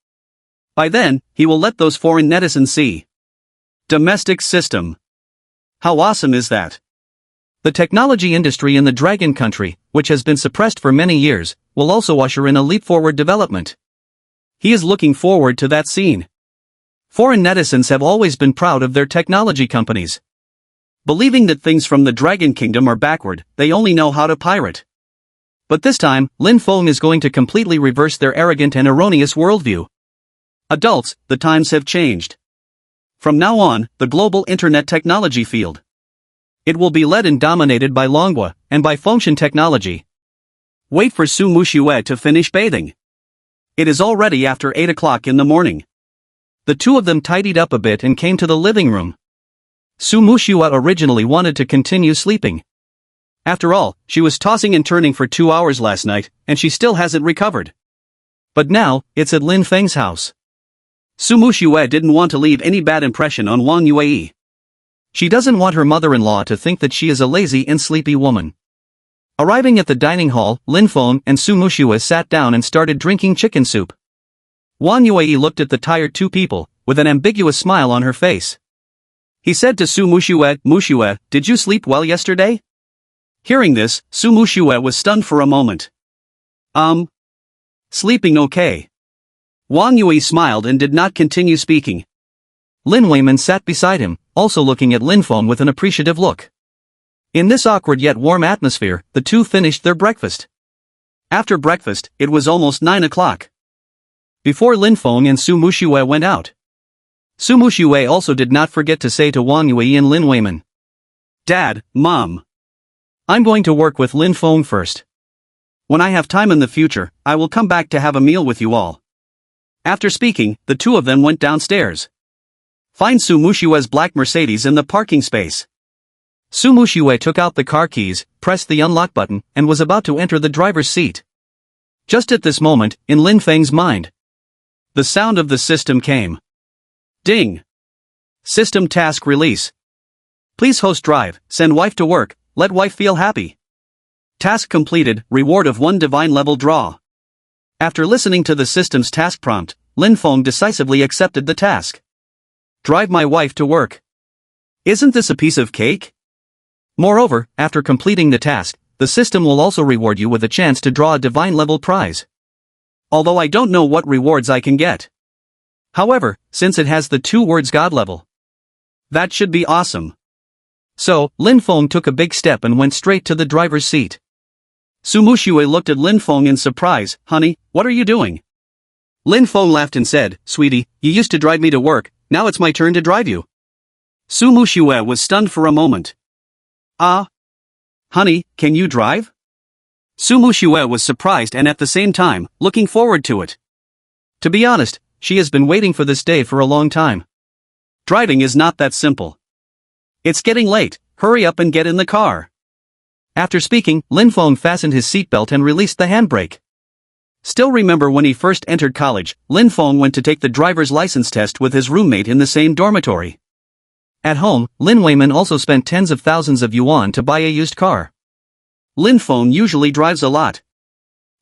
By then, he will let those foreign netizens see. Domestic system. How awesome is that? The technology industry in the Dragon Country, which has been suppressed for many years, will also usher in a leap-forward development. He is looking forward to that scene. Foreign netizens have always been proud of their technology companies. Believing that things from the Dragon Kingdom are backward, they only know how to pirate. But this time, Lin Feng is going to completely reverse their arrogant and erroneous worldview. Adults, the times have changed. From now on, the global internet technology field. It will be led and dominated by Longua, and by function technology. Wait for Su Muxue to finish bathing. It is already after 8 o'clock in the morning. The two of them tidied up a bit and came to the living room. Su Muxue originally wanted to continue sleeping. After all, she was tossing and turning for 2 hours last night, and she still hasn't recovered. But now, it's at Lin Feng's house. Su Muxue didn't want to leave any bad impression on Wang Yue. She doesn't want her mother-in-law to think that she is a lazy and sleepy woman. Arriving at the dining hall, Lin Feng and Su Muxue sat down and started drinking chicken soup. Wang Yue looked at the tired two people, with an ambiguous smile on her face. He said to Su Muxue, "Muxue, did you sleep well yesterday?" Hearing this, Su Muxue was stunned for a moment. Sleeping okay. Wang Yue smiled and did not continue speaking. Lin Weiman sat beside him, also looking at Lin Feng with an appreciative look. In this awkward yet warm atmosphere, the two finished their breakfast. After breakfast, it was almost 9 o'clock. Before Lin Feng and Su Muxue went out, Su Muxue also did not forget to say to Wang Yue and Lin Weiman, "Dad, Mom, I'm going to work with Lin Feng first. When I have time in the future, I will come back to have a meal with you all." After speaking, the two of them went downstairs. Find Su Muxue's black Mercedes in the parking space. Su Muxue took out the car keys, pressed the unlock button, and was about to enter the driver's seat. Just at this moment, in Lin Feng's mind, the sound of the system came. Ding! System task release. Please host drive, send wife to work, let wife feel happy. Task completed, reward of 1 divine level draw. After listening to the system's task prompt, Lin Feng decisively accepted the task. Drive my wife to work. Isn't this a piece of cake? Moreover, after completing the task, the system will also reward you with a chance to draw a divine level prize. Although I don't know what rewards I can get. However, since it has the 2 words God level, that should be awesome. So, Lin Feng took a big step and went straight to the driver's seat. Su Muxue looked at Lin Feng in surprise. "Honey, what are you doing?" Lin Feng laughed and said, "Sweetie, you used to drive me to work, now it's my turn to drive you." Su Muxue was stunned for a moment. Honey, can you drive? Su Muxue was surprised and at the same time, looking forward to it. To be honest, she has been waiting for this day for a long time. Driving is not that simple. It's getting late, hurry up and get in the car. After speaking, Lin Feng fastened his seatbelt and released the handbrake. Still remember when he first entered college, Lin Feng went to take the driver's license test with his roommate in the same dormitory. At home, Lin Weiman also spent tens of thousands of yuan to buy a used car. Lin Feng usually drives a lot.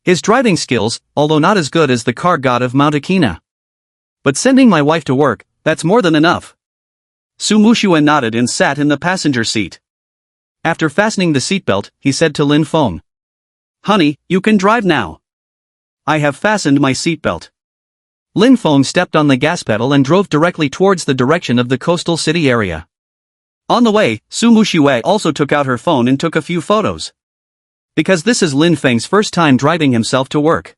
His driving skills, although not as good as the car god of Mount Akina. But sending my wife to work, that's more than enough. Su Muxue nodded and sat in the passenger seat. After fastening the seatbelt, he said to Lin Feng, "Honey, you can drive now. I have fastened my seatbelt." Lin Feng stepped on the gas pedal and drove directly towards the direction of the coastal city area. On the way, Su Muxue also took out her phone and took a few photos. Because this is Lin Feng's first time driving himself to work.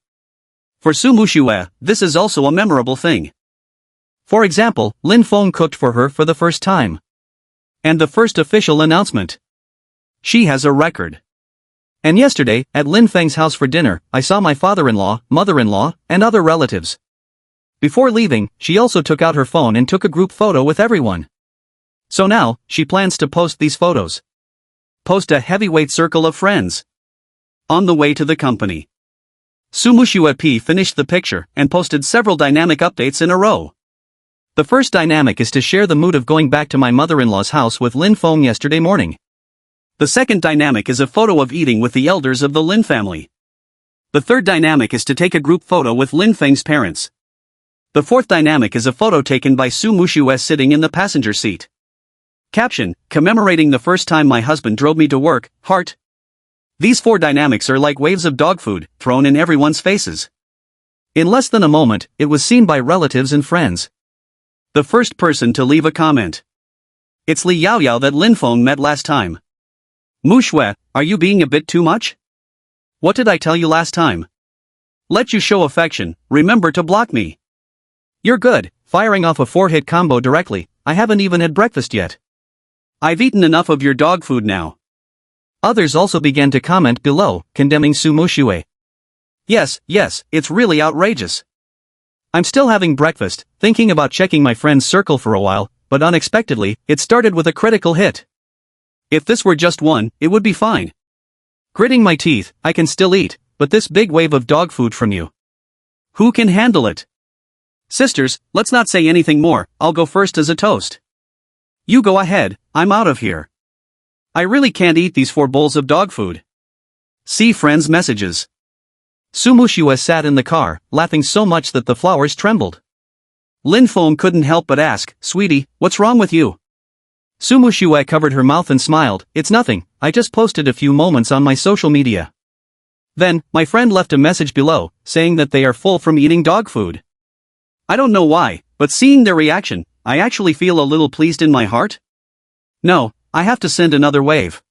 For Su Muxue, this is also a memorable thing. For example, Lin Feng cooked for her for the first time. And the first official announcement. She has a record. And yesterday, at Lin Feng's house for dinner, I saw my father-in-law, mother-in-law, and other relatives. Before leaving, she also took out her phone and took a group photo with everyone. So now, she plans to post these photos. Post a heavyweight circle of friends. On the way to the company. Su Muxue finished the picture and posted several dynamic updates in a row. The first dynamic is to share the mood of going back to my mother-in-law's house with Lin Feng yesterday morning. The second dynamic is a photo of eating with the elders of the Lin family. The third dynamic is to take a group photo with Lin Feng's parents. The fourth dynamic is a photo taken by Su Muxue sitting in the passenger seat. Caption, commemorating the first time my husband drove me to work, heart. These 4 dynamics are like waves of dog food, thrown in everyone's faces. In less than a moment, it was seen by relatives and friends. The first person to leave a comment. It's Li Yaoyao that Lin Feng met last time. Muxue, are you being a bit too much? What did I tell you last time? Let you show affection, remember to block me. You're good, firing off a 4-hit combo directly, I haven't even had breakfast yet. I've eaten enough of your dog food now. Others also began to comment below, condemning Su Muxue. Yes, it's really outrageous. I'm still having breakfast, thinking about checking my friend's circle for a while, but unexpectedly, it started with a critical hit. If this were just one, it would be fine. Gritting my teeth, I can still eat, but this big wave of dog food from you. Who can handle it? Sisters, let's not say anything more, I'll go first as a toast. You go ahead, I'm out of here. I really can't eat these 4 bowls of dog food. See friends' messages. Su Muxue sat in the car, laughing so much that the flowers trembled. Lin Feng couldn't help but ask, "Sweetie, what's wrong with you?" Su Muxue covered her mouth and smiled, "It's nothing, I just posted a few moments on my social media. Then, my friend left a message below, saying that they are full from eating dog food. I don't know why, but seeing their reaction, I actually feel a little pleased in my heart. No, I have to send another wave."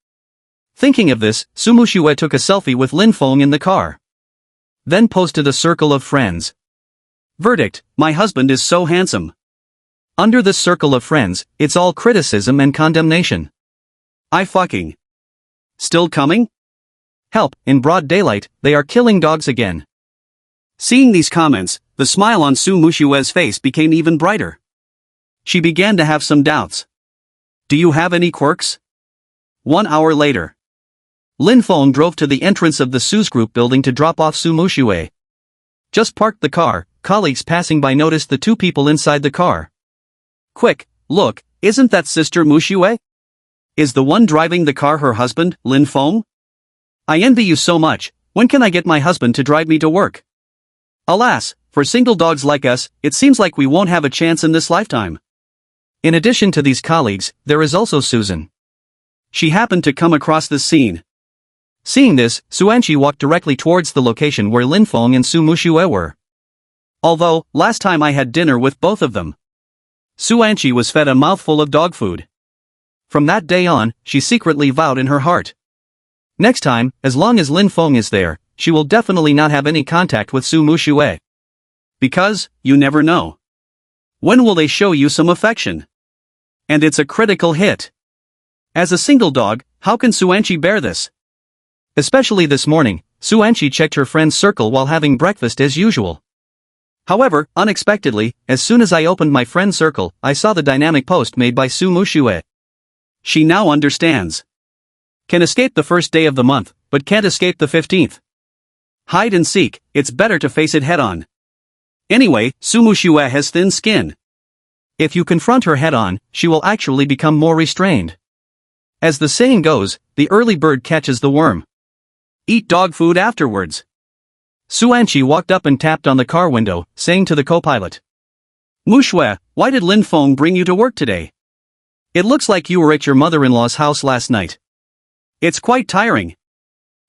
Thinking of this, Su Muxue took a selfie with Lin Feng in the car. Then posted a circle of friends. Verdict: my husband is so handsome. Under this circle of friends, it's all criticism and condemnation. I fucking. Still coming? Help, in broad daylight, they are killing dogs again. Seeing these comments, the smile on Su Muxue's face became even brighter. She began to have some doubts. Do you have any quirks? 1 hour later. Lin Feng drove to the entrance of the Su's group building to drop off Su Muxue. Just parked the car, colleagues passing by noticed the two people inside the car. Quick, look, isn't that Sister Muxue? Is the one driving the car her husband, Lin Feng? I envy you so much, when can I get my husband to drive me to work? Alas, for single dogs like us, it seems like we won't have a chance in this lifetime. In addition to these colleagues, there is also Susan. She happened to come across this scene. Seeing this, Suanchi walked directly towards the location where Lin Feng and Su Muxue were. Although, last time I had dinner with both of them, Suanchi was fed a mouthful of dog food. From that day on, she secretly vowed in her heart. Next time, as long as Lin Feng is there, she will definitely not have any contact with Su Muxue. Because, you never know. When will they show you some affection? And it's a critical hit. As a single dog, how can Suanchi bear this? Especially this morning, Suanchi checked her friend's circle while having breakfast as usual. However, unexpectedly, as soon as I opened my friend's circle, I saw the dynamic post made by Su Muxue. She now understands. Can escape the first day of the month, but can't escape the 15th. Hide and seek, it's better to face it head-on. Anyway, Su Muxue has thin skin. If you confront her head-on, she will actually become more restrained. As the saying goes, the early bird catches the worm. Eat dog food afterwards. Suanchi walked up and tapped on the car window, saying to the co-pilot. Muxue, why did Lin Feng bring you to work today? It looks like you were at your mother-in-law's house last night. It's quite tiring.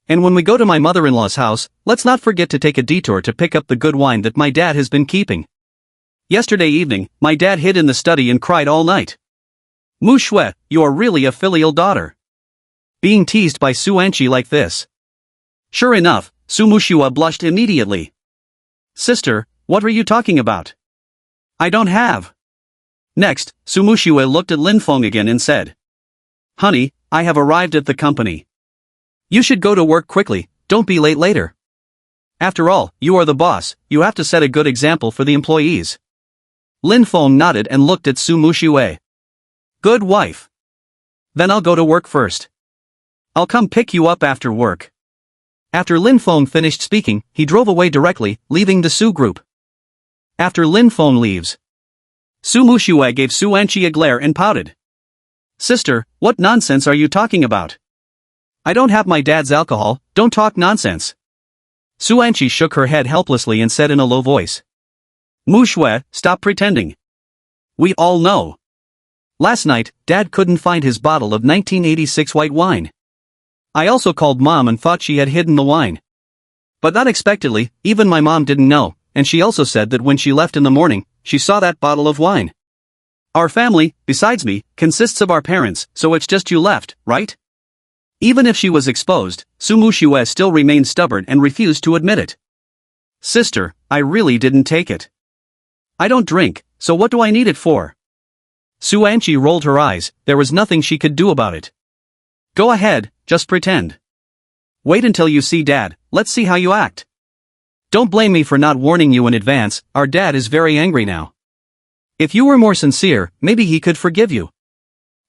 And when we go to my mother-in-law's house, let's not forget to take a detour to pick up the good wine that my dad has been keeping. Yesterday evening, my dad hid in the study and cried all night. Muxue, you are really a filial daughter. Being teased by Suanchi like this. Sure enough, Su Muxue blushed immediately. Sister, what are you talking about? I don't have. Next, Su Muxue looked at Lin Feng again and said. Honey, I have arrived at the company. You should go to work quickly, don't be late later. After all, you are the boss, you have to set a good example for the employees. Lin Feng nodded and looked at Su Muxue. Good wife. Then I'll go to work first. I'll come pick you up after work. After Lin Feng finished speaking, he drove away directly, leaving the Su group. After Lin Feng leaves, Su Muxue gave Suanchi a glare and pouted. Sister, what nonsense are you talking about? I don't have my dad's alcohol, don't talk nonsense. Suanchi shook her head helplessly and said in a low voice. Muxue, stop pretending. We all know. Last night, Dad couldn't find his bottle of 1986 white wine. I also called Mom and thought she had hidden the wine. But unexpectedly, even my mom didn't know, and she also said that when she left in the morning, she saw that bottle of wine. Our family, besides me, consists of our parents, so it's just you left, right? Even if she was exposed, Su Muxue still remained stubborn and refused to admit it. Sister, I really didn't take it. I don't drink, so what do I need it for? Suanchi rolled her eyes, there was nothing she could do about it. Go ahead, just pretend. Wait until you see Dad, let's see how you act. Don't blame me for not warning you in advance, our dad is very angry now. If you were more sincere, maybe he could forgive you.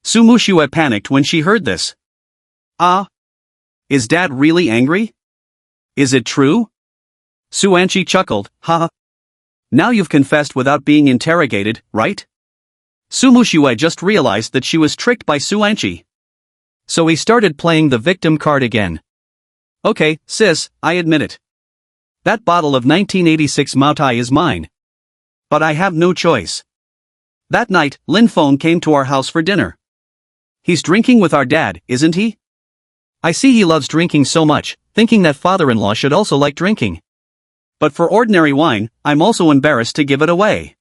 Su Muxue panicked when she heard this. Is Dad really angry? Is it true? Suanchi chuckled, haha. Now you've confessed without being interrogated, right? Su Muxue just realized that she was tricked by Suanchi. So he started playing the victim card again. Okay, sis, I admit it. That bottle of 1986 Moutai is mine. But I have no choice. That night, Lin Feng came to our house for dinner. He's drinking with our dad, isn't he? I see he loves drinking so much, thinking that father-in-law should also like drinking. But for ordinary wine, I'm also embarrassed to give it away.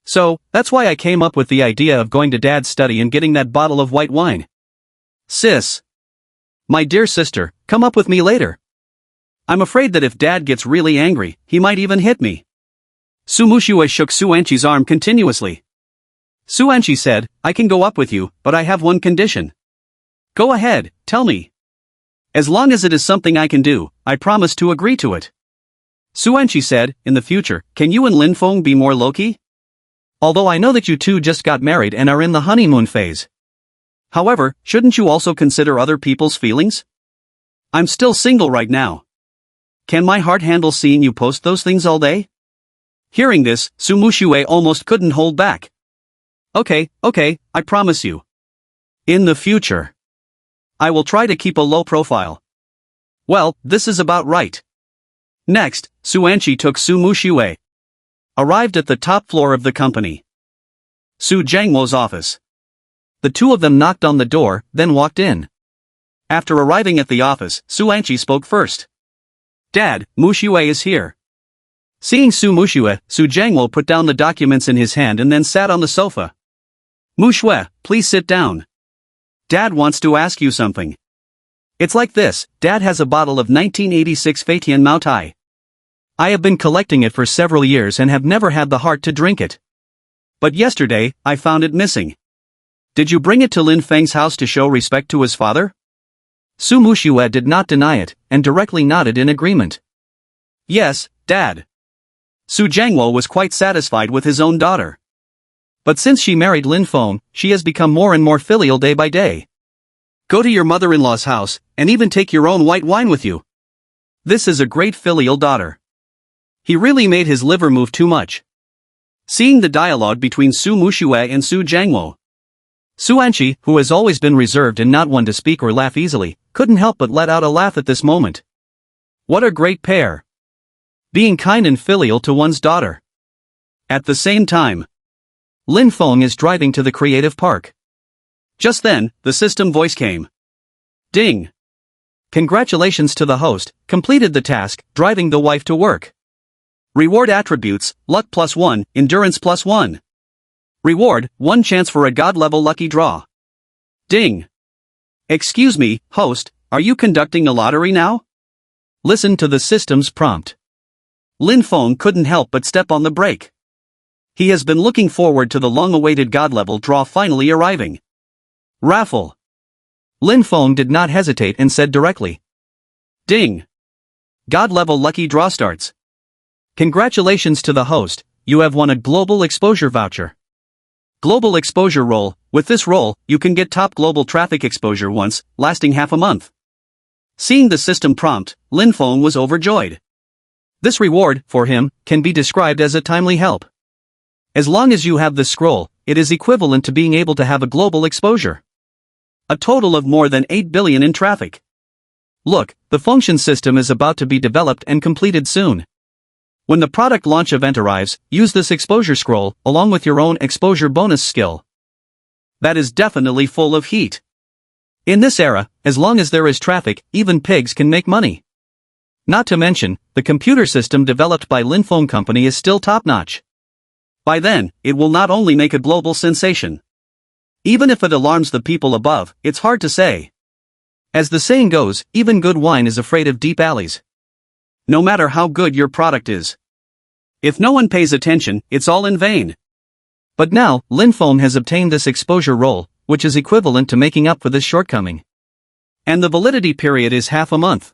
So, that's why I came up with the idea of going to Dad's study and getting that bottle of white wine. Sis. My dear sister, come up with me later. I'm afraid that if Dad gets really angry, he might even hit me. Su Muxue shook Su Anqi's arm continuously. Su Anqi said, I can go up with you, but I have one condition. Go ahead, tell me. As long as it is something I can do, I promise to agree to it. Su Anqi said, in the future, can you and Lin Feng be more low-key? Although I know that you two just got married and are in the honeymoon phase. However, shouldn't you also consider other people's feelings? I'm still single right now. Can my heart handle seeing you post those things all day? Hearing this, Su Muxue almost couldn't hold back. Okay, I promise you. In the future. I will try to keep a low profile. Well, this is about right. Next, Su Anqi took Su Muxue. Arrived at the top floor of the company. Su Jiangmo's office. The two of them knocked on the door, then walked in. After arriving at the office, Su Anqi spoke first. Dad, Muxue is here. Seeing Su Muxue, Su Jiangmo put down the documents in his hand and then sat on the sofa. Muxue, please sit down. Dad wants to ask you something. It's like this, Dad has a bottle of 1986 Feitian Moutai. I have been collecting it for several years and have never had the heart to drink it. But yesterday, I found it missing. Did you bring it to Lin Feng's house to show respect to his father? Su Muxue did not deny it, and directly nodded in agreement. Yes, Dad. Su Jiangmo was quite satisfied with his own daughter. But since she married Lin Feng, she has become more and more filial day by day. Go to your mother-in-law's house, and even take your own white wine with you. This is a great filial daughter. He really made his liver move too much. Seeing the dialogue between Su Muxue and Su Jiangmo, Su Anqi, who has always been reserved and not one to speak or laugh easily, couldn't help but let out a laugh at this moment. What a great pair. Being kind and filial to one's daughter. At the same time, Lin Feng is driving to the creative park. Just then, the system voice came. Ding. Congratulations to the host, completed the task, driving the wife to work. Reward attributes, luck +1, endurance +1. Reward, 1 chance for a god-level lucky draw. Ding. Excuse me, host, are you conducting a lottery now? Listen to the system's prompt. Lin Feng couldn't help but step on the brake. He has been looking forward to the long-awaited god-level draw finally arriving. Raffle. Lin Feng did not hesitate and said directly. Ding. God-level lucky draw starts. Congratulations to the host, you have won a global exposure voucher. Global exposure roll, with this roll, you can get top global traffic exposure once, lasting half a month. Seeing the system prompt, Lin Feng was overjoyed. This reward, for him, can be described as a timely help. As long as you have this scroll, it is equivalent to being able to have a global exposure. A total of more than 8 billion in traffic. Look, the function system is about to be developed and completed soon. When the product launch event arrives, use this exposure scroll, along with your own exposure bonus skill. That is definitely full of heat. In this era, as long as there is traffic, even pigs can make money. Not to mention, the computer system developed by Lin Feng Company is still top-notch. By then, it will not only make a global sensation. Even if it alarms the people above, it's hard to say. As the saying goes, even good wine is afraid of deep alleys. No matter how good your product is. If no one pays attention, it's all in vain. But now, Lin Feng has obtained this exposure roll, which is equivalent to making up for this shortcoming. And the validity period is half a month.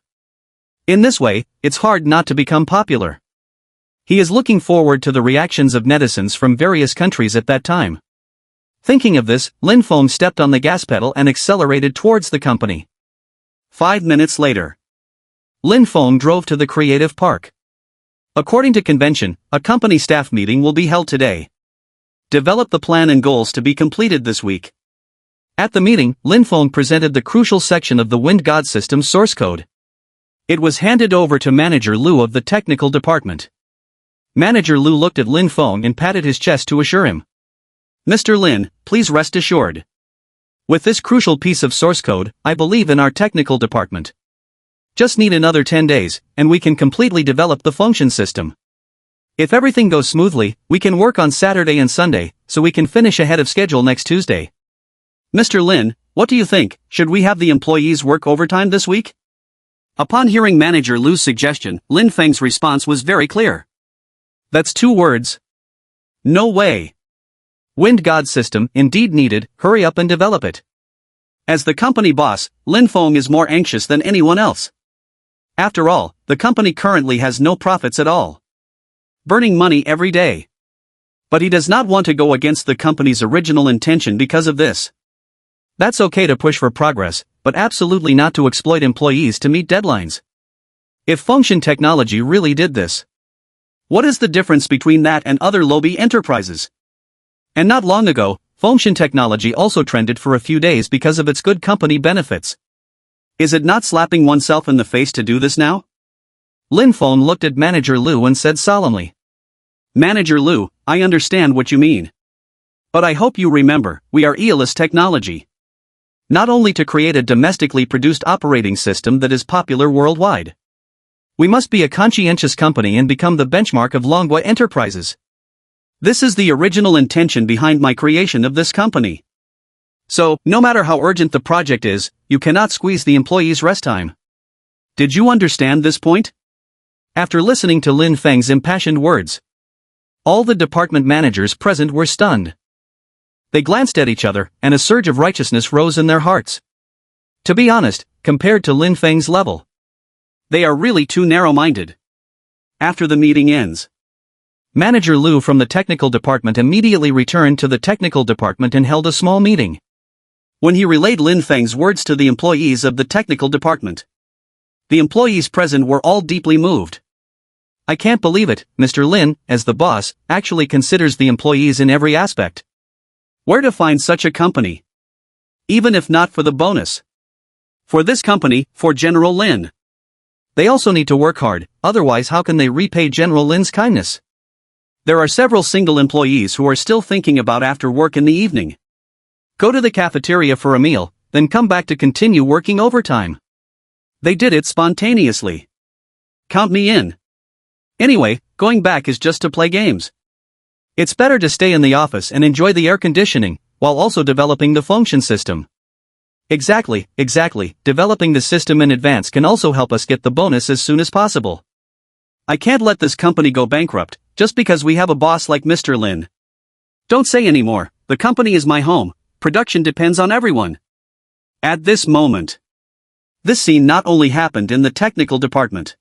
In this way, it's hard not to become popular. He is looking forward to the reactions of netizens from various countries at that time. Thinking of this, Lin Feng stepped on the gas pedal and accelerated towards the company. 5 minutes later, Lin Feng drove to the creative park. According to convention, a company staff meeting will be held today. Develop the plan and goals to be completed this week. At the meeting, Lin Feng presented the crucial section of the Wind God system's source code. It was handed over to Manager Lu of the technical department. Manager Lu looked at Lin Feng and patted his chest to assure him. Mr. Lin, please rest assured. With this crucial piece of source code, I believe in our technical department. Just need another 10 days, and we can completely develop the function system. If everything goes smoothly, we can work on Saturday and Sunday, so we can finish ahead of schedule next Tuesday. Mr. Lin, what do you think? Should we have the employees work overtime this week? Upon hearing Manager Lu's suggestion, Lin Feng's response was very clear. That's 2 words. No way. Wind God system, indeed needed, hurry up and develop it. As the company boss, Lin Feng is more anxious than anyone else. After all, the company currently has no profits at all. Burning money every day. But he does not want to go against the company's original intention because of this. That's okay to push for progress, but absolutely not to exploit employees to meet deadlines. If function technology really did this, what is the difference between that and other lobby enterprises? And not long ago, function technology also trended for a few days because of its good company benefits. Is it not slapping oneself in the face to do this now? Lin Feng looked at Manager Lu and said solemnly. Manager Lu, I understand what you mean. But I hope you remember, we are Unrealistic technology. Not only to create a domestically produced operating system that is popular worldwide. We must be a conscientious company and become the benchmark of Longwa enterprises. This is the original intention behind my creation of this company. So, no matter how urgent the project is, you cannot squeeze the employees' rest time. Did you understand this point? After listening to Lin Feng's impassioned words, all the department managers present were stunned. They glanced at each other, and a surge of righteousness rose in their hearts. To be honest, compared to Lin Feng's level, they are really too narrow-minded. After the meeting ends, Manager Lu from the technical department immediately returned to the technical department and held a small meeting. When he relayed Lin Feng's words to the employees of the technical department, the employees present were all deeply moved. I can't believe it, Mr. Lin, as the boss, actually considers the employees in every aspect. Where to find such a company? Even if not for the bonus. For this company, for General Lin. They also need to work hard, otherwise how can they repay General Lin's kindness? There are several single employees who are still thinking about after work in the evening. Go to the cafeteria for a meal, then come back to continue working overtime. They did it spontaneously. Count me in. Anyway, going back is just to play games. It's better to stay in the office and enjoy the air conditioning, while also developing the function system. Exactly. Developing the system in advance can also help us get the bonus as soon as possible. I can't let this company go bankrupt, just because we have a boss like Mr. Lin. Don't say anymore, the company is my home, production depends on everyone. At this moment. This scene not only happened in the technical department.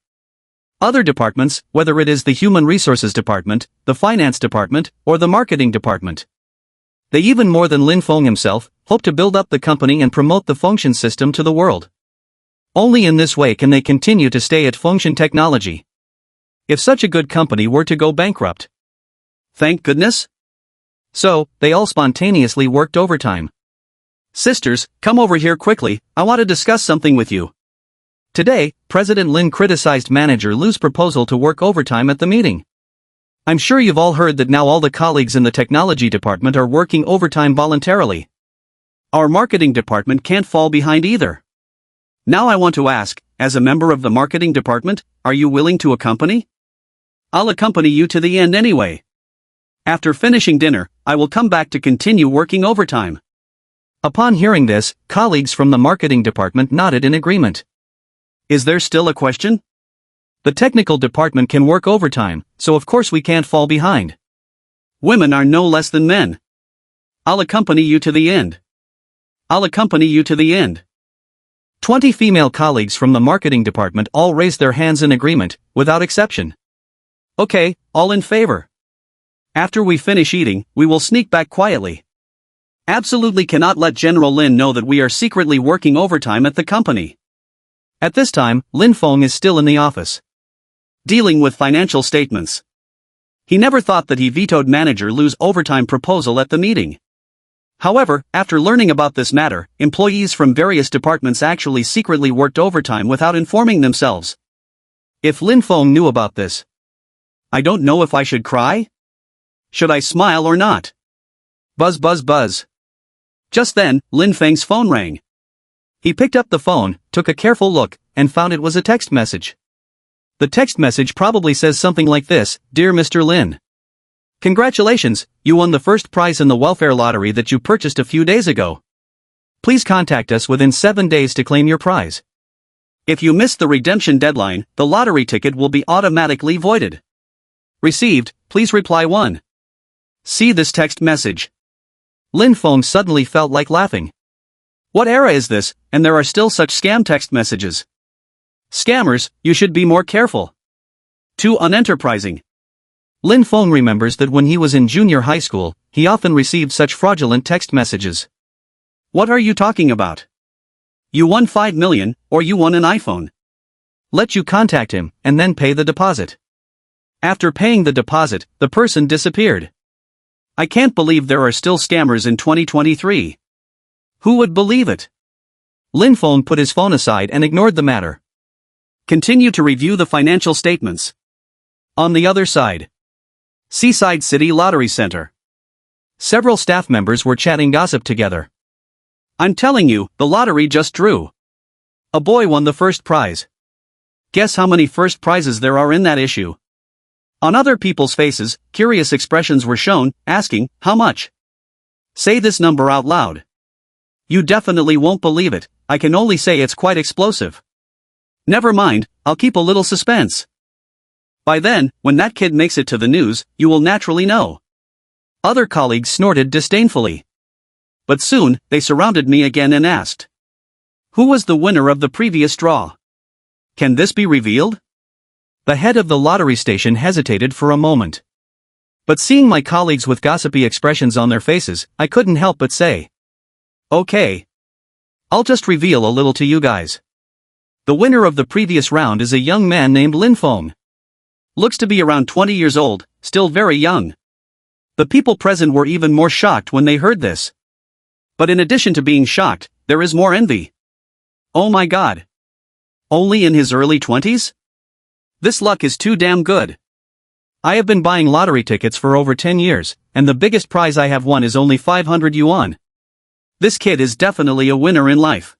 Other departments, whether it is the Human Resources Department, the Finance Department, or the Marketing Department. They even more than Lin Feng himself, hope to build up the company and promote the function system to the world. Only in this way can they continue to stay at function technology. If such a good company were to go bankrupt. Thank goodness. So, they all spontaneously worked overtime. Sisters, come over here quickly, I want to discuss something with you. Today, President Lin criticized Manager Lu's proposal to work overtime at the meeting. I'm sure you've all heard that now all the colleagues in the technology department are working overtime voluntarily. Our marketing department can't fall behind either. Now I want to ask, as a member of the marketing department, are you willing to accompany? I'll accompany you to the end anyway. After finishing dinner, I will come back to continue working overtime. Upon hearing this, colleagues from the marketing department nodded in agreement. Is there still a question? The technical department can work overtime, so of course we can't fall behind. Women are no less than men. I'll accompany you to the end. 20 female colleagues from the marketing department all raised their hands in agreement, without exception. Okay, all in favor. After we finish eating, we will sneak back quietly. Absolutely cannot let General Lin know that we are secretly working overtime at the company. At this time, Lin Feng is still in the office, dealing with financial statements. He never thought that he vetoed Manager Lu's overtime proposal at the meeting. However, after learning about this matter, employees from various departments actually secretly worked overtime without informing themselves. If Lin Feng knew about this, I don't know if I should cry? Should I smile or not? Buzz buzz buzz. Just then, Lin Feng's phone rang. He picked up the phone, took a careful look, and found it was a text message. The text message probably says something like this: Dear Mr. Lin, congratulations, you won the first prize in the welfare lottery that you purchased a few days ago. Please contact us within 7 days to claim your prize. If you miss the redemption deadline, the lottery ticket will be automatically voided. Received, please reply 1. See this text message. Lin Feng suddenly felt like laughing. What era is this, and there are still such scam text messages? Scammers, you should be more careful. Too unenterprising. Lin Feng remembers that when he was in junior high school, he often received such fraudulent text messages. What are you talking about? You won 5 million, or you won an iPhone. Let you contact him, and then pay the deposit. After paying the deposit, the person disappeared. I can't believe there are still scammers in 2023. Who would believe it? Lin Feng put his phone aside and ignored the matter. Continue to review the financial statements. On the other side. Seaside City Lottery Center. Several staff members were chatting gossip together. I'm telling you, the lottery just drew. A boy won the first prize. Guess how many first prizes there are in that issue? On other people's faces, curious expressions were shown, asking, how much? Say this number out loud. You definitely won't believe it, I can only say it's quite explosive. Never mind, I'll keep a little suspense. By then, when that kid makes it to the news, you will naturally know. Other colleagues snorted disdainfully. But soon, they surrounded me again and asked. Who was the winner of the previous draw? Can this be revealed? The head of the lottery station hesitated for a moment. But seeing my colleagues with gossipy expressions on their faces, I couldn't help but say. Okay. I'll just reveal a little to you guys. The winner of the previous round is a young man named Lin Feng. Looks to be around 20 years old, still very young. The people present were even more shocked when they heard this. But in addition to being shocked, there is more envy. Oh my God. Only in his early 20s? This luck is too damn good. I have been buying lottery tickets for over 10 years, and the biggest prize I have won is only 500 yuan. This kid is definitely a winner in life.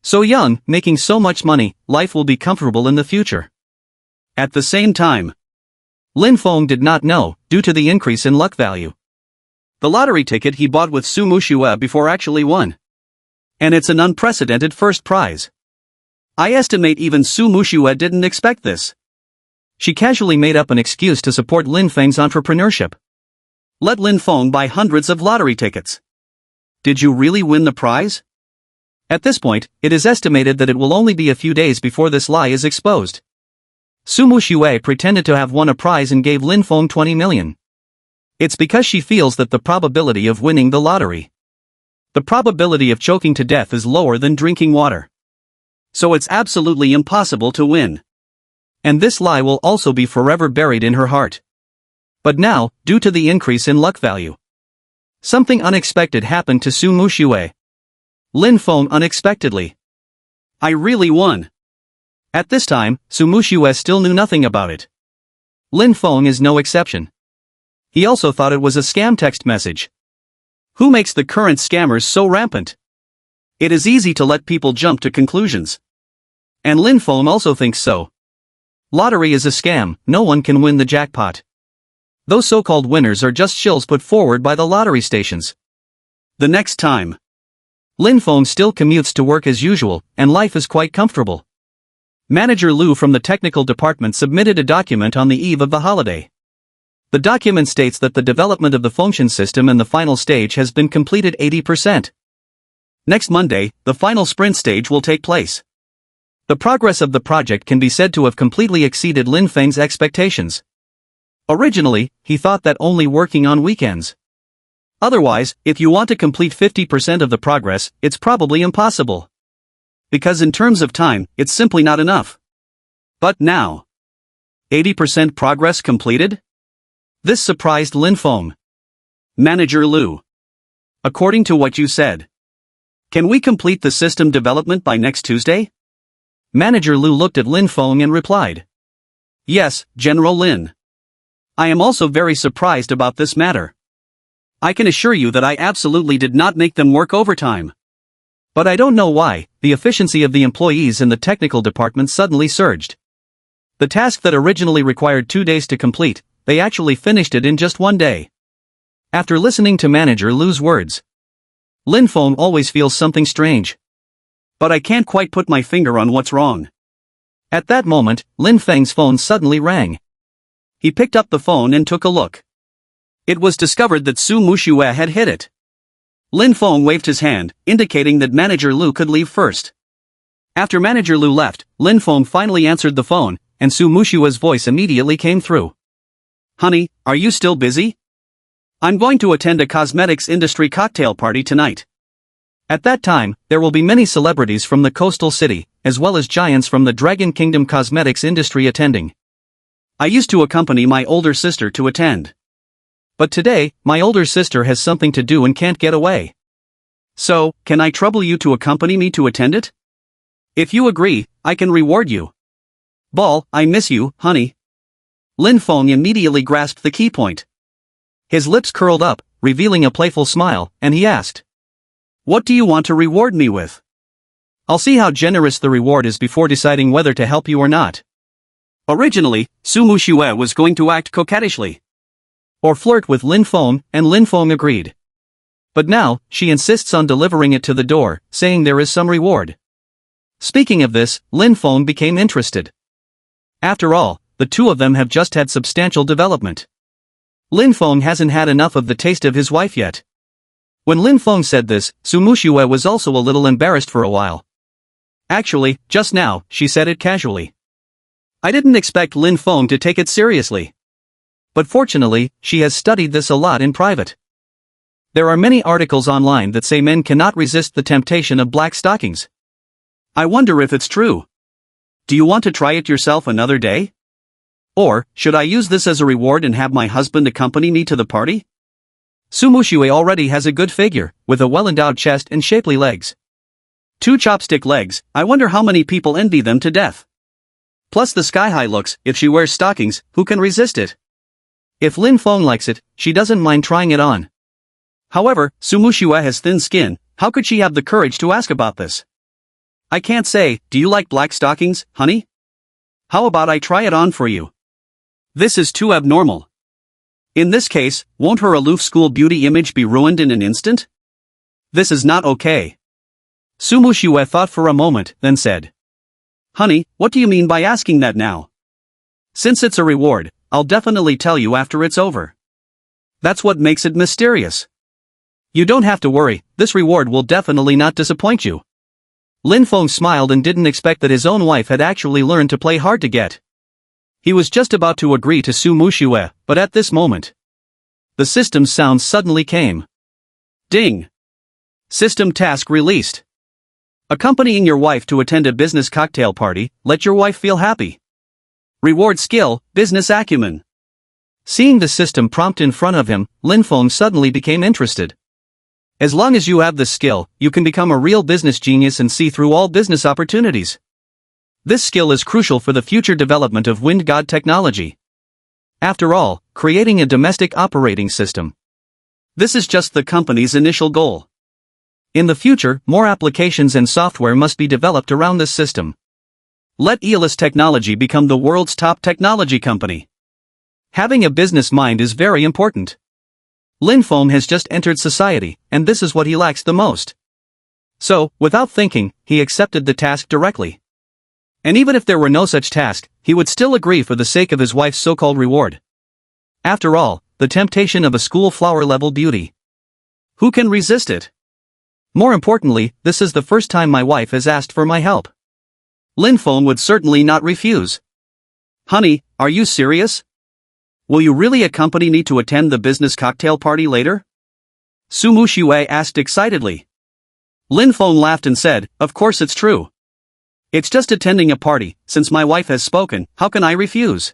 So young, making so much money, life will be comfortable in the future. At the same time, Lin Feng did not know, due to the increase in luck value. The lottery ticket he bought with Su Muxue before actually won. And it's an unprecedented first prize. I estimate even Su Muxue didn't expect this. She casually made up an excuse to support Lin Feng's entrepreneurship. Let Lin Feng buy hundreds of lottery tickets. Did you really win the prize? At this point, it is estimated that it will only be a few days before this lie is exposed. Su Muxue pretended to have won a prize and gave Lin Feng 20 million. It's because she feels that the probability of winning the lottery. The probability of choking to death is lower than drinking water. So it's absolutely impossible to win. And this lie will also be forever buried in her heart. But now, due to the increase in luck value, something unexpected happened to Su Muxue. Lin Feng unexpectedly. I really won. At this time, Su Muxue still knew nothing about it. Lin Feng is no exception. He also thought it was a scam text message. Who makes the current scammers so rampant? It is easy to let people jump to conclusions. And Lin Feng also thinks so. Lottery is a scam, no one can win the jackpot. Those so-called winners are just shills put forward by the lottery stations. The next time, Lin Feng still commutes to work as usual, and life is quite comfortable. Manager Lu from the technical department submitted a document on the eve of the holiday. The document states that the development of the function system and the final stage has been completed 80%. Next Monday, the final sprint stage will take place. The progress of the project can be said to have completely exceeded Lin Feng's expectations. Originally, he thought that only working on weekends. Otherwise, if you want to complete 50% of the progress, it's probably impossible. Because in terms of time, it's simply not enough. But now, 80% progress completed? This surprised Lin Feng. Manager Lu. according to what you said. Can we complete the system development by next Tuesday? Manager Lu looked at Lin Feng and replied. Yes, General Lin. I am also very surprised about this matter. I can assure you that I absolutely did not make them work overtime. But I don't know why, the efficiency of the employees in the technical department suddenly surged. The task that originally required 2 days to complete, they actually finished it in just 1 day. After listening to Manager Lu's words, Lin Feng always feels something strange. But I can't quite put my finger on what's wrong. At that moment, Lin Feng's phone suddenly rang. He picked up the phone and took a look. It was discovered that Su Muxue had hit it. Lin Feng waved his hand, indicating that Manager Lu could leave first. After Manager Lu left, Lin Feng finally answered the phone, and Su Muxue's voice immediately came through. Honey, are you still busy? I'm going to attend a cosmetics industry cocktail party tonight. At that time, there will be many celebrities from the coastal city, as well as giants from the Dragon Kingdom cosmetics industry attending. I used to accompany my older sister to attend. But today, my older sister has something to do and can't get away. So, can I trouble you to accompany me to attend it? If you agree, I can reward you. Ball, I miss you, honey. Lin Feng immediately grasped the key point. His lips curled up, revealing a playful smile, and he asked. What do you want to reward me with? I'll see how generous the reward is before deciding whether to help you or not. Originally, Su Muxue was going to act coquettishly, or flirt with Lin Feng, and Lin Feng agreed. But now, she insists on delivering it to the door, saying there is some reward. Speaking of this, Lin Feng became interested. After all, the two of them have just had substantial development. Lin Feng hasn't had enough of the taste of his wife yet. When Lin Feng said this, Su Muxue was also a little embarrassed for a while. Actually, just now, she said it casually. I didn't expect Lin Feng to take it seriously. But fortunately, she has studied this a lot in private. There are many articles online that say men cannot resist the temptation of black stockings. I wonder if it's true. Do you want to try it yourself another day? Or, should I use this as a reward and have my husband accompany me to the party? Su Muxue already has a good figure, with a well-endowed chest and shapely legs. 2 chopstick legs, I wonder how many people envy them to death. Plus the sky-high looks, if she wears stockings, who can resist it? If Lin Feng likes it, she doesn't mind trying it on. However, Su Muxue has thin skin, how could she have the courage to ask about this? I can't say, do you like black stockings, honey? How about I try it on for you? This is too abnormal. In this case, won't her aloof school beauty image be ruined in an instant? This is not okay. Su Muxue thought for a moment, then said. Honey, what do you mean by asking that now? Since it's a reward, I'll definitely tell you after it's over. That's what makes it mysterious. You don't have to worry, this reward will definitely not disappoint you. Lin Feng smiled and didn't expect that his own wife had actually learned to play hard to get. He was just about to agree to Su Muxue, but at this moment, the system's sound suddenly came. Ding! System task released. Accompanying your wife to attend a business cocktail party, let your wife feel happy. Reward skill, business acumen. Seeing the system prompt in front of him, Lin Feng suddenly became interested. As long as you have this skill, you can become a real business genius and see through all business opportunities. This skill is crucial for the future development of wind god technology. After all, creating a domestic operating system. This is just the company's initial goal. In the future, more applications and software must be developed around this system. Let Unrealistic Technology become the world's top technology company. Having a business mind is very important. Lin Feng has just entered society, and this is what he lacks the most. So, without thinking, he accepted the task directly. And even if there were no such task, he would still agree for the sake of his wife's so-called reward. After all, the temptation of a school flower-level beauty. Who can resist it? More importantly, this is the first time my wife has asked for my help. Lin Feng would certainly not refuse. Honey, are you serious? Will you really accompany me to attend the business cocktail party later? Su Muxue asked excitedly. Lin Feng laughed and said, of course it's true. It's just attending a party, since my wife has spoken, how can I refuse?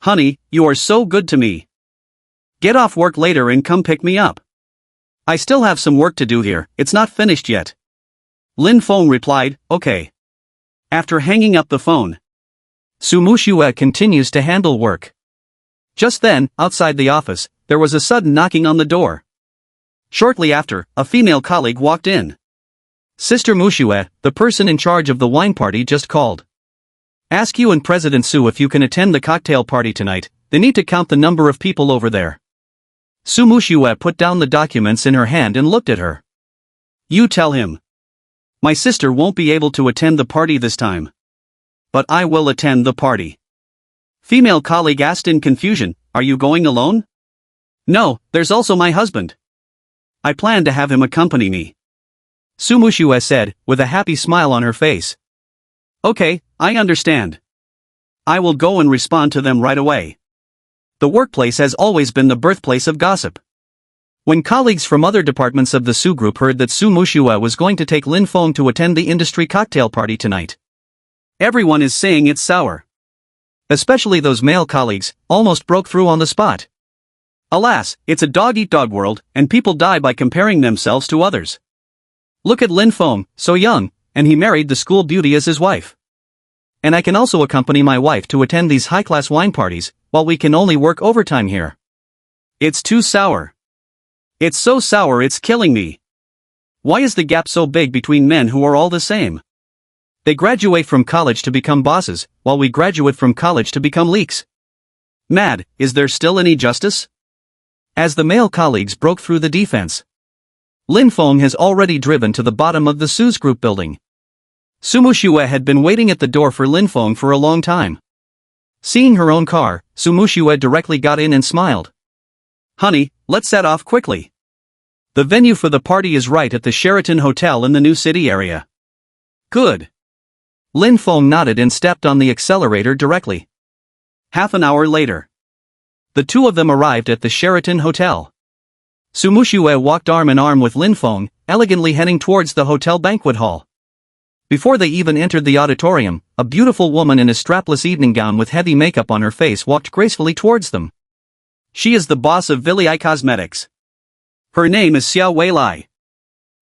Honey, you are so good to me. Get off work later and come pick me up. I still have some work to do here, it's not finished yet. Lin Feng replied, okay. After hanging up the phone, Su Muxue continues to handle work. Just then, outside the office, there was a sudden knocking on the door. Shortly after, a female colleague walked in. Sister Muxue, the person in charge of the wine party just called. Ask you and President Su if you can attend the cocktail party tonight, they need to count the number of people over there. Su Muxue put down the documents in her hand and looked at her. You tell him. My sister won't be able to attend the party this time. But I will attend the party. Female colleague asked in confusion, are you going alone? No, there's also my husband. I plan to have him accompany me. Su Muxue said, with a happy smile on her face. Okay, I understand. I will go and respond to them right away. The workplace has always been the birthplace of gossip. When colleagues from other departments of the Su group heard that Su Muxue was going to take Lin Feng to attend the industry cocktail party tonight, everyone is saying it's sour. Especially those male colleagues, almost broke through on the spot. Alas, it's a dog-eat-dog world, and people die by comparing themselves to others. Look at Lin Feng, so young, and he married the school beauty as his wife. And I can also accompany my wife to attend these high-class wine parties, while we can only work overtime here. It's too sour. It's so sour it's killing me. Why is the gap so big between men who are all the same? They graduate from college to become bosses, while we graduate from college to become leaks. Mad, is there still any justice? As the male colleagues broke through the defense, Lin Feng has already driven to the bottom of the Su's group building. Su Muxue had been waiting at the door for Lin Feng for a long time. Seeing her own car, Su Muxue directly got in and smiled. Honey, let's set off quickly. The venue for the party is right at the Sheraton Hotel in the new city area. Good. Lin Feng nodded and stepped on the accelerator directly. Half an hour later, the two of them arrived at the Sheraton Hotel. Su Muxue walked arm in arm with Lin Feng, elegantly heading towards the hotel banquet hall. Before they even entered the auditorium, a beautiful woman in a strapless evening gown with heavy makeup on her face walked gracefully towards them. She is the boss of Villi Cosmetics. Her name is Xiao Weilai.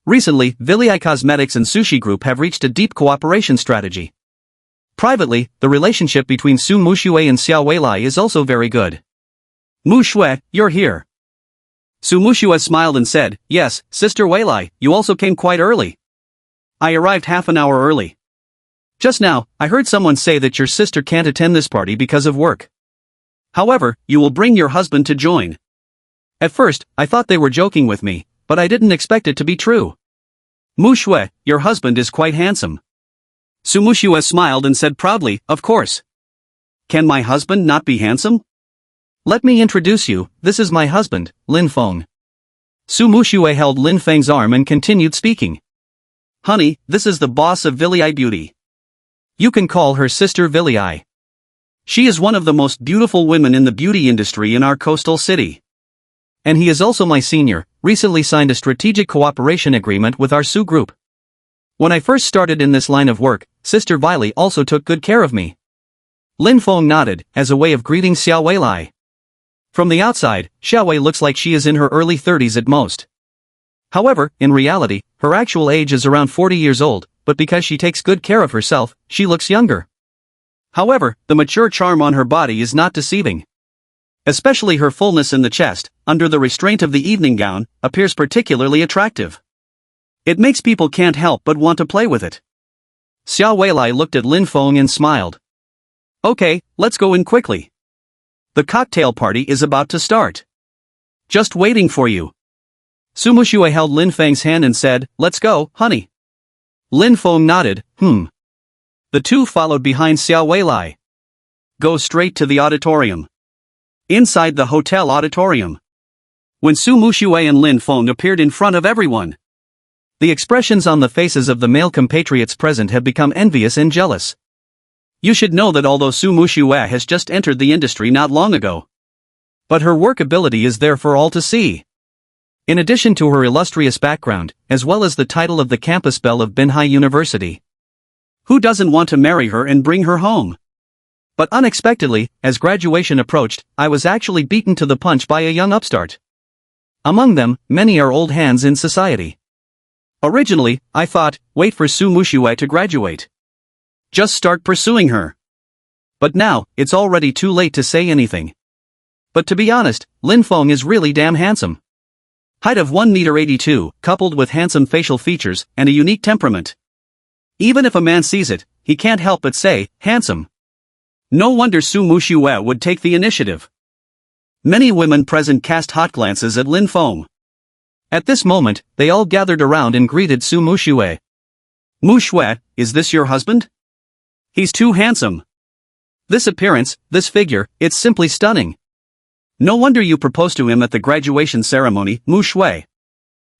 Recently, Villi Cosmetics and Sushi Group have reached a deep cooperation strategy. Privately, the relationship between Su Muxue and Xiao Weilai is also very good. Muxue, you're here. Su Muxue smiled and said, yes, Sister Weilai, you also came quite early. I arrived half an hour early. Just now, I heard someone say that your sister can't attend this party because of work. However, you will bring your husband to join. At first, I thought they were joking with me, but I didn't expect it to be true. Muxue, your husband is quite handsome. Su Muxue smiled and said proudly, of course. Can my husband not be handsome? Let me introduce you, this is my husband, Lin Feng. Su Muxue held Lin Feng's arm and continued speaking. Honey, this is the boss of Villi Beauty. You can call her Sister Villi. She is one of the most beautiful women in the beauty industry in our coastal city. And he is also my senior, recently signed a strategic cooperation agreement with our Su group. When I first started in this line of work, Sister Villi also took good care of me. Lin Feng nodded, as a way of greeting Xiao Weilai. From the outside, Xiao Wei looks like she is in her early 30s at most. However, in reality, her actual age is around 40 years old, but because she takes good care of herself, she looks younger. However, the mature charm on her body is not deceiving. Especially her fullness in the chest, under the restraint of the evening gown, appears particularly attractive. It makes people can't help but want to play with it. Xiao Weilai looked at Lin Feng and smiled. Okay, let's go in quickly. The cocktail party is about to start. Just waiting for you. Su Muxue held Lin Feng's hand and said, let's go, honey. Lin Feng nodded, The two followed behind Xiao Weilai. Go straight to the auditorium. Inside the hotel auditorium. When Su Muxue and Lin Feng appeared in front of everyone, the expressions on the faces of the male compatriots present have become envious and jealous. You should know that although Su Muxue has just entered the industry not long ago, but her work ability is there for all to see. In addition to her illustrious background, as well as the title of the campus belle of Binhai University. Who doesn't want to marry her and bring her home? But unexpectedly, as graduation approached, I was actually beaten to the punch by a young upstart. Among them, many are old hands in society. Originally, I thought, wait for Su Muxue to graduate. Just start pursuing her. But now, it's already too late to say anything. But to be honest, Lin Feng is really damn handsome. Height of 1.82 m, coupled with handsome facial features and a unique temperament. Even if a man sees it, he can't help but say, handsome. No wonder Su Muxue would take the initiative. Many women present cast hot glances at Lin Feng. At this moment, they all gathered around and greeted Su Muxue. Muxue, is this your husband? He's too handsome. This appearance, this figure, it's simply stunning. No wonder you proposed to him at the graduation ceremony, Muxue.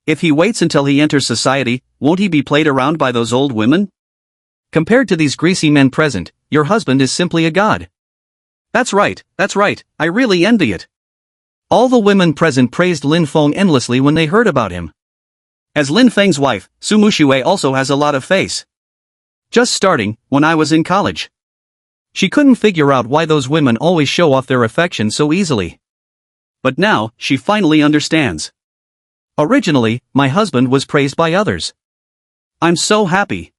If he waits until he enters society, won't he be played around by those old women? Compared to these greasy men present, your husband is simply a god. That's right, I really envy it. All the women present praised Lin Feng endlessly when they heard about him. As Lin Feng's wife, Su Muxue also has a lot of face. Just starting, when I was in college. She couldn't figure out why those women always show off their affection so easily. But now, she finally understands. Originally, my husband was praised by others. I'm so happy.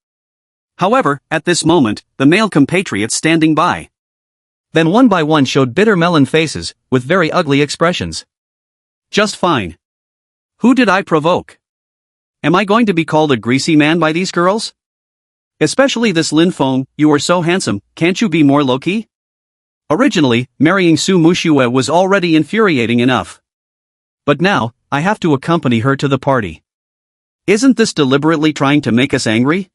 However, at this moment, the male compatriots standing by. Then one by one showed bitter melon faces, with very ugly expressions. Just fine. Who did I provoke? Am I going to be called a greasy man by these girls? Especially this Lin Feng, you are so handsome, can't you be more low-key? Originally, marrying Su Muxue was already infuriating enough. But now, I have to accompany her to the party. Isn't this deliberately trying to make us angry?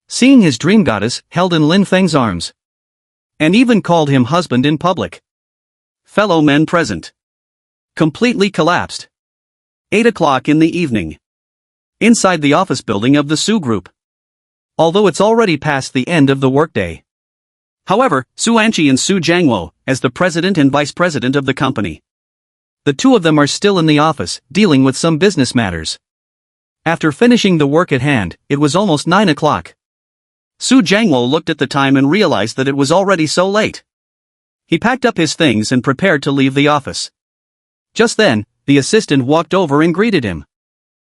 Seeing his dream goddess held in Lin Feng's arms. And even called him husband in public. Fellow men present. Completely collapsed. 8 o'clock in the evening. Inside the office building of the Su Group. Although it's already past the end of the workday. However, Su Anqi and Su Jiangwo, as the president and vice president of the company. The two of them are still in the office, dealing with some business matters. After finishing the work at hand, it was almost 9 o'clock. Su Jiangwo looked at the time and realized that it was already so late. He packed up his things and prepared to leave the office. Just then, the assistant walked over and greeted him.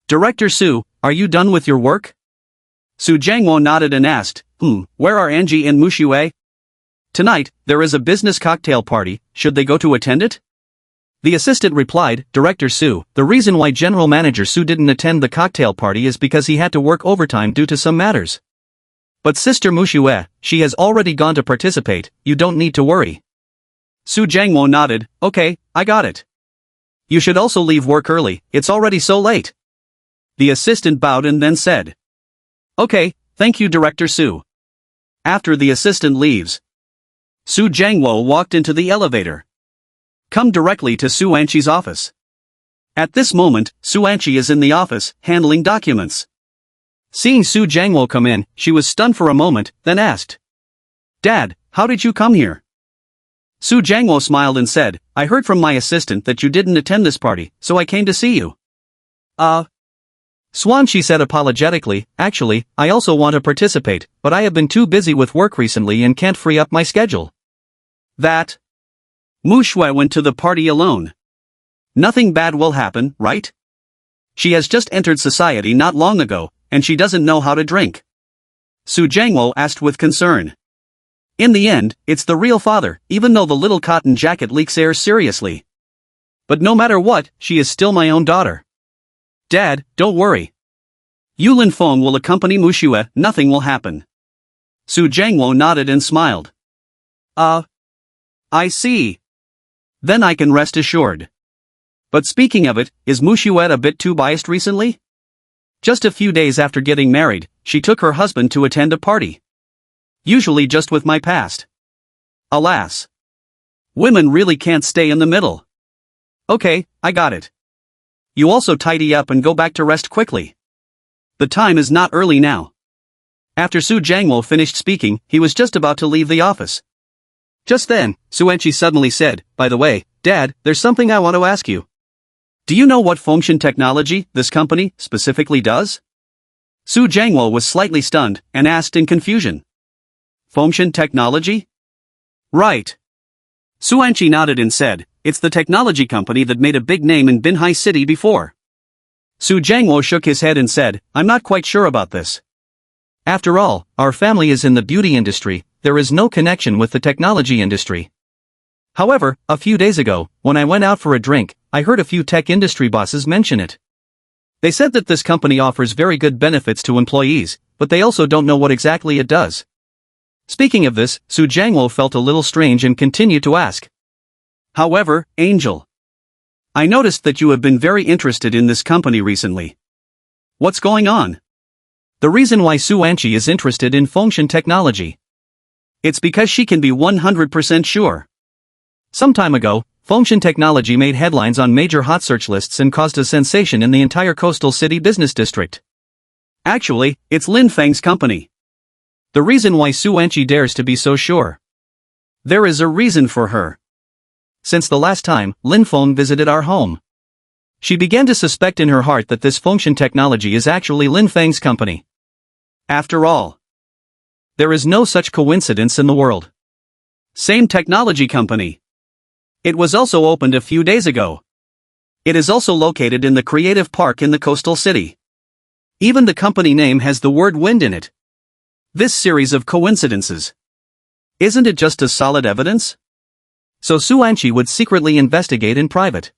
Director Su, are you done with your work? Su Jiangwo nodded and asked, where are Anji and Muxue? Tonight, there is a business cocktail party, should they go to attend it? The assistant replied, Director Su, the reason why General Manager Su didn't attend the cocktail party is because he had to work overtime due to some matters. But Sister Muxue, she has already gone to participate, you don't need to worry. Su Jiangwo nodded, okay, I got it. You should also leave work early, it's already so late. The assistant bowed and then said. Okay, thank you Director Su. After the assistant leaves, Su Jiangwo walked into the elevator. Come directly to Su Anqi's office. At this moment, Su Anqi is in the office, handling documents. Seeing Su Jiangwo come in, she was stunned for a moment, then asked. Dad, how did you come here? Su Jiangwo smiled and said, I heard from my assistant that you didn't attend this party, so I came to see you. Swan, she said apologetically, actually, I also want to participate, but I have been too busy with work recently and can't free up my schedule. That. Muxue went to the party alone. Nothing bad will happen, right? She has just entered society not long ago, and she doesn't know how to drink. Su Jiangwo asked with concern. In the end, it's the real father, even though the little cotton jacket leaks air seriously. But no matter what, she is still my own daughter. Dad, don't worry. Lin Feng will accompany Muxue, nothing will happen. Su Jiangwo nodded and smiled. I see. Then I can rest assured. But speaking of it, is Muxue a bit too biased recently? Just a few days after getting married, she took her husband to attend a party. Usually just with my past. Alas. Women really can't stay in the middle. Okay, I got it. You also tidy up and go back to rest quickly. The time is not early now. After Su Jiangwo finished speaking, he was just about to leave the office. Just then, Su Anqi suddenly said, by the way, Dad, there's something I want to ask you. Do you know what function technology this company specifically does? Su Jiangwo was slightly stunned and asked in confusion. Function technology? Right. Su Anqi nodded and said, it's the technology company that made a big name in Binhai City before. Su Jiangwo shook his head and said, I'm not quite sure about this. After all, our family is in the beauty industry, there is no connection with the technology industry. However, a few days ago, when I went out for a drink, I heard a few tech industry bosses mention it. They said that this company offers very good benefits to employees, but they also don't know what exactly it does. Speaking of this, Su Jiangwo felt a little strange and continued to ask. However, Angel, I noticed that you have been very interested in this company recently. What's going on? The reason why Su Anqi is interested in Fengshan technology. It's because she can be 100% sure. Some time ago, Fengshan technology made headlines on major hot search lists and caused a sensation in the entire coastal city business district. Actually, it's Lin Feng's company. The reason why Su Anqi dares to be so sure. There is a reason for her. Since the last time Lin Feng visited our home, she began to suspect in her heart that this Fengshan technology is actually Lin Feng's company. After all, there is no such coincidence in the world. Same technology company. It was also opened a few days ago. It is also located in the creative park in the coastal city. Even the company name has the word wind in it. This series of coincidences. Isn't it just a solid evidence? So Su Anqi would secretly investigate in private.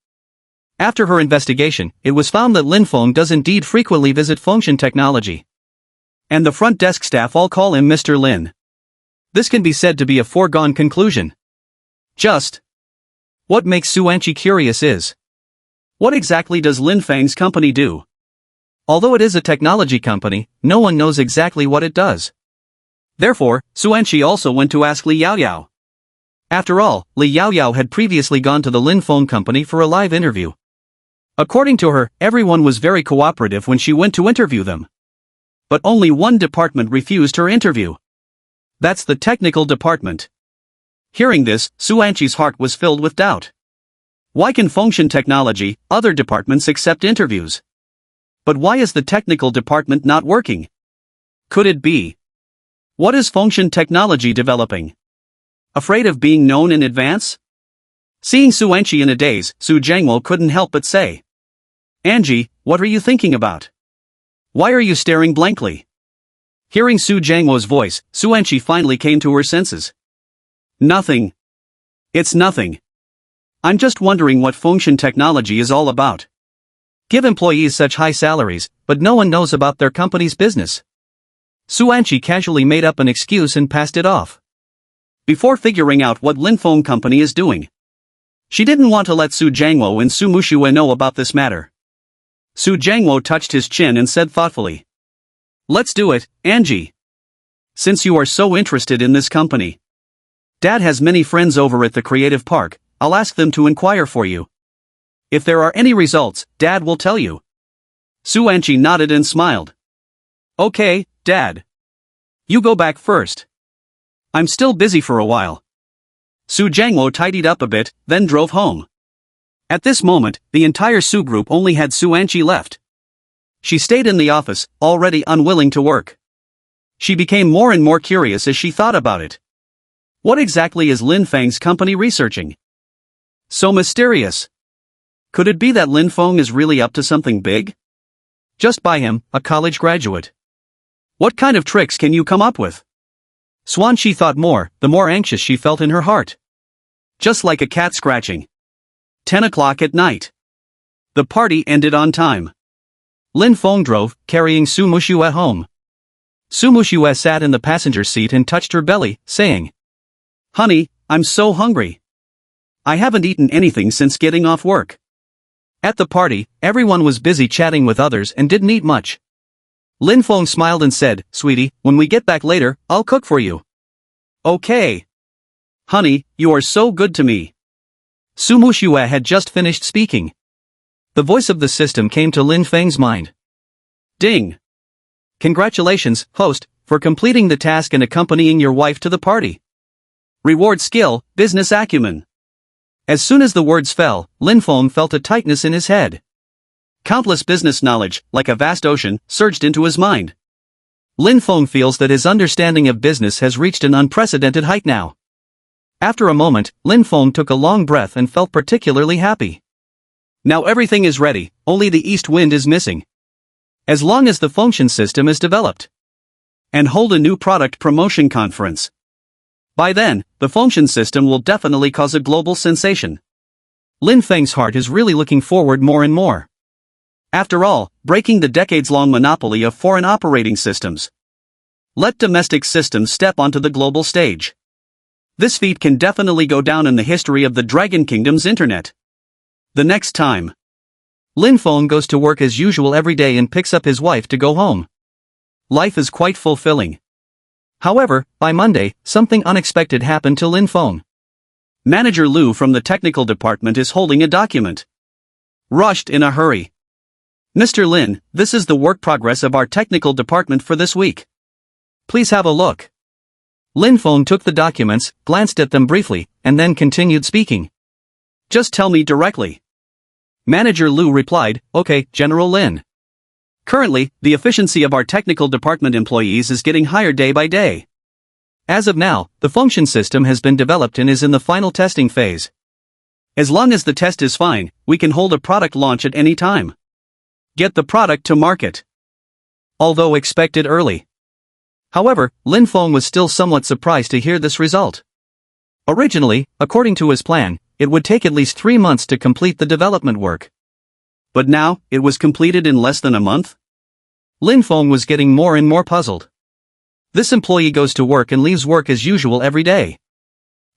After her investigation, it was found that Lin Feng does indeed frequently visit Fengshan technology. And the front desk staff all call him Mr. Lin. This can be said to be a foregone conclusion. Just. What makes Su Anqi curious is, what exactly does Lin Feng's company do? Although it is a technology company, no one knows exactly what it does. Therefore, Su Anqi also went to ask Li Yaoyao. After all, Li Yaoyao had previously gone to the Lin Feng company for a live interview. According to her, everyone was very cooperative when she went to interview them. But only one department refused her interview. That's the technical department. Hearing this, Su Anqi's heart was filled with doubt. Why can Fengshan technology, other departments accept interviews? But why is the technical department not working? Could it be? What is Fengshan technology developing? Afraid of being known in advance? Seeing Su Anqi in a daze, Su Jiangwo couldn't help but say. Angie, what are you thinking about? Why are you staring blankly? Hearing Su Jiangwo's voice, Su Anqi finally came to her senses. Nothing. It's nothing. I'm just wondering what Fengshan technology is all about. Give employees such high salaries, but no one knows about their company's business. Su Anqi casually made up an excuse and passed it off. Before figuring out what Lin Feng company is doing, she didn't want to let Su Jiangwo and Su Muxue know about this matter. Su Jiangwo touched his chin and said thoughtfully. Let's do it, Angie. Since you are so interested in this company. Dad has many friends over at the creative park, I'll ask them to inquire for you. If there are any results, Dad will tell you. Su Anqi nodded and smiled. Okay, Dad. You go back first. I'm still busy for a while. Su Jiangwo tidied up a bit, then drove home. At this moment, the entire Su group only had Su Anqi left. She stayed in the office, already unwilling to work. She became more and more curious as she thought about it. What exactly is Lin Feng's company researching? So mysterious. Could it be that Lin Feng is really up to something big? Just by him, a college graduate. What kind of tricks can you come up with? Swan she thought more, the more anxious she felt in her heart. Just like a cat scratching. 10 o'clock at night. The party ended on time. Lin Feng drove, carrying Su Muxue home. Su Muxue sat in the passenger seat and touched her belly, saying, Honey, I'm so hungry. I haven't eaten anything since getting off work. At the party, everyone was busy chatting with others and didn't eat much. Lin Feng smiled and said, Sweetie, when we get back later, I'll cook for you. Okay. Honey, you are so good to me. Su Muxue had just finished speaking. The voice of the system came to Lin Feng's mind. Ding. Congratulations, host, for completing the task and accompanying your wife to the party. Reward skill, business acumen. As soon as the words fell, Lin Feng felt a tightness in his head. Countless business knowledge, like a vast ocean, surged into his mind. Lin Feng feels that his understanding of business has reached an unprecedented height now. After a moment, Lin Feng took a long breath and felt particularly happy. Now everything is ready, only the east wind is missing. As long as the function system is developed. And hold a new product promotion conference. By then, the function system will definitely cause a global sensation. Lin Feng's heart is really looking forward more and more. After all, breaking the decades-long monopoly of foreign operating systems. Let domestic systems step onto the global stage. This feat can definitely go down in the history of the Dragon Kingdom's internet. The next time, Lin Feng goes to work as usual every day and picks up his wife to go home. Life is quite fulfilling. However, by Monday, something unexpected happened to Lin Feng. Manager Lu from the technical department is holding a document. Rushed in a hurry. Mr. Lin, this is the work progress of our technical department for this week. Please have a look. Lin Feng took the documents, glanced at them briefly, and then continued speaking. Just tell me directly. Manager Lu replied, Okay, General Lin. Currently, the efficiency of our technical department employees is getting higher day by day. As of now, the function system has been developed and is in the final testing phase. As long as the test is fine, we can hold a product launch at any time. Get the product to market. Although expected early. However, Lin Feng was still somewhat surprised to hear this result. Originally, according to his plan, it would take at least 3 months to complete the development work. But now, it was completed in less than a month? Lin Feng was getting more and more puzzled. This employee goes to work and leaves work as usual every day.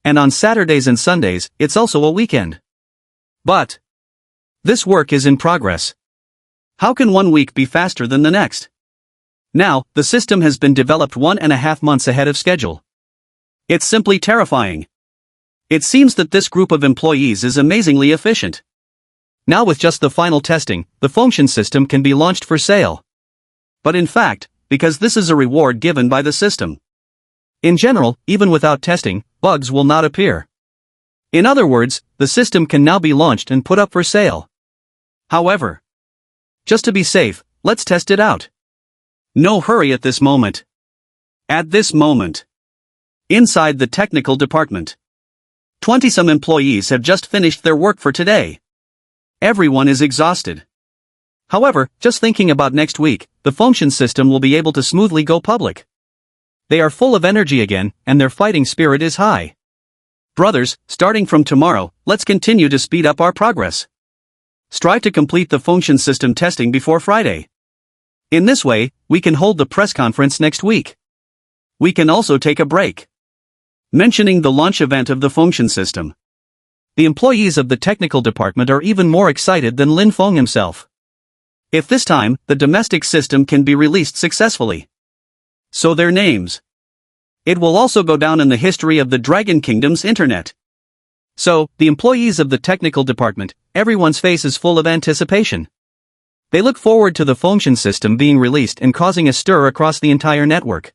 And on Saturdays and Sundays, it's also a weekend. But this work is in progress. How can 1 week be faster than the next? Now, the system has been developed 1.5 months ahead of schedule. It's simply terrifying. It seems that this group of employees is amazingly efficient. Now with just the final testing, the function system can be launched for sale. But in fact, because this is a reward given by the system. In general, even without testing, bugs will not appear. In other words, the system can now be launched and put up for sale. However, just to be safe, let's test it out. No hurry at this moment. At this moment. Inside the technical department. 20-some employees have just finished their work for today. Everyone is exhausted. However, just thinking about next week, the function system will be able to smoothly go public. They are full of energy again, and their fighting spirit is high. Brothers, starting from tomorrow, let's continue to speed up our progress. Strive to complete the function system testing before Friday. In this way, we can hold the press conference next week. We can also take a break. Mentioning the launch event of the function system. The employees of the technical department are even more excited than Lin Feng himself. If this time, the domestic system can be released successfully. So their names. It will also go down in the history of the Dragon Kingdom's internet. So, the employees of the technical department, everyone's face is full of anticipation. They look forward to the function system being released and causing a stir across the entire network.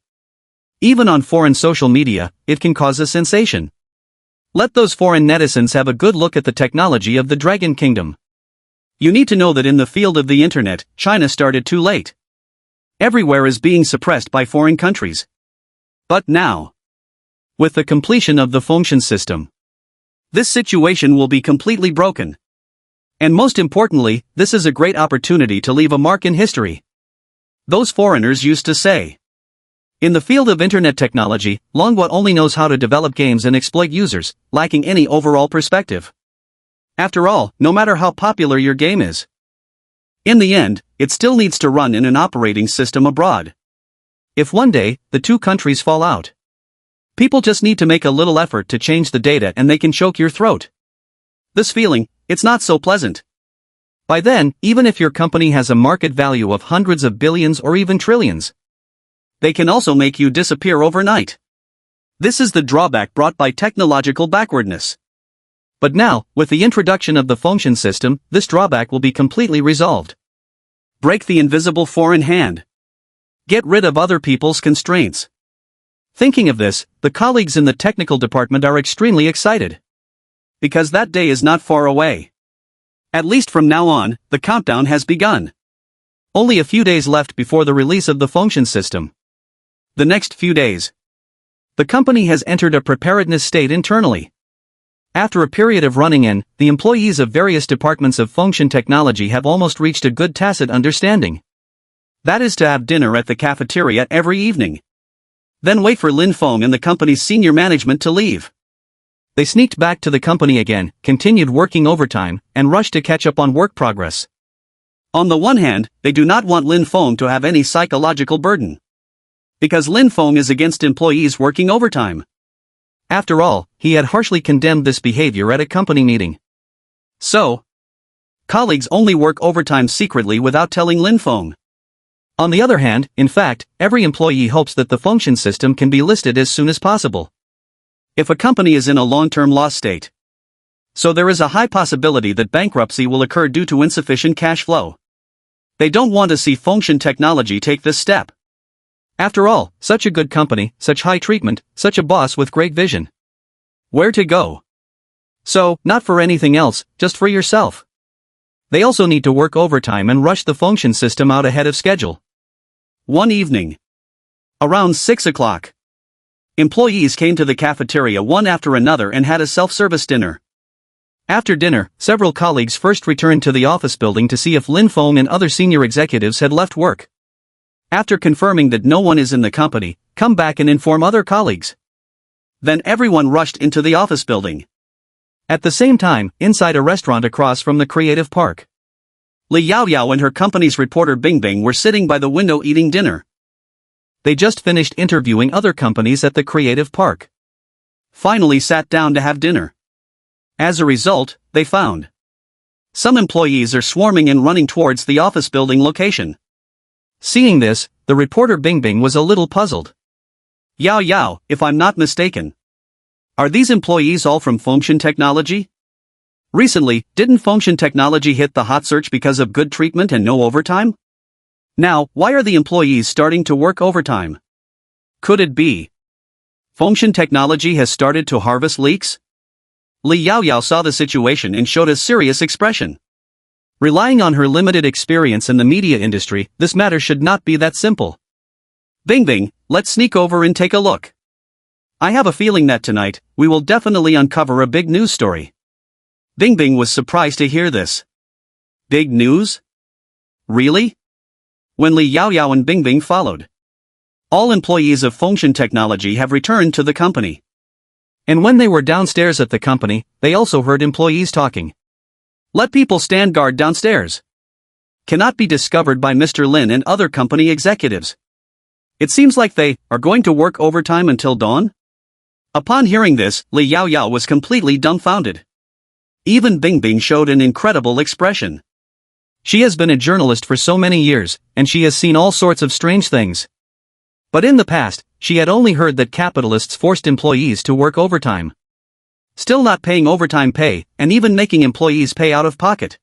Even on foreign social media, it can cause a sensation. Let those foreign netizens have a good look at the technology of the Dragon Kingdom. You need to know that in the field of the internet, China started too late. Everywhere is being suppressed by foreign countries. But now, with the completion of the function system, this situation will be completely broken. And most importantly, this is a great opportunity to leave a mark in history. Those foreigners used to say, in the field of internet technology, Longwa only knows how to develop games and exploit users, lacking any overall perspective. After all, no matter how popular your game is, in the end, it still needs to run in an operating system abroad. If one day, the two countries fall out, people just need to make a little effort to change the data and they can choke your throat. This feeling, it's not so pleasant. By then, even if your company has a market value of hundreds of billions or even trillions, they can also make you disappear overnight. This is the drawback brought by technological backwardness. But now, with the introduction of the function system, this drawback will be completely resolved. Break the invisible foreign hand. Get rid of other people's constraints. Thinking of this, the colleagues in the technical department are extremely excited. Because that day is not far away. At least from now on, the countdown has begun. Only a few days left before the release of the function system. The next few days. The company has entered a preparedness state internally. After a period of running in, the employees of various departments of function technology have almost reached a good tacit understanding. That is to have dinner at the cafeteria every evening. Then wait for Lin Feng and the company's senior management to leave. They sneaked back to the company again, continued working overtime, and rushed to catch up on work progress. On the one hand, they do not want Lin Feng to have any psychological burden. Because Lin Feng is against employees working overtime. After all, he had harshly condemned this behavior at a company meeting. So, colleagues only work overtime secretly without telling Lin Feng. On the other hand, in fact, every employee hopes that the function system can be listed as soon as possible. If a company is in a long-term loss state. So there is a high possibility that bankruptcy will occur due to insufficient cash flow. They don't want to see function technology take this step. After all, such a good company, such high treatment, such a boss with great vision. Where to go? So, not for anything else, just for yourself. They also need to work overtime and rush the function system out ahead of schedule. One evening. Around 6 o'clock. Employees came to the cafeteria one after another and had a self-service dinner. After dinner, several colleagues first returned to the office building to see if Lin Feng and other senior executives had left work. After confirming that no one is in the company, come back and inform other colleagues. Then everyone rushed into the office building. At the same time, inside a restaurant across from the creative park, Li Yaoyao and her company's reporter Bingbing were sitting by the window eating dinner. They just finished interviewing other companies at the creative park. Finally sat down to have dinner. As a result, they found some employees are swarming and running towards the office building location. Seeing this, the reporter Bingbing was a little puzzled. Yao Yao, if I'm not mistaken. Are these employees all from function technology? Recently, didn't function technology hit the hot search because of good treatment and no overtime? Now, why are the employees starting to work overtime? Could it be function technology has started to harvest leaks? Li Yaoyao saw the situation and showed a serious expression. Relying on her limited experience in the media industry, this matter should not be that simple. Bingbing, let's sneak over and take a look. I have a feeling that tonight, we will definitely uncover a big news story. Bingbing was surprised to hear this. Big news? Really? When Li Yaoyao and Bingbing followed. All employees of function technology have returned to the company. And when they were downstairs at the company, they also heard employees talking. Let people stand guard downstairs. Cannot be discovered by Mr. Lin and other company executives. It seems like they are going to work overtime until dawn? Upon hearing this, Li Yaoyao was completely dumbfounded. Even Bingbing showed an incredible expression. She has been a journalist for so many years, and she has seen all sorts of strange things. But in the past, she had only heard that capitalists forced employees to work overtime. Still not paying overtime pay, and even making employees pay out of pocket.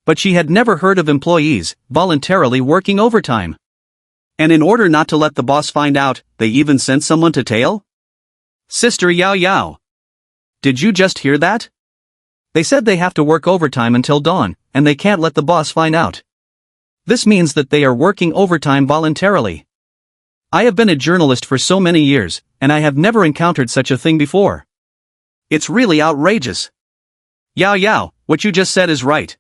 But she had never heard of employees voluntarily working overtime. And in order not to let the boss find out, they even sent someone to tail? Sister Yao Yao. Did you just hear that? They said they have to work overtime until dawn, and they can't let the boss find out. This means that they are working overtime voluntarily. I have been a journalist for so many years, and I have never encountered such a thing before. It's really outrageous. Yao Yao, what you just said is right.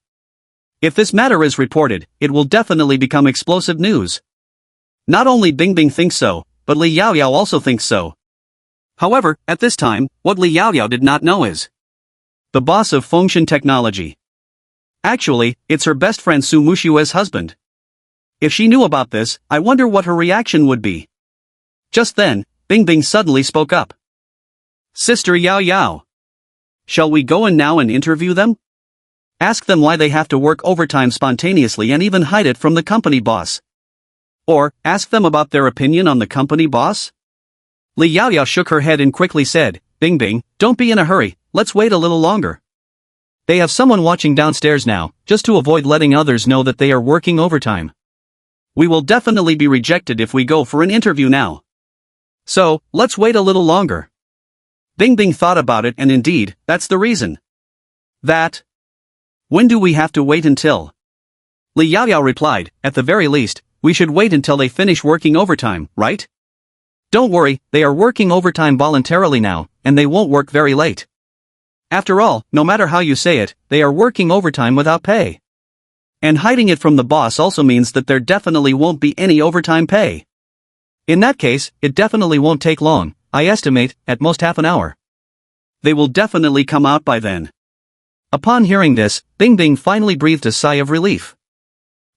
If this matter is reported, it will definitely become explosive news. Not only Bingbing thinks so, but Li Yaoyao also thinks so. However, at this time, what Li Yaoyao did not know is the boss of function technology. Actually, it's her best friend Su Muxue's husband. If she knew about this, I wonder what her reaction would be. Just then, Bingbing suddenly spoke up. Sister Yao Yao. Shall we go in now and interview them? Ask them why they have to work overtime spontaneously and even hide it from the company boss. Or, ask them about their opinion on the company boss? Li Yaoyao shook her head and quickly said, Bingbing, don't be in a hurry, let's wait a little longer. They have someone watching downstairs now, just to avoid letting others know that they are working overtime. We will definitely be rejected if we go for an interview now. So, let's wait a little longer. Bingbing thought about it and indeed, that's the reason. When do we have to wait until? Li Yaoyao replied, at the very least, we should wait until they finish working overtime, right? Don't worry, they are working overtime voluntarily now, and they won't work very late. After all, no matter how you say it, they are working overtime without pay. And hiding it from the boss also means that there definitely won't be any overtime pay. In that case, it definitely won't take long, I estimate, at most half an hour. They will definitely come out by then. Upon hearing this, Bing Bing finally breathed a sigh of relief.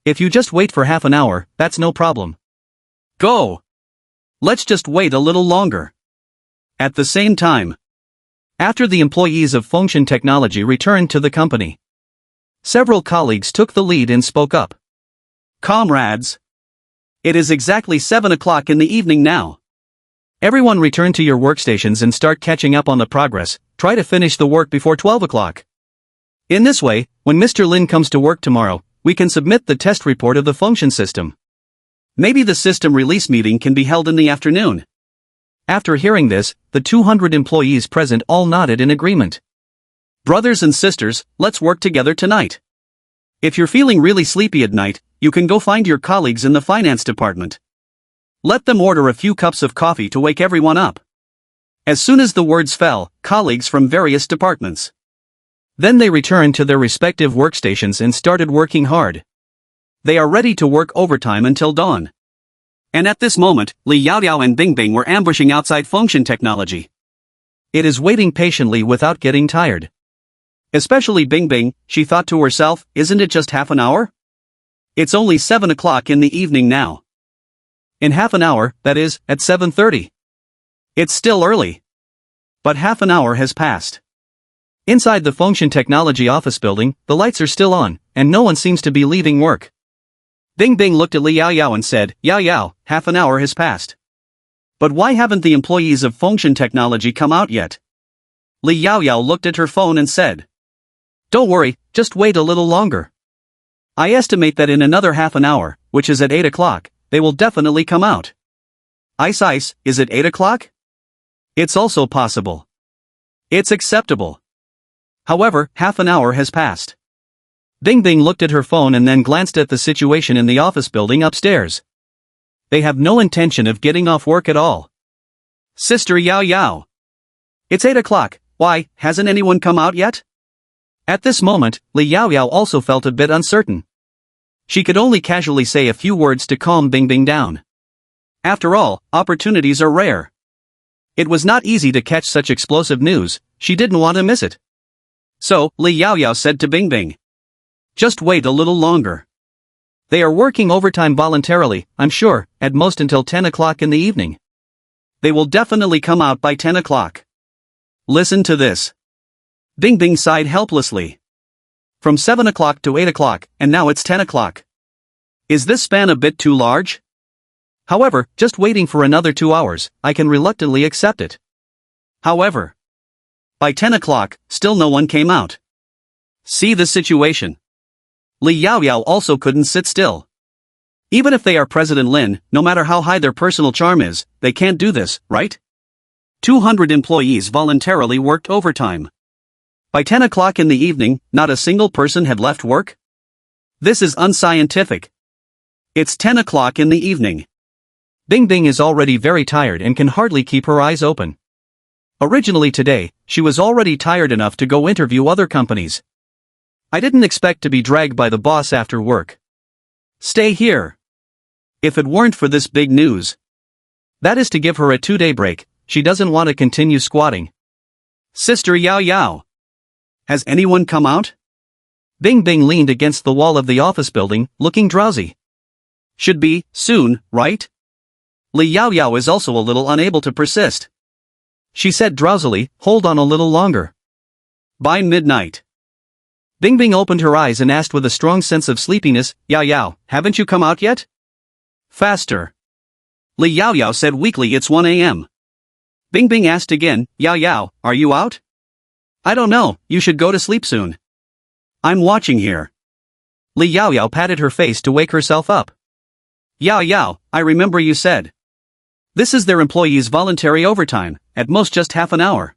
If you just wait for half an hour, that's no problem. Go! Let's just wait a little longer. At the same time, after the employees of Fengshen Technology returned to the company, several colleagues took the lead and spoke up. Comrades! It is exactly 7 o'clock in the evening now. Everyone return to your workstations and start catching up on the progress. Try to finish the work before 12 o'clock. In this way, when Mr. Lin comes to work tomorrow, we can submit the test report of the Fengshen system. Maybe the system release meeting can be held in the afternoon. After hearing this, the 200 employees present all nodded in agreement. Brothers and sisters, let's work together tonight. If you're feeling really sleepy at night, you can go find your colleagues in the finance department. Let them order a few cups of coffee to wake everyone up. As soon as the words fell, colleagues from various departments. Then they returned to their respective workstations and started working hard. They are ready to work overtime until dawn. And at this moment, Li Yaoyao and Bing Bing were ambushing outside Fengshen Technology. It is waiting patiently without getting tired. Especially Bing Bing, she thought to herself, isn't it just half an hour? It's only 7 o'clock in the evening now. In half an hour, that is, at 7:30. It's still early. But half an hour has passed. Inside the Fengshen Technology office building, the lights are still on, and no one seems to be leaving work. Bing Bing looked at Li Yaoyao and said, Yaoyao, half an hour has passed. But why haven't the employees of Fengshen Technology come out yet? Li Yaoyao looked at her phone and said, don't worry, just wait a little longer. I estimate that in another half an hour, which is at 8 o'clock, they will definitely come out. Ice, is it 8 o'clock? It's also possible. It's acceptable. However, half an hour has passed. Bing Bing looked at her phone and then glanced at the situation in the office building upstairs. They have no intention of getting off work at all. Sister Yaoyao. It's 8 o'clock, why, hasn't anyone come out yet? At this moment, Li Yaoyao also felt a bit uncertain. She could only casually say a few words to calm Bing Bing down. After all, opportunities are rare. It was not easy to catch such explosive news, she didn't want to miss it. So, Li Yaoyao said to Bing Bing, just wait a little longer. They are working overtime voluntarily, I'm sure, at most until 10 o'clock in the evening. They will definitely come out by 10 o'clock. Listen to this. Bing Bing sighed helplessly. From 7 o'clock to 8 o'clock, and now it's 10 o'clock. Is this span a bit too large? However, just waiting for another 2 hours, I can reluctantly accept it. However, by 10 o'clock, still no one came out. See the situation. Li Yaoyao also couldn't sit still. Even if they are President Lin, no matter how high their personal charm is, they can't do this, right? 200 employees voluntarily worked overtime. By 10 o'clock in the evening, not a single person had left work? This is unscientific. It's 10 o'clock in the evening. Bing Bing is already very tired and can hardly keep her eyes open. Originally today, she was already tired enough to go interview other companies. I didn't expect to be dragged by the boss after work. Stay here. If it weren't for this big news. That is to give her a 2-day break, she doesn't want to continue squatting. Sister Yaoyao. Has anyone come out? Bing Bing leaned against the wall of the office building, looking drowsy. Should be, soon, right? Li Yaoyao is also a little unable to persist. She said drowsily, hold on a little longer. By midnight. Bing Bing opened her eyes and asked with a strong sense of sleepiness, Yaoyao, haven't you come out yet? Faster. Li Yaoyao said weakly it's 1 a.m. Bing Bing asked again, Yaoyao, are you out? I don't know, you should go to sleep soon. I'm watching here. Li Yaoyao patted her face to wake herself up. Yaoyao, I remember you said. This is their employees' voluntary overtime, at most just half an hour.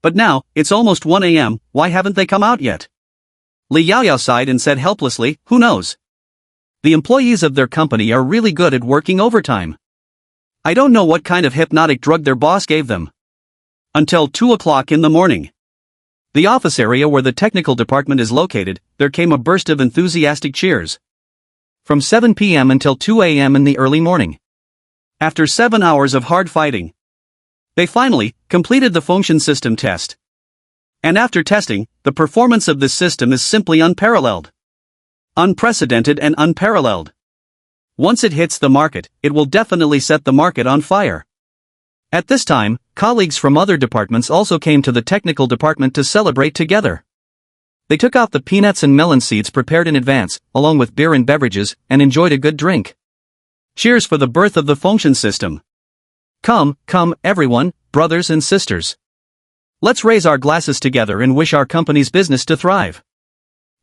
But now, it's almost 1 a.m., why haven't they come out yet? Li Yaoyao sighed and said helplessly, who knows? The employees of their company are really good at working overtime. I don't know what kind of hypnotic drug their boss gave them. Until 2 o'clock in the morning. The office area where the technical department is located, there came a burst of enthusiastic cheers. From 7 p.m. until 2 a.m. in the early morning. After 7 hours of hard fighting, they finally completed the function system test. And after testing, the performance of this system is simply unparalleled. Unprecedented and unparalleled. Once it hits the market, it will definitely set the market on fire. At this time, colleagues from other departments also came to the technical department to celebrate together. They took out the peanuts and melon seeds prepared in advance, along with beer and beverages, and enjoyed a good drink. Cheers for the birth of the function system. Come, everyone, brothers and sisters. Let's raise our glasses together and wish our company's business to thrive.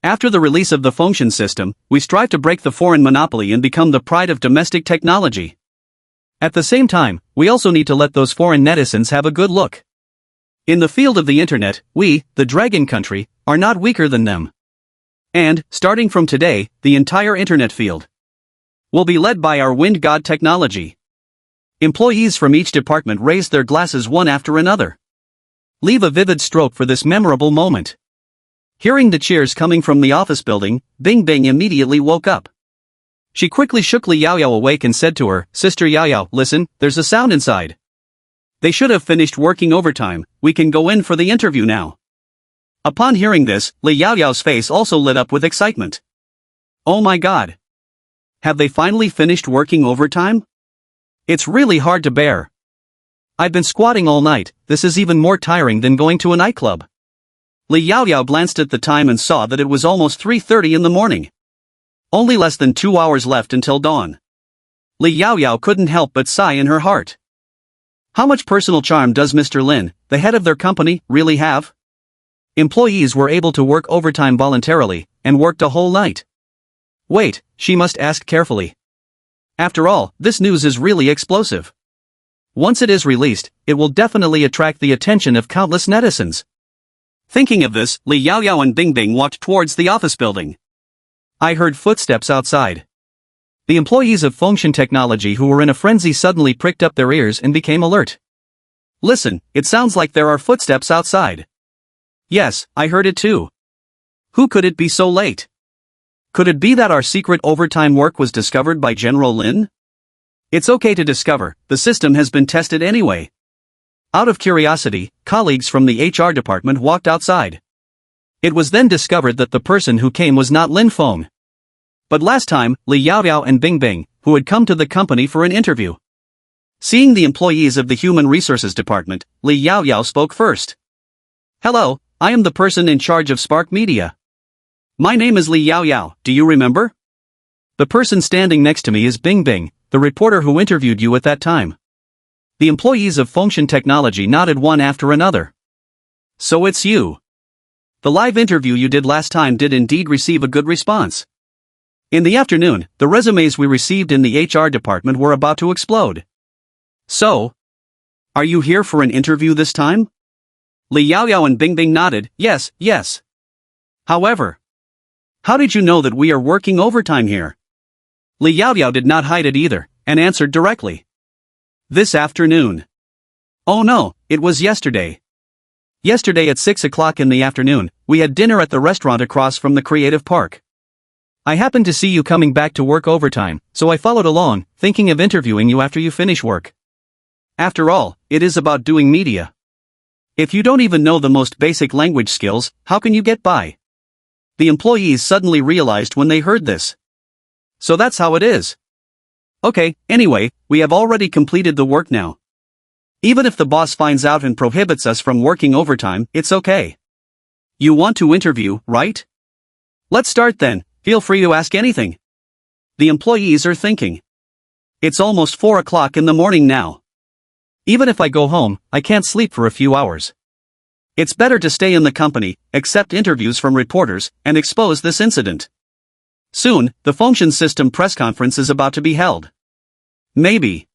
After the release of the function system, we strive to break the foreign monopoly and become the pride of domestic technology. At the same time, we also need to let those foreign netizens have a good look. In the field of the internet, we, the Dragon Country, are not weaker than them. And, starting from today, the entire internet field will be led by our wind god technology. Employees from each department raised their glasses one after another. Leave a vivid stroke for this memorable moment. Hearing the cheers coming from the office building, Bing Bing immediately woke up. She quickly shook Li Yao Yao awake and said to her, "Sister Yao Yao, listen, there's a sound inside. They should have finished working overtime, we can go in for the interview now." Upon hearing this, Li Yao Yao's face also lit up with excitement. Oh my god! Have they finally finished working overtime? It's really hard to bear. I've been squatting all night, this is even more tiring than going to a nightclub. Li Yao Yao glanced at the time and saw that it was almost 3:30 in the morning. Only less than 2 hours left until dawn. Li Yao Yao couldn't help but sigh in her heart. How much personal charm does Mr. Lin, the head of their company, really have? Employees were able to work overtime voluntarily, and worked a whole night. Wait, she must ask carefully. After all, this news is really explosive. Once it is released, it will definitely attract the attention of countless netizens. Thinking of this, Li Yao Yao and Bing Bing walked towards the office building. I heard footsteps outside. The employees of Function Technology who were in a frenzy suddenly pricked up their ears and became alert. Listen, it sounds like there are footsteps outside. Yes, I heard it too. Who could it be so late? Could it be that our secret overtime work was discovered by General Lin? It's okay to discover, the system has been tested anyway. Out of curiosity, colleagues from the HR department walked outside. It was then discovered that the person who came was not Lin Feng. But last time, Li Yao Yao and Bing Bing, who had come to the company for an interview. Seeing the employees of the Human Resources Department, Li Yao Yao spoke first. Hello, I am the person in charge of Spark Media. My name is Li Yao Yao, do you remember? The person standing next to me is Bing Bing, the reporter who interviewed you at that time. The employees of Function Technology nodded one after another. So it's you. The live interview you did last time did indeed receive a good response. In the afternoon, the resumes we received in the HR department were about to explode. So, are you here for an interview this time? Li Yao Yao and Bing Bing nodded, yes. However, how did you know that we are working overtime here? Li Yao Yao did not hide it either, and answered directly. This afternoon. Oh no, it was yesterday. Yesterday at 6 o'clock in the afternoon, we had dinner at the restaurant across from the Creative Park. I happened to see you coming back to work overtime, so I followed along, thinking of interviewing you after you finish work. After all, it is about doing media. If you don't even know the most basic language skills, how can you get by? The employees suddenly realized when they heard this. So that's how it is. Okay, anyway, we have already completed the work now. Even if the boss finds out and prohibits us from working overtime, it's okay. You want to interview, right? Let's start then, feel free to ask anything. The employees are thinking. It's almost 4 o'clock in the morning now. Even if I go home, I can't sleep for a few hours. It's better to stay in the company, accept interviews from reporters, and expose this incident. Soon, the Function System press conference is about to be held. Maybe.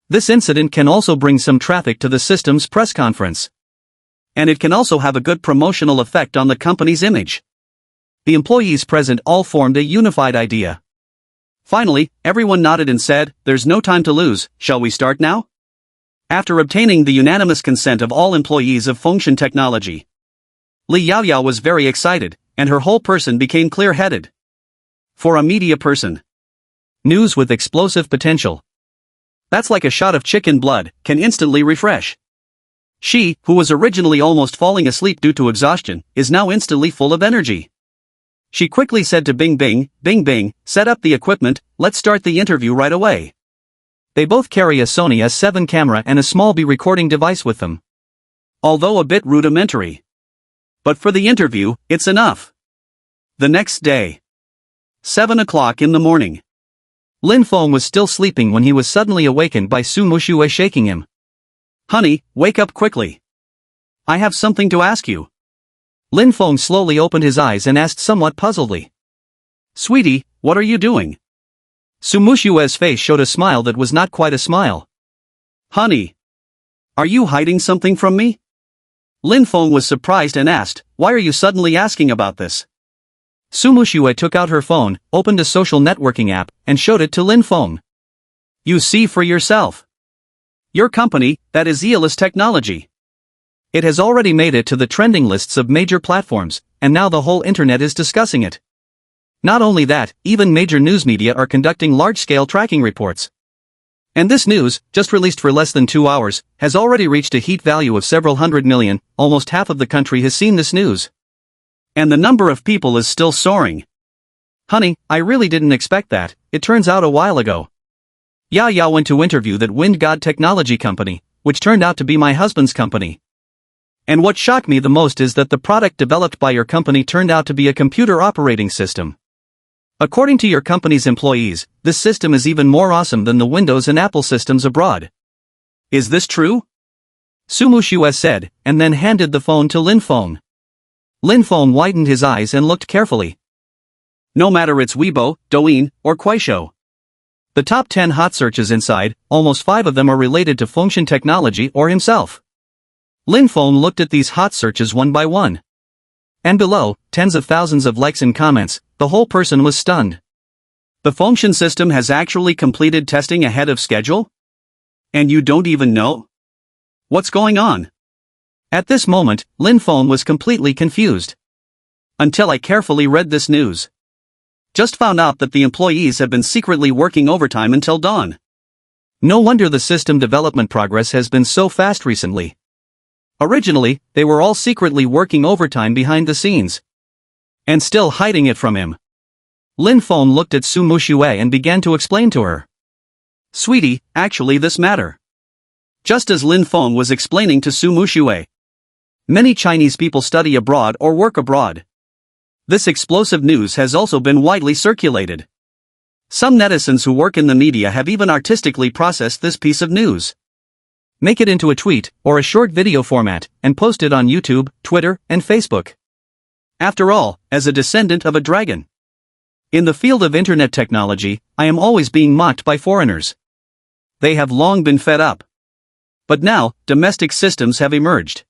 This incident can also bring some traffic to the system's press conference. And it can also have a good promotional effect on the company's image. The employees present all formed a unified idea. Finally, everyone nodded and said, "There's no time to lose, shall we start now?" After obtaining the unanimous consent of all employees of Fengshan Technology, Li Yaoyao was very excited, and her whole person became clear-headed. For a media person, news with explosive potential. That's like a shot of chicken blood, can instantly refresh. She, who was originally almost falling asleep due to exhaustion, is now instantly full of energy. She quickly said to Bing Bing, "Set up the equipment, let's start the interview right away." They both carry a Sony A7 camera and a small B recording device with them. Although a bit rudimentary. But for the interview, it's enough. The next day. 7 o'clock in the morning. Lin Feng was still sleeping when he was suddenly awakened by Su Muxue shaking him. "Honey, wake up quickly. I have something to ask you." Lin Feng slowly opened his eyes and asked somewhat puzzledly. "Sweetie, what are you doing?" Su Muxue's face showed a smile that was not quite a smile. "Honey, are you hiding something from me?" Lin Feng was surprised and asked, "Why are you suddenly asking about this?" Su Muxue took out her phone, opened a social networking app, and showed it to Lin Feng. "You see for yourself. Your company, that is Unrealistic Technology. It has already made it to the trending lists of major platforms, and now the whole internet is discussing it. Not only that, even major news media are conducting large-scale tracking reports. And this news, just released for less than 2 hours, has already reached a heat value of several hundred million, almost half of the country has seen this news. And the number of people is still soaring. Honey, I really didn't expect that, it turns out a while ago. Ya went to interview that Wind God Technology company, which turned out to be my husband's company. And what shocked me the most is that the product developed by your company turned out to be a computer operating system. According to your company's employees, this system is even more awesome than the Windows and Apple systems abroad. Is this true?" Su Muxue said, and then handed the phone to Lin Feng. Lin Feng widened his eyes and looked carefully. No matter it's Weibo, Douyin, or Kuaishou. The top 10 hot searches inside, almost 5 of them are related to Fengshan Technology or himself. Lin Feng looked at these hot searches one by one. And below, tens of thousands of likes and comments, the whole person was stunned. The Fengshan system has actually completed testing ahead of schedule? And you don't even know? What's going on? At this moment, Lin Feng was completely confused. Until I carefully read this news. Just found out that the employees have been secretly working overtime until dawn. No wonder the system development progress has been so fast recently. Originally, they were all secretly working overtime behind the scenes. And still hiding it from him. Lin Feng looked at Su Muxue and began to explain to her. "Sweetie, actually this matter." Just as Lin Feng was explaining to Su Muxue. Many Chinese people study abroad or work abroad. This explosive news has also been widely circulated. Some netizens who work in the media have even artistically processed this piece of news. Make it into a tweet, or a short video format, and post it on YouTube, Twitter, and Facebook. After all, as a descendant of a dragon. In the field of internet technology, I am always being mocked by foreigners. They have long been fed up. But now, domestic systems have emerged.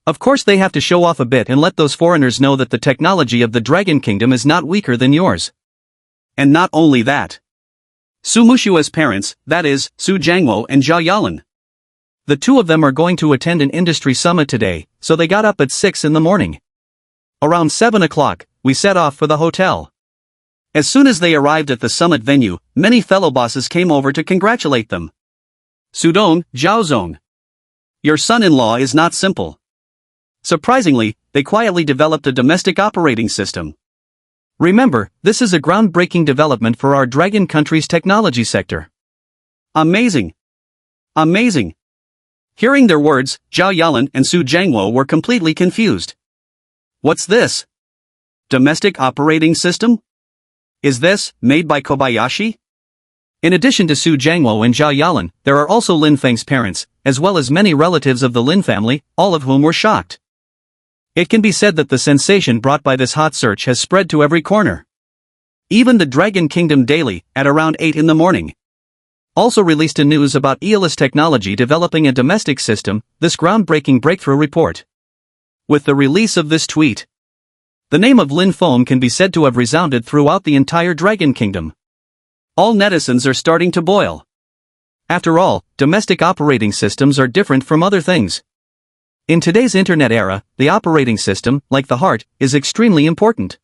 Of course they have to show off a bit and let those foreigners know that the technology of the Dragon Kingdom is not weaker than yours. And not only that. Su Muxue's parents, that is, Su Jiangwo and Zhao Yalan. The two of them are going to attend an industry summit today, so they got up at 6 in the morning. Around 7 o'clock, we set off for the hotel. As soon as they arrived at the summit venue, many fellow bosses came over to congratulate them. "Sudong, Zhaozong. Your son-in-law is not simple." Surprisingly, they quietly developed a domestic operating system. Remember, this is a groundbreaking development for our dragon country's technology sector. Amazing! Amazing! Hearing their words, Zhao Yalan and Su Jiangwo were completely confused. What's this? Domestic operating system? Is this made by Kobayashi? In addition to Su Jiangwo and Zhao Yalan, there are also Lin Feng's parents, as well as many relatives of the Lin family, all of whom were shocked. It can be said that the sensation brought by this hot search has spread to every corner. Even the Dragon Kingdom Daily, at around 8 in the morning, also released a news about Unrealistic Technology developing a domestic system, this groundbreaking breakthrough report. With the release of this tweet, the name of Lin Feng can be said to have resounded throughout the entire Dragon Kingdom. All netizens are starting to boil. After all, domestic operating systems are different from other things. In today's internet era, the operating system, like the heart, is extremely important.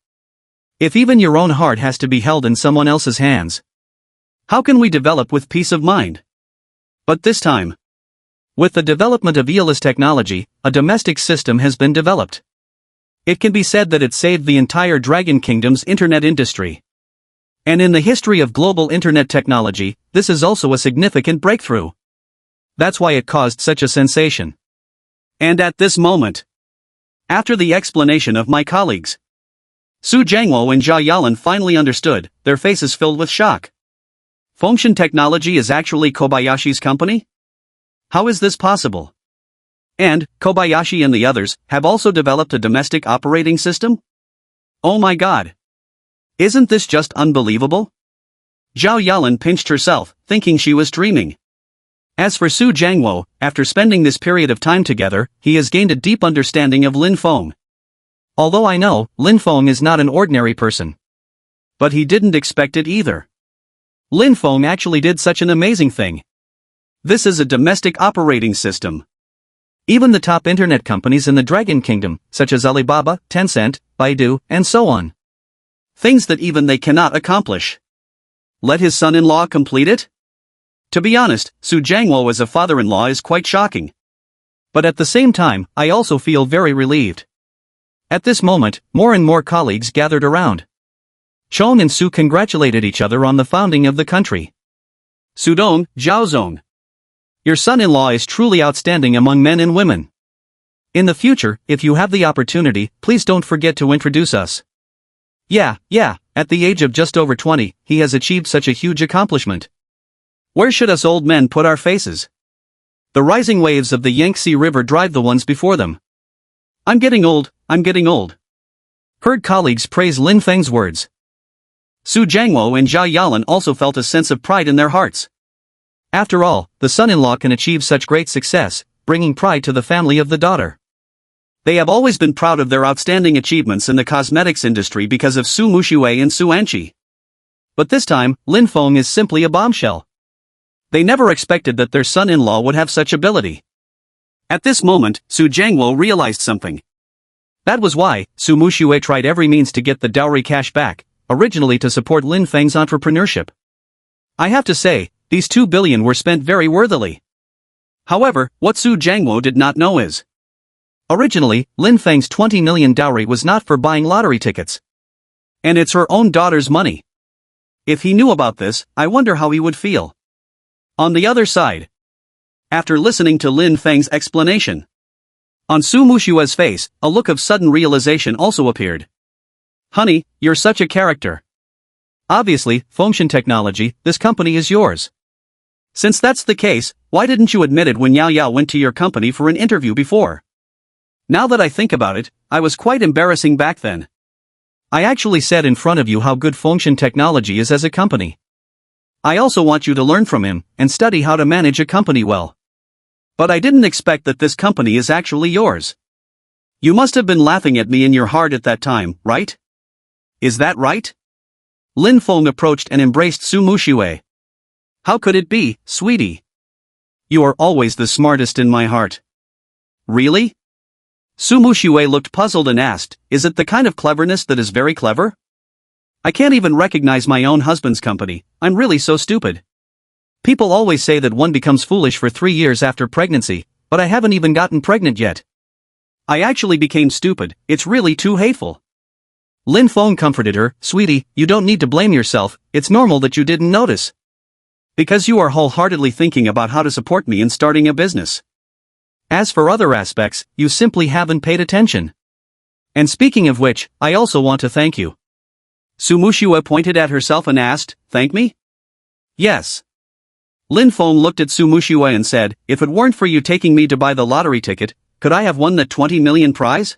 If even your own heart has to be held in someone else's hands, how can we develop with peace of mind? But this time, with the development of EOLIS technology, a domestic system has been developed. It can be said that it saved the entire Dragon Kingdom's internet industry. And in the history of global internet technology, this is also a significant breakthrough. That's why it caused such a sensation. And at this moment, after the explanation of my colleagues, Su Jiangwo and Zhao Yalan finally understood, their faces filled with shock. Fengshen Technology is actually Kobayashi's company? How is this possible? And, Kobayashi and the others have also developed a domestic operating system? Oh my god! Isn't this just unbelievable? Zhao Yalan pinched herself, thinking she was dreaming. As for Su Jiangwo, after spending this period of time together, he has gained a deep understanding of Lin Feng. Although I know, Lin Feng is not an ordinary person. But he didn't expect it either. Lin Feng actually did such an amazing thing. This is a domestic operating system. Even the top internet companies in the Dragon Kingdom, such as Alibaba, Tencent, Baidu, and so on. Things that even they cannot accomplish. Let his son-in-law complete it? To be honest, Su Jiangwo as a father-in-law is quite shocking. But at the same time, I also feel very relieved. At this moment, more and more colleagues gathered around. Chong and Su congratulated each other on the founding of the country. Sudong, Zhaozong. Your son-in-law is truly outstanding among men and women. In the future, if you have the opportunity, please don't forget to introduce us. Yeah, at the age of just over 20, he has achieved such a huge accomplishment. Where should us old men put our faces? The rising waves of the Yangtze River drive the ones before them. I'm getting old. Heard colleagues praise Lin Feng's words. Su Jiangwo and Zhao Yalan also felt a sense of pride in their hearts. After all, the son-in-law can achieve such great success, bringing pride to the family of the daughter. They have always been proud of their outstanding achievements in the cosmetics industry because of Su Muxue and Su Anqi. But this time, Lin Feng is simply a bombshell. They never expected that their son-in-law would have such ability. At this moment, Su Jiangwo realized something. That was why Su Muxue tried every means to get the dowry cash back, originally to support Lin Feng's entrepreneurship. I have to say, these 2 billion were spent very worthily. However, what Su Jiangwo did not know is, originally, Lin Feng's 20 million dowry was not for buying lottery tickets. And it's her own daughter's money. If he knew about this, I wonder how he would feel. On the other side, after listening to Lin Feng's explanation, on Su Muxue's face, a look of sudden realization also appeared. Honey, you're such a character. Obviously, Fengshen Technology, this company is yours. Since that's the case, why didn't you admit it when Yao Yao went to your company for an interview before? Now that I think about it, I was quite embarrassing back then. I actually said in front of you how good Fengshen Technology is as a company. I also want you to learn from him, and study how to manage a company well. But I didn't expect that this company is actually yours. You must have been laughing at me in your heart at that time, right? Is that right? Lin Feng approached and embraced Su Muxue. How could it be, sweetie? You are always the smartest in my heart. Really? Su Muxue looked puzzled and asked, is it the kind of cleverness that is very clever? I can't even recognize my own husband's company, I'm really so stupid. People always say that one becomes foolish for 3 years after pregnancy, but I haven't even gotten pregnant yet. I actually became stupid, it's really too hateful. Lin Feng comforted her, sweetie, you don't need to blame yourself, it's normal that you didn't notice. Because you are wholeheartedly thinking about how to support me in starting a business. As for other aspects, you simply haven't paid attention. And speaking of which, I also want to thank you. Su Muxue pointed at herself and asked, thank me? Yes. Lin Feng looked at Su Muxue and said, if it weren't for you taking me to buy the lottery ticket, could I have won that 20 million prize?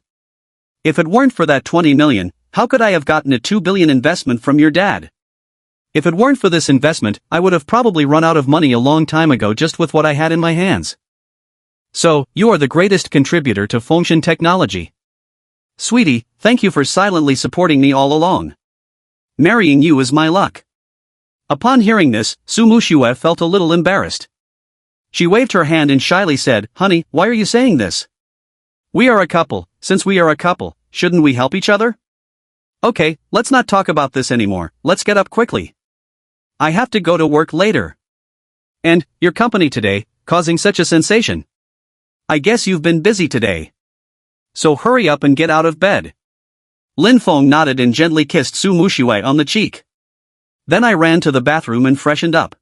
If it weren't for that 20 million, how could I have gotten a 2 billion investment from your dad? If it weren't for this investment, I would have probably run out of money a long time ago just with what I had in my hands. So, you are the greatest contributor to Fengshen Technology. Sweetie, thank you for silently supporting me all along. Marrying you is my luck. Upon hearing this, Su Muxue felt a little embarrassed. She waved her hand and shyly said, "Honey, why are you saying this? We are a couple. Since we are a couple, shouldn't we help each other? Okay, let's not talk about this anymore, let's get up quickly. I have to go to work later. And, your company today, causing such a sensation. I guess you've been busy today. So hurry up and get out of bed." Lin Feng nodded and gently kissed Su Muxue on the cheek. Then I ran to the bathroom and freshened up.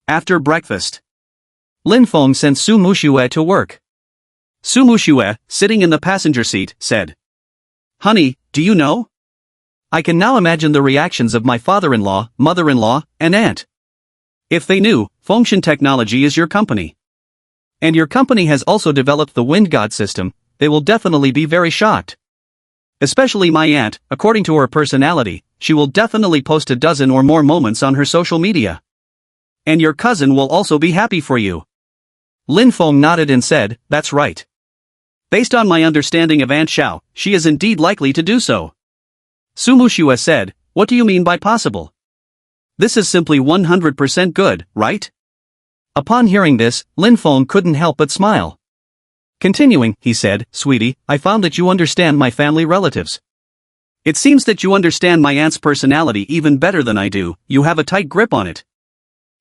After breakfast, Lin Feng sent Su Muxue to work. Su Muxue, sitting in the passenger seat, said, "Honey, do you know? I can now imagine the reactions of my father-in-law, mother-in-law, and aunt. If they knew, Fengshen Technology is your company. And your company has also developed the wind god system, they will definitely be very shocked. Especially my aunt, according to her personality, she will definitely post a dozen or more moments on her social media. And your cousin will also be happy for you." Lin Feng nodded and said, "That's right. Based on my understanding of Aunt Xiao, she is indeed likely to do so." Su Muxue said, "What do you mean by possible? This is simply 100% good, right?" Upon hearing this, Lin Feng couldn't help but smile. Continuing, he said, "Sweetie, I found that you understand my family relatives. It seems that you understand my aunt's personality even better than I do, you have a tight grip on it."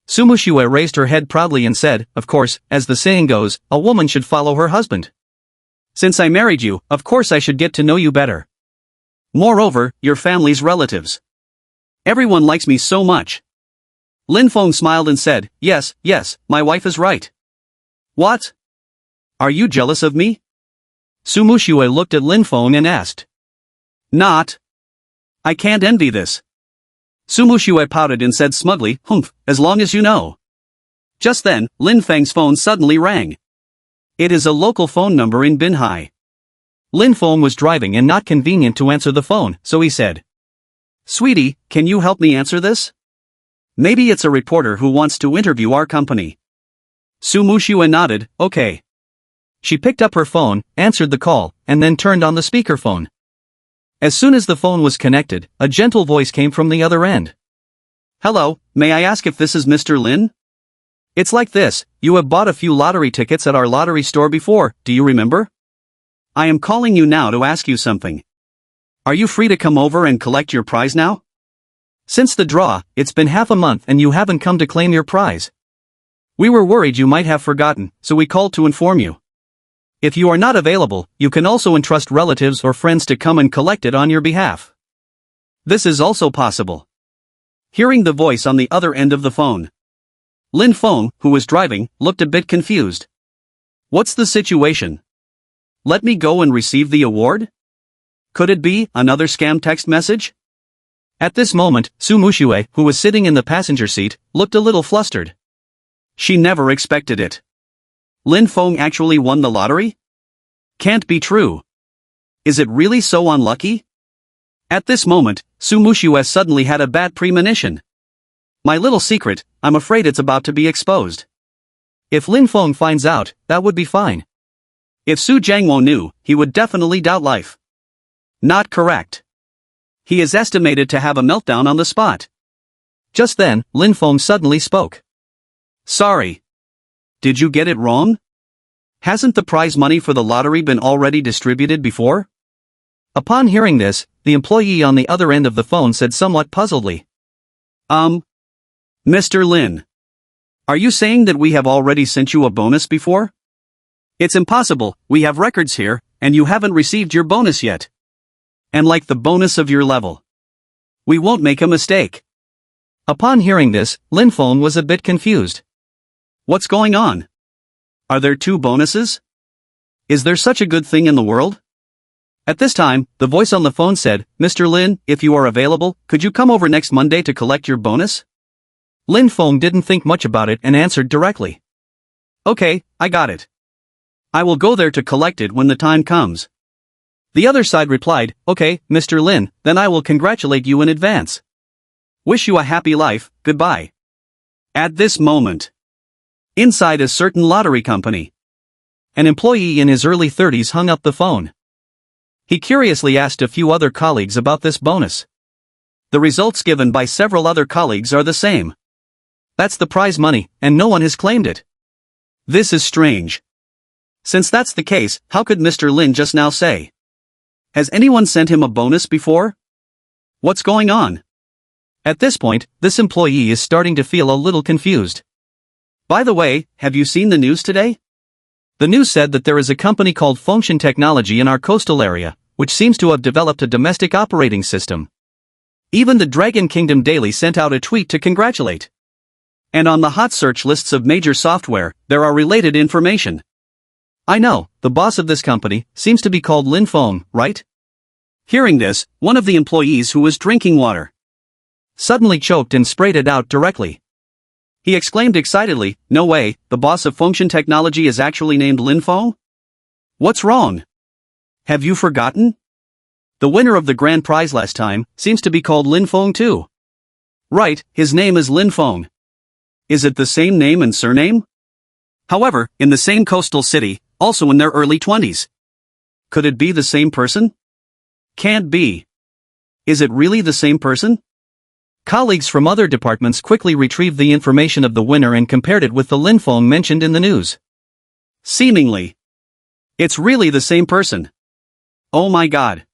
Su Muxue raised her head proudly and said, "Of course, as the saying goes, a woman should follow her husband. Since I married you, of course I should get to know you better. Moreover, your family's relatives. Everyone likes me so much." Lin Feng smiled and said, yes, my wife is right." "What? Are you jealous of me?" Su Muxue looked at Lin Feng and asked. "Not. I can't envy this." Su Muxue pouted and said smugly, "Humph, as long as you know." Just then, Lin Feng's phone suddenly rang. It is a local phone number in Binhai. Lin Feng was driving and not convenient to answer the phone, so he said, "Sweetie, can you help me answer this? Maybe it's a reporter who wants to interview our company." Su Muxue nodded, "Okay." She picked up her phone, answered the call, and then turned on the speakerphone. As soon as the phone was connected, a gentle voice came from the other end. "Hello, may I ask if this is Mr. Lin? It's like this, you have bought a few lottery tickets at our lottery store before, do you remember? I am calling you now to ask you something. Are you free to come over and collect your prize now? Since the draw, it's been half a month and you haven't come to claim your prize. We were worried you might have forgotten, so we called to inform you. If you are not available, you can also entrust relatives or friends to come and collect it on your behalf. This is also possible." Hearing the voice on the other end of the phone, Lin Feng, who was driving, looked a bit confused. "What's the situation? Let me go and receive the award? Could it be another scam text message?" At this moment, Su Muxue, who was sitting in the passenger seat, looked a little flustered. She never expected it. Lin Feng actually won the lottery? Can't be true. Is it really so unlucky? At this moment, Su Muxue suddenly had a bad premonition. My little secret, I'm afraid it's about to be exposed. If Lin Feng finds out, that would be fine. If Su Jiangwo knew, he would definitely doubt life. Not correct. He is estimated to have a meltdown on the spot. Just then, Lin Feng suddenly spoke. "Sorry. Did you get it wrong? Hasn't the prize money for the lottery been already distributed before?" Upon hearing this, the employee on the other end of the phone said somewhat puzzledly. Mr. Lin. Are you saying that we have already sent you a bonus before? It's impossible, we have records here, and you haven't received your bonus yet. And like the bonus of your level. We won't make a mistake." Upon hearing this, Lin Feng was a bit confused. What's going on? Are there two bonuses? Is there such a good thing in the world? At this time, the voice on the phone said, "Mr. Lin, if you are available, could you come over next Monday to collect your bonus?" Lin Feng didn't think much about it and answered directly. "Okay, I got it. I will go there to collect it when the time comes." The other side replied, "Okay, Mr. Lin, then I will congratulate you in advance. Wish you a happy life, goodbye." At this moment, inside a certain lottery company, an employee in his early 30s hung up the phone. He curiously asked a few other colleagues about this bonus. The results given by several other colleagues are the same. That's the prize money, and no one has claimed it. This is strange. Since that's the case, how could Mr. Lin just now say? Has anyone sent him a bonus before? What's going on? At this point, this employee is starting to feel a little confused. By the way, have you seen the news today? The news said that there is a company called Function Technology in our coastal area, which seems to have developed a domestic operating system. Even the Dragon Kingdom Daily sent out a tweet to congratulate. And on the hot search lists of major software, there are related information. I know, the boss of this company seems to be called Lin Feng, right? Hearing this, one of the employees who was drinking water suddenly choked and sprayed it out directly. He exclaimed excitedly, "No way, the boss of Function Technology is actually named Lin Feng? What's wrong? Have you forgotten? The winner of the grand prize last time seems to be called Lin Feng too." "Right, his name is Lin Feng. Is it the same name and surname? However, in the same coastal city, also in their early 20s. Could it be the same person? Can't be. Is it really the same person?" Colleagues from other departments quickly retrieved the information of the winner and compared it with the Lin Feng mentioned in the news. Seemingly, it's really the same person. Oh my god.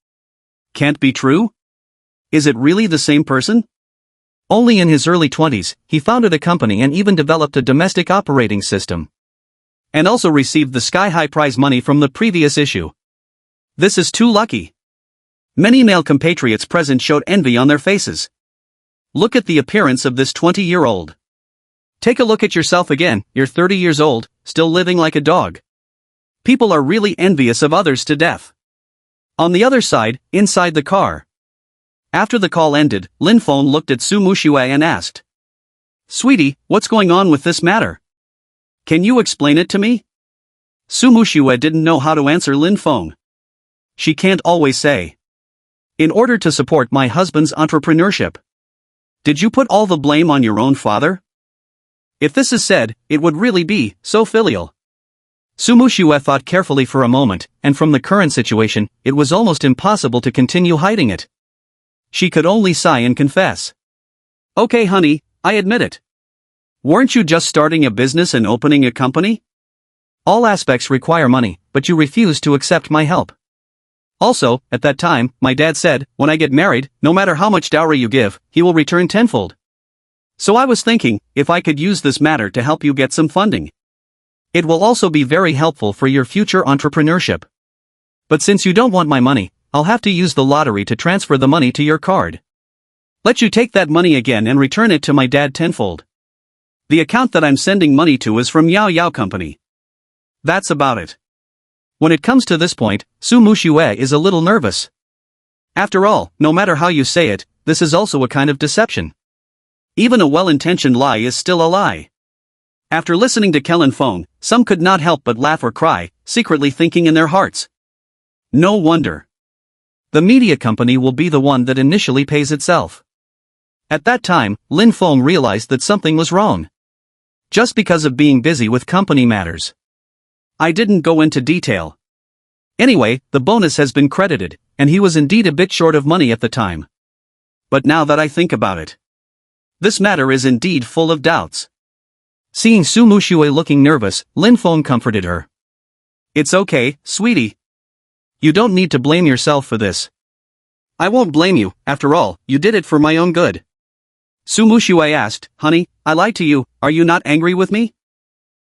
Can't be true? Is it really the same person? Only in his early 20s, he founded a company and even developed a domestic operating system. And also received the sky-high prize money from the previous issue. This is too lucky. Many male compatriots present showed envy on their faces. Look at the appearance of this 20-year-old. Take a look at yourself again, you're 30 years old, still living like a dog. People are really envious of others to death. On the other side, inside the car. After the call ended, Lin Feng looked at Su Muxue and asked, "Sweetie, what's going on with this matter? Can you explain it to me?" Su Muxue didn't know how to answer Lin Feng. She can't always say, "In order to support my husband's entrepreneurship." Did you put all the blame on your own father? If this is said, it would really be so filial. Su Muxue thought carefully for a moment, and from the current situation, it was almost impossible to continue hiding it. She could only sigh and confess. "Okay honey, I admit it. Weren't you just starting a business and opening a company? All aspects require money, but you refuse to accept my help. Also, at that time, my dad said, when I get married, no matter how much dowry you give, he will return tenfold. So I was thinking, if I could use this matter to help you get some funding. It will also be very helpful for your future entrepreneurship. But since you don't want my money, I'll have to use the lottery to transfer the money to your card. Let you take that money again and return it to my dad tenfold. The account that I'm sending money to is from Yao Yao Company. That's about it." When it comes to this point, Su Muxue is a little nervous. After all, no matter how you say it, this is also a kind of deception. Even a well-intentioned lie is still a lie. After listening to Lin Feng, some could not help but laugh or cry, secretly thinking in their hearts. No wonder. The media company will be the one that initially pays itself. At that time, Lin Feng realized that something was wrong. Just because of being busy with company matters. I didn't go into detail. Anyway, the bonus has been credited, and he was indeed a bit short of money at the time. But now that I think about it, this matter is indeed full of doubts. Seeing Su Muxue looking nervous, Lin Feng comforted her. "It's okay, sweetie. You don't need to blame yourself for this. I won't blame you, after all, you did it for my own good." Su Muxue asked, "Honey, I lied to you, are you not angry with me?"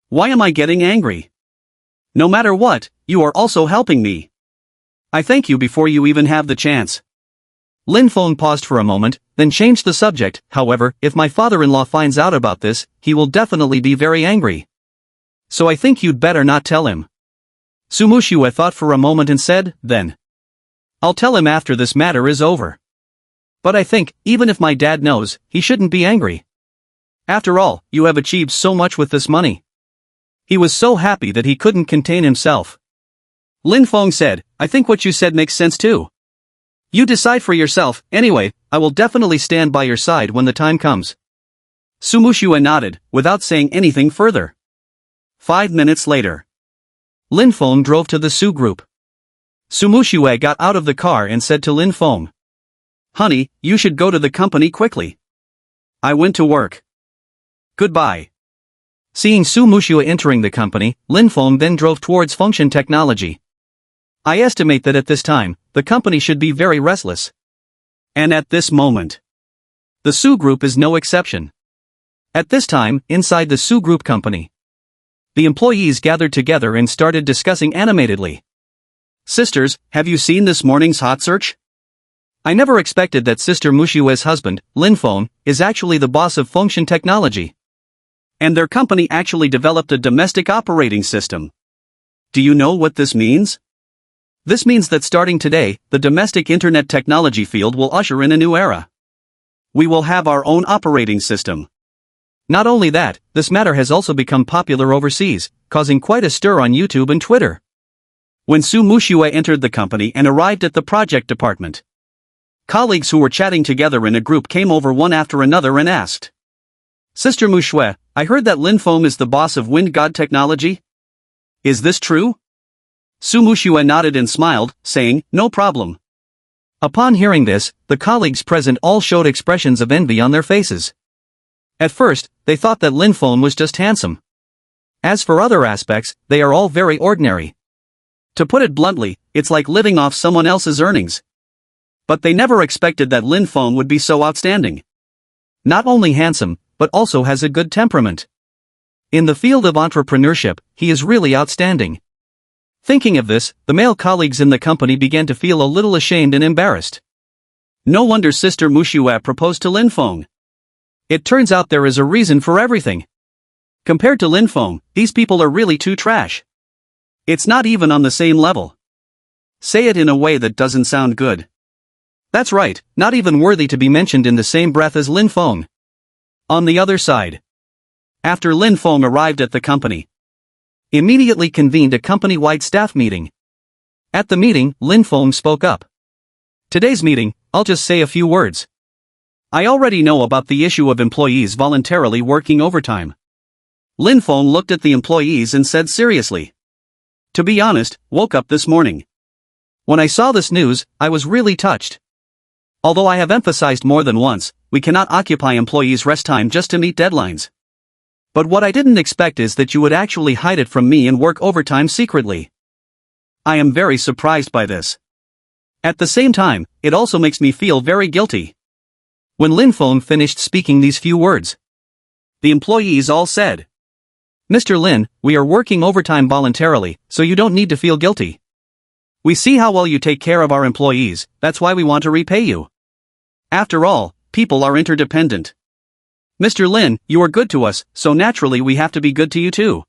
"Why am I getting angry? No matter what, you are also helping me. I thank you before you even have the chance." Lin Feng paused for a moment, then changed the subject. "However, if my father-in-law finds out about this, he will definitely be very angry. So I think you'd better not tell him." Su Muxue thought for a moment and said, "Then I'll tell him after this matter is over. But I think, even if my dad knows, he shouldn't be angry. After all, you have achieved so much with this money." He was so happy that he couldn't contain himself. Lin Feng said, "I think what you said makes sense too. You decide for yourself, anyway, I will definitely stand by your side when the time comes." Su Muxue nodded, without saying anything further. 5 minutes later, Lin Feng drove to the Su group. Su Muxue got out of the car and said to Lin Feng, Honey, you should go to the company quickly. I went to work. Goodbye. Seeing Su Muxue entering the company, Lin Feng then drove towards Function Technology. I estimate that at this time, the company should be very restless. And at this moment, the Su Group is no exception. At this time, inside the Su Group company, the employees gathered together and started discussing animatedly. Sisters, have you seen this morning's hot search? I never expected that Sister Muxue's husband, Lin Feng, is actually the boss of Function Technology. And their company actually developed a domestic operating system. Do you know what this means? This means that starting today, the domestic internet technology field will usher in a new era. We will have our own operating system. Not only that, this matter has also become popular overseas, causing quite a stir on YouTube and Twitter. When Su Muxue entered the company and arrived at the project department, colleagues who were chatting together in a group came over one after another and asked, Sister Muxue, I heard that Lin Feng is the boss of Wind God Technology? Is this true? Su Muxue nodded and smiled, saying, no problem. Upon hearing this, the colleagues present all showed expressions of envy on their faces. At first, they thought that Lin Feng was just handsome. As for other aspects, they are all very ordinary. To put it bluntly, it's like living off someone else's earnings. But they never expected that Lin Feng would be so outstanding. Not only handsome, but also has a good temperament. In the field of entrepreneurship, he is really outstanding. Thinking of this, the male colleagues in the company began to feel a little ashamed and embarrassed. No wonder Sister Muxue proposed to Lin Feng. It turns out there is a reason for everything. Compared to Lin Feng, these people are really too trash. It's not even on the same level. Say it in a way that doesn't sound good. That's right, not even worthy to be mentioned in the same breath as Lin Feng. On the other side, after Lin Feng arrived at the company, immediately convened a company-wide staff meeting. At the meeting, Lin Feng spoke up. Today's meeting, I'll just say a few words. I already know about the issue of employees voluntarily working overtime. Lin Feng looked at the employees and said seriously. To be honest, woke up this morning. When I saw this news, I was really touched. Although I have emphasized more than once, we cannot occupy employees' rest time just to meet deadlines. But what I didn't expect is that you would actually hide it from me and work overtime secretly. I am very surprised by this. At the same time, it also makes me feel very guilty. When Lin Feng finished speaking these few words, the employees all said, Mr. Lin, we are working overtime voluntarily, so you don't need to feel guilty. We see how well you take care of our employees, that's why we want to repay you. After all, people are interdependent. Mr. Lin, you are good to us, so naturally we have to be good to you too.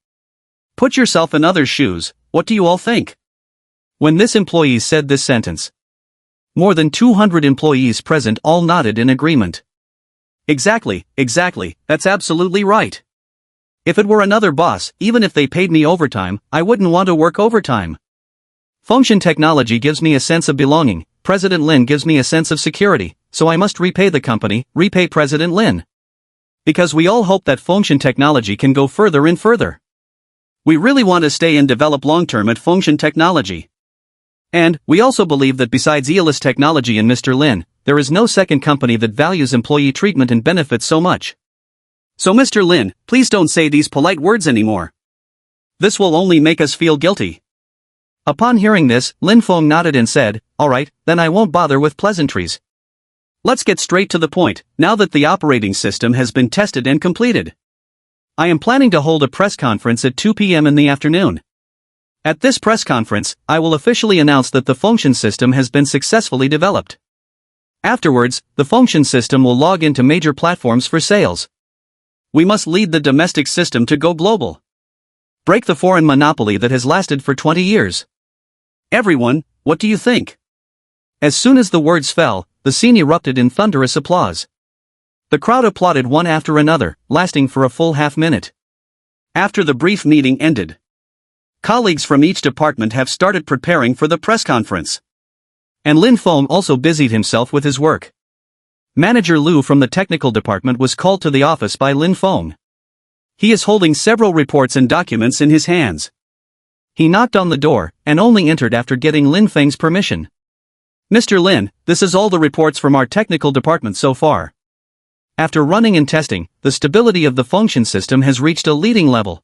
Put yourself in others' shoes, what do you all think? When this employee said this sentence, more than 200 employees present all nodded in agreement. Exactly, that's absolutely right. If it were another boss, even if they paid me overtime, I wouldn't want to work overtime. Function Technology gives me a sense of belonging, President Lin gives me a sense of security, so I must repay the company, repay President Lin. Because we all hope that Function Technology can go further and further. We really want to stay and develop long-term at Function Technology. And, we also believe that besides Unrealistic Technology and Mr. Lin, there is no second company that values employee treatment and benefits so much. So Mr. Lin, please don't say these polite words anymore. This will only make us feel guilty. Upon hearing this, Lin Feng nodded and said, alright, then I won't bother with pleasantries. Let's get straight to the point, now that the operating system has been tested and completed. I am planning to hold a press conference at 2 p.m. in the afternoon. At this press conference, I will officially announce that the function system has been successfully developed. Afterwards, the function system will log into major platforms for sales. We must lead the domestic system to go global. Break the foreign monopoly that has lasted for 20 years. Everyone, what do you think? As soon as the words fell, the scene erupted in thunderous applause. The crowd applauded one after another, lasting for a full half-minute. After the brief meeting ended, colleagues from each department have started preparing for the press conference. And Lin Feng also busied himself with his work. Manager Lu from the technical department was called to the office by Lin Feng. He is holding several reports and documents in his hands. He knocked on the door, and only entered after getting Lin Feng's permission. Mr. Lin, this is all the reports from our technical department so far. After running and testing, the stability of the function system has reached a leading level.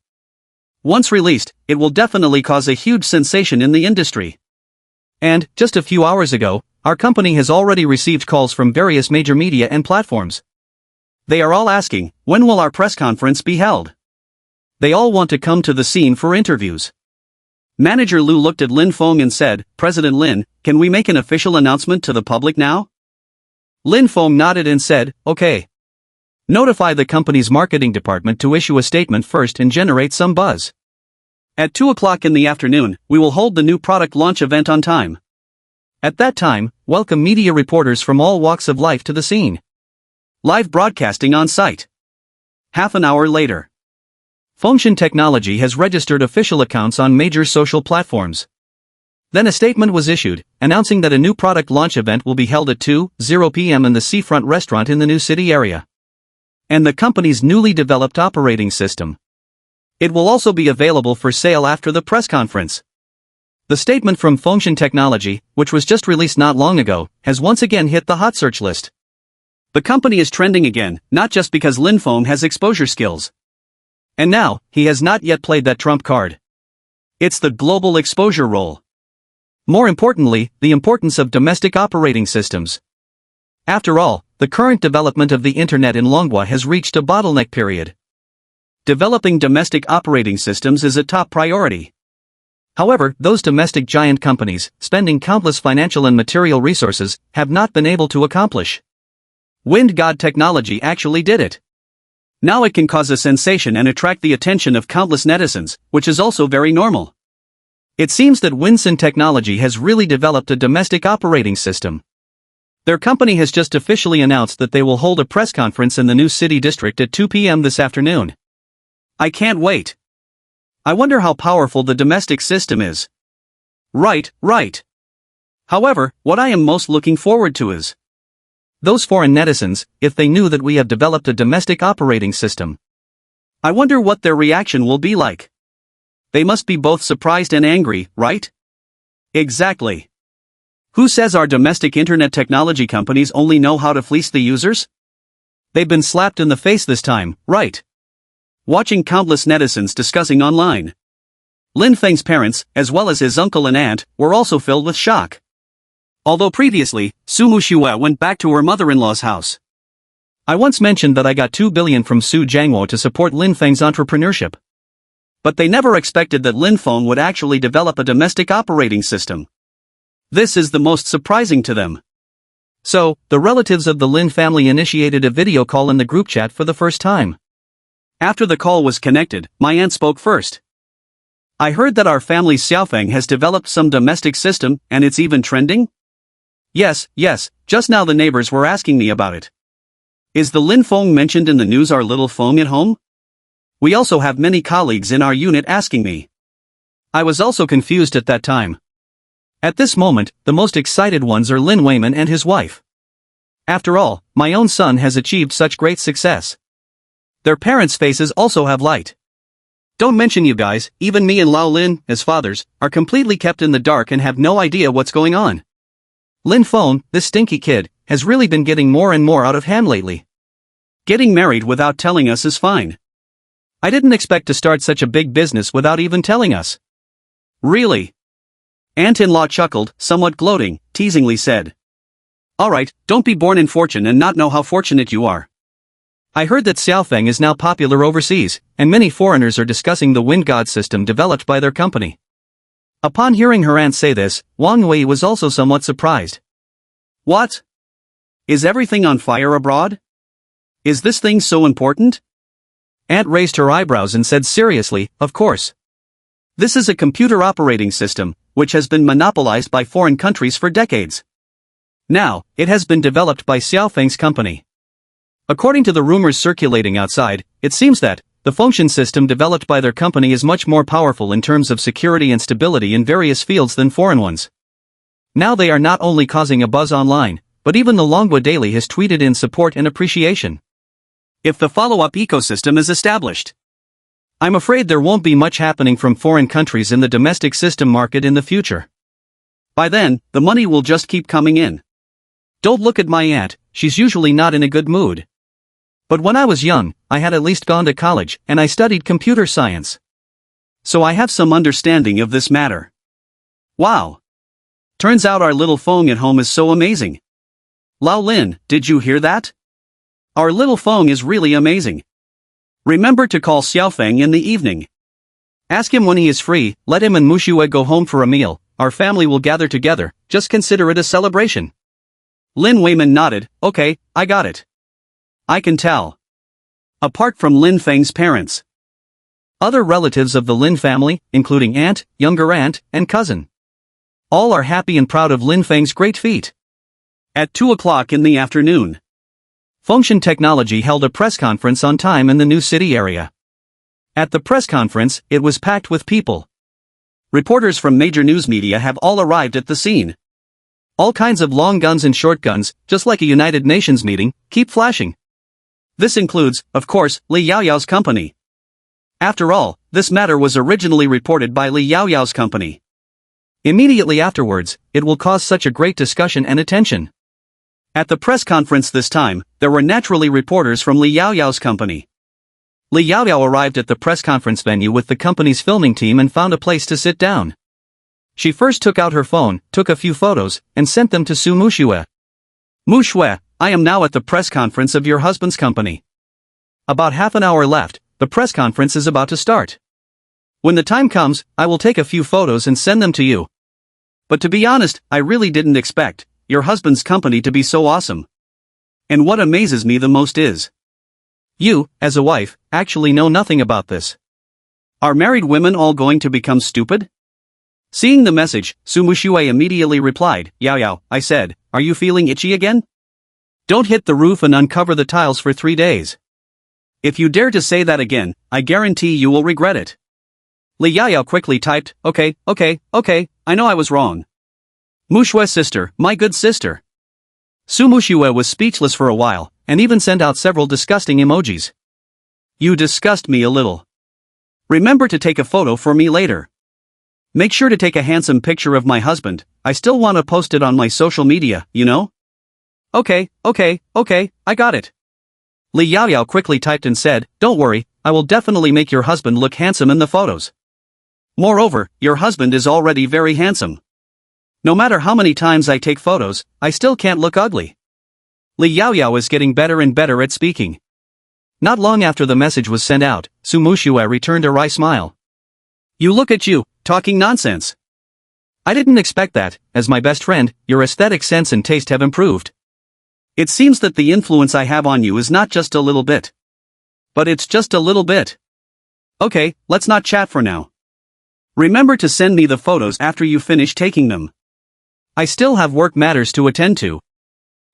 Once released, it will definitely cause a huge sensation in the industry. And, just a few hours ago, our company has already received calls from various major media and platforms. They are all asking, when will our press conference be held? They all want to come to the scene for interviews. Manager Lu looked at Lin Feng and said, President Lin, can we make an official announcement to the public now? Lin Feng nodded and said, okay. Notify the company's marketing department to issue a statement first and generate some buzz. At 2 o'clock in the afternoon, we will hold the new product launch event on time. At that time, welcome media reporters from all walks of life to the scene. Live broadcasting on site. Half an hour later. Function Technology has registered official accounts on major social platforms. Then a statement was issued, announcing that a new product launch event will be held at 2:00 p.m. in the Seafront restaurant in the new city area. And the company's newly developed operating system. It will also be available for sale after the press conference. The statement from Function Technology, which was just released not long ago, has once again hit the hot search list. The company is trending again, not just because Lin Feng has exposure skills. And now, he has not yet played that trump card. It's the global exposure role. More importantly, the importance of domestic operating systems. After all, the current development of the internet in Longhua has reached a bottleneck period. Developing domestic operating systems is a top priority. However, those domestic giant companies, spending countless financial and material resources, have not been able to accomplish. Wind God Technology actually did it. Now it can cause a sensation and attract the attention of countless netizens, which is also very normal. It seems that Winson Technology has really developed a domestic operating system. Their company has just officially announced that they will hold a press conference in the new city district at 2 p.m. this afternoon. I can't wait. I wonder how powerful the domestic system is. Right. However, what I am most looking forward to is those foreign netizens, if they knew that we have developed a domestic operating system. I wonder what their reaction will be like. They must be both surprised and angry, right? Exactly. Who says our domestic internet technology companies only know how to fleece the users? They've been slapped in the face this time, right? Watching countless netizens discussing online. Lin Feng's parents, as well as his uncle and aunt, were also filled with shock. Although previously, Su Muxue went back to her mother-in-law's house. I once mentioned that I got 2 billion from Su Jiangwo to support Lin Feng's entrepreneurship. But they never expected that Lin Feng would actually develop a domestic operating system. This is the most surprising to them. So, the relatives of the Lin family initiated a video call in the group chat for the first time. After the call was connected, my aunt spoke first. I heard that our family's Xiaofeng has developed some domestic system, and it's even trending? Yes, just now the neighbors were asking me about it. Is the Lin Feng mentioned in the news our little Feng at home? We also have many colleagues in our unit asking me. I was also confused at that time. At this moment, the most excited ones are Lin Weiman and his wife. After all, my own son has achieved such great success. Their parents' faces also have light. Don't mention you guys, even me and Lao Lin, as fathers, are completely kept in the dark and have no idea what's going on. Lin Feng, this stinky kid, has really been getting more and more out of hand lately. Getting married without telling us is fine. I didn't expect to start such a big business without even telling us. Really? Aunt-in-law chuckled, somewhat gloating, teasingly said. Alright, don't be born in fortune and not know how fortunate you are. I heard that Xiaofeng is now popular overseas, and many foreigners are discussing the wind god system developed by their company. Upon hearing her aunt say this, Wang Wei was also somewhat surprised. What? Is everything on fire abroad? Is this thing so important? Aunt raised her eyebrows and said seriously, of course. This is a computer operating system, which has been monopolized by foreign countries for decades. Now, it has been developed by Xiaofeng's company. According to the rumors circulating outside, it seems that the function system developed by their company is much more powerful in terms of security and stability in various fields than foreign ones. Now they are not only causing a buzz online, but even the Longhua Daily has tweeted in support and appreciation. If the follow-up ecosystem is established, I'm afraid there won't be much happening from foreign countries in the domestic system market in the future. By then, the money will just keep coming in. Don't look at my aunt, she's usually not in a good mood. But when I was young, I had at least gone to college, and I studied computer science. So I have some understanding of this matter. Wow. Turns out our little Feng at home is so amazing. Lao Lin, did you hear that? Our little Feng is really amazing. Remember to call Xiaofeng in the evening. Ask him when he is free, let him and Muxue go home for a meal, our family will gather together, just consider it a celebration. Lin Weiman nodded, okay, I got it. I can tell. Apart from Lin Feng's parents. Other relatives of the Lin family, including aunt, younger aunt, and cousin. All are happy and proud of Lin Feng's great feat. At 2 o'clock in the afternoon. Function Technology held a press conference on time in the new city area. At the press conference, it was packed with people. Reporters from major news media have all arrived at the scene. All kinds of long guns and short guns, just like a United Nations meeting, keep flashing. This includes, of course, Li Yaoyao's company. After all, this matter was originally reported by Li Yaoyao's company. Immediately afterwards, it will cause such a great discussion and attention. At the press conference this time, there were naturally reporters from Li Yaoyao's company. Li Yaoyao arrived at the press conference venue with the company's filming team and found a place to sit down. She first took out her phone, took a few photos, and sent them to Su Muxue. Muxue, I am now at the press conference of your husband's company. About half an hour left, the press conference is about to start. When the time comes, I will take a few photos and send them to you. But to be honest, I really didn't expect your husband's company to be so awesome. And what amazes me the most is you, as a wife, actually know nothing about this. Are married women all going to become stupid? Seeing the message, Su Muxue immediately replied, Yaoyao, I said, are you feeling itchy again? Don't hit the roof and uncover the tiles for 3 days. If you dare to say that again, I guarantee you will regret it. Li Yaoyao quickly typed, okay, I know I was wrong. Muxue sister, my good sister. Su Muxue was speechless for a while, and even sent out several disgusting emojis. You disgust me a little. Remember to take a photo for me later. Make sure to take a handsome picture of my husband, I still want to post it on my social media, you know? Okay, I got it. Li Yaoyao quickly typed and said, don't worry, I will definitely make your husband look handsome in the photos. Moreover, your husband is already very handsome. No matter how many times I take photos, I still can't look ugly. Li Yaoyao is getting better and better at speaking. Not long after the message was sent out, Su Muxue returned a wry smile. You look at you, talking nonsense. I didn't expect that, as my best friend, your aesthetic sense and taste have improved. It seems that the influence I have on you is not just a little bit. But it's just a little bit. Okay, let's not chat for now. Remember to send me the photos after you finish taking them. I still have work matters to attend to.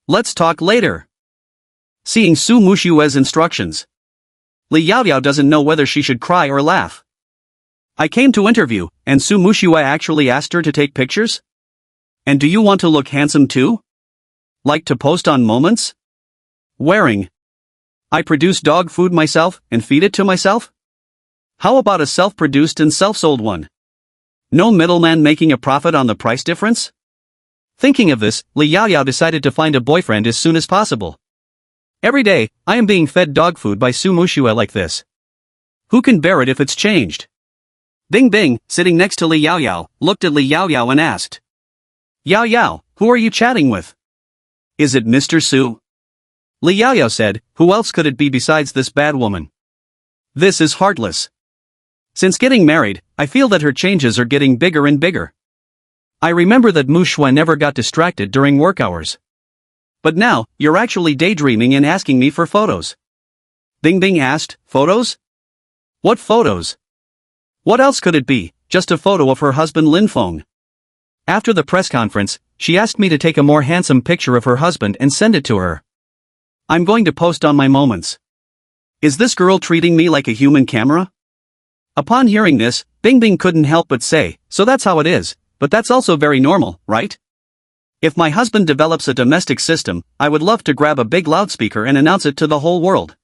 Let's talk later. Seeing Su Muxue's instructions. Li Yaoyao doesn't know whether she should cry or laugh. I came to interview, and Su Muxue actually asked her to take pictures? And do you want to look handsome too? Like to post on moments? Wearing. I produce dog food myself and feed it to myself? How about a self-produced and self-sold one? No middleman making a profit on the price difference? Thinking of this, Li Yaoyao decided to find a boyfriend as soon as possible. Every day, I am being fed dog food by Su Muxue like this. Who can bear it if it's changed? Bing Bing, sitting next to Li Yaoyao, looked at Li Yaoyao and asked. Yaoyao, who are you chatting with? Is it Mr. Su? Li Yaoyao said, who else could it be besides this bad woman? This is heartless. Since getting married, I feel that her changes are getting bigger and bigger. I remember that Muxue never got distracted during work hours. But now, you're actually daydreaming and asking me for photos. Bing Bing asked, photos? What photos? What else could it be, just a photo of her husband Lin Feng? After the press conference, she asked me to take a more handsome picture of her husband and send it to her. I'm going to post on my moments. Is this girl treating me like a human camera? Upon hearing this, Bing Bing couldn't help but say, so that's how it is, but that's also very normal, right? If my husband develops a domestic system, I would love to grab a big loudspeaker and announce it to the whole world.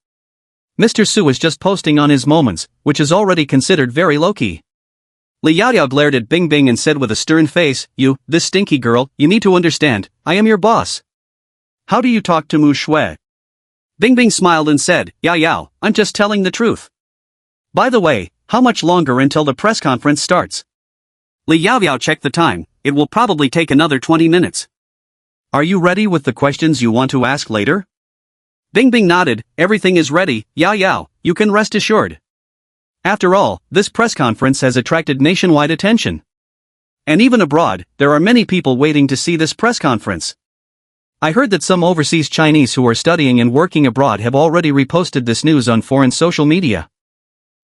Mr. Su is just posting on his moments, which is already considered very low-key. Li Yaoyao glared at Bing Bing and said with a stern face, this stinky girl, you need to understand, I am your boss. How do you talk to Mu Shui? Bing Bing smiled and said, Yao, I'm just telling the truth. By the way, how much longer until the press conference starts? Li Yaoyao checked the time, it will probably take another 20 minutes. Are you ready with the questions you want to ask later? Bing Bing nodded, everything is ready, Yao, you can rest assured. After all, this press conference has attracted nationwide attention. And even abroad, there are many people waiting to see this press conference. I heard that some overseas Chinese who are studying and working abroad have already reposted this news on foreign social media.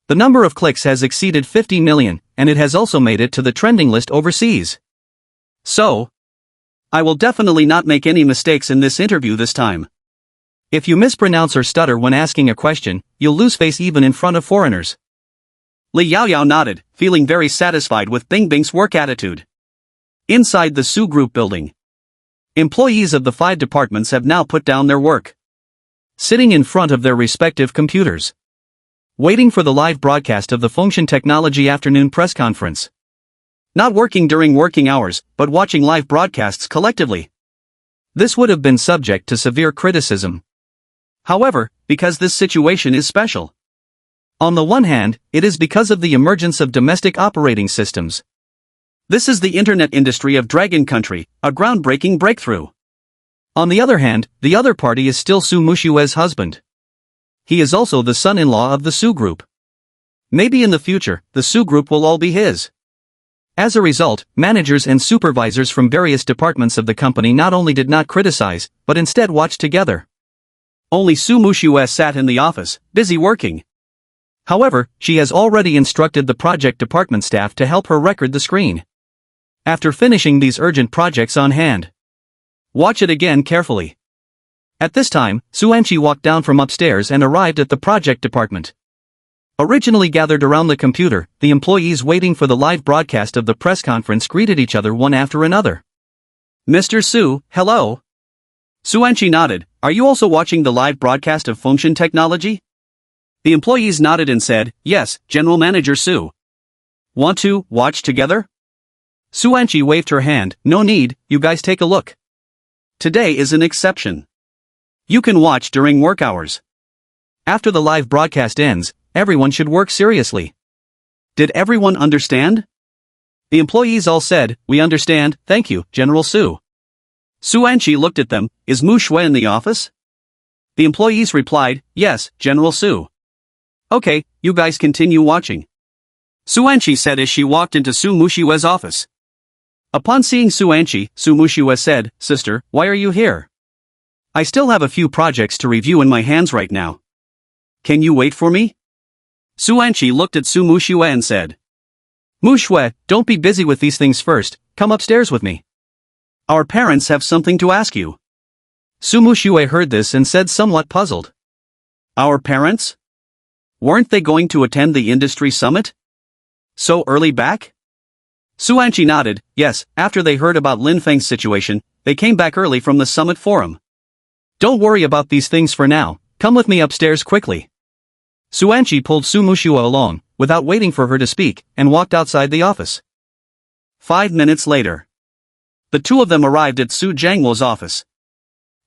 The number of clicks has exceeded 50 million, and it has also made it to the trending list overseas. So, I will definitely not make any mistakes in this interview this time. If you mispronounce or stutter when asking a question, you'll lose face even in front of foreigners. Li Yaoyao nodded, feeling very satisfied with Bing Bing's work attitude. Inside the Su Group building, employees of the 5 departments have now put down their work, sitting in front of their respective computers, waiting for the live broadcast of the Fengshan Technology Afternoon Press Conference. Not working during working hours, but watching live broadcasts collectively. This would have been subject to severe criticism. However, because this situation is special. On the one hand, it is because of the emergence of domestic operating systems. This is the internet industry of Dragon Country, a groundbreaking breakthrough. On the other hand, the other party is still Su Muxue's husband. He is also the son-in-law of the Su Group. Maybe in the future, the Su Group will all be his. As a result, managers and supervisors from various departments of the company not only did not criticize, but instead watched together. Only Su Muxue sat in the office, busy working. However, she has already instructed the project department staff to help her record the screen. After finishing these urgent projects on hand. Watch it again carefully. At this time, Su Anqi walked down from upstairs and arrived at the project department. Originally gathered around the computer, the employees waiting for the live broadcast of the press conference greeted each other one after another. Mr. Su, hello. Su Anqi nodded, are you also watching the live broadcast of Fengshan Technology? The employees nodded and said, yes, General Manager Su. Want to watch together? Su Anqi waved her hand, no need, you guys take a look. Today is an exception. You can watch during work hours. After the live broadcast ends, everyone should work seriously. Did everyone understand? The employees all said, we understand, thank you, General Su. Su Anqi looked at them, is Mu Shui in the office? The employees replied, yes, General Su. Okay, you guys continue watching. Su Anqi said as she walked into Su Muxue's office. Upon seeing Su Anqi, Su Muxue said, sister, why are you here? I still have a few projects to review in my hands right now. Can you wait for me? Su Anqi looked at Su Muxue and said. Mu Shui, don't be busy with these things first, come upstairs with me. Our parents have something to ask you. Su Muxue heard this and said somewhat puzzled. Our parents? Weren't they going to attend the industry summit? So early back? Su Anqi nodded, yes, after they heard about Lin Feng's situation, they came back early from the summit forum. Don't worry about these things for now, come with me upstairs quickly. Su Anqi pulled Su Muxue along, without waiting for her to speak, and walked outside the office. 5 minutes later. The two of them arrived at Su Jiangwo's office.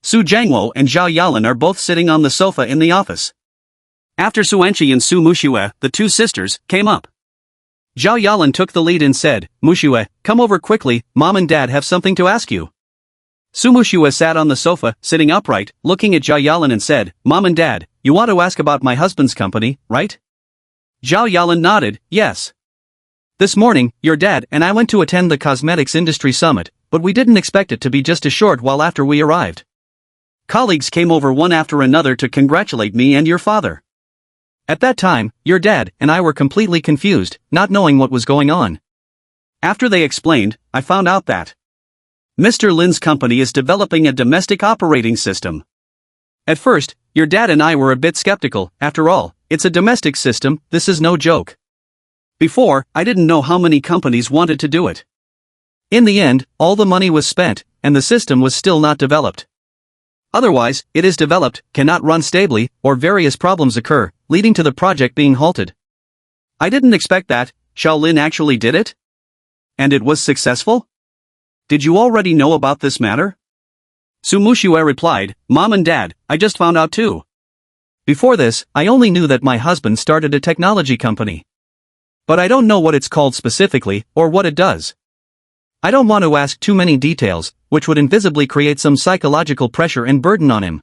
Su Jiangwo and Zhao Yalan are both sitting on the sofa in the office. After Su Anqi and Su Muxue, the two sisters, came up. Zhao Yalan took the lead and said, Muxue, come over quickly, Mom and Dad have something to ask you. Su Muxue sat on the sofa, sitting upright, looking at Zhao Yalan and said, Mom and Dad, you want to ask about my husband's company, right? Zhao Yalan nodded, yes. This morning, your dad and I went to attend the cosmetics industry summit, but we didn't expect it to be just a short while after we arrived. Colleagues came over one after another to congratulate me and your father. At that time, your dad and I were completely confused, not knowing what was going on. After they explained, I found out that Mr. Lin's company is developing a domestic operating system. At first, your dad and I were a bit skeptical, after all, it's a domestic system, this is no joke. Before, I didn't know how many companies wanted to do it. In the end, all the money was spent, and the system was still not developed. Otherwise, it is developed, cannot run stably, or various problems occur, leading to the project being halted. I didn't expect that, Shaolin actually did it? And it was successful? Did you already know about this matter? Su Muxue replied, Mom and Dad, I just found out too. Before this, I only knew that my husband started a technology company. But I don't know what it's called specifically, or what it does. I don't want to ask too many details, which would invisibly create some psychological pressure and burden on him.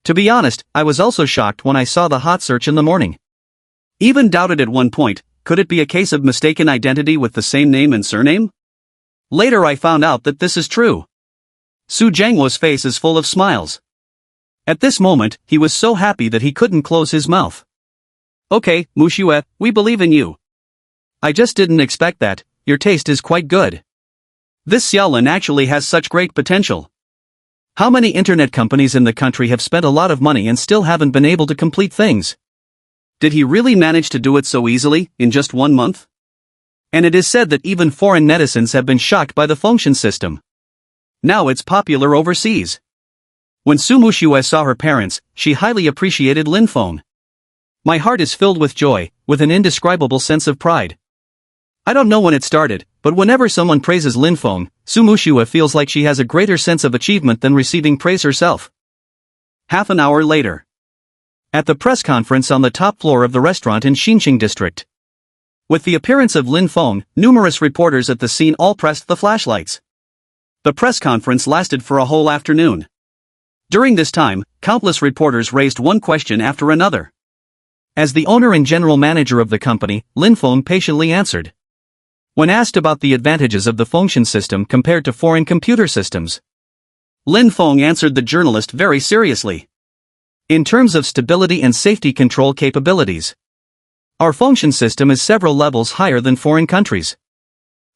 To be honest, I was also shocked when I saw the hot search in the morning. Even doubted at one point, could it be a case of mistaken identity with the same name and surname? Later I found out that this is true. Su Jianghuo's face is full of smiles. At this moment, he was so happy that he couldn't close his mouth. Okay, Muxue, we believe in you. I just didn't expect that, your taste is quite good. This Xiaolin actually has such great potential. How many internet companies in the country have spent a lot of money and still haven't been able to complete things? Did he really manage to do it so easily, in just 1 month? And it is said that even foreign netizens have been shocked by the function system. Now it's popular overseas. When Su Muxue saw her parents, she highly appreciated Lin Feng. My heart is filled with joy, with an indescribable sense of pride. I don't know when it started, but whenever someone praises Lin Feng, Su Muxue feels like she has a greater sense of achievement than receiving praise herself. Half an hour later. At the press conference on the top floor of the restaurant in Xinqing district. With the appearance of Lin Feng, numerous reporters at the scene all pressed the flashlights. The press conference lasted for a whole afternoon. During this time, countless reporters raised one question after another. As the owner and general manager of the company, Lin Feng patiently answered. When asked about the advantages of the function system compared to foreign computer systems, Lin Feng answered the journalist very seriously. In terms of stability and safety control capabilities, our function system is several levels higher than foreign countries.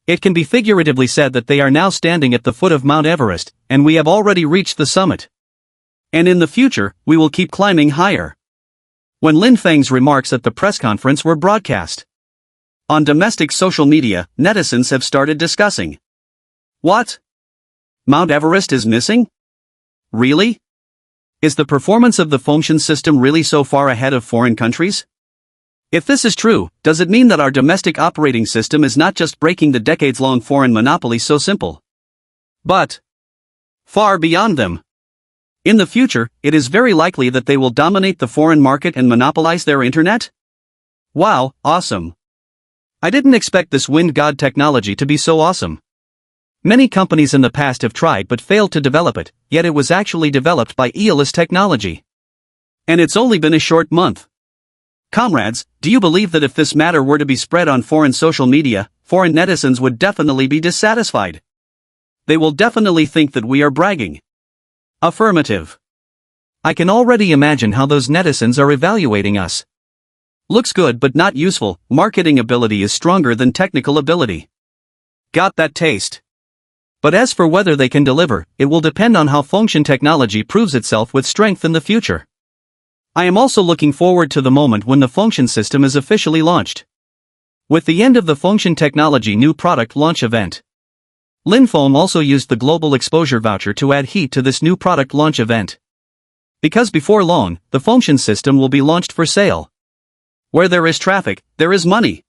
It can be figuratively said that they are now standing at the foot of Mount Everest, and we have already reached the summit. And in the future, we will keep climbing higher. When Lin Feng's remarks at the press conference were broadcast on domestic social media, netizens have started discussing. What? Mount Everest is missing? Really? Is the performance of the function system really so far ahead of foreign countries? If this is true, does it mean that our domestic operating system is not just breaking the decades-long foreign monopoly so simple, but far beyond them? In the future, it is very likely that they will dominate the foreign market and monopolize their internet? Wow, awesome. I didn't expect this wind god technology to be so awesome. Many companies in the past have tried but failed to develop it, yet it was actually developed by Eolus Technology. And it's only been a short month. Comrades, do you believe that if this matter were to be spread on foreign social media, foreign netizens would definitely be dissatisfied? They will definitely think that we are bragging. Affirmative. I can already imagine how those netizens are evaluating us. Looks good but not useful, marketing ability is stronger than technical ability. Got that taste. But as for whether they can deliver, it will depend on how function technology proves itself with strength in the future. I am also looking forward to the moment when the function system is officially launched. With the end of the function technology new product launch event, Lin Feng also used the global exposure voucher to add heat to this new product launch event. Because before long, the function system will be launched for sale. Where there is traffic, there is money.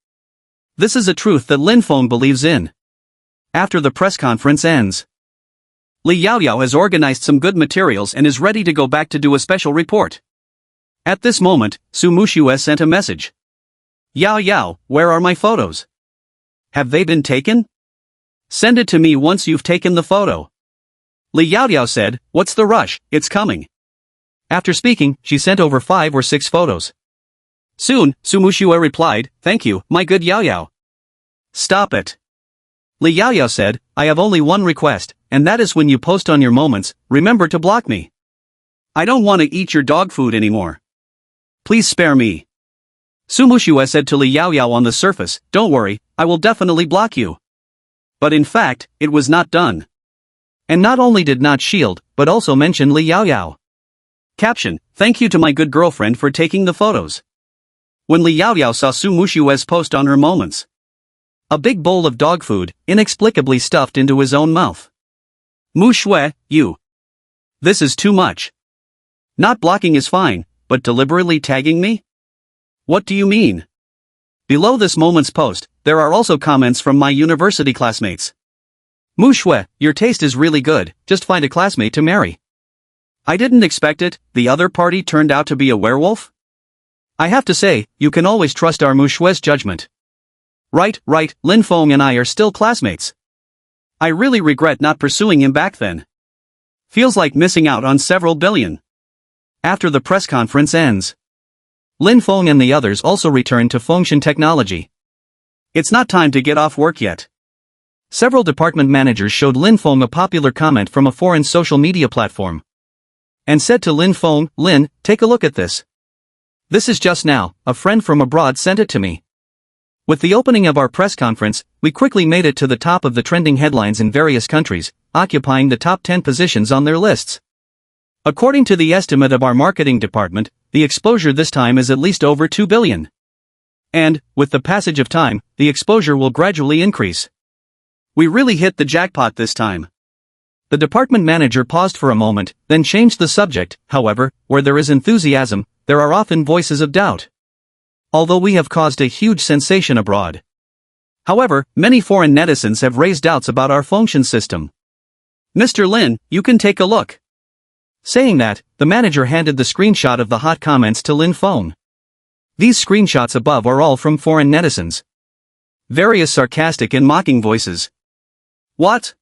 This is a truth that Lin Feng believes in. After the press conference ends, Li Yaoyao has organized some good materials and is ready to go back to do a special report. At this moment, Su Muxue sent a message. Yao Yao, where are my photos? Have they been taken? Send it to me once you've taken the photo. Li Yaoyao said, what's the rush, it's coming. After speaking, she sent over 5 or 6 photos. Soon, Su Muxue replied, thank you, my good Yaoyao. Stop it. Li Yaoyao said, I have only one request, and that is when you post on your moments, remember to block me. I don't want to eat your dog food anymore. Please spare me. Su Muxue said to Li Yaoyao on the surface, don't worry, I will definitely block you. But in fact, it was not done. And not only did not shield, but also mention Li Yaoyao. Caption, thank you to my good girlfriend for taking the photos. When Li Yaoyao saw Su Muxue's post on her moments, a big bowl of dog food, inexplicably stuffed into his own mouth. Muxue, you. This is too much. Not blocking is fine, but deliberately tagging me? What do you mean? Below this moment's post, there are also comments from my university classmates. Muxue, your taste is really good, just find a classmate to marry. I didn't expect it, the other party turned out to be a werewolf? I have to say, you can always trust our Muxue's judgment. Right, Lin Feng and I are still classmates. I really regret not pursuing him back then. Feels like missing out on several billion. After the press conference ends, Lin Feng and the others also return to Fengshan Technology. It's not time to get off work yet. Several department managers showed Lin Feng a popular comment from a foreign social media platform and said to Lin Feng, "Lin, take a look at this. This is just now, a friend from abroad sent it to me." With the opening of our press conference, we quickly made it to the top of the trending headlines in various countries, occupying the top 10 positions on their lists. According to the estimate of our marketing department, the exposure this time is at least over 2 billion. And, with the passage of time, the exposure will gradually increase. We really hit the jackpot this time. The department manager paused for a moment, then changed the subject. However, where there is enthusiasm, there are often voices of doubt. Although we have caused a huge sensation abroad. However, many foreign netizens have raised doubts about our Fengshan system. Mr. Lin, you can take a look. Saying that, the manager handed the screenshot of the hot comments to Lin Feng. These screenshots above are all from foreign netizens. Various sarcastic and mocking voices. What?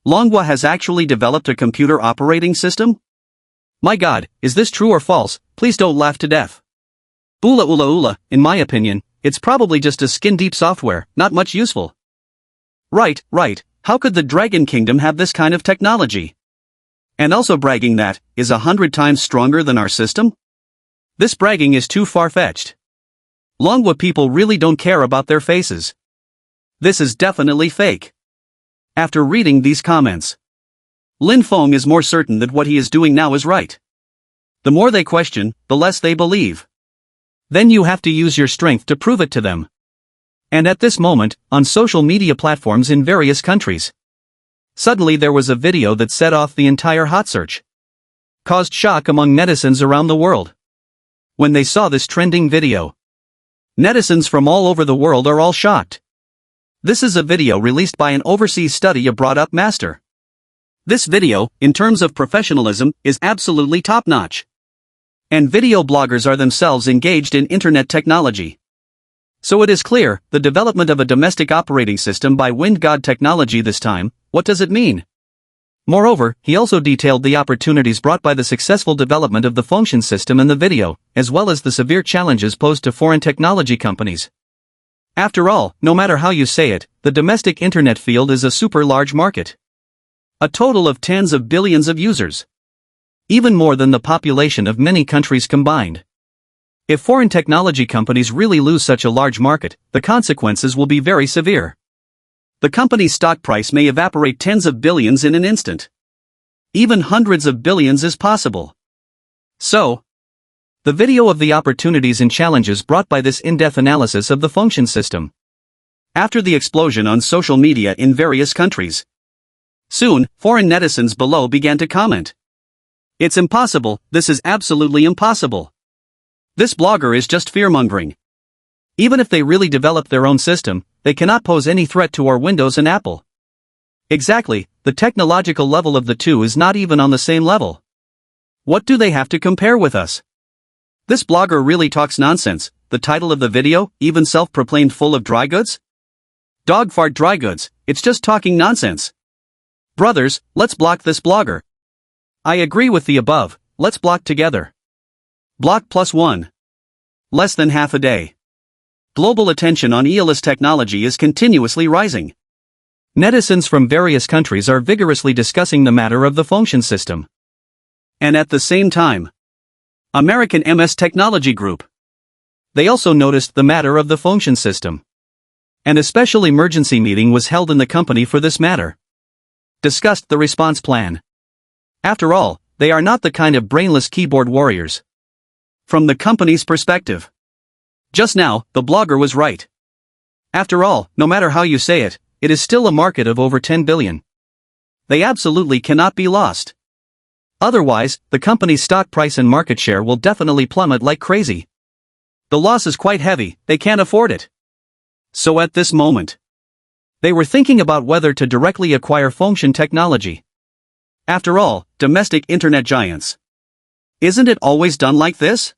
Longhua has actually developed a computer operating system? My god, is this true or false? Please don't laugh to death. Ula, in my opinion, it's probably just a skin-deep software, not much useful. Right, how could the Dragon Kingdom have this kind of technology? And also bragging that, is 100 times stronger than our system? This bragging is too far-fetched. Longhua people really don't care about their faces. This is definitely fake. After reading these comments, Lin Feng is more certain that what he is doing now is right. The more they question, the less they believe. Then you have to use your strength to prove it to them. And at this moment, on social media platforms in various countries, suddenly there was a video that set off the entire hot search. Caused shock among netizens around the world. When they saw this trending video, netizens from all over the world are all shocked. This is a video released by an overseas study abroad master. This video, in terms of professionalism, is absolutely top-notch. And video bloggers are themselves engaged in internet technology. So it is clear, the development of a domestic operating system by Wind God Technology this time, what does it mean? Moreover, he also detailed the opportunities brought by the successful development of the Fengshan system in the video, as well as the severe challenges posed to foreign technology companies. After all, no matter how you say it, the domestic internet field is a super large market. A total of tens of billions of users. Even more than the population of many countries combined. If foreign technology companies really lose such a large market, the consequences will be very severe. The company's stock price may evaporate tens of billions in an instant. Even hundreds of billions is possible. So, the video of the opportunities and challenges brought by this in-depth analysis of the Fengshan system. After the explosion on social media in various countries. Soon, foreign netizens below began to comment. It's impossible, this is absolutely impossible. This blogger is just fear-mongering. Even if they really develop their own system, they cannot pose any threat to our Windows and Apple. Exactly, the technological level of the two is not even on the same level. What do they have to compare with us? This blogger really talks nonsense. The title of the video, even self-proclaimed full of dry goods? Dog fart dry goods, it's just talking nonsense. Brothers, let's block this blogger. I agree with the above, let's block together. Block +1. Less than half a day. Global attention on ELS technology is continuously rising. Netizens from various countries are vigorously discussing the matter of the Fengshan system. And at the same time, American MS Technology Group. They also noticed the matter of the Fengshan system. And a special emergency meeting was held in the company for this matter. Discussed the response plan. After all, they are not the kind of brainless keyboard warriors. From the company's perspective. Just now, the blogger was right. After all, no matter how you say it, it is still a market of over 10 billion. They absolutely cannot be lost. Otherwise, the company's stock price and market share will definitely plummet like crazy. The loss is quite heavy, they can't afford it. So at this moment, they were thinking about whether to directly acquire Fengshen Technology. After all, domestic internet giants. Isn't it always done like this?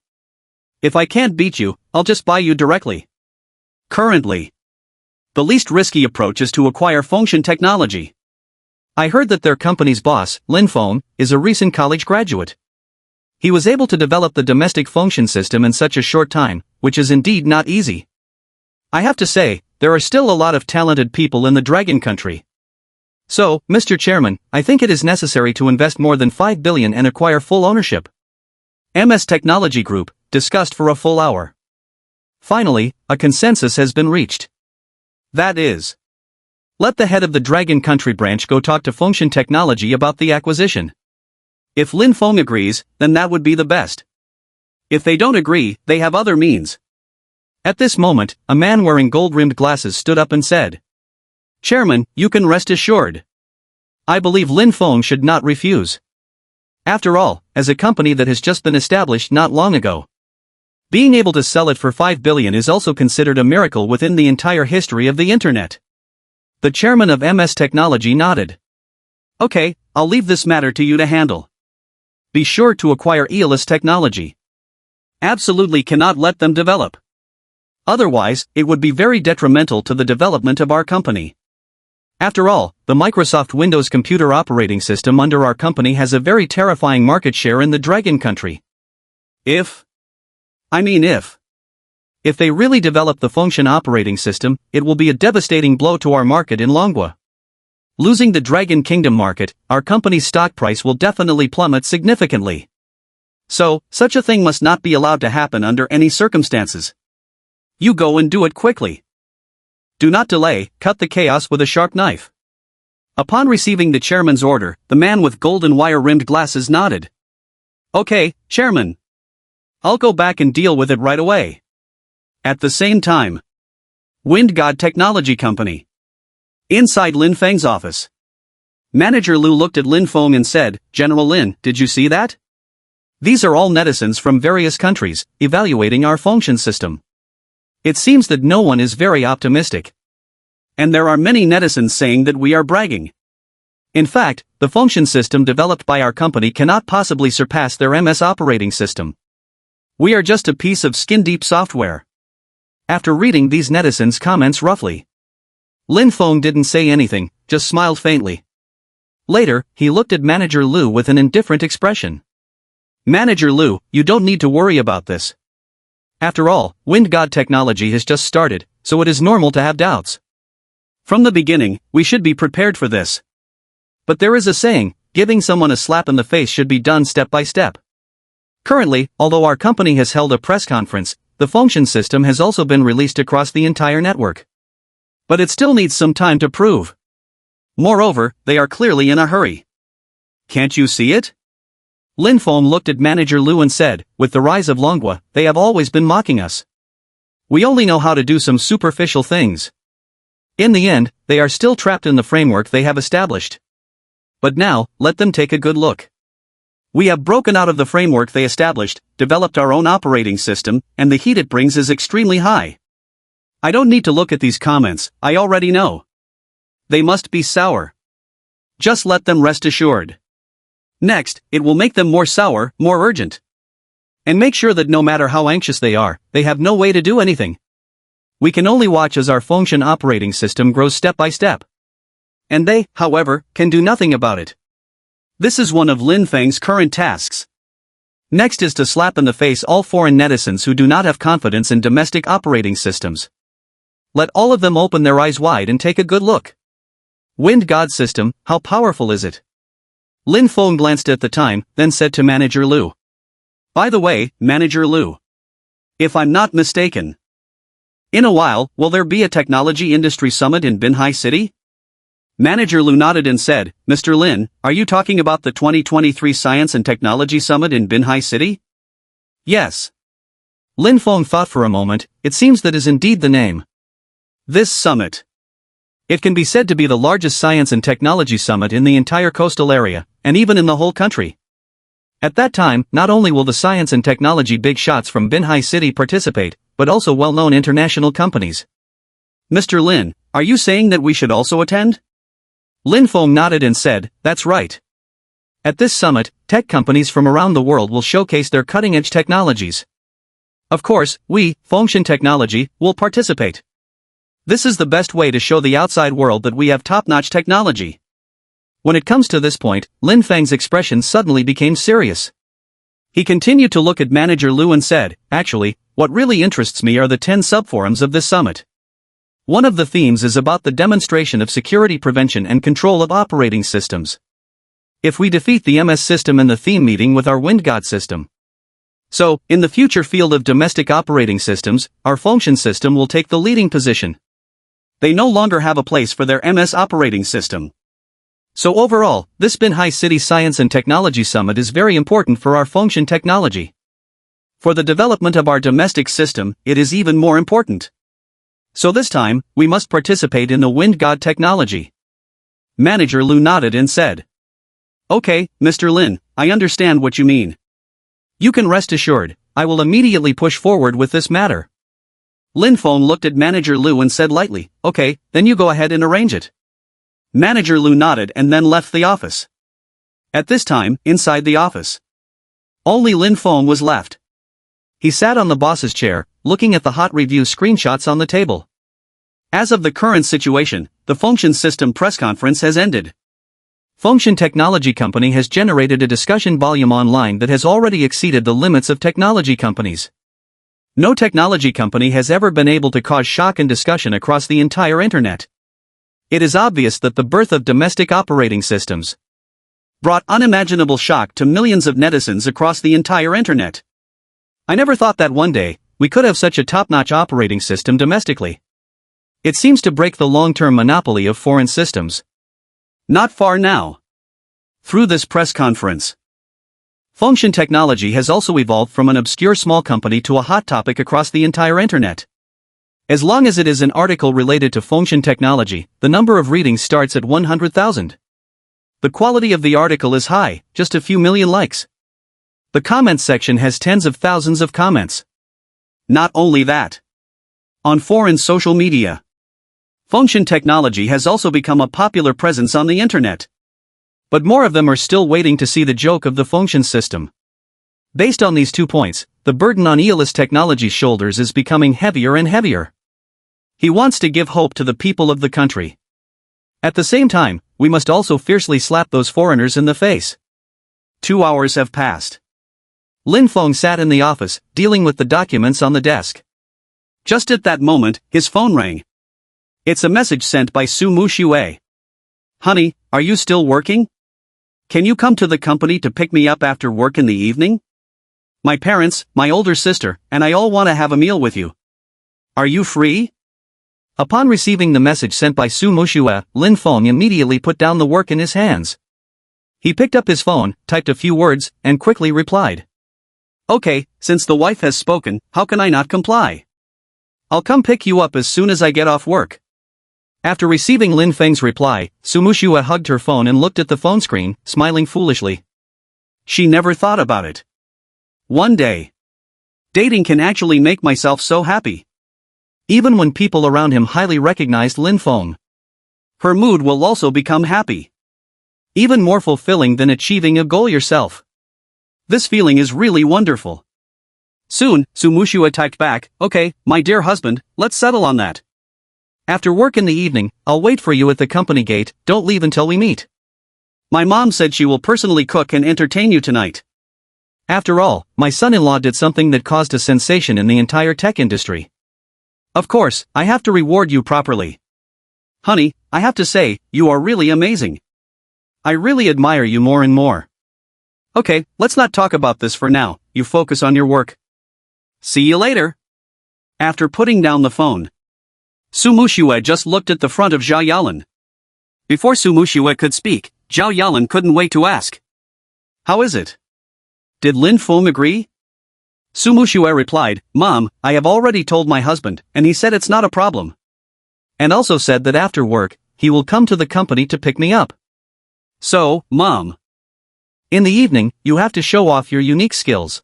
If I can't beat you, I'll just buy you directly. Currently, the least risky approach is to acquire Fengshen Technology. I heard that their company's boss, Lin Feng, is a recent college graduate. He was able to develop the domestic Fengshen system in such a short time, which is indeed not easy. I have to say, there are still a lot of talented people in the Dragon Country. So, Mr. Chairman, I think it is necessary to invest more than 5 billion and acquire full ownership. MS Technology Group discussed for a full hour. Finally, a consensus has been reached. That is, let the head of the Dragon Country branch go talk to Fengshen Technology about the acquisition. If Lin Feng agrees, then that would be the best. If they don't agree, they have other means. At this moment, a man wearing gold-rimmed glasses stood up and said, Chairman, you can rest assured. I believe Lin Feng should not refuse. After all, as a company that has just been established not long ago, being able to sell it for 5 billion is also considered a miracle within the entire history of the internet. The chairman of MS Technology nodded. Okay, I'll leave this matter to you to handle. Be sure to acquire Unrealistic technology. Absolutely cannot let them develop. Otherwise, it would be very detrimental to the development of our company. After all, the Microsoft Windows computer operating system under our company has a very terrifying market share in the Dragon Country. If they really develop the Fengshen operating system, it will be a devastating blow to our market in Longwa. Losing the Dragon Kingdom market, our company's stock price will definitely plummet significantly. So, such a thing must not be allowed to happen under any circumstances. You go and do it quickly. Do not delay, cut the chaos with a sharp knife. Upon receiving the chairman's order, the man with golden wire-rimmed glasses nodded. Okay, chairman. I'll go back and deal with it right away. At the same time, Wind God Technology Company. Inside Lin Feng's office. Manager Lu looked at Lin Feng and said, General Lin, did you see that? These are all netizens from various countries, evaluating our Fengshen system. It seems that no one is very optimistic. And there are many netizens saying that we are bragging. In fact, the Fengshen system developed by our company cannot possibly surpass their MS operating system. We are just a piece of skin-deep software. After reading these netizens' comments roughly, Lin Feng didn't say anything, just smiled faintly. Later, he looked at Manager Lu with an indifferent expression. Manager Lu, you don't need to worry about this. After all, Wind God Technology has just started, so it is normal to have doubts. From the beginning, we should be prepared for this. But there is a saying, giving someone a slap in the face should be done step by step. Currently, although our company has held a press conference, the Fengshen system has also been released across the entire network. But it still needs some time to prove. Moreover, they are clearly in a hurry. Can't you see it? Lin Feng looked at Manager Lu and said, with the rise of Longwa, they have always been mocking us. We only know how to do some superficial things. In the end, they are still trapped in the framework they have established. But now, let them take a good look. We have broken out of the framework they established, developed our own operating system, and the heat it brings is extremely high. I don't need to look at these comments, I already know. They must be sour. Just let them rest assured. Next, it will make them more sour, more urgent. And make sure that no matter how anxious they are, they have no way to do anything. We can only watch as our Fengshen operating system grows step by step. And they, however, can do nothing about it. This is one of Lin Feng's current tasks. Next is to slap in the face all foreign netizens who do not have confidence in domestic operating systems. Let all of them open their eyes wide and take a good look. Wind God system, how powerful is it? Lin Feng glanced at the time, then said to Manager Lu. By the way, Manager Lu. If I'm not mistaken, in a while, will there be a technology industry summit in Binhai City? Manager Lu nodded and said, Mr. Lin, are you talking about the 2023 Science and Technology Summit in Binhai City? Yes. Lin Feng thought for a moment, it seems that is indeed the name. This summit. It can be said to be the largest science and technology summit in the entire coastal area, and even in the whole country. At that time, not only will the science and technology big shots from Binhai City participate, but also well-known international companies. Mr. Lin, are you saying that we should also attend? Lin Feng nodded and said, that's right. At this summit, tech companies from around the world will showcase their cutting-edge technologies. Of course, we, Fengshan Technology, will participate. This is the best way to show the outside world that we have top-notch technology. When it comes to this point, Lin Feng's expression suddenly became serious. He continued to look at Manager Lu and said, actually, what really interests me are the 10 subforums of this summit. One of the themes is about the demonstration of security prevention and control of operating systems. If we defeat the MS system in the theme meeting with our Wind God system. So, in the future field of domestic operating systems, our Fengshan system will take the leading position. They no longer have a place for their MS operating system. So overall, this Binhai City Science and Technology Summit is very important for our Fengshan technology. For the development of our domestic system, it is even more important. So this time, we must participate in the Wind God technology. Manager Lu nodded and said, okay, Mr. Lin, I understand what you mean. You can rest assured, I will immediately push forward with this matter. Lin Feng looked at Manager Lu and said lightly, okay, then you go ahead and arrange it. Manager Lu nodded and then left the office. At this time, inside the office, only Lin Feng was left. He sat on the boss's chair, looking at the hot review screenshots on the table. As of the current situation, the Fengshan System press conference has ended. Fengshan Technology Company has generated a discussion volume online that has already exceeded the limits of technology companies. No technology company has ever been able to cause shock and discussion across the entire internet. It is obvious that the birth of domestic operating systems brought unimaginable shock to millions of netizens across the entire internet. I never thought that one day, we could have such a top-notch operating system domestically. It seems to break the long-term monopoly of foreign systems. Not far now. Through this press conference, Fengshan Technology has also evolved from an obscure small company to a hot topic across the entire internet. As long as it is an article related to Fengshan Technology, the number of readings starts at 100,000. The quality of the article is high, just a few million likes. The comments section has tens of thousands of comments. Not only that. On foreign social media, Fengshan Technology has also become a popular presence on the internet. But more of them are still waiting to see the joke of the Fengshan system. Based on these 2 points, the burden on Unrealistic Technology's shoulders is becoming heavier and heavier. He wants to give hope to the people of the country. At the same time, we must also fiercely slap those foreigners in the face. 2 hours have passed. Lin Feng sat in the office, dealing with the documents on the desk. Just at that moment, his phone rang. It's a message sent by Su Muxue. Honey, are you still working? Can you come to the company to pick me up after work in the evening? My parents, my older sister, and I all want to have a meal with you. Are you free? Upon receiving the message sent by Su Muxue, Lin Feng immediately put down the work in his hands. He picked up his phone, typed a few words, and quickly replied. Okay, since the wife has spoken, how can I not comply? I'll come pick you up as soon as I get off work. After receiving Lin Feng's reply, Su Muxue hugged her phone and looked at the phone screen, smiling foolishly. She never thought about it. One day, dating can actually make myself so happy. Even when people around him highly recognized Lin Feng, her mood will also become happy. Even more fulfilling than achieving a goal yourself. This feeling is really wonderful. Soon, Su Muxue typed back, okay, my dear husband, let's settle on that. After work in the evening, I'll wait for you at the company gate, don't leave until we meet. My mom said she will personally cook and entertain you tonight. After all, my son-in-law did something that caused a sensation in the entire tech industry. Of course, I have to reward you properly. Honey, I have to say, you are really amazing. I really admire you more and more. Okay, let's not talk about this for now, you focus on your work. See you later. After putting down the phone, Su Muxue just looked at the front of Zhao Yalan. Before Su Muxue could speak, Zhao Yalan couldn't wait to ask. How is it? Did Lin Feng agree? Su Muxue replied, Mom, I have already told my husband, and he said it's not a problem. And also said that after work, he will come to the company to pick me up. So, Mom, In the evening, you have to show off your unique skills.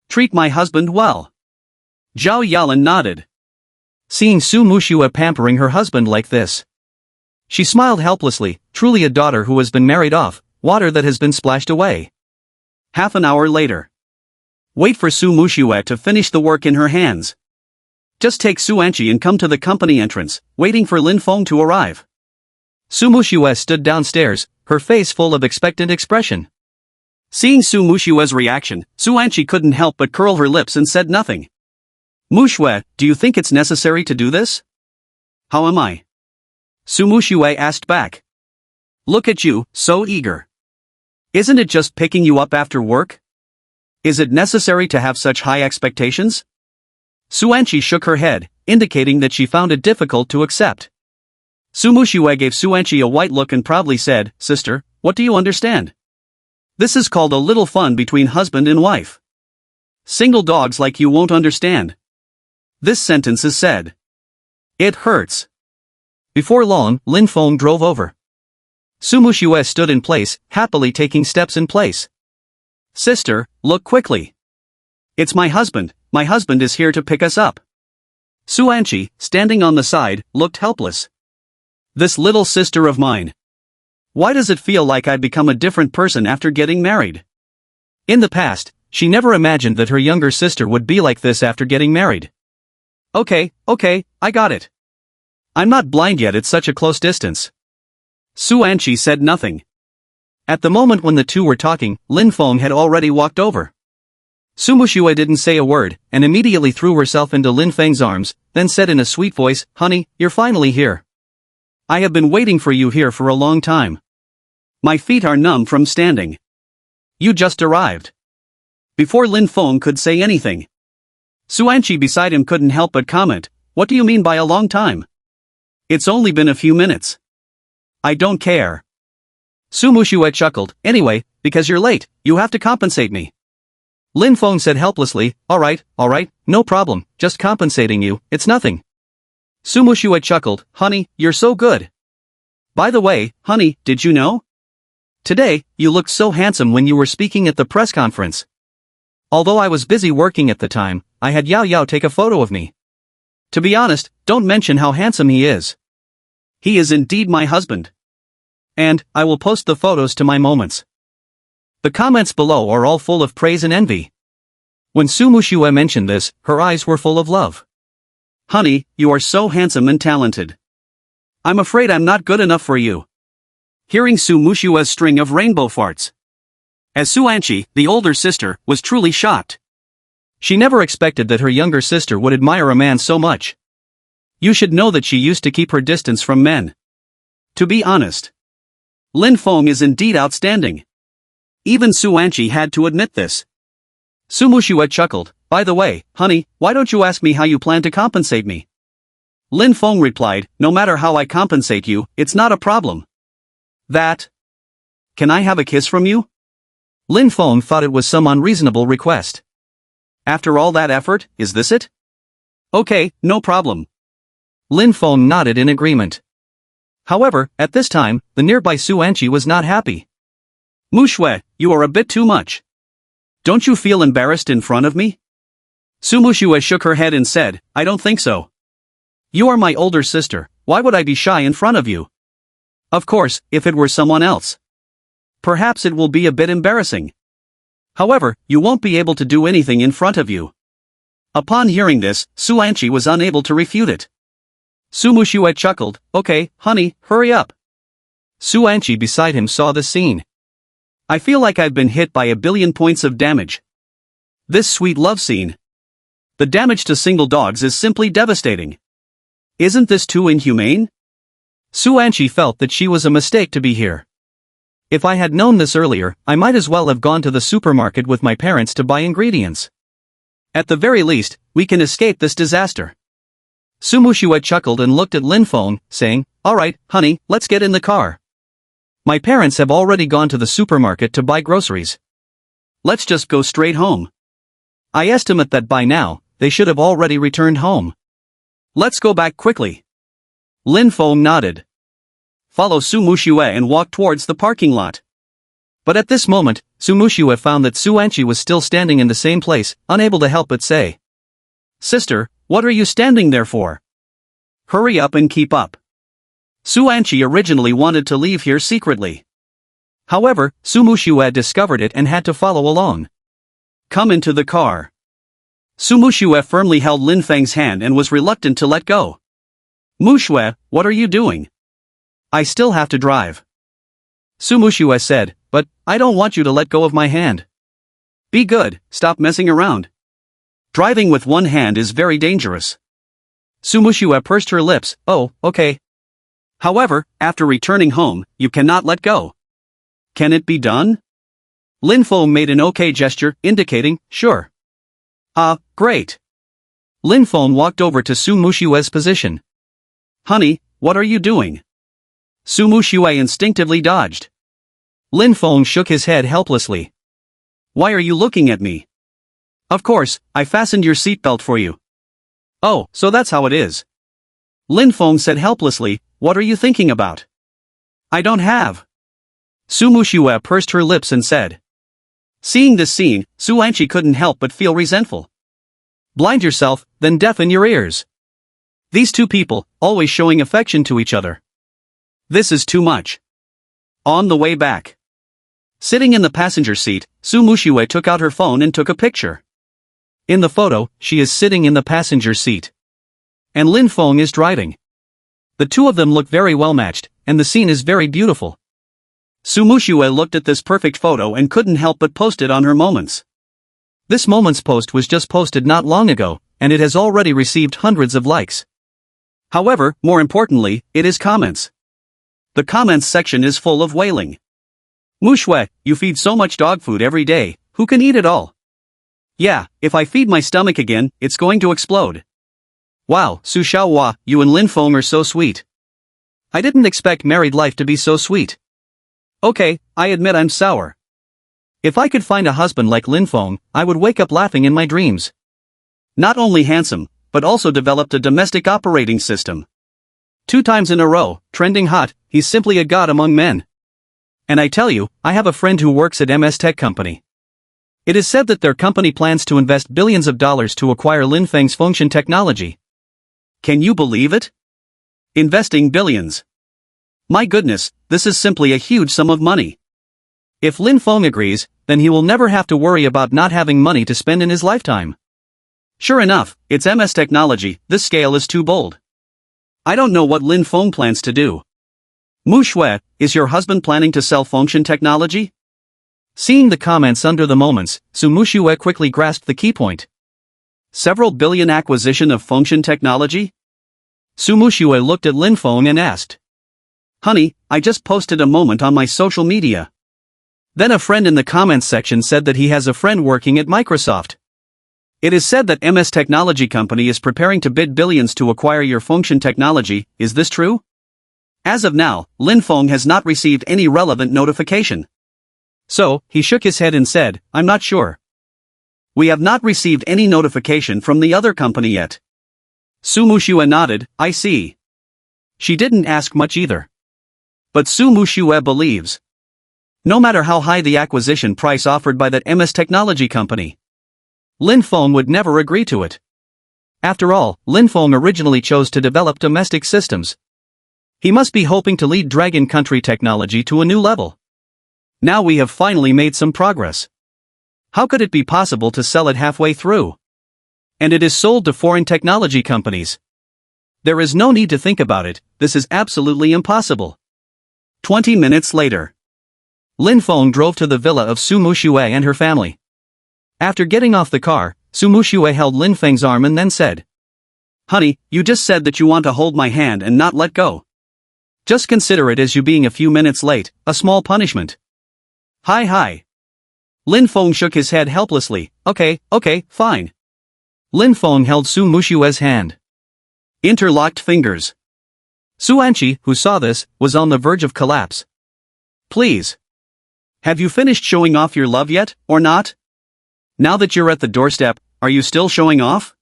Treat my husband well. Zhao Yalan nodded. Seeing Su Muxue pampering her husband like this, she smiled helplessly, truly a daughter who has been married off, water that has been splashed away. Half an hour later. Wait for Su Muxue to finish the work in her hands. Just take Su Anqi and come to the company entrance, waiting for Lin Feng to arrive. Su Muxue stood downstairs, her face full of expectant expression. Seeing Su Muxue's reaction, Su Anqi couldn't help but curl her lips and said nothing. Muxue, do you think it's necessary to do this? How am I? Su Muxue asked back. Look at you, so eager. Isn't it just picking you up after work? Is it necessary to have such high expectations? Su Anqi shook her head, indicating that she found it difficult to accept. Su Muxue gave Su Anqi a white look and proudly said, Sister, what do you understand? This is called a little fun between husband and wife. Single dogs like you won't understand. This sentence is said. It hurts. Before long, Lin Feng drove over. Su Muxue stood in place, happily taking steps in place. Sister, look quickly. It's my husband is here to pick us up. Su Anqi, standing on the side, looked helpless. This little sister of mine. Why does it feel like I've become a different person after getting married? In the past, she never imagined that her younger sister would be like this after getting married. Okay, I got it. I'm not blind yet at such a close distance. Su Anqi said nothing. At the moment when the two were talking, Lin Feng had already walked over. Su Muxue didn't say a word, and immediately threw herself into Lin Feng's arms, then said in a sweet voice, Honey, you're finally here. I have been waiting for you here for a long time. My feet are numb from standing. You just arrived. Before Lin Feng could say anything, Su Anqi beside him couldn't help but comment, What do you mean by a long time? It's only been a few minutes. I don't care. Su Muxue chuckled, Anyway, because you're late, you have to compensate me. Lin Feng said helplessly, Alright, no problem, just compensating you, it's nothing. Su Muxue chuckled, Honey, you're so good. By the way, honey, did you know? Today, you looked so handsome when you were speaking at the press conference. Although I was busy working at the time, I had Yao Yao take a photo of me. To be honest, don't mention how handsome he is. He is indeed my husband. And, I will post the photos to my moments. The comments below are all full of praise and envy. When Su Muxue mentioned this, her eyes were full of love. Honey, you are so handsome and talented. I'm afraid I'm not good enough for you. Hearing Su Muxue's string of rainbow farts. As Su Anqi, the older sister, was truly shocked. She never expected that her younger sister would admire a man so much. You should know that she used to keep her distance from men. To be honest, Lin Feng is indeed outstanding. Even Su Anqi had to admit this. Su Muxue chuckled, By the way, honey, why don't you ask me how you plan to compensate me? Lin Feng replied, No matter how I compensate you, it's not a problem. That? Can I have a kiss from you? Lin Feng thought it was some unreasonable request. After all that effort, is this it? Okay, no problem. Lin Feng nodded in agreement. However, at this time, the nearby Su Anqi was not happy. Muxue, you are a bit too much. Don't you feel embarrassed in front of me? Su Muxue shook her head and said, I don't think so. You are my older sister, why would I be shy in front of you? Of course, if it were someone else. Perhaps it will be a bit embarrassing. However, you won't be able to do anything in front of you. Upon hearing this, Su Anqi was unable to refute it. Su Muxue chuckled, Okay, honey, hurry up. Su Anqi beside him saw the scene. I feel like I've been hit by 1,000,000,000 points of damage. This sweet love scene. The damage to single dogs is simply devastating. Isn't this too inhumane? Su Anqi felt that she was a mistake to be here. If I had known this earlier, I might as well have gone to the supermarket with my parents to buy ingredients. At the very least, we can escape this disaster. Su Muxue chuckled and looked at Lin Feng, saying, Alright, honey, let's get in the car. My parents have already gone to the supermarket to buy groceries. Let's just go straight home. I estimate that by now, they should have already returned home. Let's go back quickly. Lin Feng nodded. Follow Su Muxue and walk towards the parking lot. But at this moment, Su Muxue found that Su Anqi was still standing in the same place, unable to help but say, "Sister, what are you standing there for? Hurry up and keep up." Su Anqi originally wanted to leave here secretly. However, Su Muxue discovered it and had to follow along. "Come into the car." Su Muxue firmly held Lin Feng's hand and was reluctant to let go. "Muxue, what are you doing? I still have to drive." Su Muxue said, "But I don't want you to let go of my hand." "Be good, stop messing around. Driving with one hand is very dangerous." Su Muxue pursed her lips. "Oh, okay. However, after returning home, you cannot let go. Can it be done?" Lin Feng made an okay gesture, indicating, "Sure." "Ah, great." Lin Feng walked over to Su Muxue's position. "Honey, what are you doing?" Su Muxue instinctively dodged. Lin Feng shook his head helplessly. "Why are you looking at me?" "Of course, I fastened your seatbelt for you." "Oh, so that's how it is." Lin Feng said helplessly, "What are you thinking about?" "I don't have." Su Muxue pursed her lips and said. Seeing this scene, Su Anqi couldn't help but feel resentful. Blind yourself, then deafen your ears. These two people, always showing affection to each other. This is too much. On the way back. Sitting in the passenger seat, Su Muxue took out her phone and took a picture. In the photo, she is sitting in the passenger seat. And Lin Feng is driving. The two of them look very well matched, and the scene is very beautiful. Su Muxue looked at this perfect photo and couldn't help but post it on her Moments. This Moments post was just posted not long ago, and it has already received hundreds of likes. However, more importantly, it is comments. The comments section is full of wailing. "Muxue, you feed so much dog food every day, who can eat it all? Yeah, if I feed my stomach again, it's going to explode. Wow, Su Xiaohua, you and Lin Feng are so sweet. I didn't expect married life to be so sweet. Okay, I admit I'm sour. If I could find a husband like Lin Feng, I would wake up laughing in my dreams. Not only handsome, but also developed a domestic operating system. 2 times in a row, trending hot, he's simply a god among men. And I tell you, I have a friend who works at MS Tech Company. It is said that their company plans to invest billions of dollars to acquire Lin Feng's function technology. Can you believe it? Investing billions. My goodness, this is simply a huge sum of money. If Lin Feng agrees, then he will never have to worry about not having money to spend in his lifetime. Sure enough, it's MS Technology, this scale is too bold. I don't know what Lin Feng plans to do. Muxue, is your husband planning to sell function technology? Seeing the comments under the Moments, Su Muxue quickly grasped the key point. Several billion acquisition of function technology? Su Muxue looked at Lin Feng and asked. Honey, I just posted a moment on my social media. Then a friend in the comments section said that he has a friend working at Microsoft. It is said that MS Technology Company is preparing to bid billions to acquire your function technology, is this true? As of now, Lin Feng has not received any relevant notification. So, he shook his head and said, I'm not sure. We have not received any notification from the other company yet. Su Muxue nodded, I see. She didn't ask much either. But Su Muxue believes. No matter how high the acquisition price offered by that MS Technology Company, Lin Feng would never agree to it. After all, Lin Feng originally chose to develop domestic systems. He must be hoping to lead Dragon Country technology to a new level. Now we have finally made some progress. How could it be possible to sell it halfway through? And it is sold to foreign technology companies. There is no need to think about it, this is absolutely impossible. 20 minutes later. Lin Feng drove to the villa of Su Muxue and her family. After getting off the car, Su Muxue held Lin Feng's arm and then said, Honey, you just said that you want to hold my hand and not let go. Just consider it as you being a few minutes late, a small punishment. Hi. Lin Feng shook his head helplessly, okay, fine. Lin Feng held Su Muxue's hand. Interlocked fingers. Su Anqi, who saw this, was on the verge of collapse. Please. Have you finished showing off your love yet, or not? Now that you're at the doorstep, are you still showing off?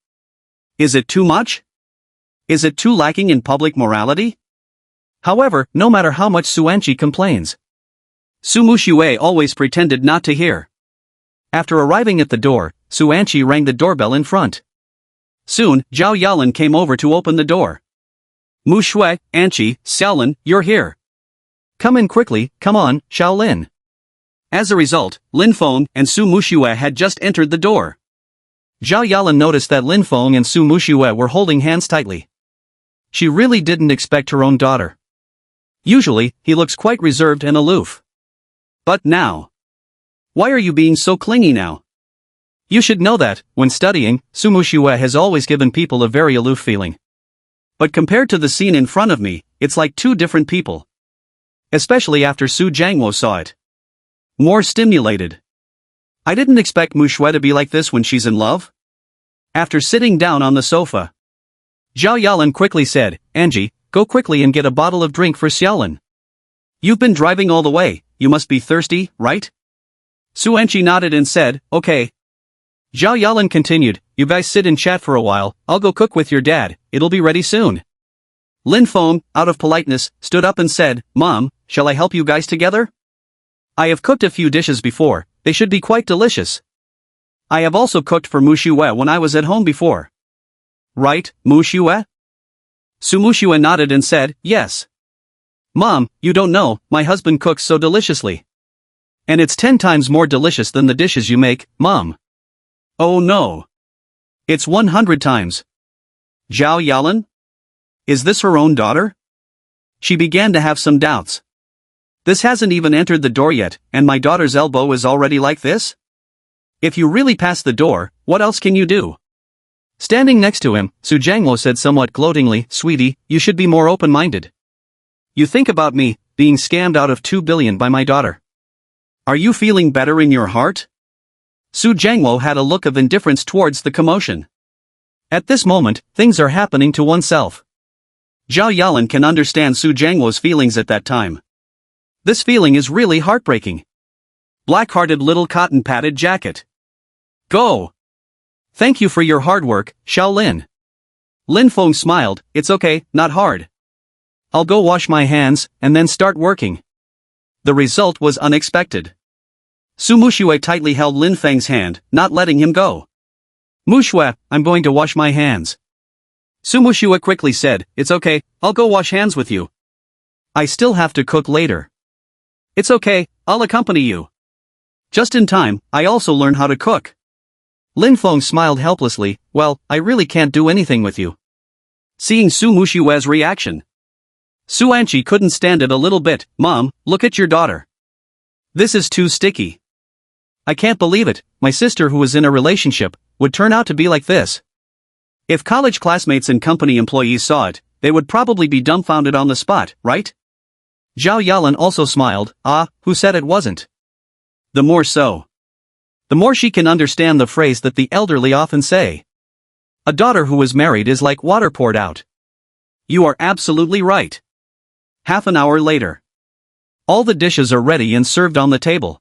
Is it too much? Is it too lacking in public morality? However, no matter how much Su Anqi complains, Su Muxue always pretended not to hear. After arriving at the door, Su Anqi rang the doorbell in front. Soon, Zhao Yalan came over to open the door. Muxue, Anqi, Xiaolin, you're here. Come in quickly, come on, Xiaolin. As a result, Lin Feng and Su Muxue had just entered the door. Zhao Yalan noticed that Lin Feng and Su Muxue were holding hands tightly. She really didn't expect her own daughter. Usually, he looks quite reserved and aloof. But now. Why are you being so clingy now? You should know that, when studying, Su Muxue has always given people a very aloof feeling. But compared to the scene in front of me, it's like two different people. Especially after Su Jiangwo saw it. More stimulated. I didn't expect Muxue to be like this when she's in love. After sitting down on the sofa, Zhao Yalan quickly said, Anji, go quickly and get a bottle of drink for Xiaolin. You've been driving all the way, you must be thirsty, right? Su Anqi nodded and said, okay. Zhao Yalan continued, you guys sit and chat for a while, I'll go cook with your dad, it'll be ready soon. Lin Feng, out of politeness, stood up and said, Mom, shall I help you guys together? I have cooked a few dishes before, they should be quite delicious. I have also cooked for Muxue when I was at home before. Right, Muxue? Su Muxue nodded and said, yes. Mom, you don't know, my husband cooks so deliciously. And it's 10 times more delicious than the dishes you make, Mom. Oh no. It's 100 times. Zhao Yalan? Is this her own daughter? She began to have some doubts. This hasn't even entered the door yet, and my daughter's elbow is already like this? If you really pass the door, what else can you do? Standing next to him, Su Jiangwo said somewhat gloatingly, Sweetie, you should be more open-minded. You think about me, being scammed out of 2 billion by my daughter. Are you feeling better in your heart? Su Jiangwo had a look of indifference towards the commotion. At this moment, things are happening to oneself. Zhao Yalan can understand Su Jiangwo's feelings at that time. This feeling is really heartbreaking. Black-hearted little cotton-padded jacket. Go! Thank you for your hard work, Xiaolin. Lin Feng smiled, it's okay, not hard. I'll go wash my hands, and then start working. The result was unexpected. Su Muxue tightly held Lin Feng's hand, not letting him go. Muxue, I'm going to wash my hands. Su Muxue quickly said, it's okay, I'll go wash hands with you. I still have to cook later. It's okay, I'll accompany you. Just in time, I also learn how to cook. Lin Feng smiled helplessly, well, I really can't do anything with you. Seeing Su Muxue's reaction, Su Anqi couldn't stand it a little bit, Mom, look at your daughter. This is too sticky. I can't believe it, my sister who was in a relationship, would turn out to be like this. If college classmates and company employees saw it, they would probably be dumbfounded on the spot, right? Zhao Yalan also smiled, who said it wasn't? The more so. The more she can understand the phrase that the elderly often say. A daughter who is married is like water poured out. You are absolutely right. Half an hour later. All the dishes are ready and served on the table.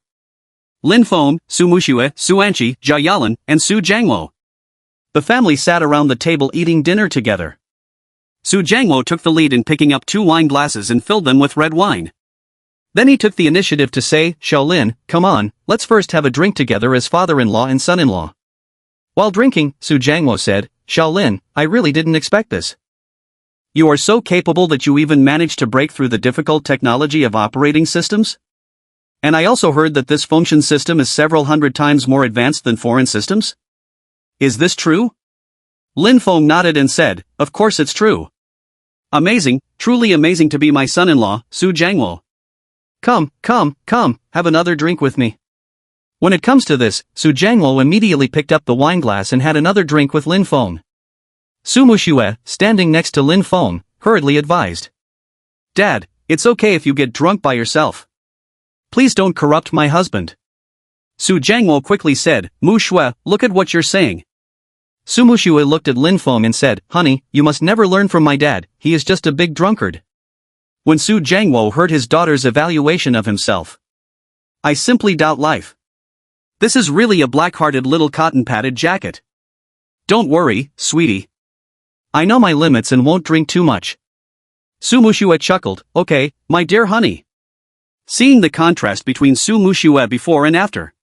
Lin Feng, Su Muxue, Su Anqi, Zhao Yalan, and Su Jiangwo. The family sat around the table eating dinner together. Su Jiangwo took the lead in picking up 2 wine glasses and filled them with red wine. Then he took the initiative to say, Xiaolin, come on, let's first have a drink together as father-in-law and son-in-law. While drinking, Su Jiangwo said, Xiaolin, I really didn't expect this. You are so capable that you even managed to break through the difficult technology of operating systems? And I also heard that this function system is several hundred times more advanced than foreign systems? Is this true? Lin Feng nodded and said, of course it's true. Amazing, truly amazing to be my son-in-law, Su Jiangwo. Come, have another drink with me. When it comes to this, Su Jiangwo immediately picked up the wine glass and had another drink with Lin Feng. Su Muxue, standing next to Lin Feng, hurriedly advised. Dad, it's okay if you get drunk by yourself. Please don't corrupt my husband. Su Jiangwo quickly said, Muxue, look at what you're saying. Su Muxue looked at Lin Feng and said, honey, you must never learn from my dad, he is just a big drunkard. When Su Jiangwo heard his daughter's evaluation of himself. I simply doubt life. This is really a black-hearted little cotton-padded jacket. Don't worry, sweetie. I know my limits and won't drink too much. Su Muxue chuckled, okay, my dear honey. Seeing the contrast between Su Muxue before and after,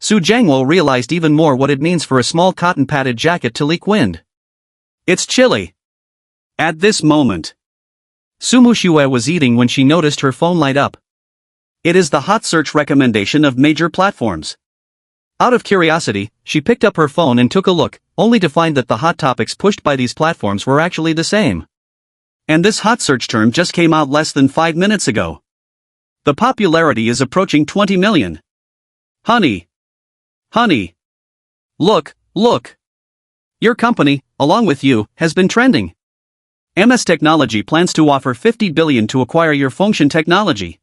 Su Jiangwo realized even more what it means for a small cotton-padded jacket to leak wind. It's chilly. At this moment, Su Muxue was eating when she noticed her phone light up. It is the hot search recommendation of major platforms. Out of curiosity, she picked up her phone and took a look, only to find that the hot topics pushed by these platforms were actually the same. And this hot search term just came out less than 5 minutes ago. The popularity is approaching 20 million. Honey. Honey. Look, look. Your company, along with you, has been trending. MS Technology plans to offer 50 billion to acquire your function technology.